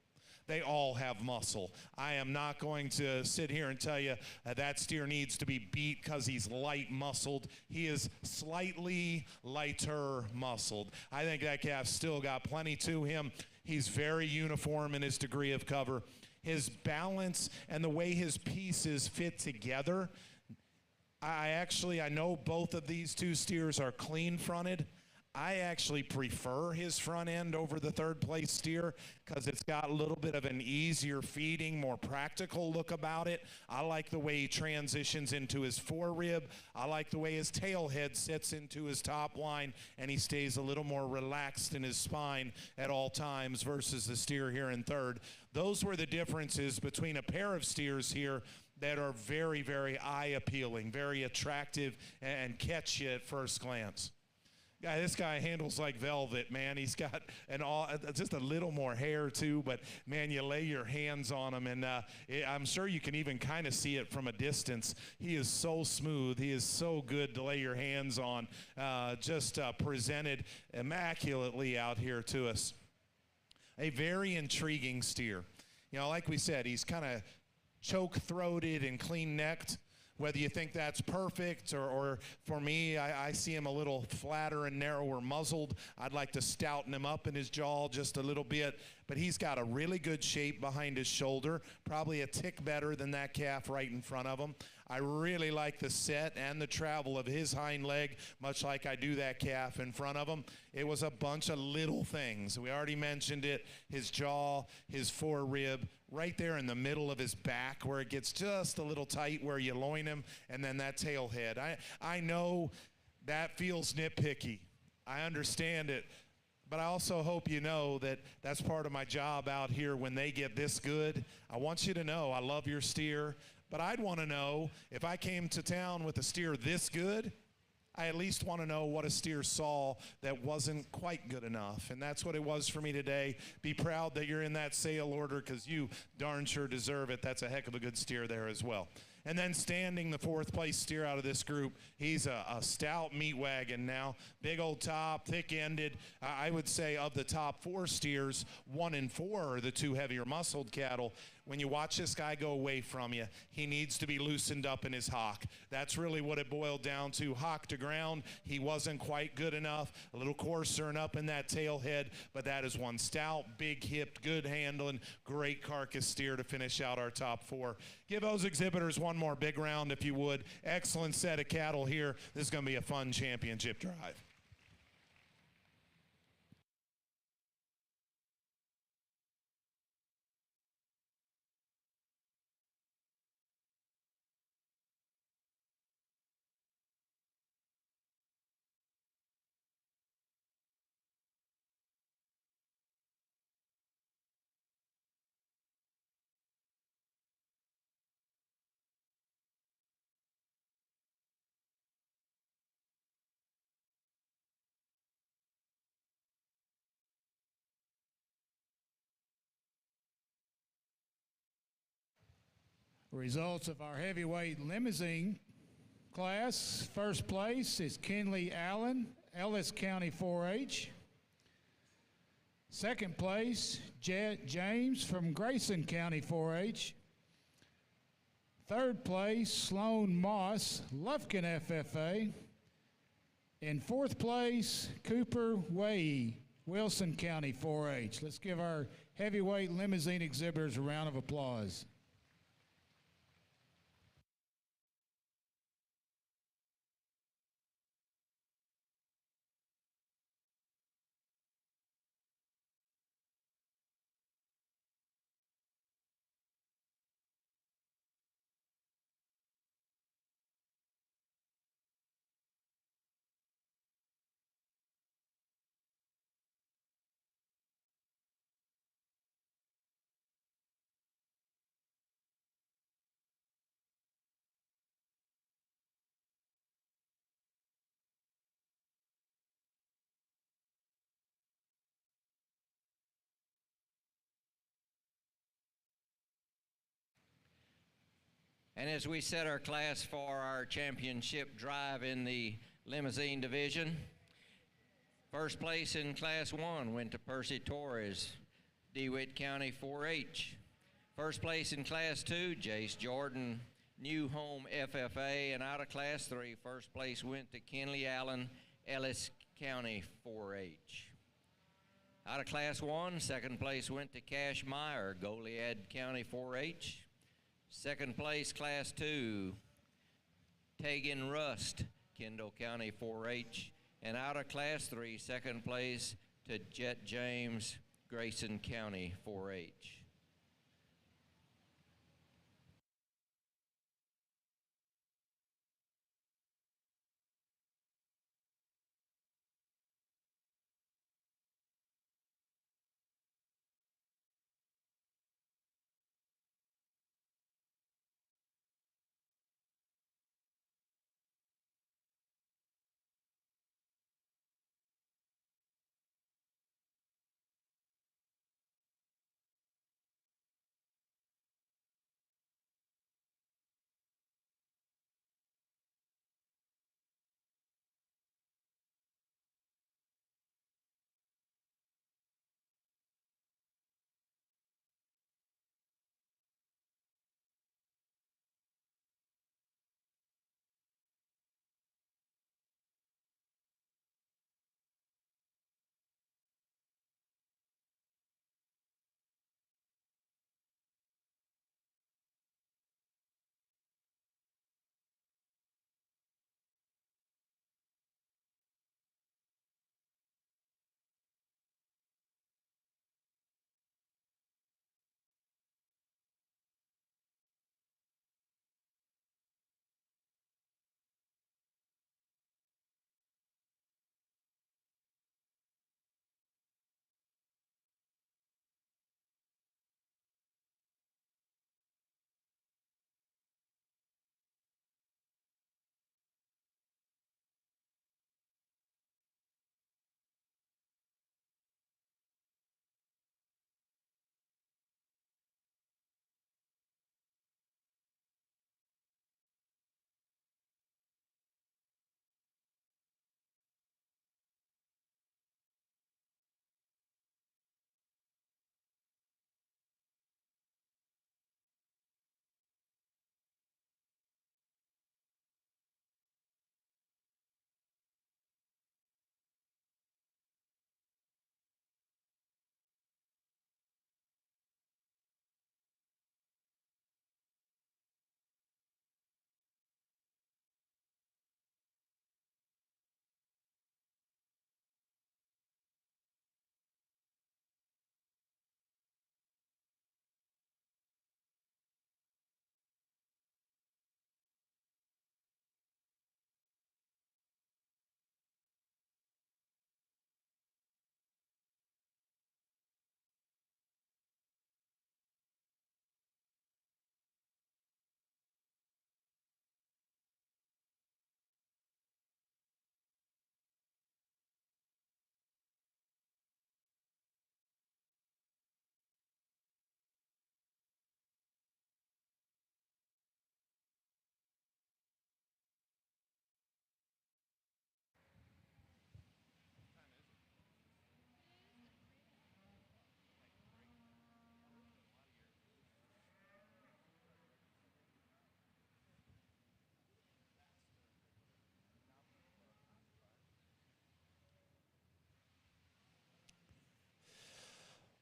They all have muscle. I am not going to sit here and tell you that steer needs to be beat because he's light muscled. He is slightly lighter muscled. I think that calf's still got plenty to him. He's very uniform in his degree of cover. His balance and the way his pieces fit together, I know both of these two steers are clean fronted. I actually prefer his front end over the third place steer because it's got a little bit of an easier feeding, more practical look about it. I like the way he transitions into his forerib. I like the way his tail head sits into his top line, and he stays a little more relaxed in his spine at all times versus the steer here in third. Those were the differences between a pair of steers here that are very, very eye appealing, very attractive, and catch you at first glance. This guy handles like velvet, man. He's got just a little more hair, too, but, man, you lay your hands on him, and I'm sure you can even kind of see it from a distance. He is so smooth. He is so good to lay your hands on, just presented immaculately out here to us. A very intriguing steer. You know, like we said, he's kind of choke-throated and clean-necked. Whether you think that's perfect or for me, I see him a little flatter and narrower muzzled. I'd like to stouten him up in his jaw just a little bit. But he's got a really good shape behind his shoulder, probably a tick better than that calf right in front of him. I really like the set and the travel of his hind leg, much like I do that calf in front of him. It was a bunch of little things. We already mentioned it, his jaw, his forerib, right there in the middle of his back where it gets just a little tight where you loin him, and then that tail head. I know that feels nitpicky. I understand it. But I also hope you know that that's part of my job out here when they get this good. I want you to know I love your steer, but I'd want to know if I came to town with a steer this good, I at least want to know what a steer saw that wasn't quite good enough. And that's what it was for me today. Be proud that you're in that sale order because you darn sure deserve it. That's a heck of a good steer there as well. And then standing the fourth place steer out of this group, he's a stout meat wagon now. Big old top, thick-ended. I would say of the top 4 steers, 1 and 4 are the 2 heavier muscled cattle. When you watch this guy go away from you, he needs to be loosened up in his hock. That's really what it boiled down to. Hock to ground, he wasn't quite good enough. A little coarser and up in that tail head, but that is one stout, big-hipped, good handling, great carcass steer to finish out our top 4. Give those exhibitors one more big round if you would. Excellent set of cattle here. This is going to be a fun championship drive. Results of our heavyweight limousine class. First place is Kenley Allen, Ellis County 4-H. Second place, Jet James from Grayson County 4-H. Third place, Sloan Moss, Lufkin FFA. In fourth place, Cooper Way, Wilson County 4-H. Let's give our heavyweight limousine exhibitors a round of applause. And as we set our class for our championship drive in the limousine division, first place in Class 1 went to Percy Torres, DeWitt County 4-H. First place in Class 2, Jace Jordan, New Home FFA. And out of Class 3, first place went to Kenley Allen, Ellis County 4-H. Out of Class 1, second place went to Cash Meyer, Goliad County 4-H. Second place, Class 2, Tegan Rust, Kendall County 4-H. And out of Class 3, second place to Jet James, Grayson County 4-H.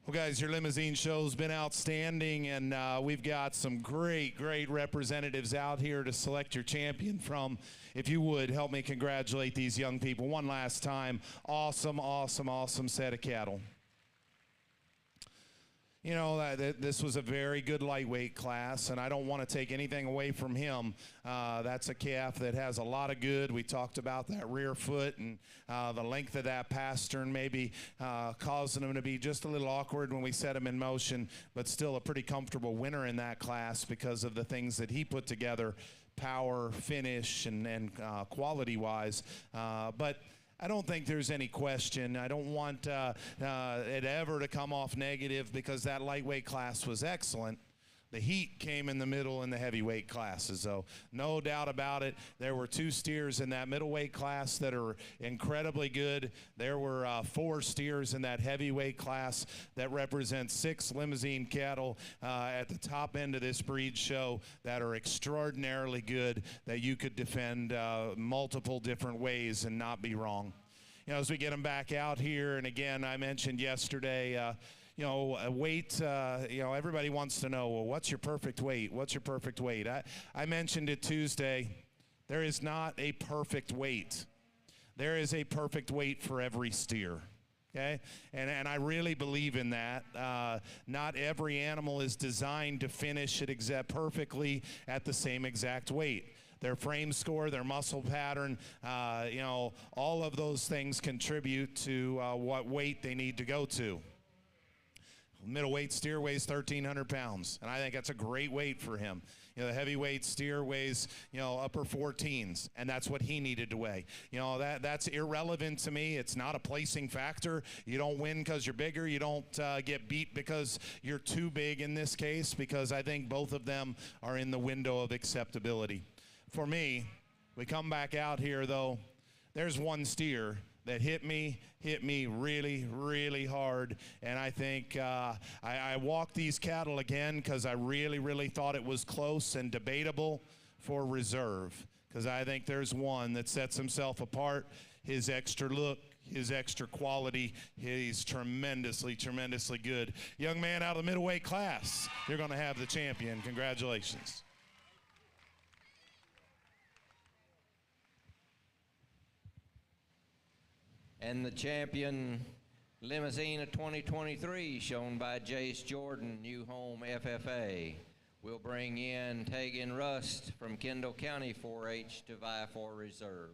Well, guys, your limousine show's been outstanding, and we've got some great representatives out here to select your champion from. If you would, help me congratulate these young people one last time. Awesome set of cattle. You know, this was a very good lightweight class, and I don't want to take anything away from him. That's a calf that has a lot of good. We talked about that rear foot and the length of that pastern maybe causing him to be just a little awkward when we set him in motion, but still a pretty comfortable winner in that class because of the things that he put together, power, finish, and quality-wise. But I don't think there's any question. I don't want it ever to come off negative because that lightweight class was excellent. The heat came in the middle in the heavyweight classes, though. No doubt about it. There were 2 steers in that middleweight class that are incredibly good. There were 4 steers in that heavyweight class that represent 6 Limousin cattle at the top end of this breed show that are extraordinarily good, that you could defend multiple different ways and not be wrong. You know, as we get them back out here, and again, I mentioned yesterday, you know, weight, you know, everybody wants to know, well, what's your perfect weight? What's your perfect weight? I mentioned it Tuesday. There is not a perfect weight. There is a perfect weight for every steer. Okay? And I really believe in that. Not every animal is designed to finish it perfectly at the same exact weight. Their frame score, their muscle pattern, you know, all of those things contribute to what weight they need to go to. Middleweight steer weighs 1,300 pounds, and I think that's a great weight for him. You know, the heavyweight steer weighs, you know, upper 14s, and that's what he needed to weigh. You know, that's irrelevant to me. It's not a placing factor. You don't win because you're bigger. You don't get beat because you're too big in this case, because I think both of them are in the window of acceptability. For me, we come back out here, though, there's one steer that hit me really, really hard. And I think I walked these cattle again because I really thought it was close and debatable for reserve. Because I think there's one that sets himself apart. His extra look, his extra quality, he's tremendously good. Young man out of the middleweight class, you're going to have the champion. Congratulations. And the champion Limousin of 2023, shown by Jace Jordan, New Home FFA. We'll bring in Tegan Rust from Kendall County 4-H to vie for reserve.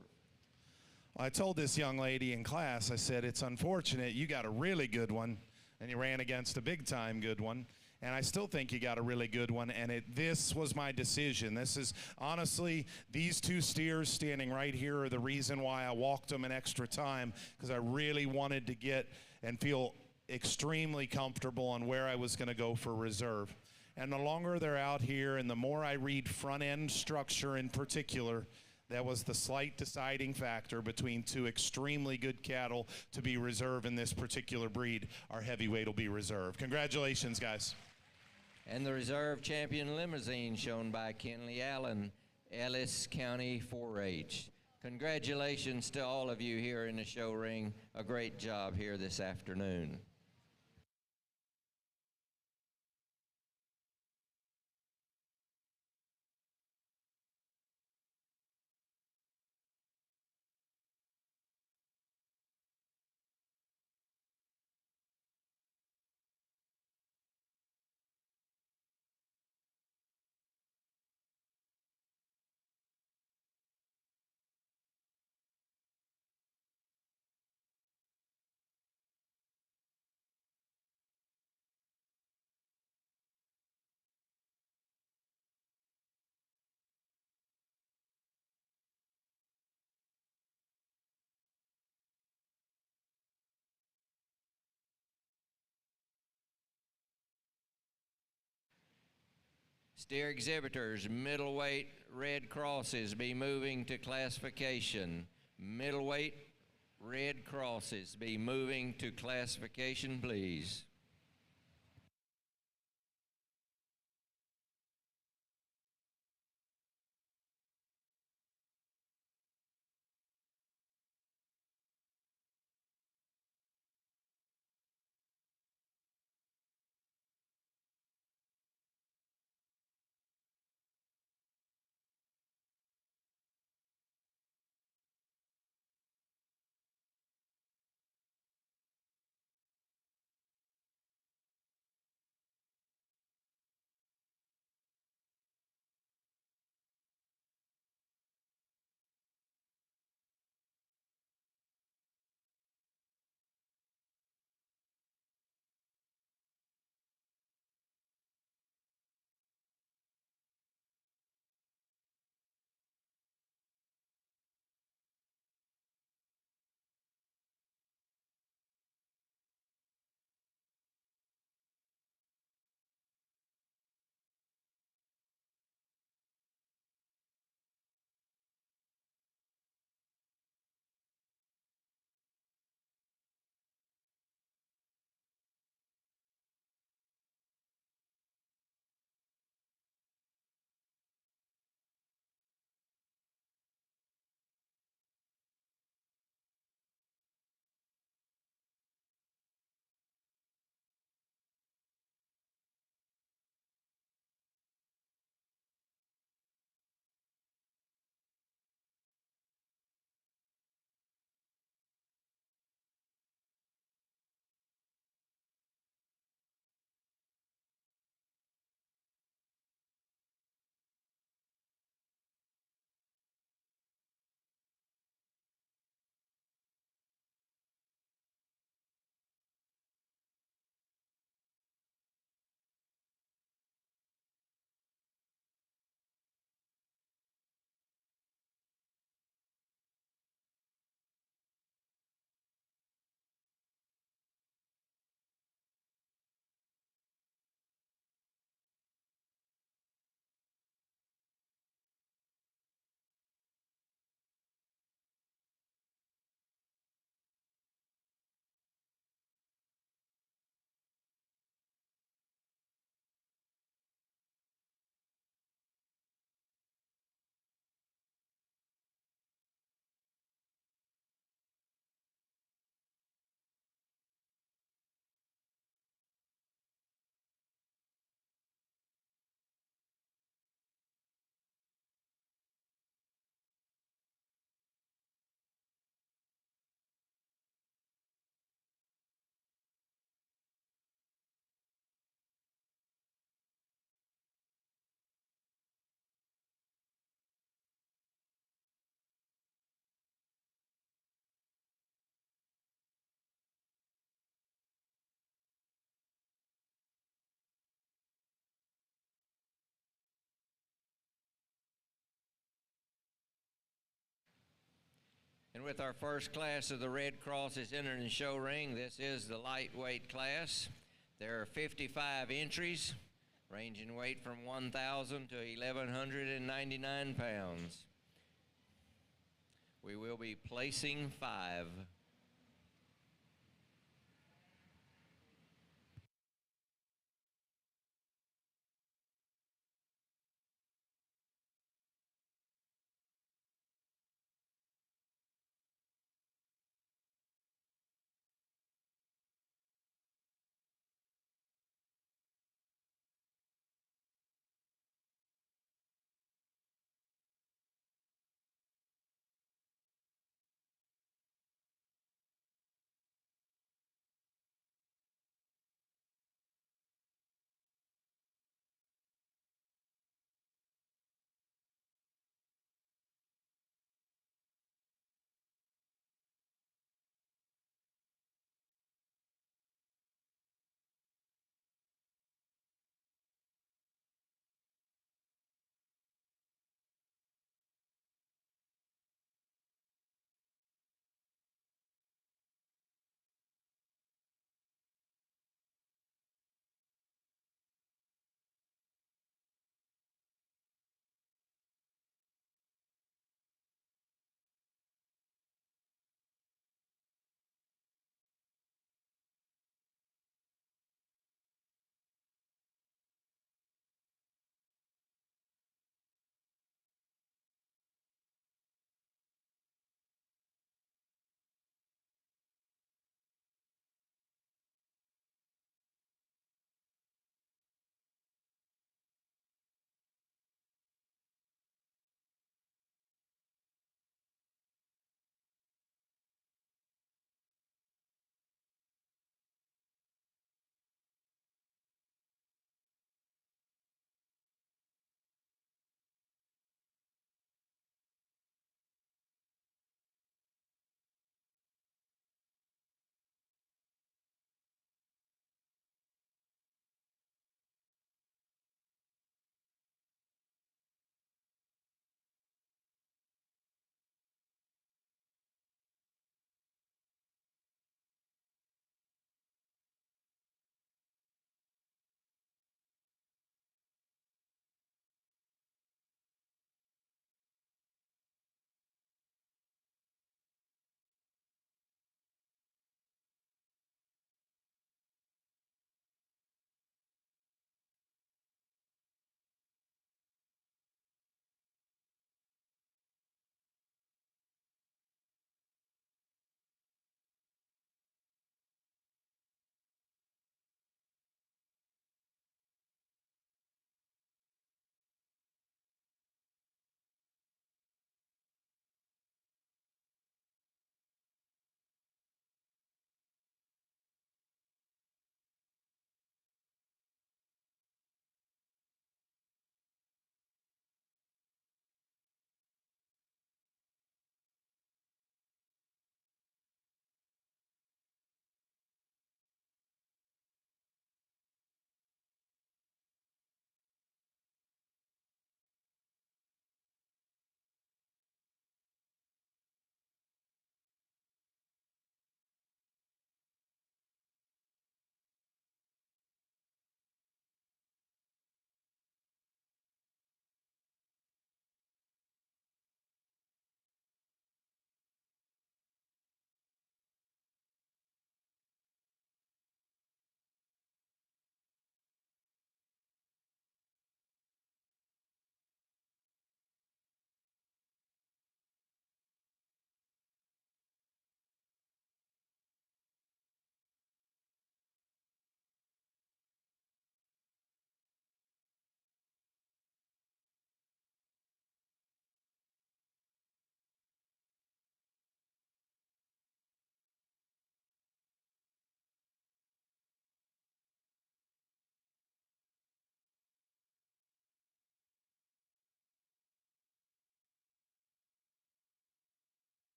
Well, I told this young lady in class, I said, it's unfortunate you got a really good one, and you ran against a big-time good one. And I still think you got a really good one, and this was my decision. This is, honestly, these 2 steers standing right here are the reason why I walked them an extra time, because I really wanted to get and feel extremely comfortable on where I was going to go for reserve. And the longer they're out here and the more I read front-end structure in particular, that was the slight deciding factor between 2 extremely good cattle to be reserve in this particular breed. Our heavyweight will be reserve. Congratulations, guys. And the reserve champion Limousin, shown by Kenley Allen, Ellis County 4-H. Congratulations to all of you here in the show ring. A great job here this afternoon. Steer exhibitors, Middleweight Red Crosses be moving to classification. Middleweight Red Crosses be moving to classification, please. And with our first class of the Red Cross is entering the show ring, this is the lightweight class. There are 55 entries, ranging in weight from 1,000 to 1,199 pounds. We will be placing 5.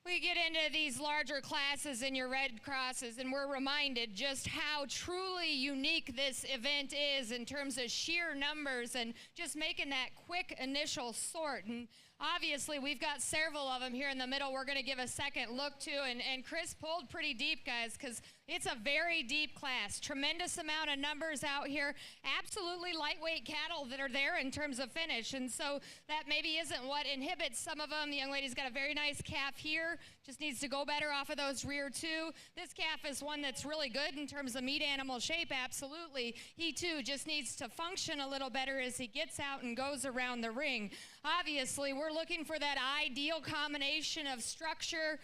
We get into these larger classes in your Red Crosses, and we're reminded just how truly unique this event is in terms of sheer numbers and just making that quick initial sort. And obviously, we've got several of them here in the middle we're going to give a second look to. And Chris pulled pretty deep, guys, because it's a very deep class. Tremendous amount of numbers out here. Absolutely lightweight cattle that are there in terms of finish. And so that maybe isn't what inhibits some of them. The young lady's got a very nice calf here. Just needs to go better off of those rear two. This calf is one that's really good in terms of meat animal shape, absolutely. He too just needs to function a little better as he gets out and goes around the ring. Obviously, we're looking for that ideal combination of structure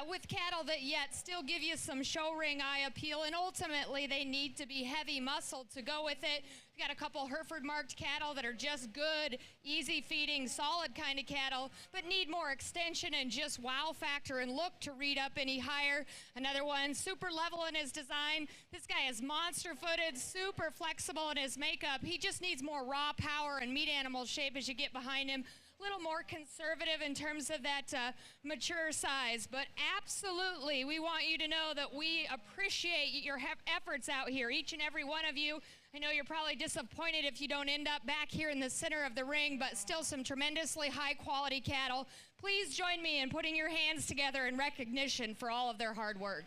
with cattle that yet still give you some show ring eye appeal, and ultimately they need to be heavy muscled to go with it. We've got a couple Hereford marked cattle that are just good, easy feeding, solid kind of cattle, but need more extension and just wow factor and look to read up any higher. Another one, super level in his design. This guy is monster footed, super flexible in his makeup. He just needs more raw power and meat animal shape as you get behind him. A little more conservative in terms of that mature size, but absolutely we want you to know that we appreciate your efforts out here, each and every one of you. I know you're probably disappointed if you don't end up back here in the center of the ring, but still some tremendously high quality cattle. Please join me in putting your hands together in recognition for all of their hard work.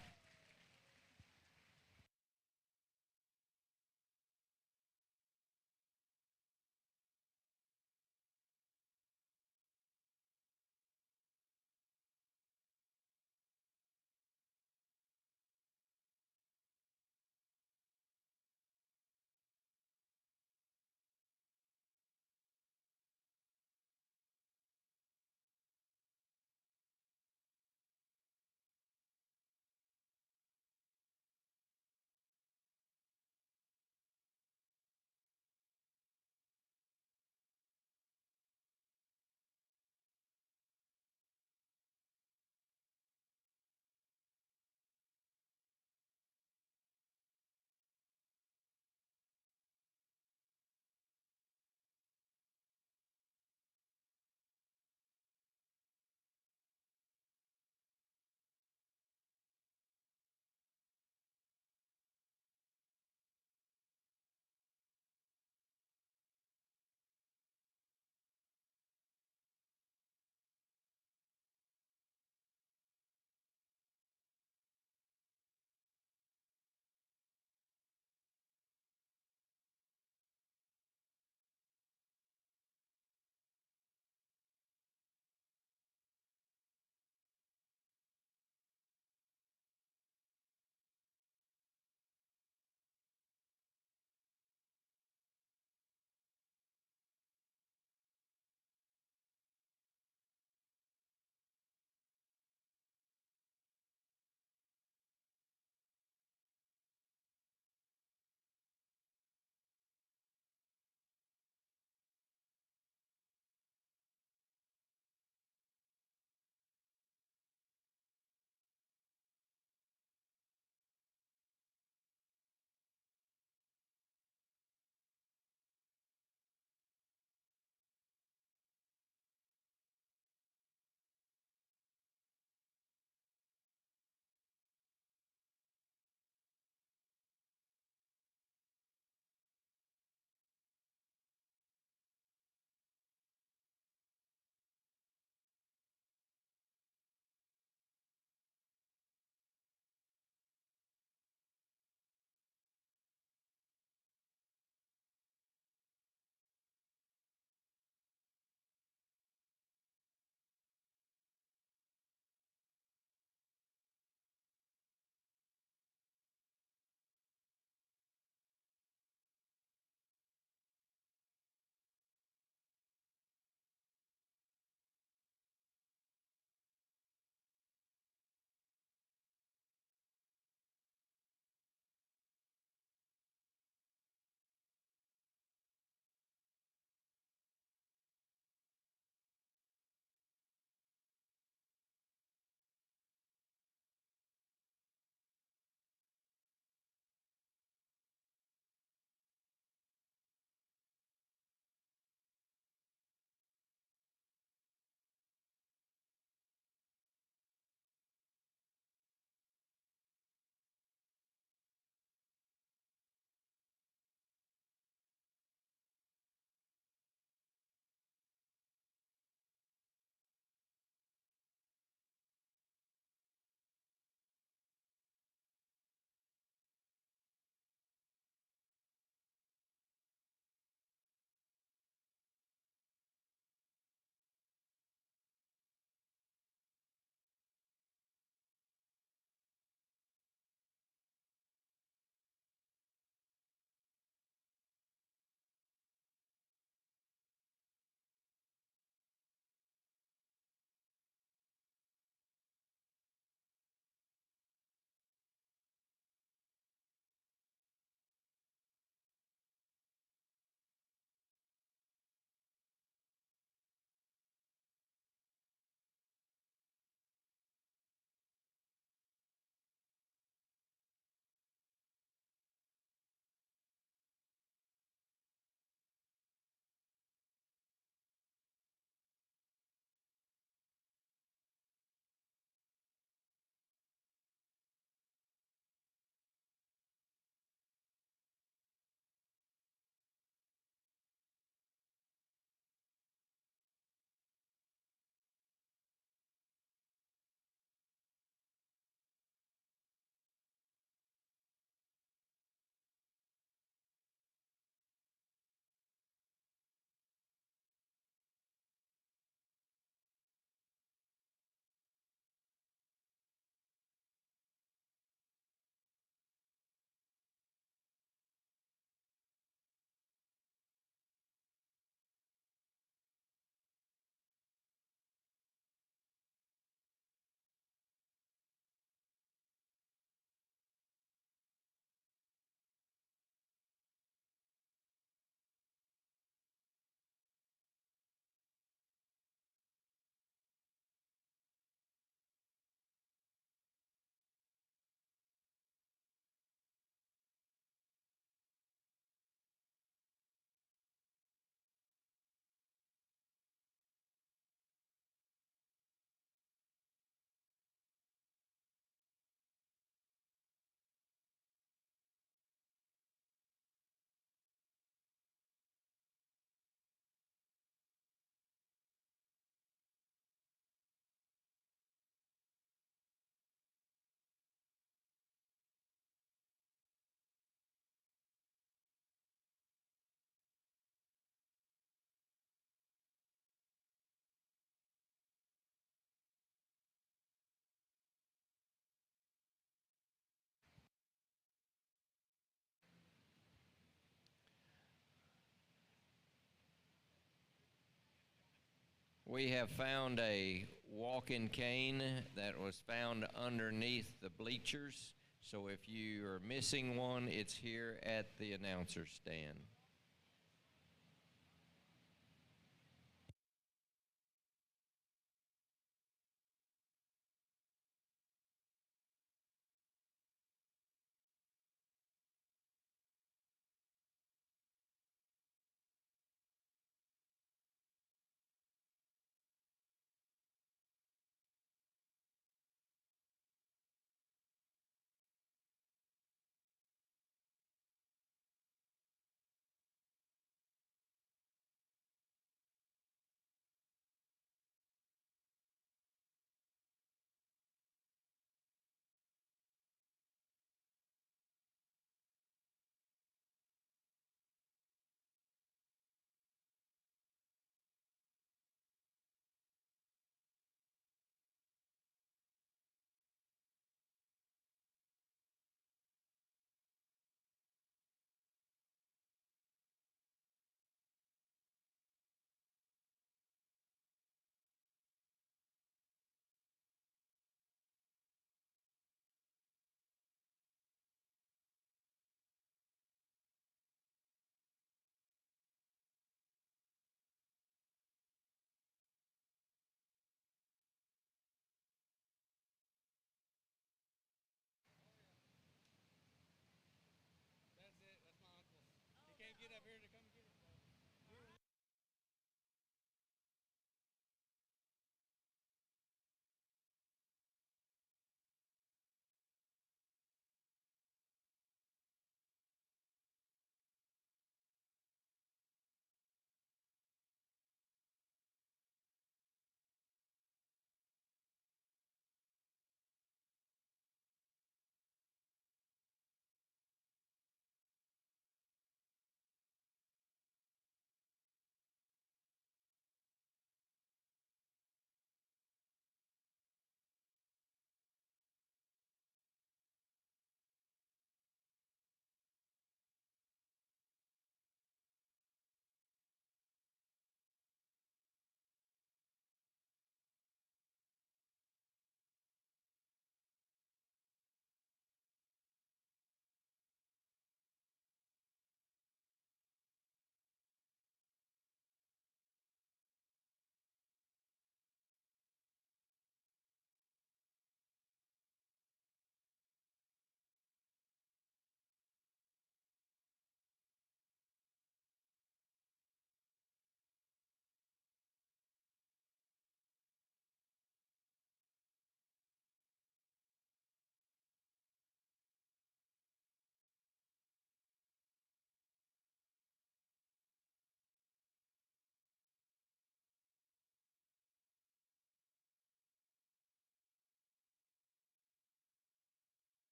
We have found a walking cane that was found underneath the bleachers. So if you are missing one, it's here at the announcer's stand.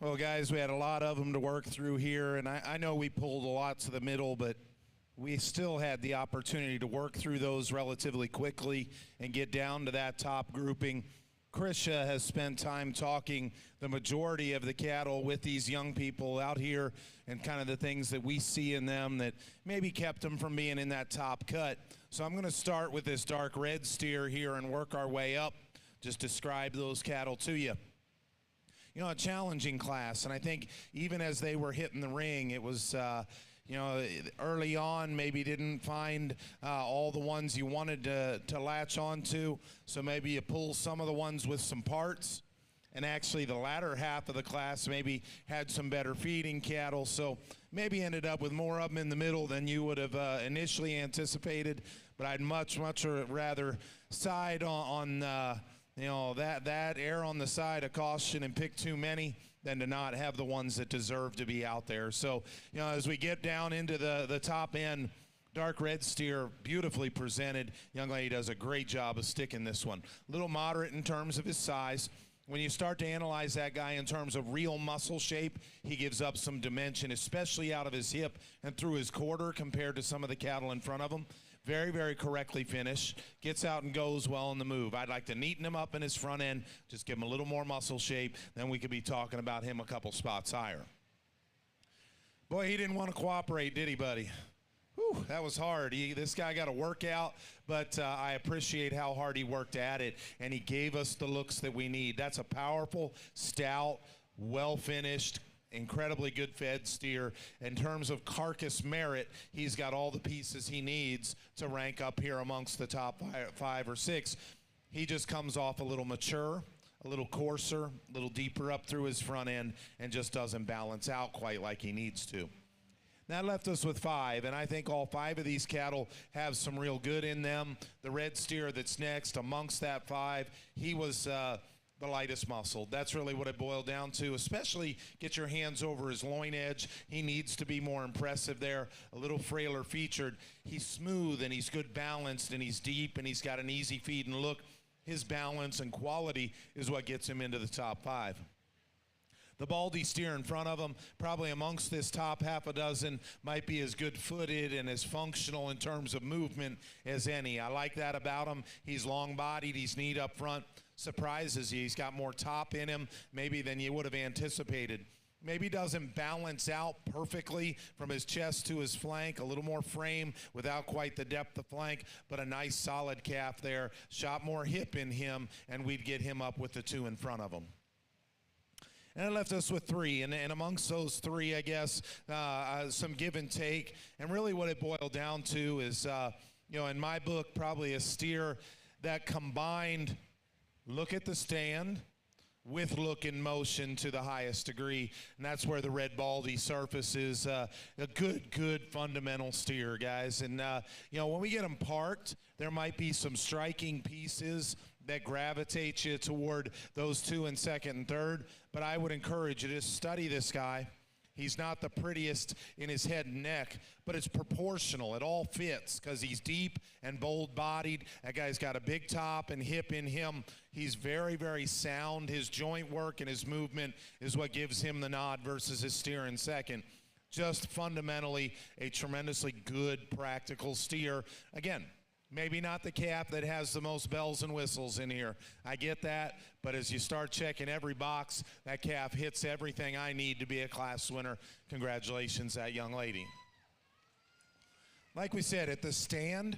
Well, guys, we had a lot of them to work through here, and I know we pulled a lot to the middle, but we still had the opportunity to work through those relatively quickly and get down to that top grouping. Krisha has spent time talking the majority of the cattle with these young people out here and kind of the things that we see in them that maybe kept them from being in that top cut. So I'm going to start with this dark red steer here and work our way up, just describe those cattle to you. You know, a challenging class, and I think even as they were hitting the ring, it was you know, early on maybe didn't find all the ones you wanted to latch onto, so maybe you pull some of the ones with some parts, and actually the latter half of the class maybe had some better feeding cattle, so maybe ended up with more of them in the middle than you would have initially anticipated, but I'd much rather side on you know, that err on the side of caution and pick too many than to not have the ones that deserve to be out there. So, you know, as we get down into the top end, dark red steer, beautifully presented. Young lady does a great job of sticking this one. A little moderate in terms of his size. When you start to analyze that guy in terms of real muscle shape, he gives up some dimension, especially out of his hip and through his quarter compared to some of the cattle in front of him. Very correctly finished. Gets out and goes well in the move. I'd like to neaten him up in his front end, just give him a little more muscle shape, then we could be talking about him a couple spots higher. Boy, he didn't want to cooperate, did he, buddy? Whew, that was hard. This guy got a workout, but I appreciate how hard he worked at it, and he gave us the looks that we need. That's a powerful, stout, well-finished, incredibly good fed steer. In terms of carcass merit, he's got all the pieces he needs to rank up here amongst the top 5 or 6. He just comes off a little mature, a little coarser, a little deeper up through his front end, and just doesn't balance out quite like he needs to. That left us with 5, and I think all 5 of these cattle have some real good in them. The red steer that's next amongst that 5, he was the lightest muscle. That's really what it boiled down to, especially get your hands over his loin edge. He needs to be more impressive there, a little frailer featured. He's smooth and he's good balanced and he's deep and he's got an easy feed and look. His balance and quality is what gets him into the top 5. The baldy steer in front of him, probably amongst this top half a dozen, might be as good-footed and as functional in terms of movement as any. I like that about him. He's long-bodied. He's neat up front. Surprises you. He's got more top in him maybe than you would have anticipated. Maybe doesn't balance out perfectly from his chest to his flank, a little more frame without quite the depth of flank, but a nice solid calf there. Shot more hip in him, and we'd get him up with the 2 in front of him. And it left us with 3, and amongst those 3, I guess, some give and take. And really what it boiled down to is, you know, in my book, probably a steer that combined look at the stand with look in motion to the highest degree, and that's where the red baldy surfaces a good fundamental steer, guys. And you know, when we get them parked, there might be some striking pieces that gravitate you toward those 2 in second and third, but I would encourage you to study this guy. He's not the prettiest in his head and neck, but it's proportional. It all fits because he's deep and bold-bodied. That guy's got a big top and hip in him. He's very sound. His joint work and his movement is what gives him the nod versus his steer in second. Just fundamentally a tremendously good, practical steer. Again, maybe not the calf that has the most bells and whistles in here. I get that, but as you start checking every box, that calf hits everything I need to be a class winner. Congratulations, that young lady. Like we said, at the stand,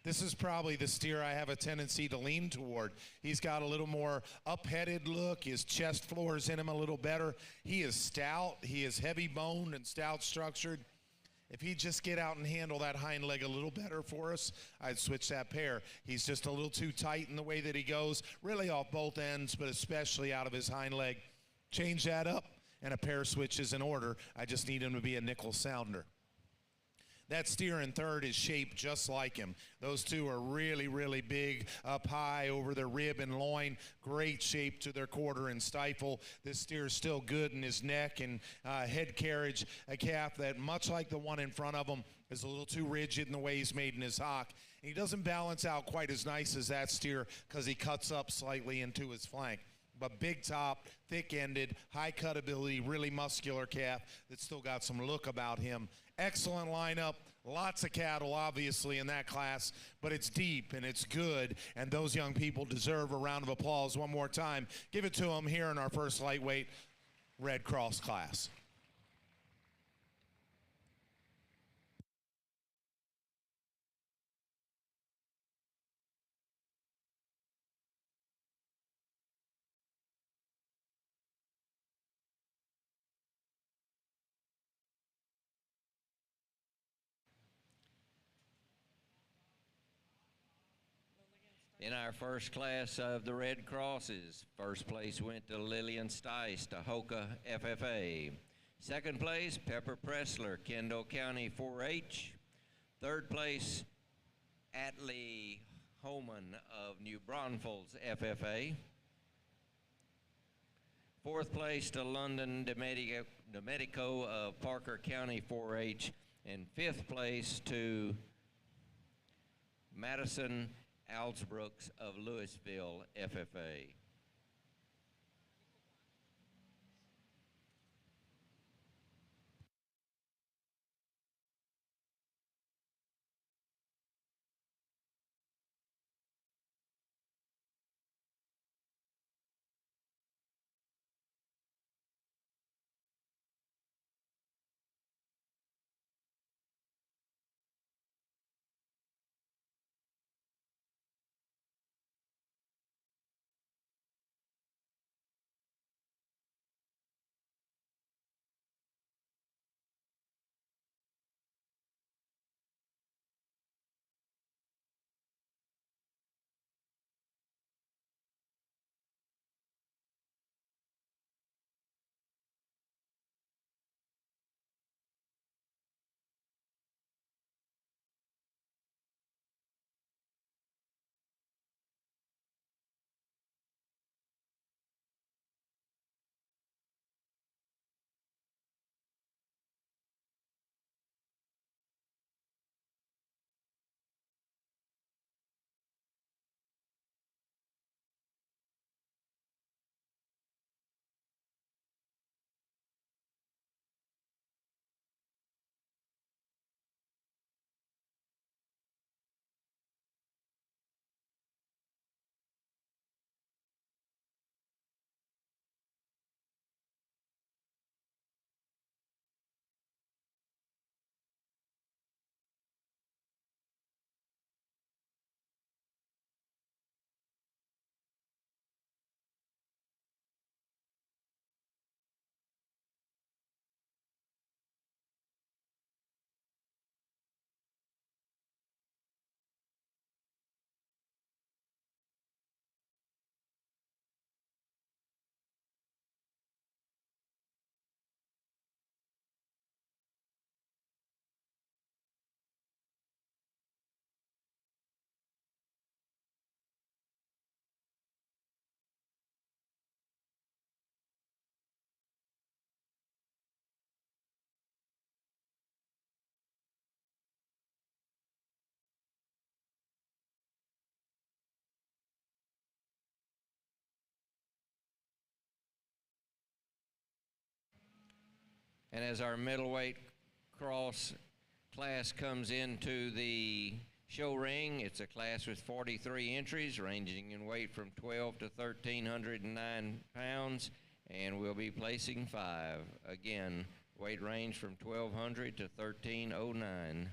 this is probably the steer I have a tendency to lean toward. He's got a little more up-headed look. His chest floor is in him a little better. He is stout. He is heavy-boned and stout-structured. If he'd just get out and handle that hind leg a little better for us, I'd switch that pair. He's just a little too tight in the way that he goes, really off both ends, but especially out of his hind leg. Change that up, and a pair switch is in order. I just need him to be a nickel sounder. That steer in third is shaped just like him. Those 2 are really big up high over their rib and loin. Great shape to their quarter and stifle. This steer is still good in his neck and head carriage. A calf that, much like the one in front of him, is a little too rigid in the way he's made in his hock. And he doesn't balance out quite as nice as that steer because he cuts up slightly into his flank. but big top, thick-ended, high cutability, really muscular calf that's still got some look about him. Excellent lineup, lots of cattle obviously in that class, but it's deep and it's good, and those young people deserve a round of applause one more time. Give it to them here in our first lightweight Red Cross class. In our first class of the Red Crosses, first place went to Lillian Stice, Tahoka FFA. Second place, Pepper Pressler, Kendall County 4-H. Third place, Atlee Homan of New Braunfels FFA. Fourth place to London Domenico of Parker County 4-H. And fifth place to Madison Alsbrooks of Louisville FFA. And as our middleweight cross class comes into the show ring, it's a class with 43 entries ranging in weight from 12 to 1,309 pounds, and we'll be placing 5. Again, weight range from 1,200 to 1,309.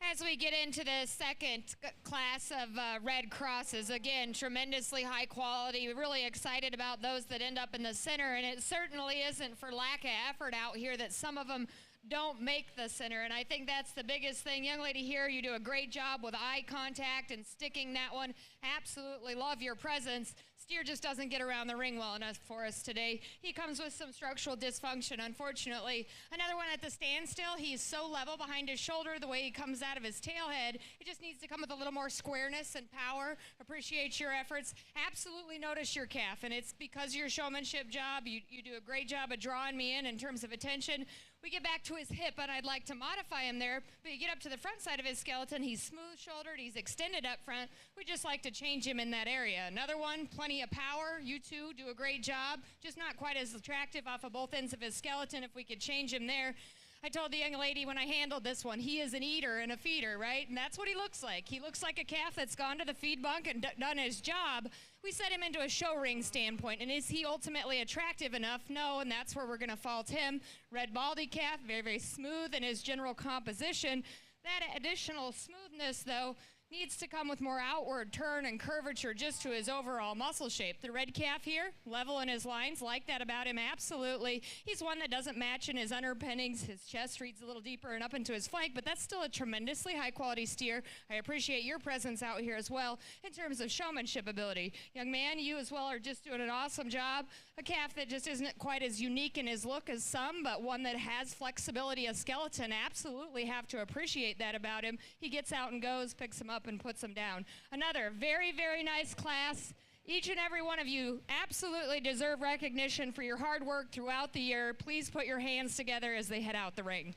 As we get into the second class of Red Crosses, again, tremendously high quality. We're really excited about those that end up in the center, and it certainly isn't for lack of effort out here that some of them don't make the center, and I think that's the biggest thing. Young lady here, you do a great job with eye contact and sticking that one. Absolutely love your presence. Steer just doesn't get around the ring well enough for us today. He comes with some structural dysfunction, unfortunately. Another one at the standstill. He's so level behind his shoulder, the way he comes out of his tailhead. It just needs to come with a little more squareness and power. Appreciate your efforts. Absolutely notice your calf, and it's because of your showmanship job. You do a great job of drawing me in terms of attention. We get back to his hip, and I'd like to modify him there, but you get up to the front side of his skeleton, he's smooth-shouldered, he's extended up front. We just like to change him in that area. Another one, plenty of power. You two do a great job, just not quite as attractive off of both ends of his skeleton. If we could change him there. I told the young lady when I handled this one, he is an eater and a feeder, right? And that's what he looks like. He looks like a calf that's gone to the feed bunk and done his job. We set him into a show ring standpoint, and is he ultimately attractive enough? No, and that's where we're going to fault him. Red baldy calf, very, very smooth in his general composition. That additional smoothness, though, needs to come with more outward turn and curvature just to his overall muscle shape. The red calf here, level in his lines, like that about him, absolutely. He's one that doesn't match in his underpinnings. His chest reads a little deeper and up into his flank, but that's still a tremendously high-quality steer. I appreciate your presence out here as well in terms of showmanship ability. Young man, you as well are just doing an awesome job. A calf that just isn't quite as unique in his look as some, but one that has flexibility of skeleton. Absolutely have to appreciate that about him. He gets out and goes, picks him up, and puts them down. Another very, very nice class. Each and every one of you absolutely deserve recognition for your hard work throughout the year. Please put your hands together as they head out the ring.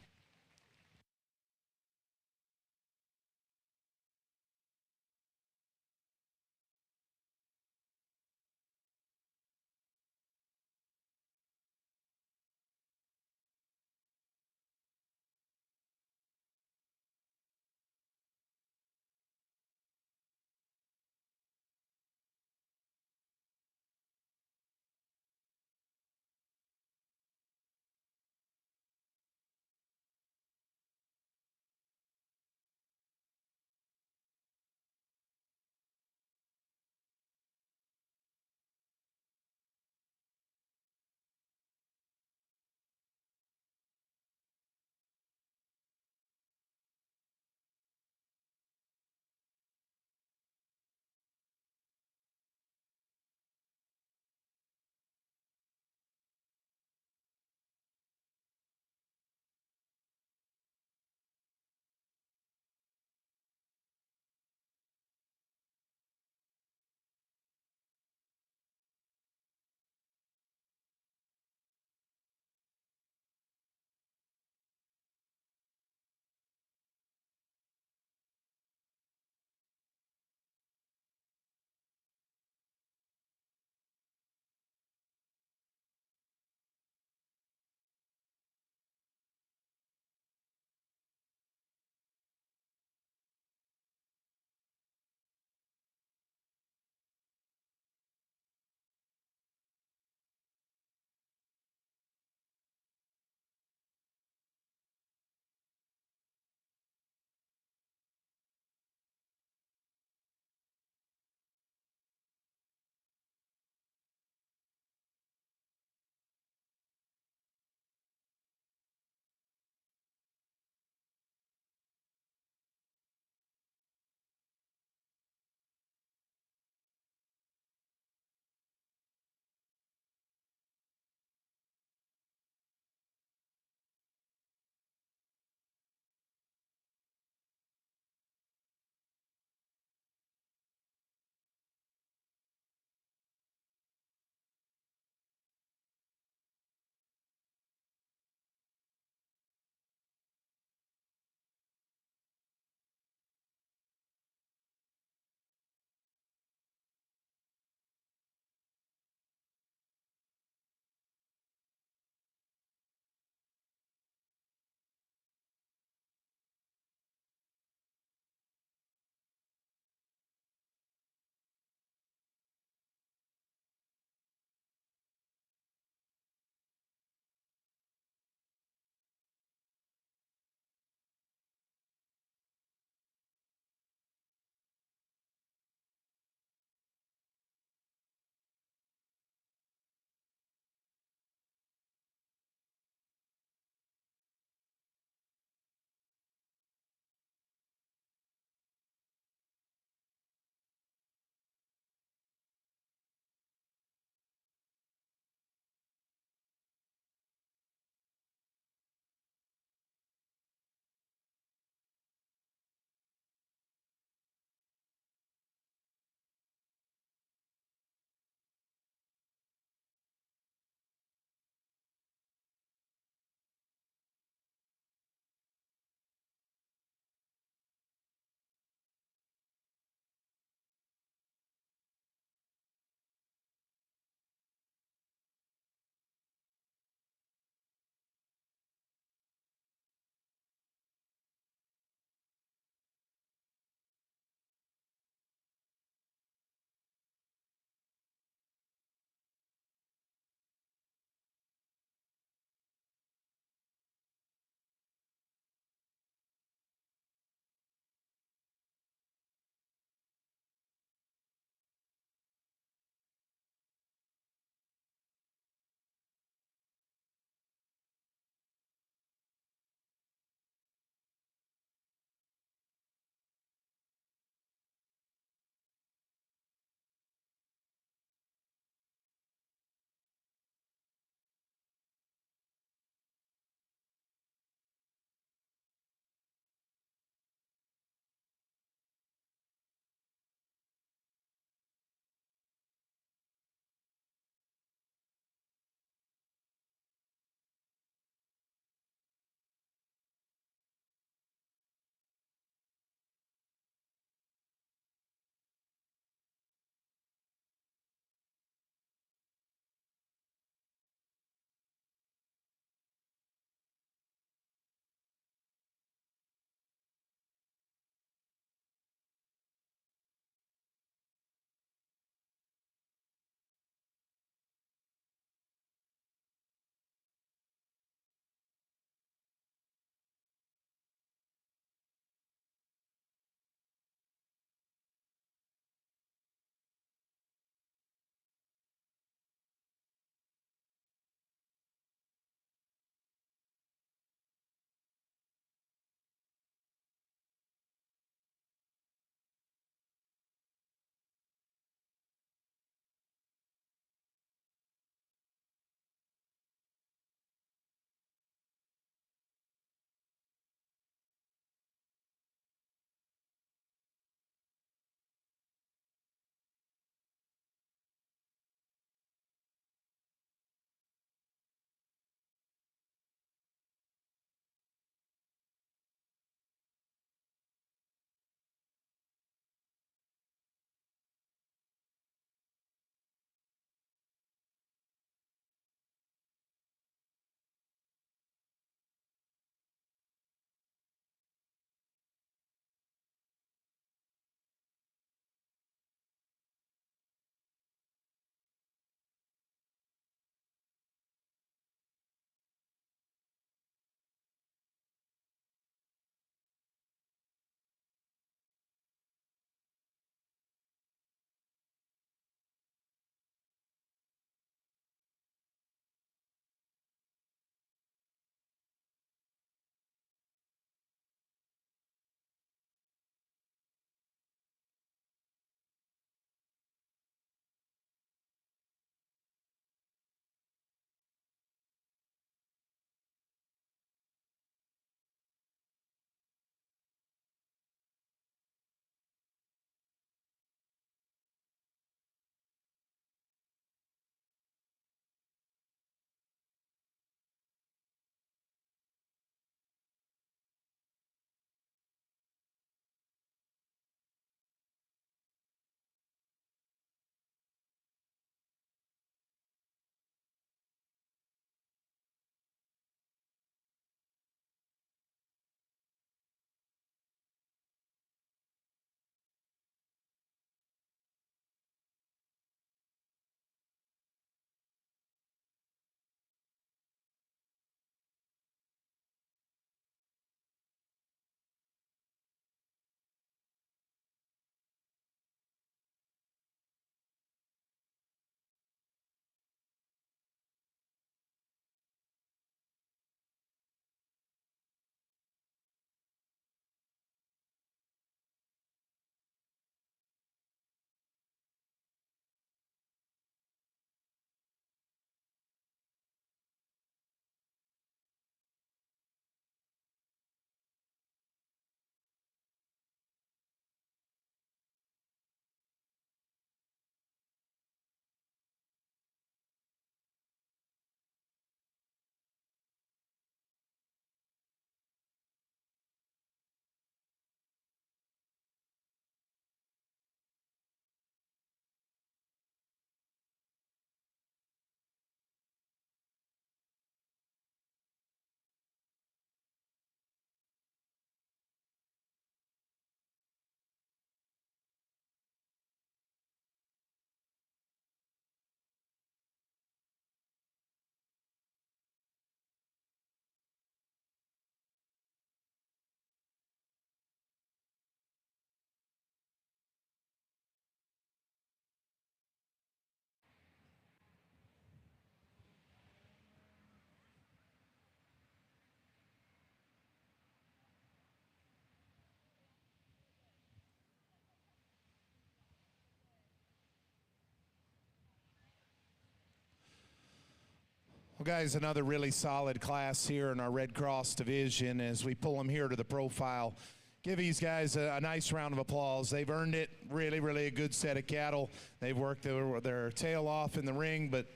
Well, guys, another really solid class here in our Red Cross division as we pull them here to the profile. Give these guys a nice round of applause. They've earned it. Really, really a good set of cattle. They've worked their tail off in the ring, but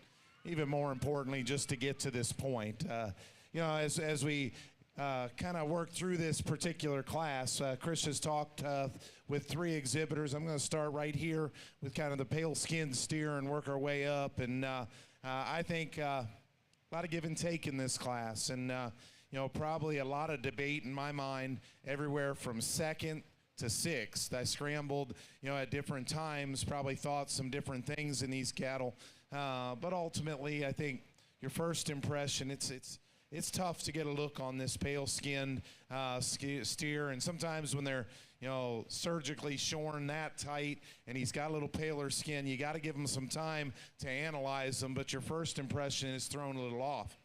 even more importantly, just to get to this point. You know, as we kind of work through this particular class, Chris has talked with 3 exhibitors. I'm going to start right here with kind of the pale-skinned steer and work our way up. And I think a lot of give and take in this class. And you know, probably a lot of debate in my mind everywhere from 2nd to 6th. I scrambled, you know, at different times, probably thought some different things in these cattle. But ultimately, I think your first impression, it's tough to get a look on this pale-skinned steer. And sometimes when they're, you know, surgically shorn that tight and he's got a little paler skin, you got to give him some time to analyze them. But your first impression is thrown a little off.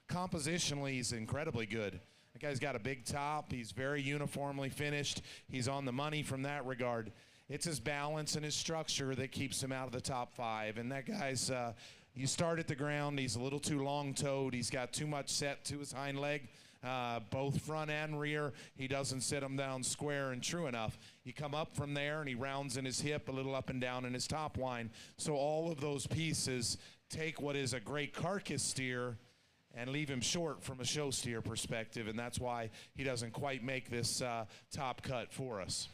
Compositionally, he's incredibly good. The guy's got a big top. He's very uniformly finished. He's on the money from that regard. It's his balance and his structure that keeps him out of the top 5. And that guy's, you start at the ground, he's a little too long-toed. He's got too much set to his hind leg, both front and rear. He doesn't sit him down square and true enough. You come up from there, and he rounds in his hip, a little up and down in his top line. So all of those pieces take what is a great carcass steer and leave him short from a show steer perspective, and that's why he doesn't quite make this top cut for us.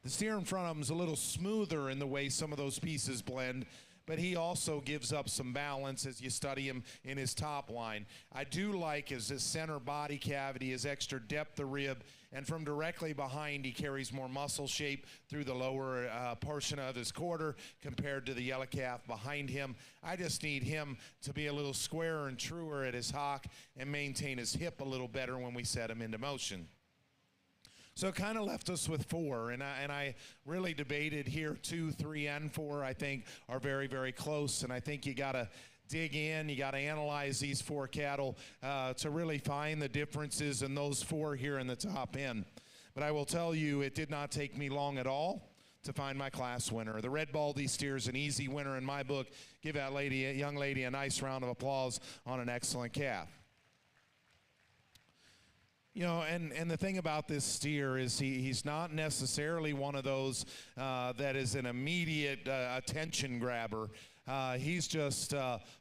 The steer in front of him is a little smoother in the way some of those pieces blend, but he also gives up some balance as you study him in his top line. I do like his center body cavity, his extra depth of rib, and from directly behind, he carries more muscle shape through the lower portion of his quarter compared to the yellow calf behind him. I just need him to be a little squarer and truer at his hock and maintain his hip a little better when we set him into motion. So it kind of left us with 4, and I really debated here. 2, 3, and 4, I think, are very, very close, and I think you got to dig in, you got to analyze these 4 cattle to really find the differences in those 4 here in the top end. But I will tell you, it did not take me long at all to find my class winner. The Red Baldy steer is an easy winner in my book. Give that young lady a nice round of applause on an excellent calf. You know, and the thing about this steer is he's not necessarily one of those that is an immediate attention grabber. He's just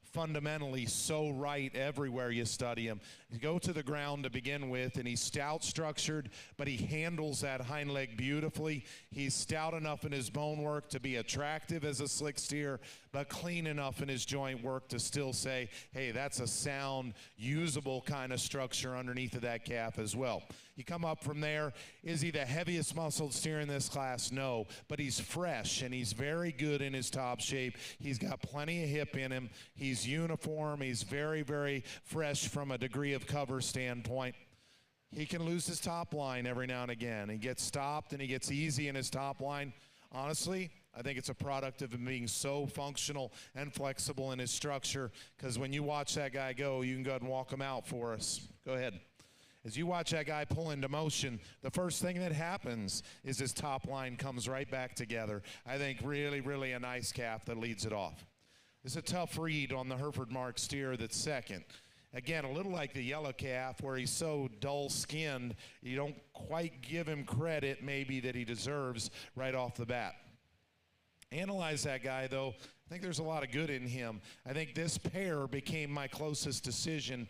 fundamentally so right everywhere you study him. You go to the ground to begin with, and he's stout structured, but he handles that hind leg beautifully. He's stout enough in his bone work to be attractive as a slick steer, but clean enough in his joint work to still say, hey, that's a sound, usable kind of structure underneath of that calf as well. You come up from there. Is he the heaviest muscled steer in this class? No, but he's fresh, and he's very good in his top shape. He's got plenty of hip in him. He's uniform. He's very, very fresh from a degree of cover standpoint. He can lose his top line every now and again. He gets stopped, and he gets easy in his top line. Honestly, I think it's a product of him being so functional and flexible in his structure, because when you watch that guy go, you can go ahead and walk him out for us. Go ahead. As you watch that guy pull into motion, the first thing that happens is his top line comes right back together. I think really, really a nice calf that leads it off. It's a tough read on the Hereford Mark steer that's second. Again, a little like the yellow calf, where he's so dull-skinned, you don't quite give him credit maybe that he deserves right off the bat. Analyze that guy, though. I think there's a lot of good in him. I think this pair became my closest decision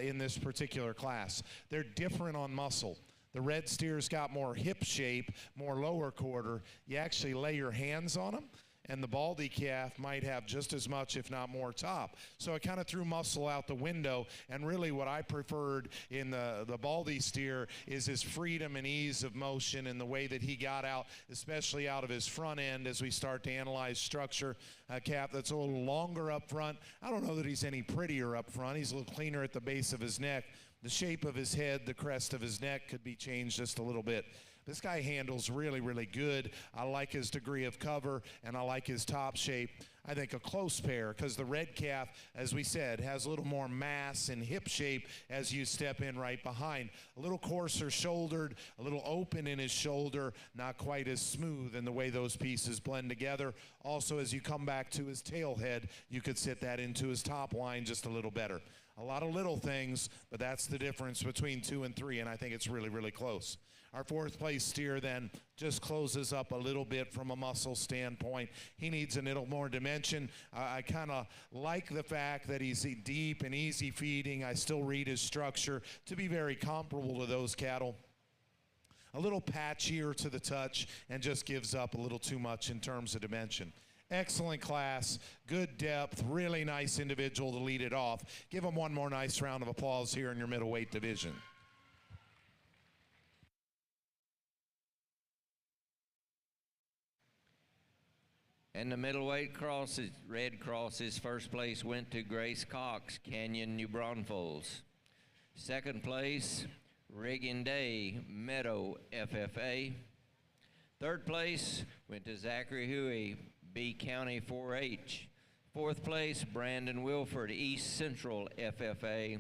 in this particular class. They're different on muscle. The red steer's got more hip shape, more lower quarter. You actually lay your hands on them, and the baldy calf might have just as much, if not more, top. So I kind of threw muscle out the window, and really what I preferred in the baldy steer is his freedom and ease of motion and the way that he got out, especially out of his front end as we start to analyze structure. A calf that's a little longer up front. I don't know that he's any prettier up front. He's a little cleaner at the base of his neck. The shape of his head, the crest of his neck could be changed just a little bit. This guy handles really, really good. I like his degree of cover, and I like his top shape. I think a close pair, because the red calf, as we said, has a little more mass and hip shape as you step in right behind. A little coarser shouldered, a little open in his shoulder, not quite as smooth in the way those pieces blend together. Also, as you come back to his tail head, you could sit that into his top line just a little better. A lot of little things, but that's the difference between 2 and 3, and I think it's really, really close. Our fourth place steer then just closes up a little bit from a muscle standpoint. He needs a little more dimension. I kind of like the fact that he's deep and easy feeding. I still read his structure to be very comparable to those cattle. A little patchier to the touch and just gives up a little too much in terms of dimension. Excellent class, good depth, really nice individual to lead it off. Give him one more nice round of applause here in your middleweight division. And the Middleweight Red Cross's first place went to Grace Cox, Canyon, New Braunfels. Second place, Riggin Day, Meadow, FFA. Third place went to Zachary Huey, B County 4-H. Fourth place, Brandon Wilford, East Central, FFA.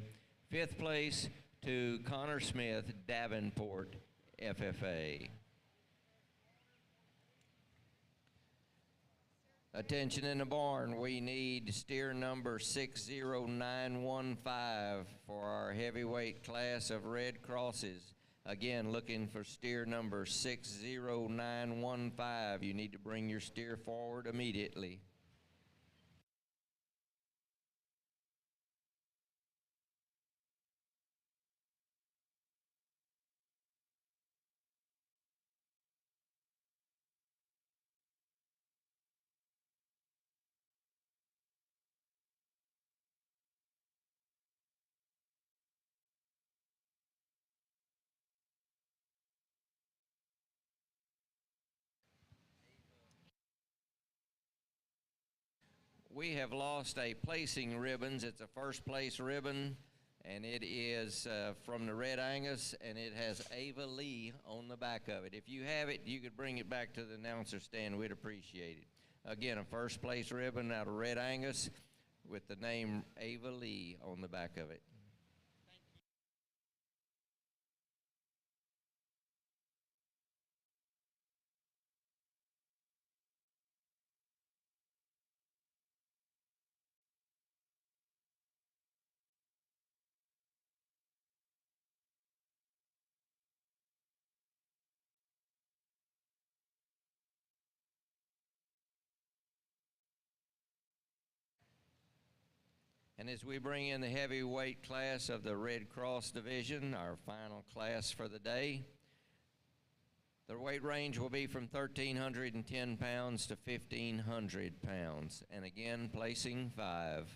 Fifth place to Connor Smith, Davenport, FFA. Attention in the barn, we need steer number 60915 for our heavyweight class of Red Crosses. Again, looking for steer number 60915. You need to bring your steer forward immediately. We have lost a placing ribbons. It's a first place ribbon, and it is from the Red Angus, and it has Ava Lee on the back of it. If you have it, you could bring it back to the announcer stand. We'd appreciate it. Again, a first place ribbon out of Red Angus with the name Ava Lee on the back of it. And as we bring in the heavyweight class of the Red Cross division, our final class for the day, the weight range will be from 1,310 pounds to 1,500 pounds. And again, placing 5.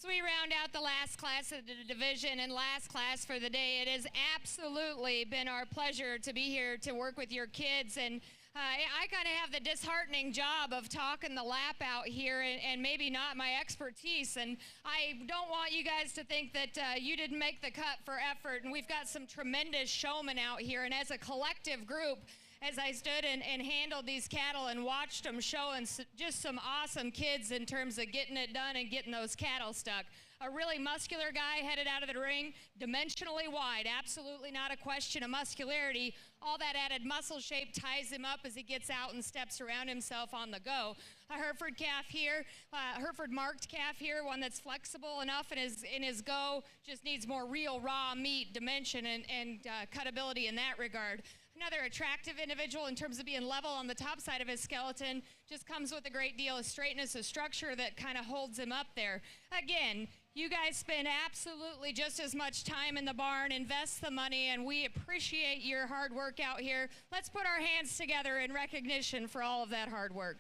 So we round out the last class of the division and last class for the day. It has absolutely been our pleasure to be here to work with your kids, and I kind of have the disheartening job of talking the lap out here and maybe not my expertise, and I don't want you guys to think that you didn't make the cut for effort, and we've got some tremendous showmen out here, and as a collective group, as I stood and handled these cattle and watched them showing just some awesome kids in terms of getting it done and getting those cattle stuck. A really muscular guy headed out of the ring, dimensionally wide, absolutely not a question of muscularity. All that added muscle shape ties him up as he gets out and steps around himself on the go. A Hereford calf here, Hereford marked calf here, one that's flexible enough in his go, just needs more real raw meat dimension and cutability in that regard. Another attractive individual in terms of being level on the top side of his skeleton, just comes with a great deal of straightness of structure that kind of holds him up there. Again, you guys spend absolutely just as much time in the barn, invest the money, and we appreciate your hard work out here. Let's put our hands together in recognition for all of that hard work.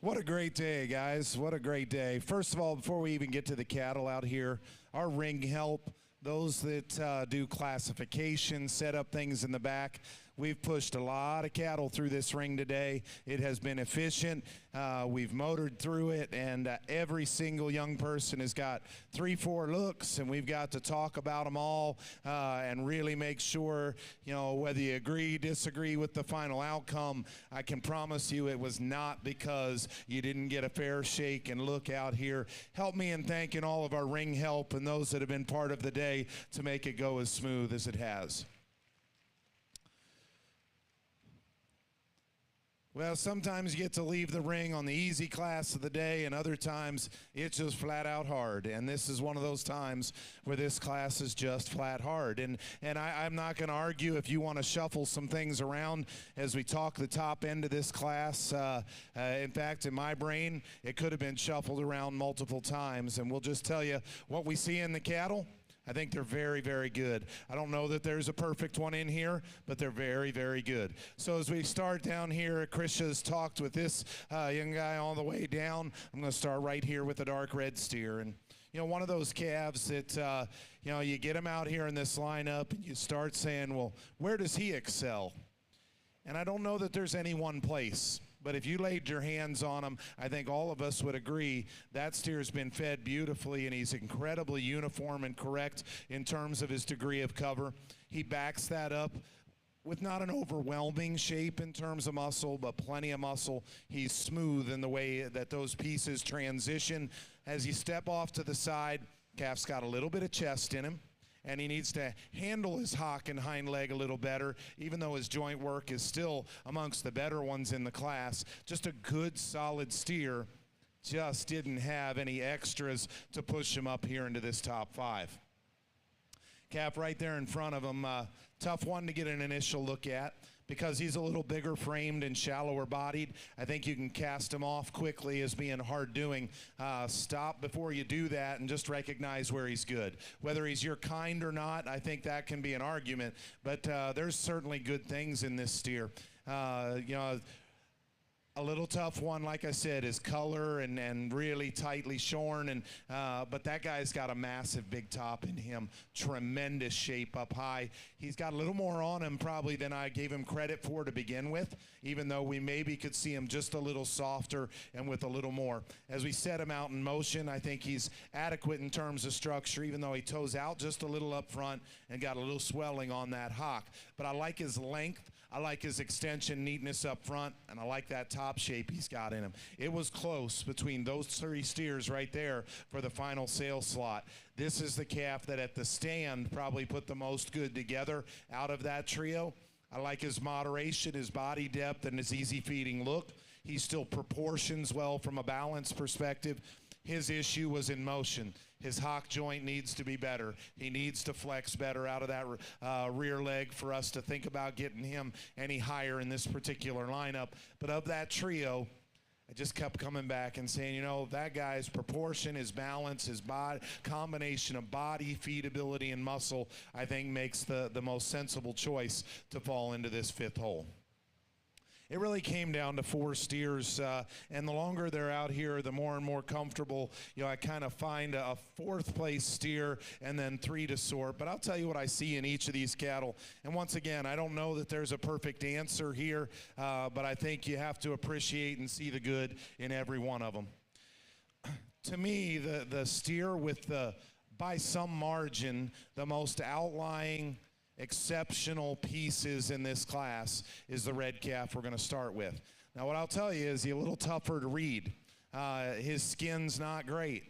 What a great day, guys. What a great day. First of all, before we even get to the cattle out here, our ring help, those that do classification, set up things in the back, we've pushed a lot of cattle through this ring today. It has been efficient. We've motored through it, and every single young person has got 3-4 looks, and we've got to talk about them all and really make sure, you know, whether you agree, disagree with the final outcome, I can promise you it was not because you didn't get a fair shake and look out here. Help me in thanking all of our ring help and those that have been part of the day to make it go as smooth as it has. Well, sometimes you get to leave the ring on the easy class of the day, and other times it's just flat out hard. And this is one of those times where this class is just flat hard. And I'm not going to argue if you want to shuffle some things around as we talk the top end of this class. In fact, in my brain, it could have been shuffled around multiple times. And we'll just tell you what we see in the cattle. I think they're very, very good. I don't know that there's a perfect one in here, but they're very, very good. So as we start down here, Krisha's talked with this young guy all the way down. I'm going to start right here with the dark red steer. And, you know, one of those calves that, you know, you get him out here in this lineup and you start saying, well, where does he excel? And I don't know that there's any one place. But if you laid your hands on him, I think all of us would agree that steer's been fed beautifully, and he's incredibly uniform and correct in terms of his degree of cover. He backs that up with not an overwhelming shape in terms of muscle, but plenty of muscle. He's smooth in the way that those pieces transition. As you step off to the side, calf's got a little bit of chest in him, and he needs to handle his hock and hind leg a little better, even though his joint work is still amongst the better ones in the class. Just a good, solid steer, just didn't have any extras to push him up here into this top 5. Calf right there in front of him, tough one to get an initial look at. Because he's a little bigger framed and shallower bodied, I think you can cast him off quickly as being hard doing. Stop before you do that and just recognize where he's good. Whether he's your kind or not, I think that can be an argument, but there's certainly good things in this steer. You know, a little tough one, like I said, is color and really tightly shorn, and but that guy's got a massive big top in him, tremendous shape up high. He's got a little more on him probably than I gave him credit for to begin with, even though we maybe could see him just a little softer and with a little more. As we set him out in motion, I think he's adequate in terms of structure, even though he toes out just a little up front and got a little swelling on that hock. But I like his length. I like his extension neatness up front, and I like that top shape he's got in him. It was close between those 3 steers right there for the final sale slot. This is the calf that at the stand probably put the most good together out of that trio. I like his moderation, his body depth, and his easy feeding look. He still proportions well from a balance perspective. His issue was in motion. His hock joint needs to be better. He needs to flex better out of that rear leg for us to think about getting him any higher in this particular lineup. But of that trio, I just kept coming back and saying, you know, that guy's proportion, his balance, his body, combination of body, feedability, and muscle, I think makes the most sensible choice to fall into this 5th hole. It really came down to 4 steers, and the longer they're out here, the more and more comfortable, you know, I kind of find a 4th place steer and then 3 to sort. But I'll tell you what I see in each of these cattle. And once again, I don't know that there's a perfect answer here, but I think you have to appreciate and see the good in every one of them. To me, the steer with the, by some margin, the most outlying exceptional pieces in this class is the red calf we're going to start with. Now, what I'll tell you is he's a little tougher to read. His skin's not great.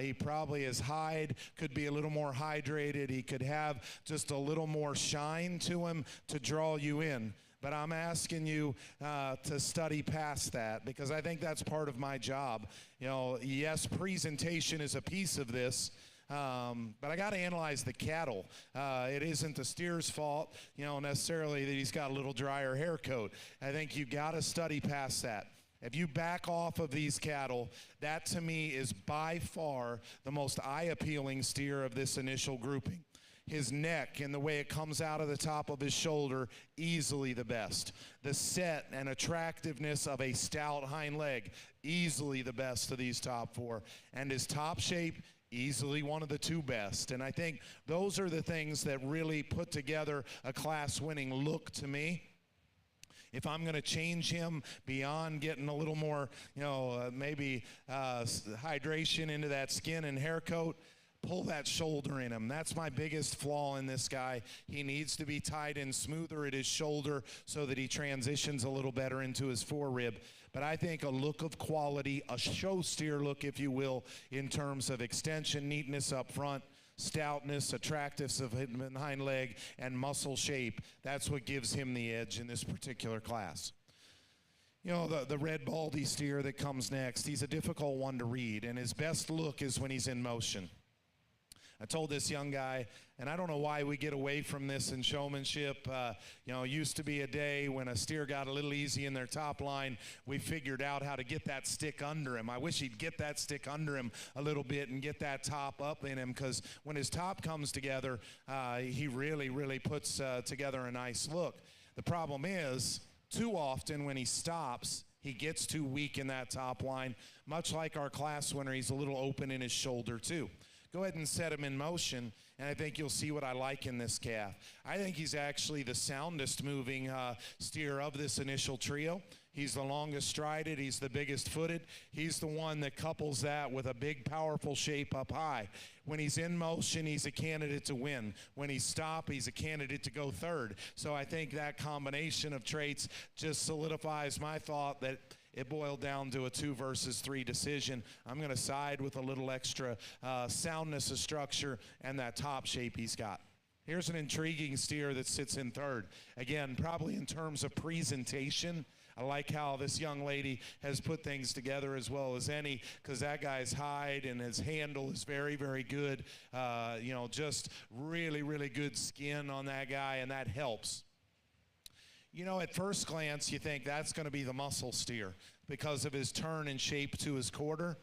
He probably, his hide could be a little more hydrated. He could have just a little more shine to him to draw you in. But I'm asking you to study past that, because I think that's part of my job. You know, yes, presentation is a piece of this, but I got to analyze the cattle. It isn't the steer's fault, you know, necessarily that he's got a little drier hair coat. I think you got to study past that. If you back off of these cattle, that to me is by far the most eye-appealing steer of this initial grouping. His neck and the way it comes out of the top of his shoulder, easily the best. The set and attractiveness of a stout hind leg, easily the best of these top four. And his top shape, easily one of the two best. And I think those are the things that really put together a class-winning look to me. If I'm going to change him beyond getting a little more, maybe hydration into that skin and hair coat, pull that shoulder in him. That's my biggest flaw in this guy. He needs to be tied in smoother at his shoulder so that he transitions a little better into his forerib. But I think a look of quality, a show steer look, if you will, in terms of extension, neatness up front, stoutness, attractiveness of hind leg, and muscle shape. That's what gives him the edge in this particular class. The red baldy steer that comes next, he's a difficult one to read, and his best look is when he's in motion. I told this young guy, and I don't know why we get away from this in showmanship. Used to be a day when a steer got a little easy in their top line, we figured out how to get that stick under him. I wish he'd get that stick under him a little bit and get that top up in him, because when his top comes together, he really, really puts together a nice look. The problem is, too often when he stops, he gets too weak in that top line. Much like our class winner, he's a little open in his shoulder too. Go ahead and set him in motion, and I think you'll see what I like in this calf. I think he's actually the soundest moving steer of this initial trio. He's the longest strided. He's the biggest footed. He's the one that couples that with a big, powerful shape up high. When he's in motion, he's a candidate to win. When he stops, he's a candidate to go third. So I think that combination of traits just solidifies my thought that it boiled down to a 2 versus 3 decision. I'm going to side with a little extra soundness of structure and that top shape he's got. Here's an intriguing steer that sits in third. Again, probably in terms of presentation, I like how this young lady has put things together as well as any, because that guy's hide and his handle is very, very good. Just really, really good skin on that guy, and that helps. At first glance, you think that's going to be the muscle steer because of his turn and shape to his quarter.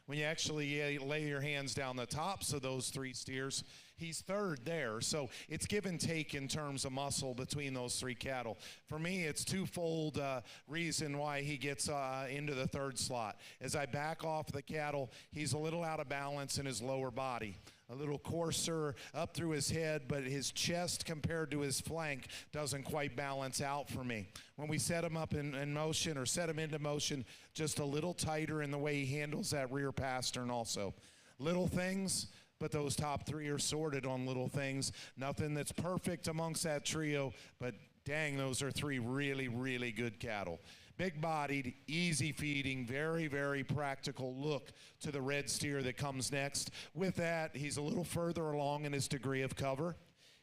When you actually lay your hands down the tops of those 3 steers, he's third there. So it's give and take in terms of muscle between those 3 cattle. For me, it's twofold reason why he gets into the third slot. As I back off the cattle, he's a little out of balance in his lower body. A little coarser up through his head, but his chest compared to his flank doesn't quite balance out for me. When we set him up in motion, or set him into motion, just a little tighter in the way he handles that rear pastern also. Little things, but those top 3 are sorted on little things. Nothing that's perfect amongst that trio, but dang, those are 3 really, really good cattle. Big-bodied, easy feeding, very, very practical look to the red steer that comes next. With that, he's a little further along in his degree of cover.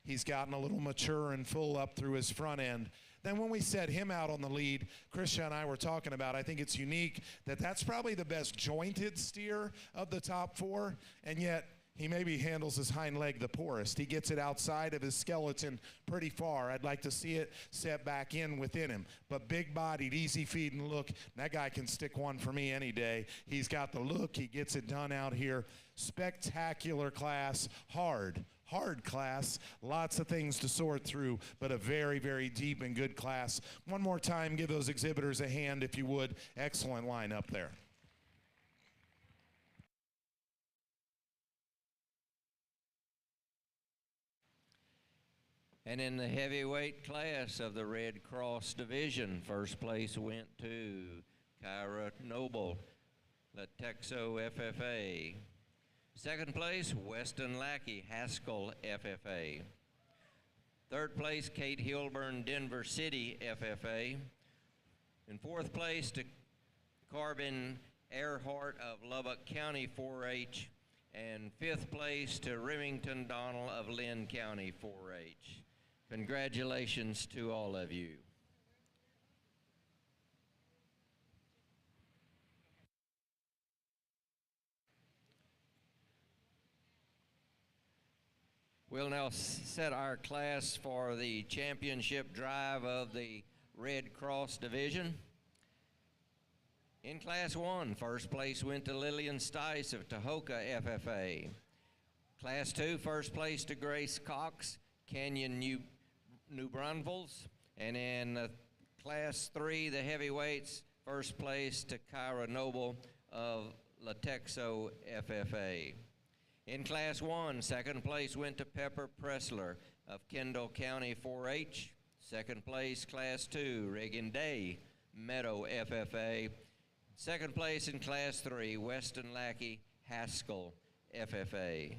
He's gotten a little mature and full up through his front end. Then when we set him out on the lead, Krisha and I were talking about, I think it's unique that that's probably the best jointed steer of the top 4, and yet he maybe handles his hind leg the poorest. He gets it outside of his skeleton pretty far. I'd like to see it set back in within him. But big-bodied, easy-feeding look, that guy can stick one for me any day. He's got the look. He gets it done out here. Spectacular class. Hard class. Lots of things to sort through, but a very, very deep and good class. One more time, give those exhibitors a hand, if you would. Excellent line up there. And in the heavyweight class of the Red Cross division, first place went to Kyra Noble, Latexo FFA. Second place, Weston Lackey, Haskell FFA. Third place, Kate Hilburn, Denver City FFA. In fourth place, to Corbin Earhart of Lubbock County 4-H. And fifth place to Remington Donnell of Lynn County 4-H. Congratulations to all of you. We'll now set our class for the championship drive of the Red Cross division. In Class 1, first place went to Lillian Stice of Tahoka FFA. Class 2, first place to Grace Cox, Canyon New Braunfels. And in Class 3, the heavyweights, first place to Kyra Noble of Latexo FFA. In Class 1, second place went to Pepper Pressler of Kendall County 4-H. Second place, Class 2, Reagan Day, Meadow FFA. Second place in Class 3, Weston Lackey, Haskell FFA.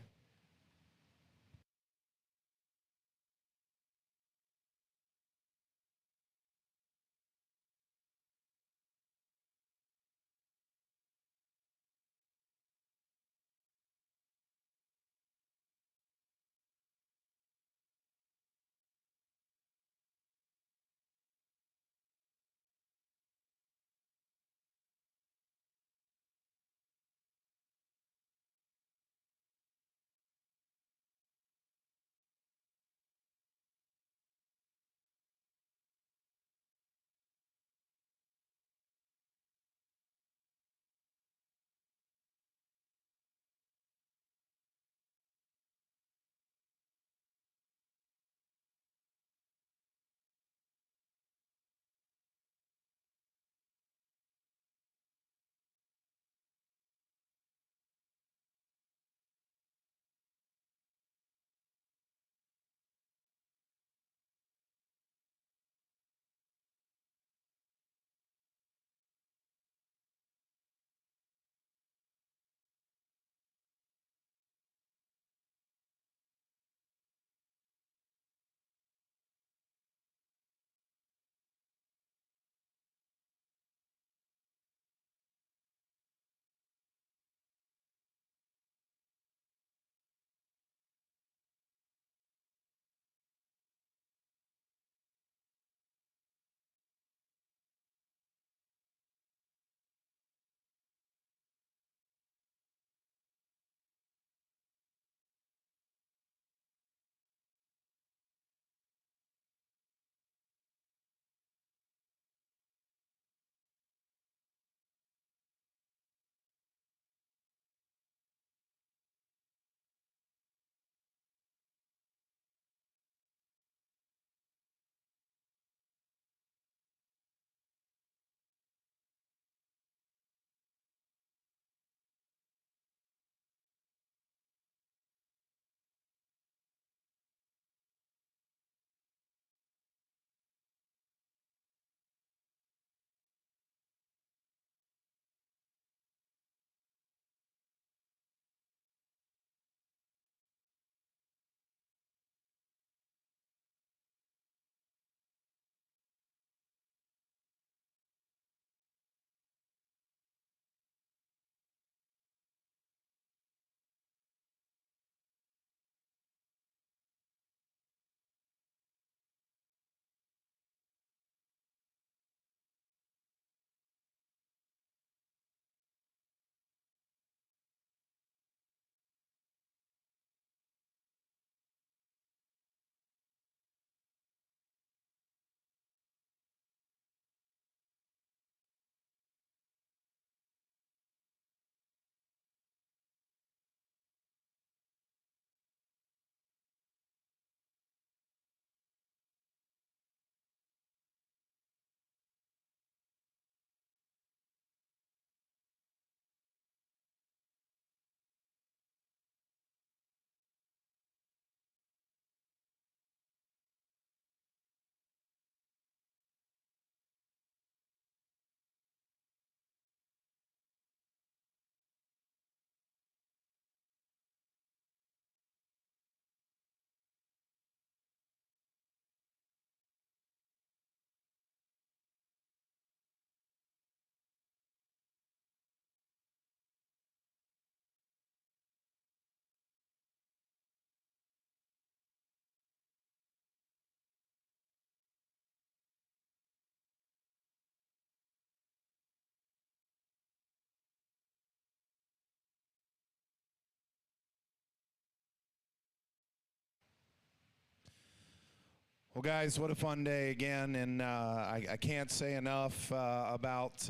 Well, guys, what a fun day again, and I can't say enough about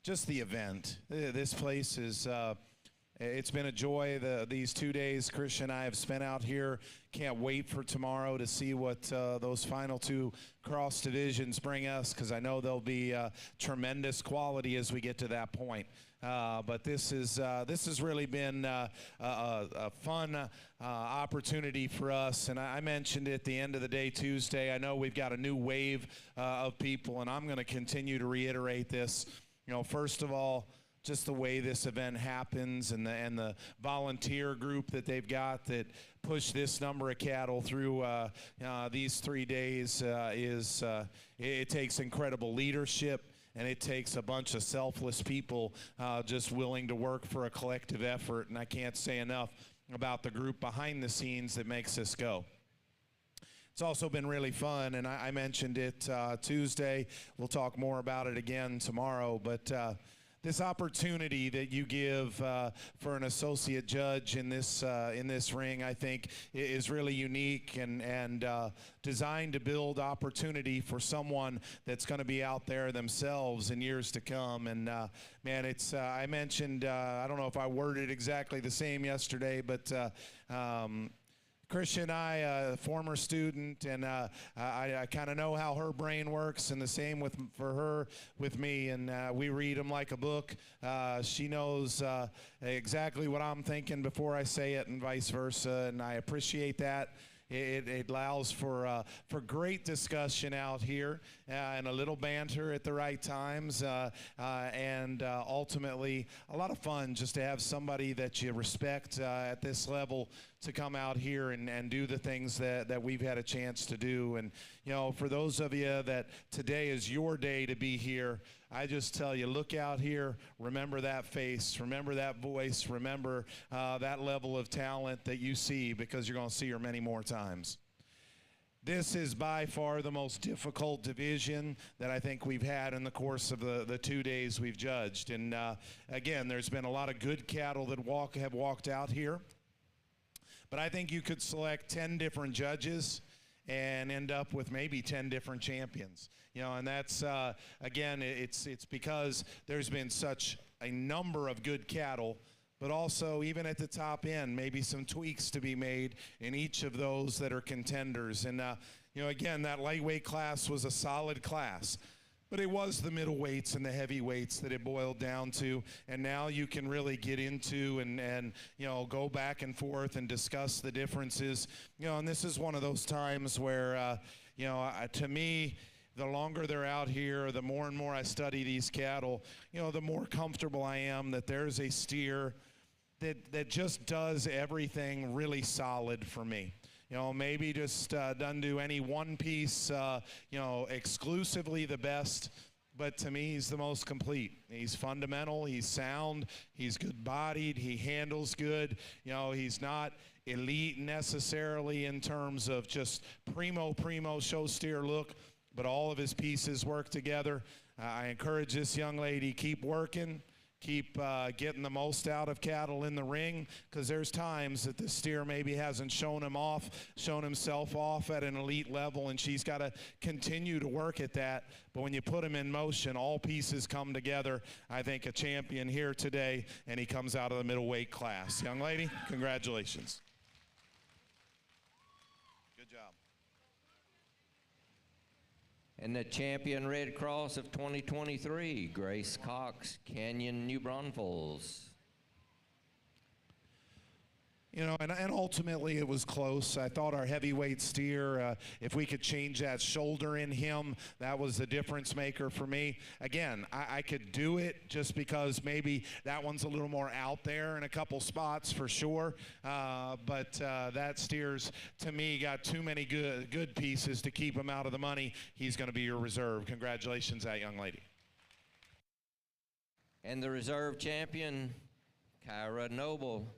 just the event. This place is It's been a joy these 2 days Christian and I have spent out here. Can't wait for tomorrow to see what those final 2 cross divisions bring us, because I know there'll be tremendous quality as we get to that point. But this has really been a fun opportunity for us. And I mentioned at the end of the day Tuesday, I know we've got a new wave of people, and I'm going to continue to reiterate this. You know, first of all, just the way this event happens, and the volunteer group that they've got that push this number of cattle through these 3 days it takes incredible leadership, and it takes a bunch of selfless people just willing to work for a collective effort. And I can't say enough about the group behind the scenes that makes this go. It's also been really fun, and I mentioned it Tuesday. We'll talk more about it again tomorrow, but this opportunity that you give for an associate judge in this ring, I think, is really unique and designed to build opportunity for someone that's going to be out there themselves in years to come. And man, it's I mentioned I don't know if I worded exactly the same yesterday, but Christian and I, a former student, and I kind of know how her brain works, and the same for her with me, and we read them like a book. She knows exactly what I'm thinking before I say it, and vice versa, and I appreciate that. It allows for great discussion out here and a little banter at the right times, and ultimately a lot of fun just to have somebody that you respect at this level to come out here and do the things that we've had a chance to do. And, you know, for those of you that today is your day to be here, I just tell you, look out here, remember that face, remember that voice, remember that level of talent that you see, because you're going to see her many more times. This is by far the most difficult division that I think we've had in the course of the 2 days we've judged. And again, there's been a lot of good cattle that have walked out here. But I think you could select 10 different judges and end up with maybe 10 different champions. You know, and that's, again, it's because there's been such a number of good cattle, but also even at the top end, maybe some tweaks to be made in each of those that are contenders. And, you know, again, that lightweight class was a solid class. But it was the middleweights and the heavyweights that it boiled down to, and now you can really get into and you know, go back and forth and discuss the differences. You know, and this is one of those times where, you know, to me, the longer they're out here, the more and more I study these cattle, you know, the more comfortable I am that there's a steer that just does everything really solid for me. You know, maybe just doesn't do any one piece, you know, exclusively the best, but to me, he's the most complete. He's fundamental, he's sound, he's good-bodied, he handles good. You know, he's not elite necessarily in terms of just primo show steer look, but all of his pieces work together. I encourage this young lady, keep working. Keep getting the most out of cattle in the ring, because there's times that the steer maybe hasn't shown himself off at an elite level, and she's got to continue to work at that. But when you put him in motion, all pieces come together. I think a champion here today, and he comes out of the middleweight class. Young lady, congratulations. Good job. And the champion Red Cross of 2023, Grace Cox, Canyon, New Braunfels. You know, and ultimately it was close. I thought our heavyweight steer, if we could change that shoulder in him, that was the difference maker for me. Again, I could do it just because maybe that one's a little more out there in a couple spots for sure. But that steer's, to me, got too many good pieces to keep him out of the money. He's going to be your reserve. Congratulations, that young lady. And the reserve champion, Kyra Noble,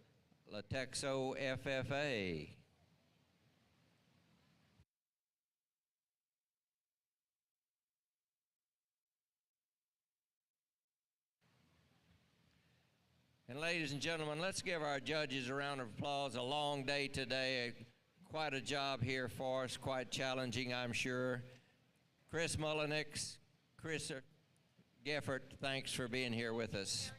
Latexo FFA. And ladies and gentlemen, let's give our judges a round of applause. A long day today, quite a job here for us, quite challenging, I'm sure. Chris Mullenix, Chris Geffert, thanks for being here with us.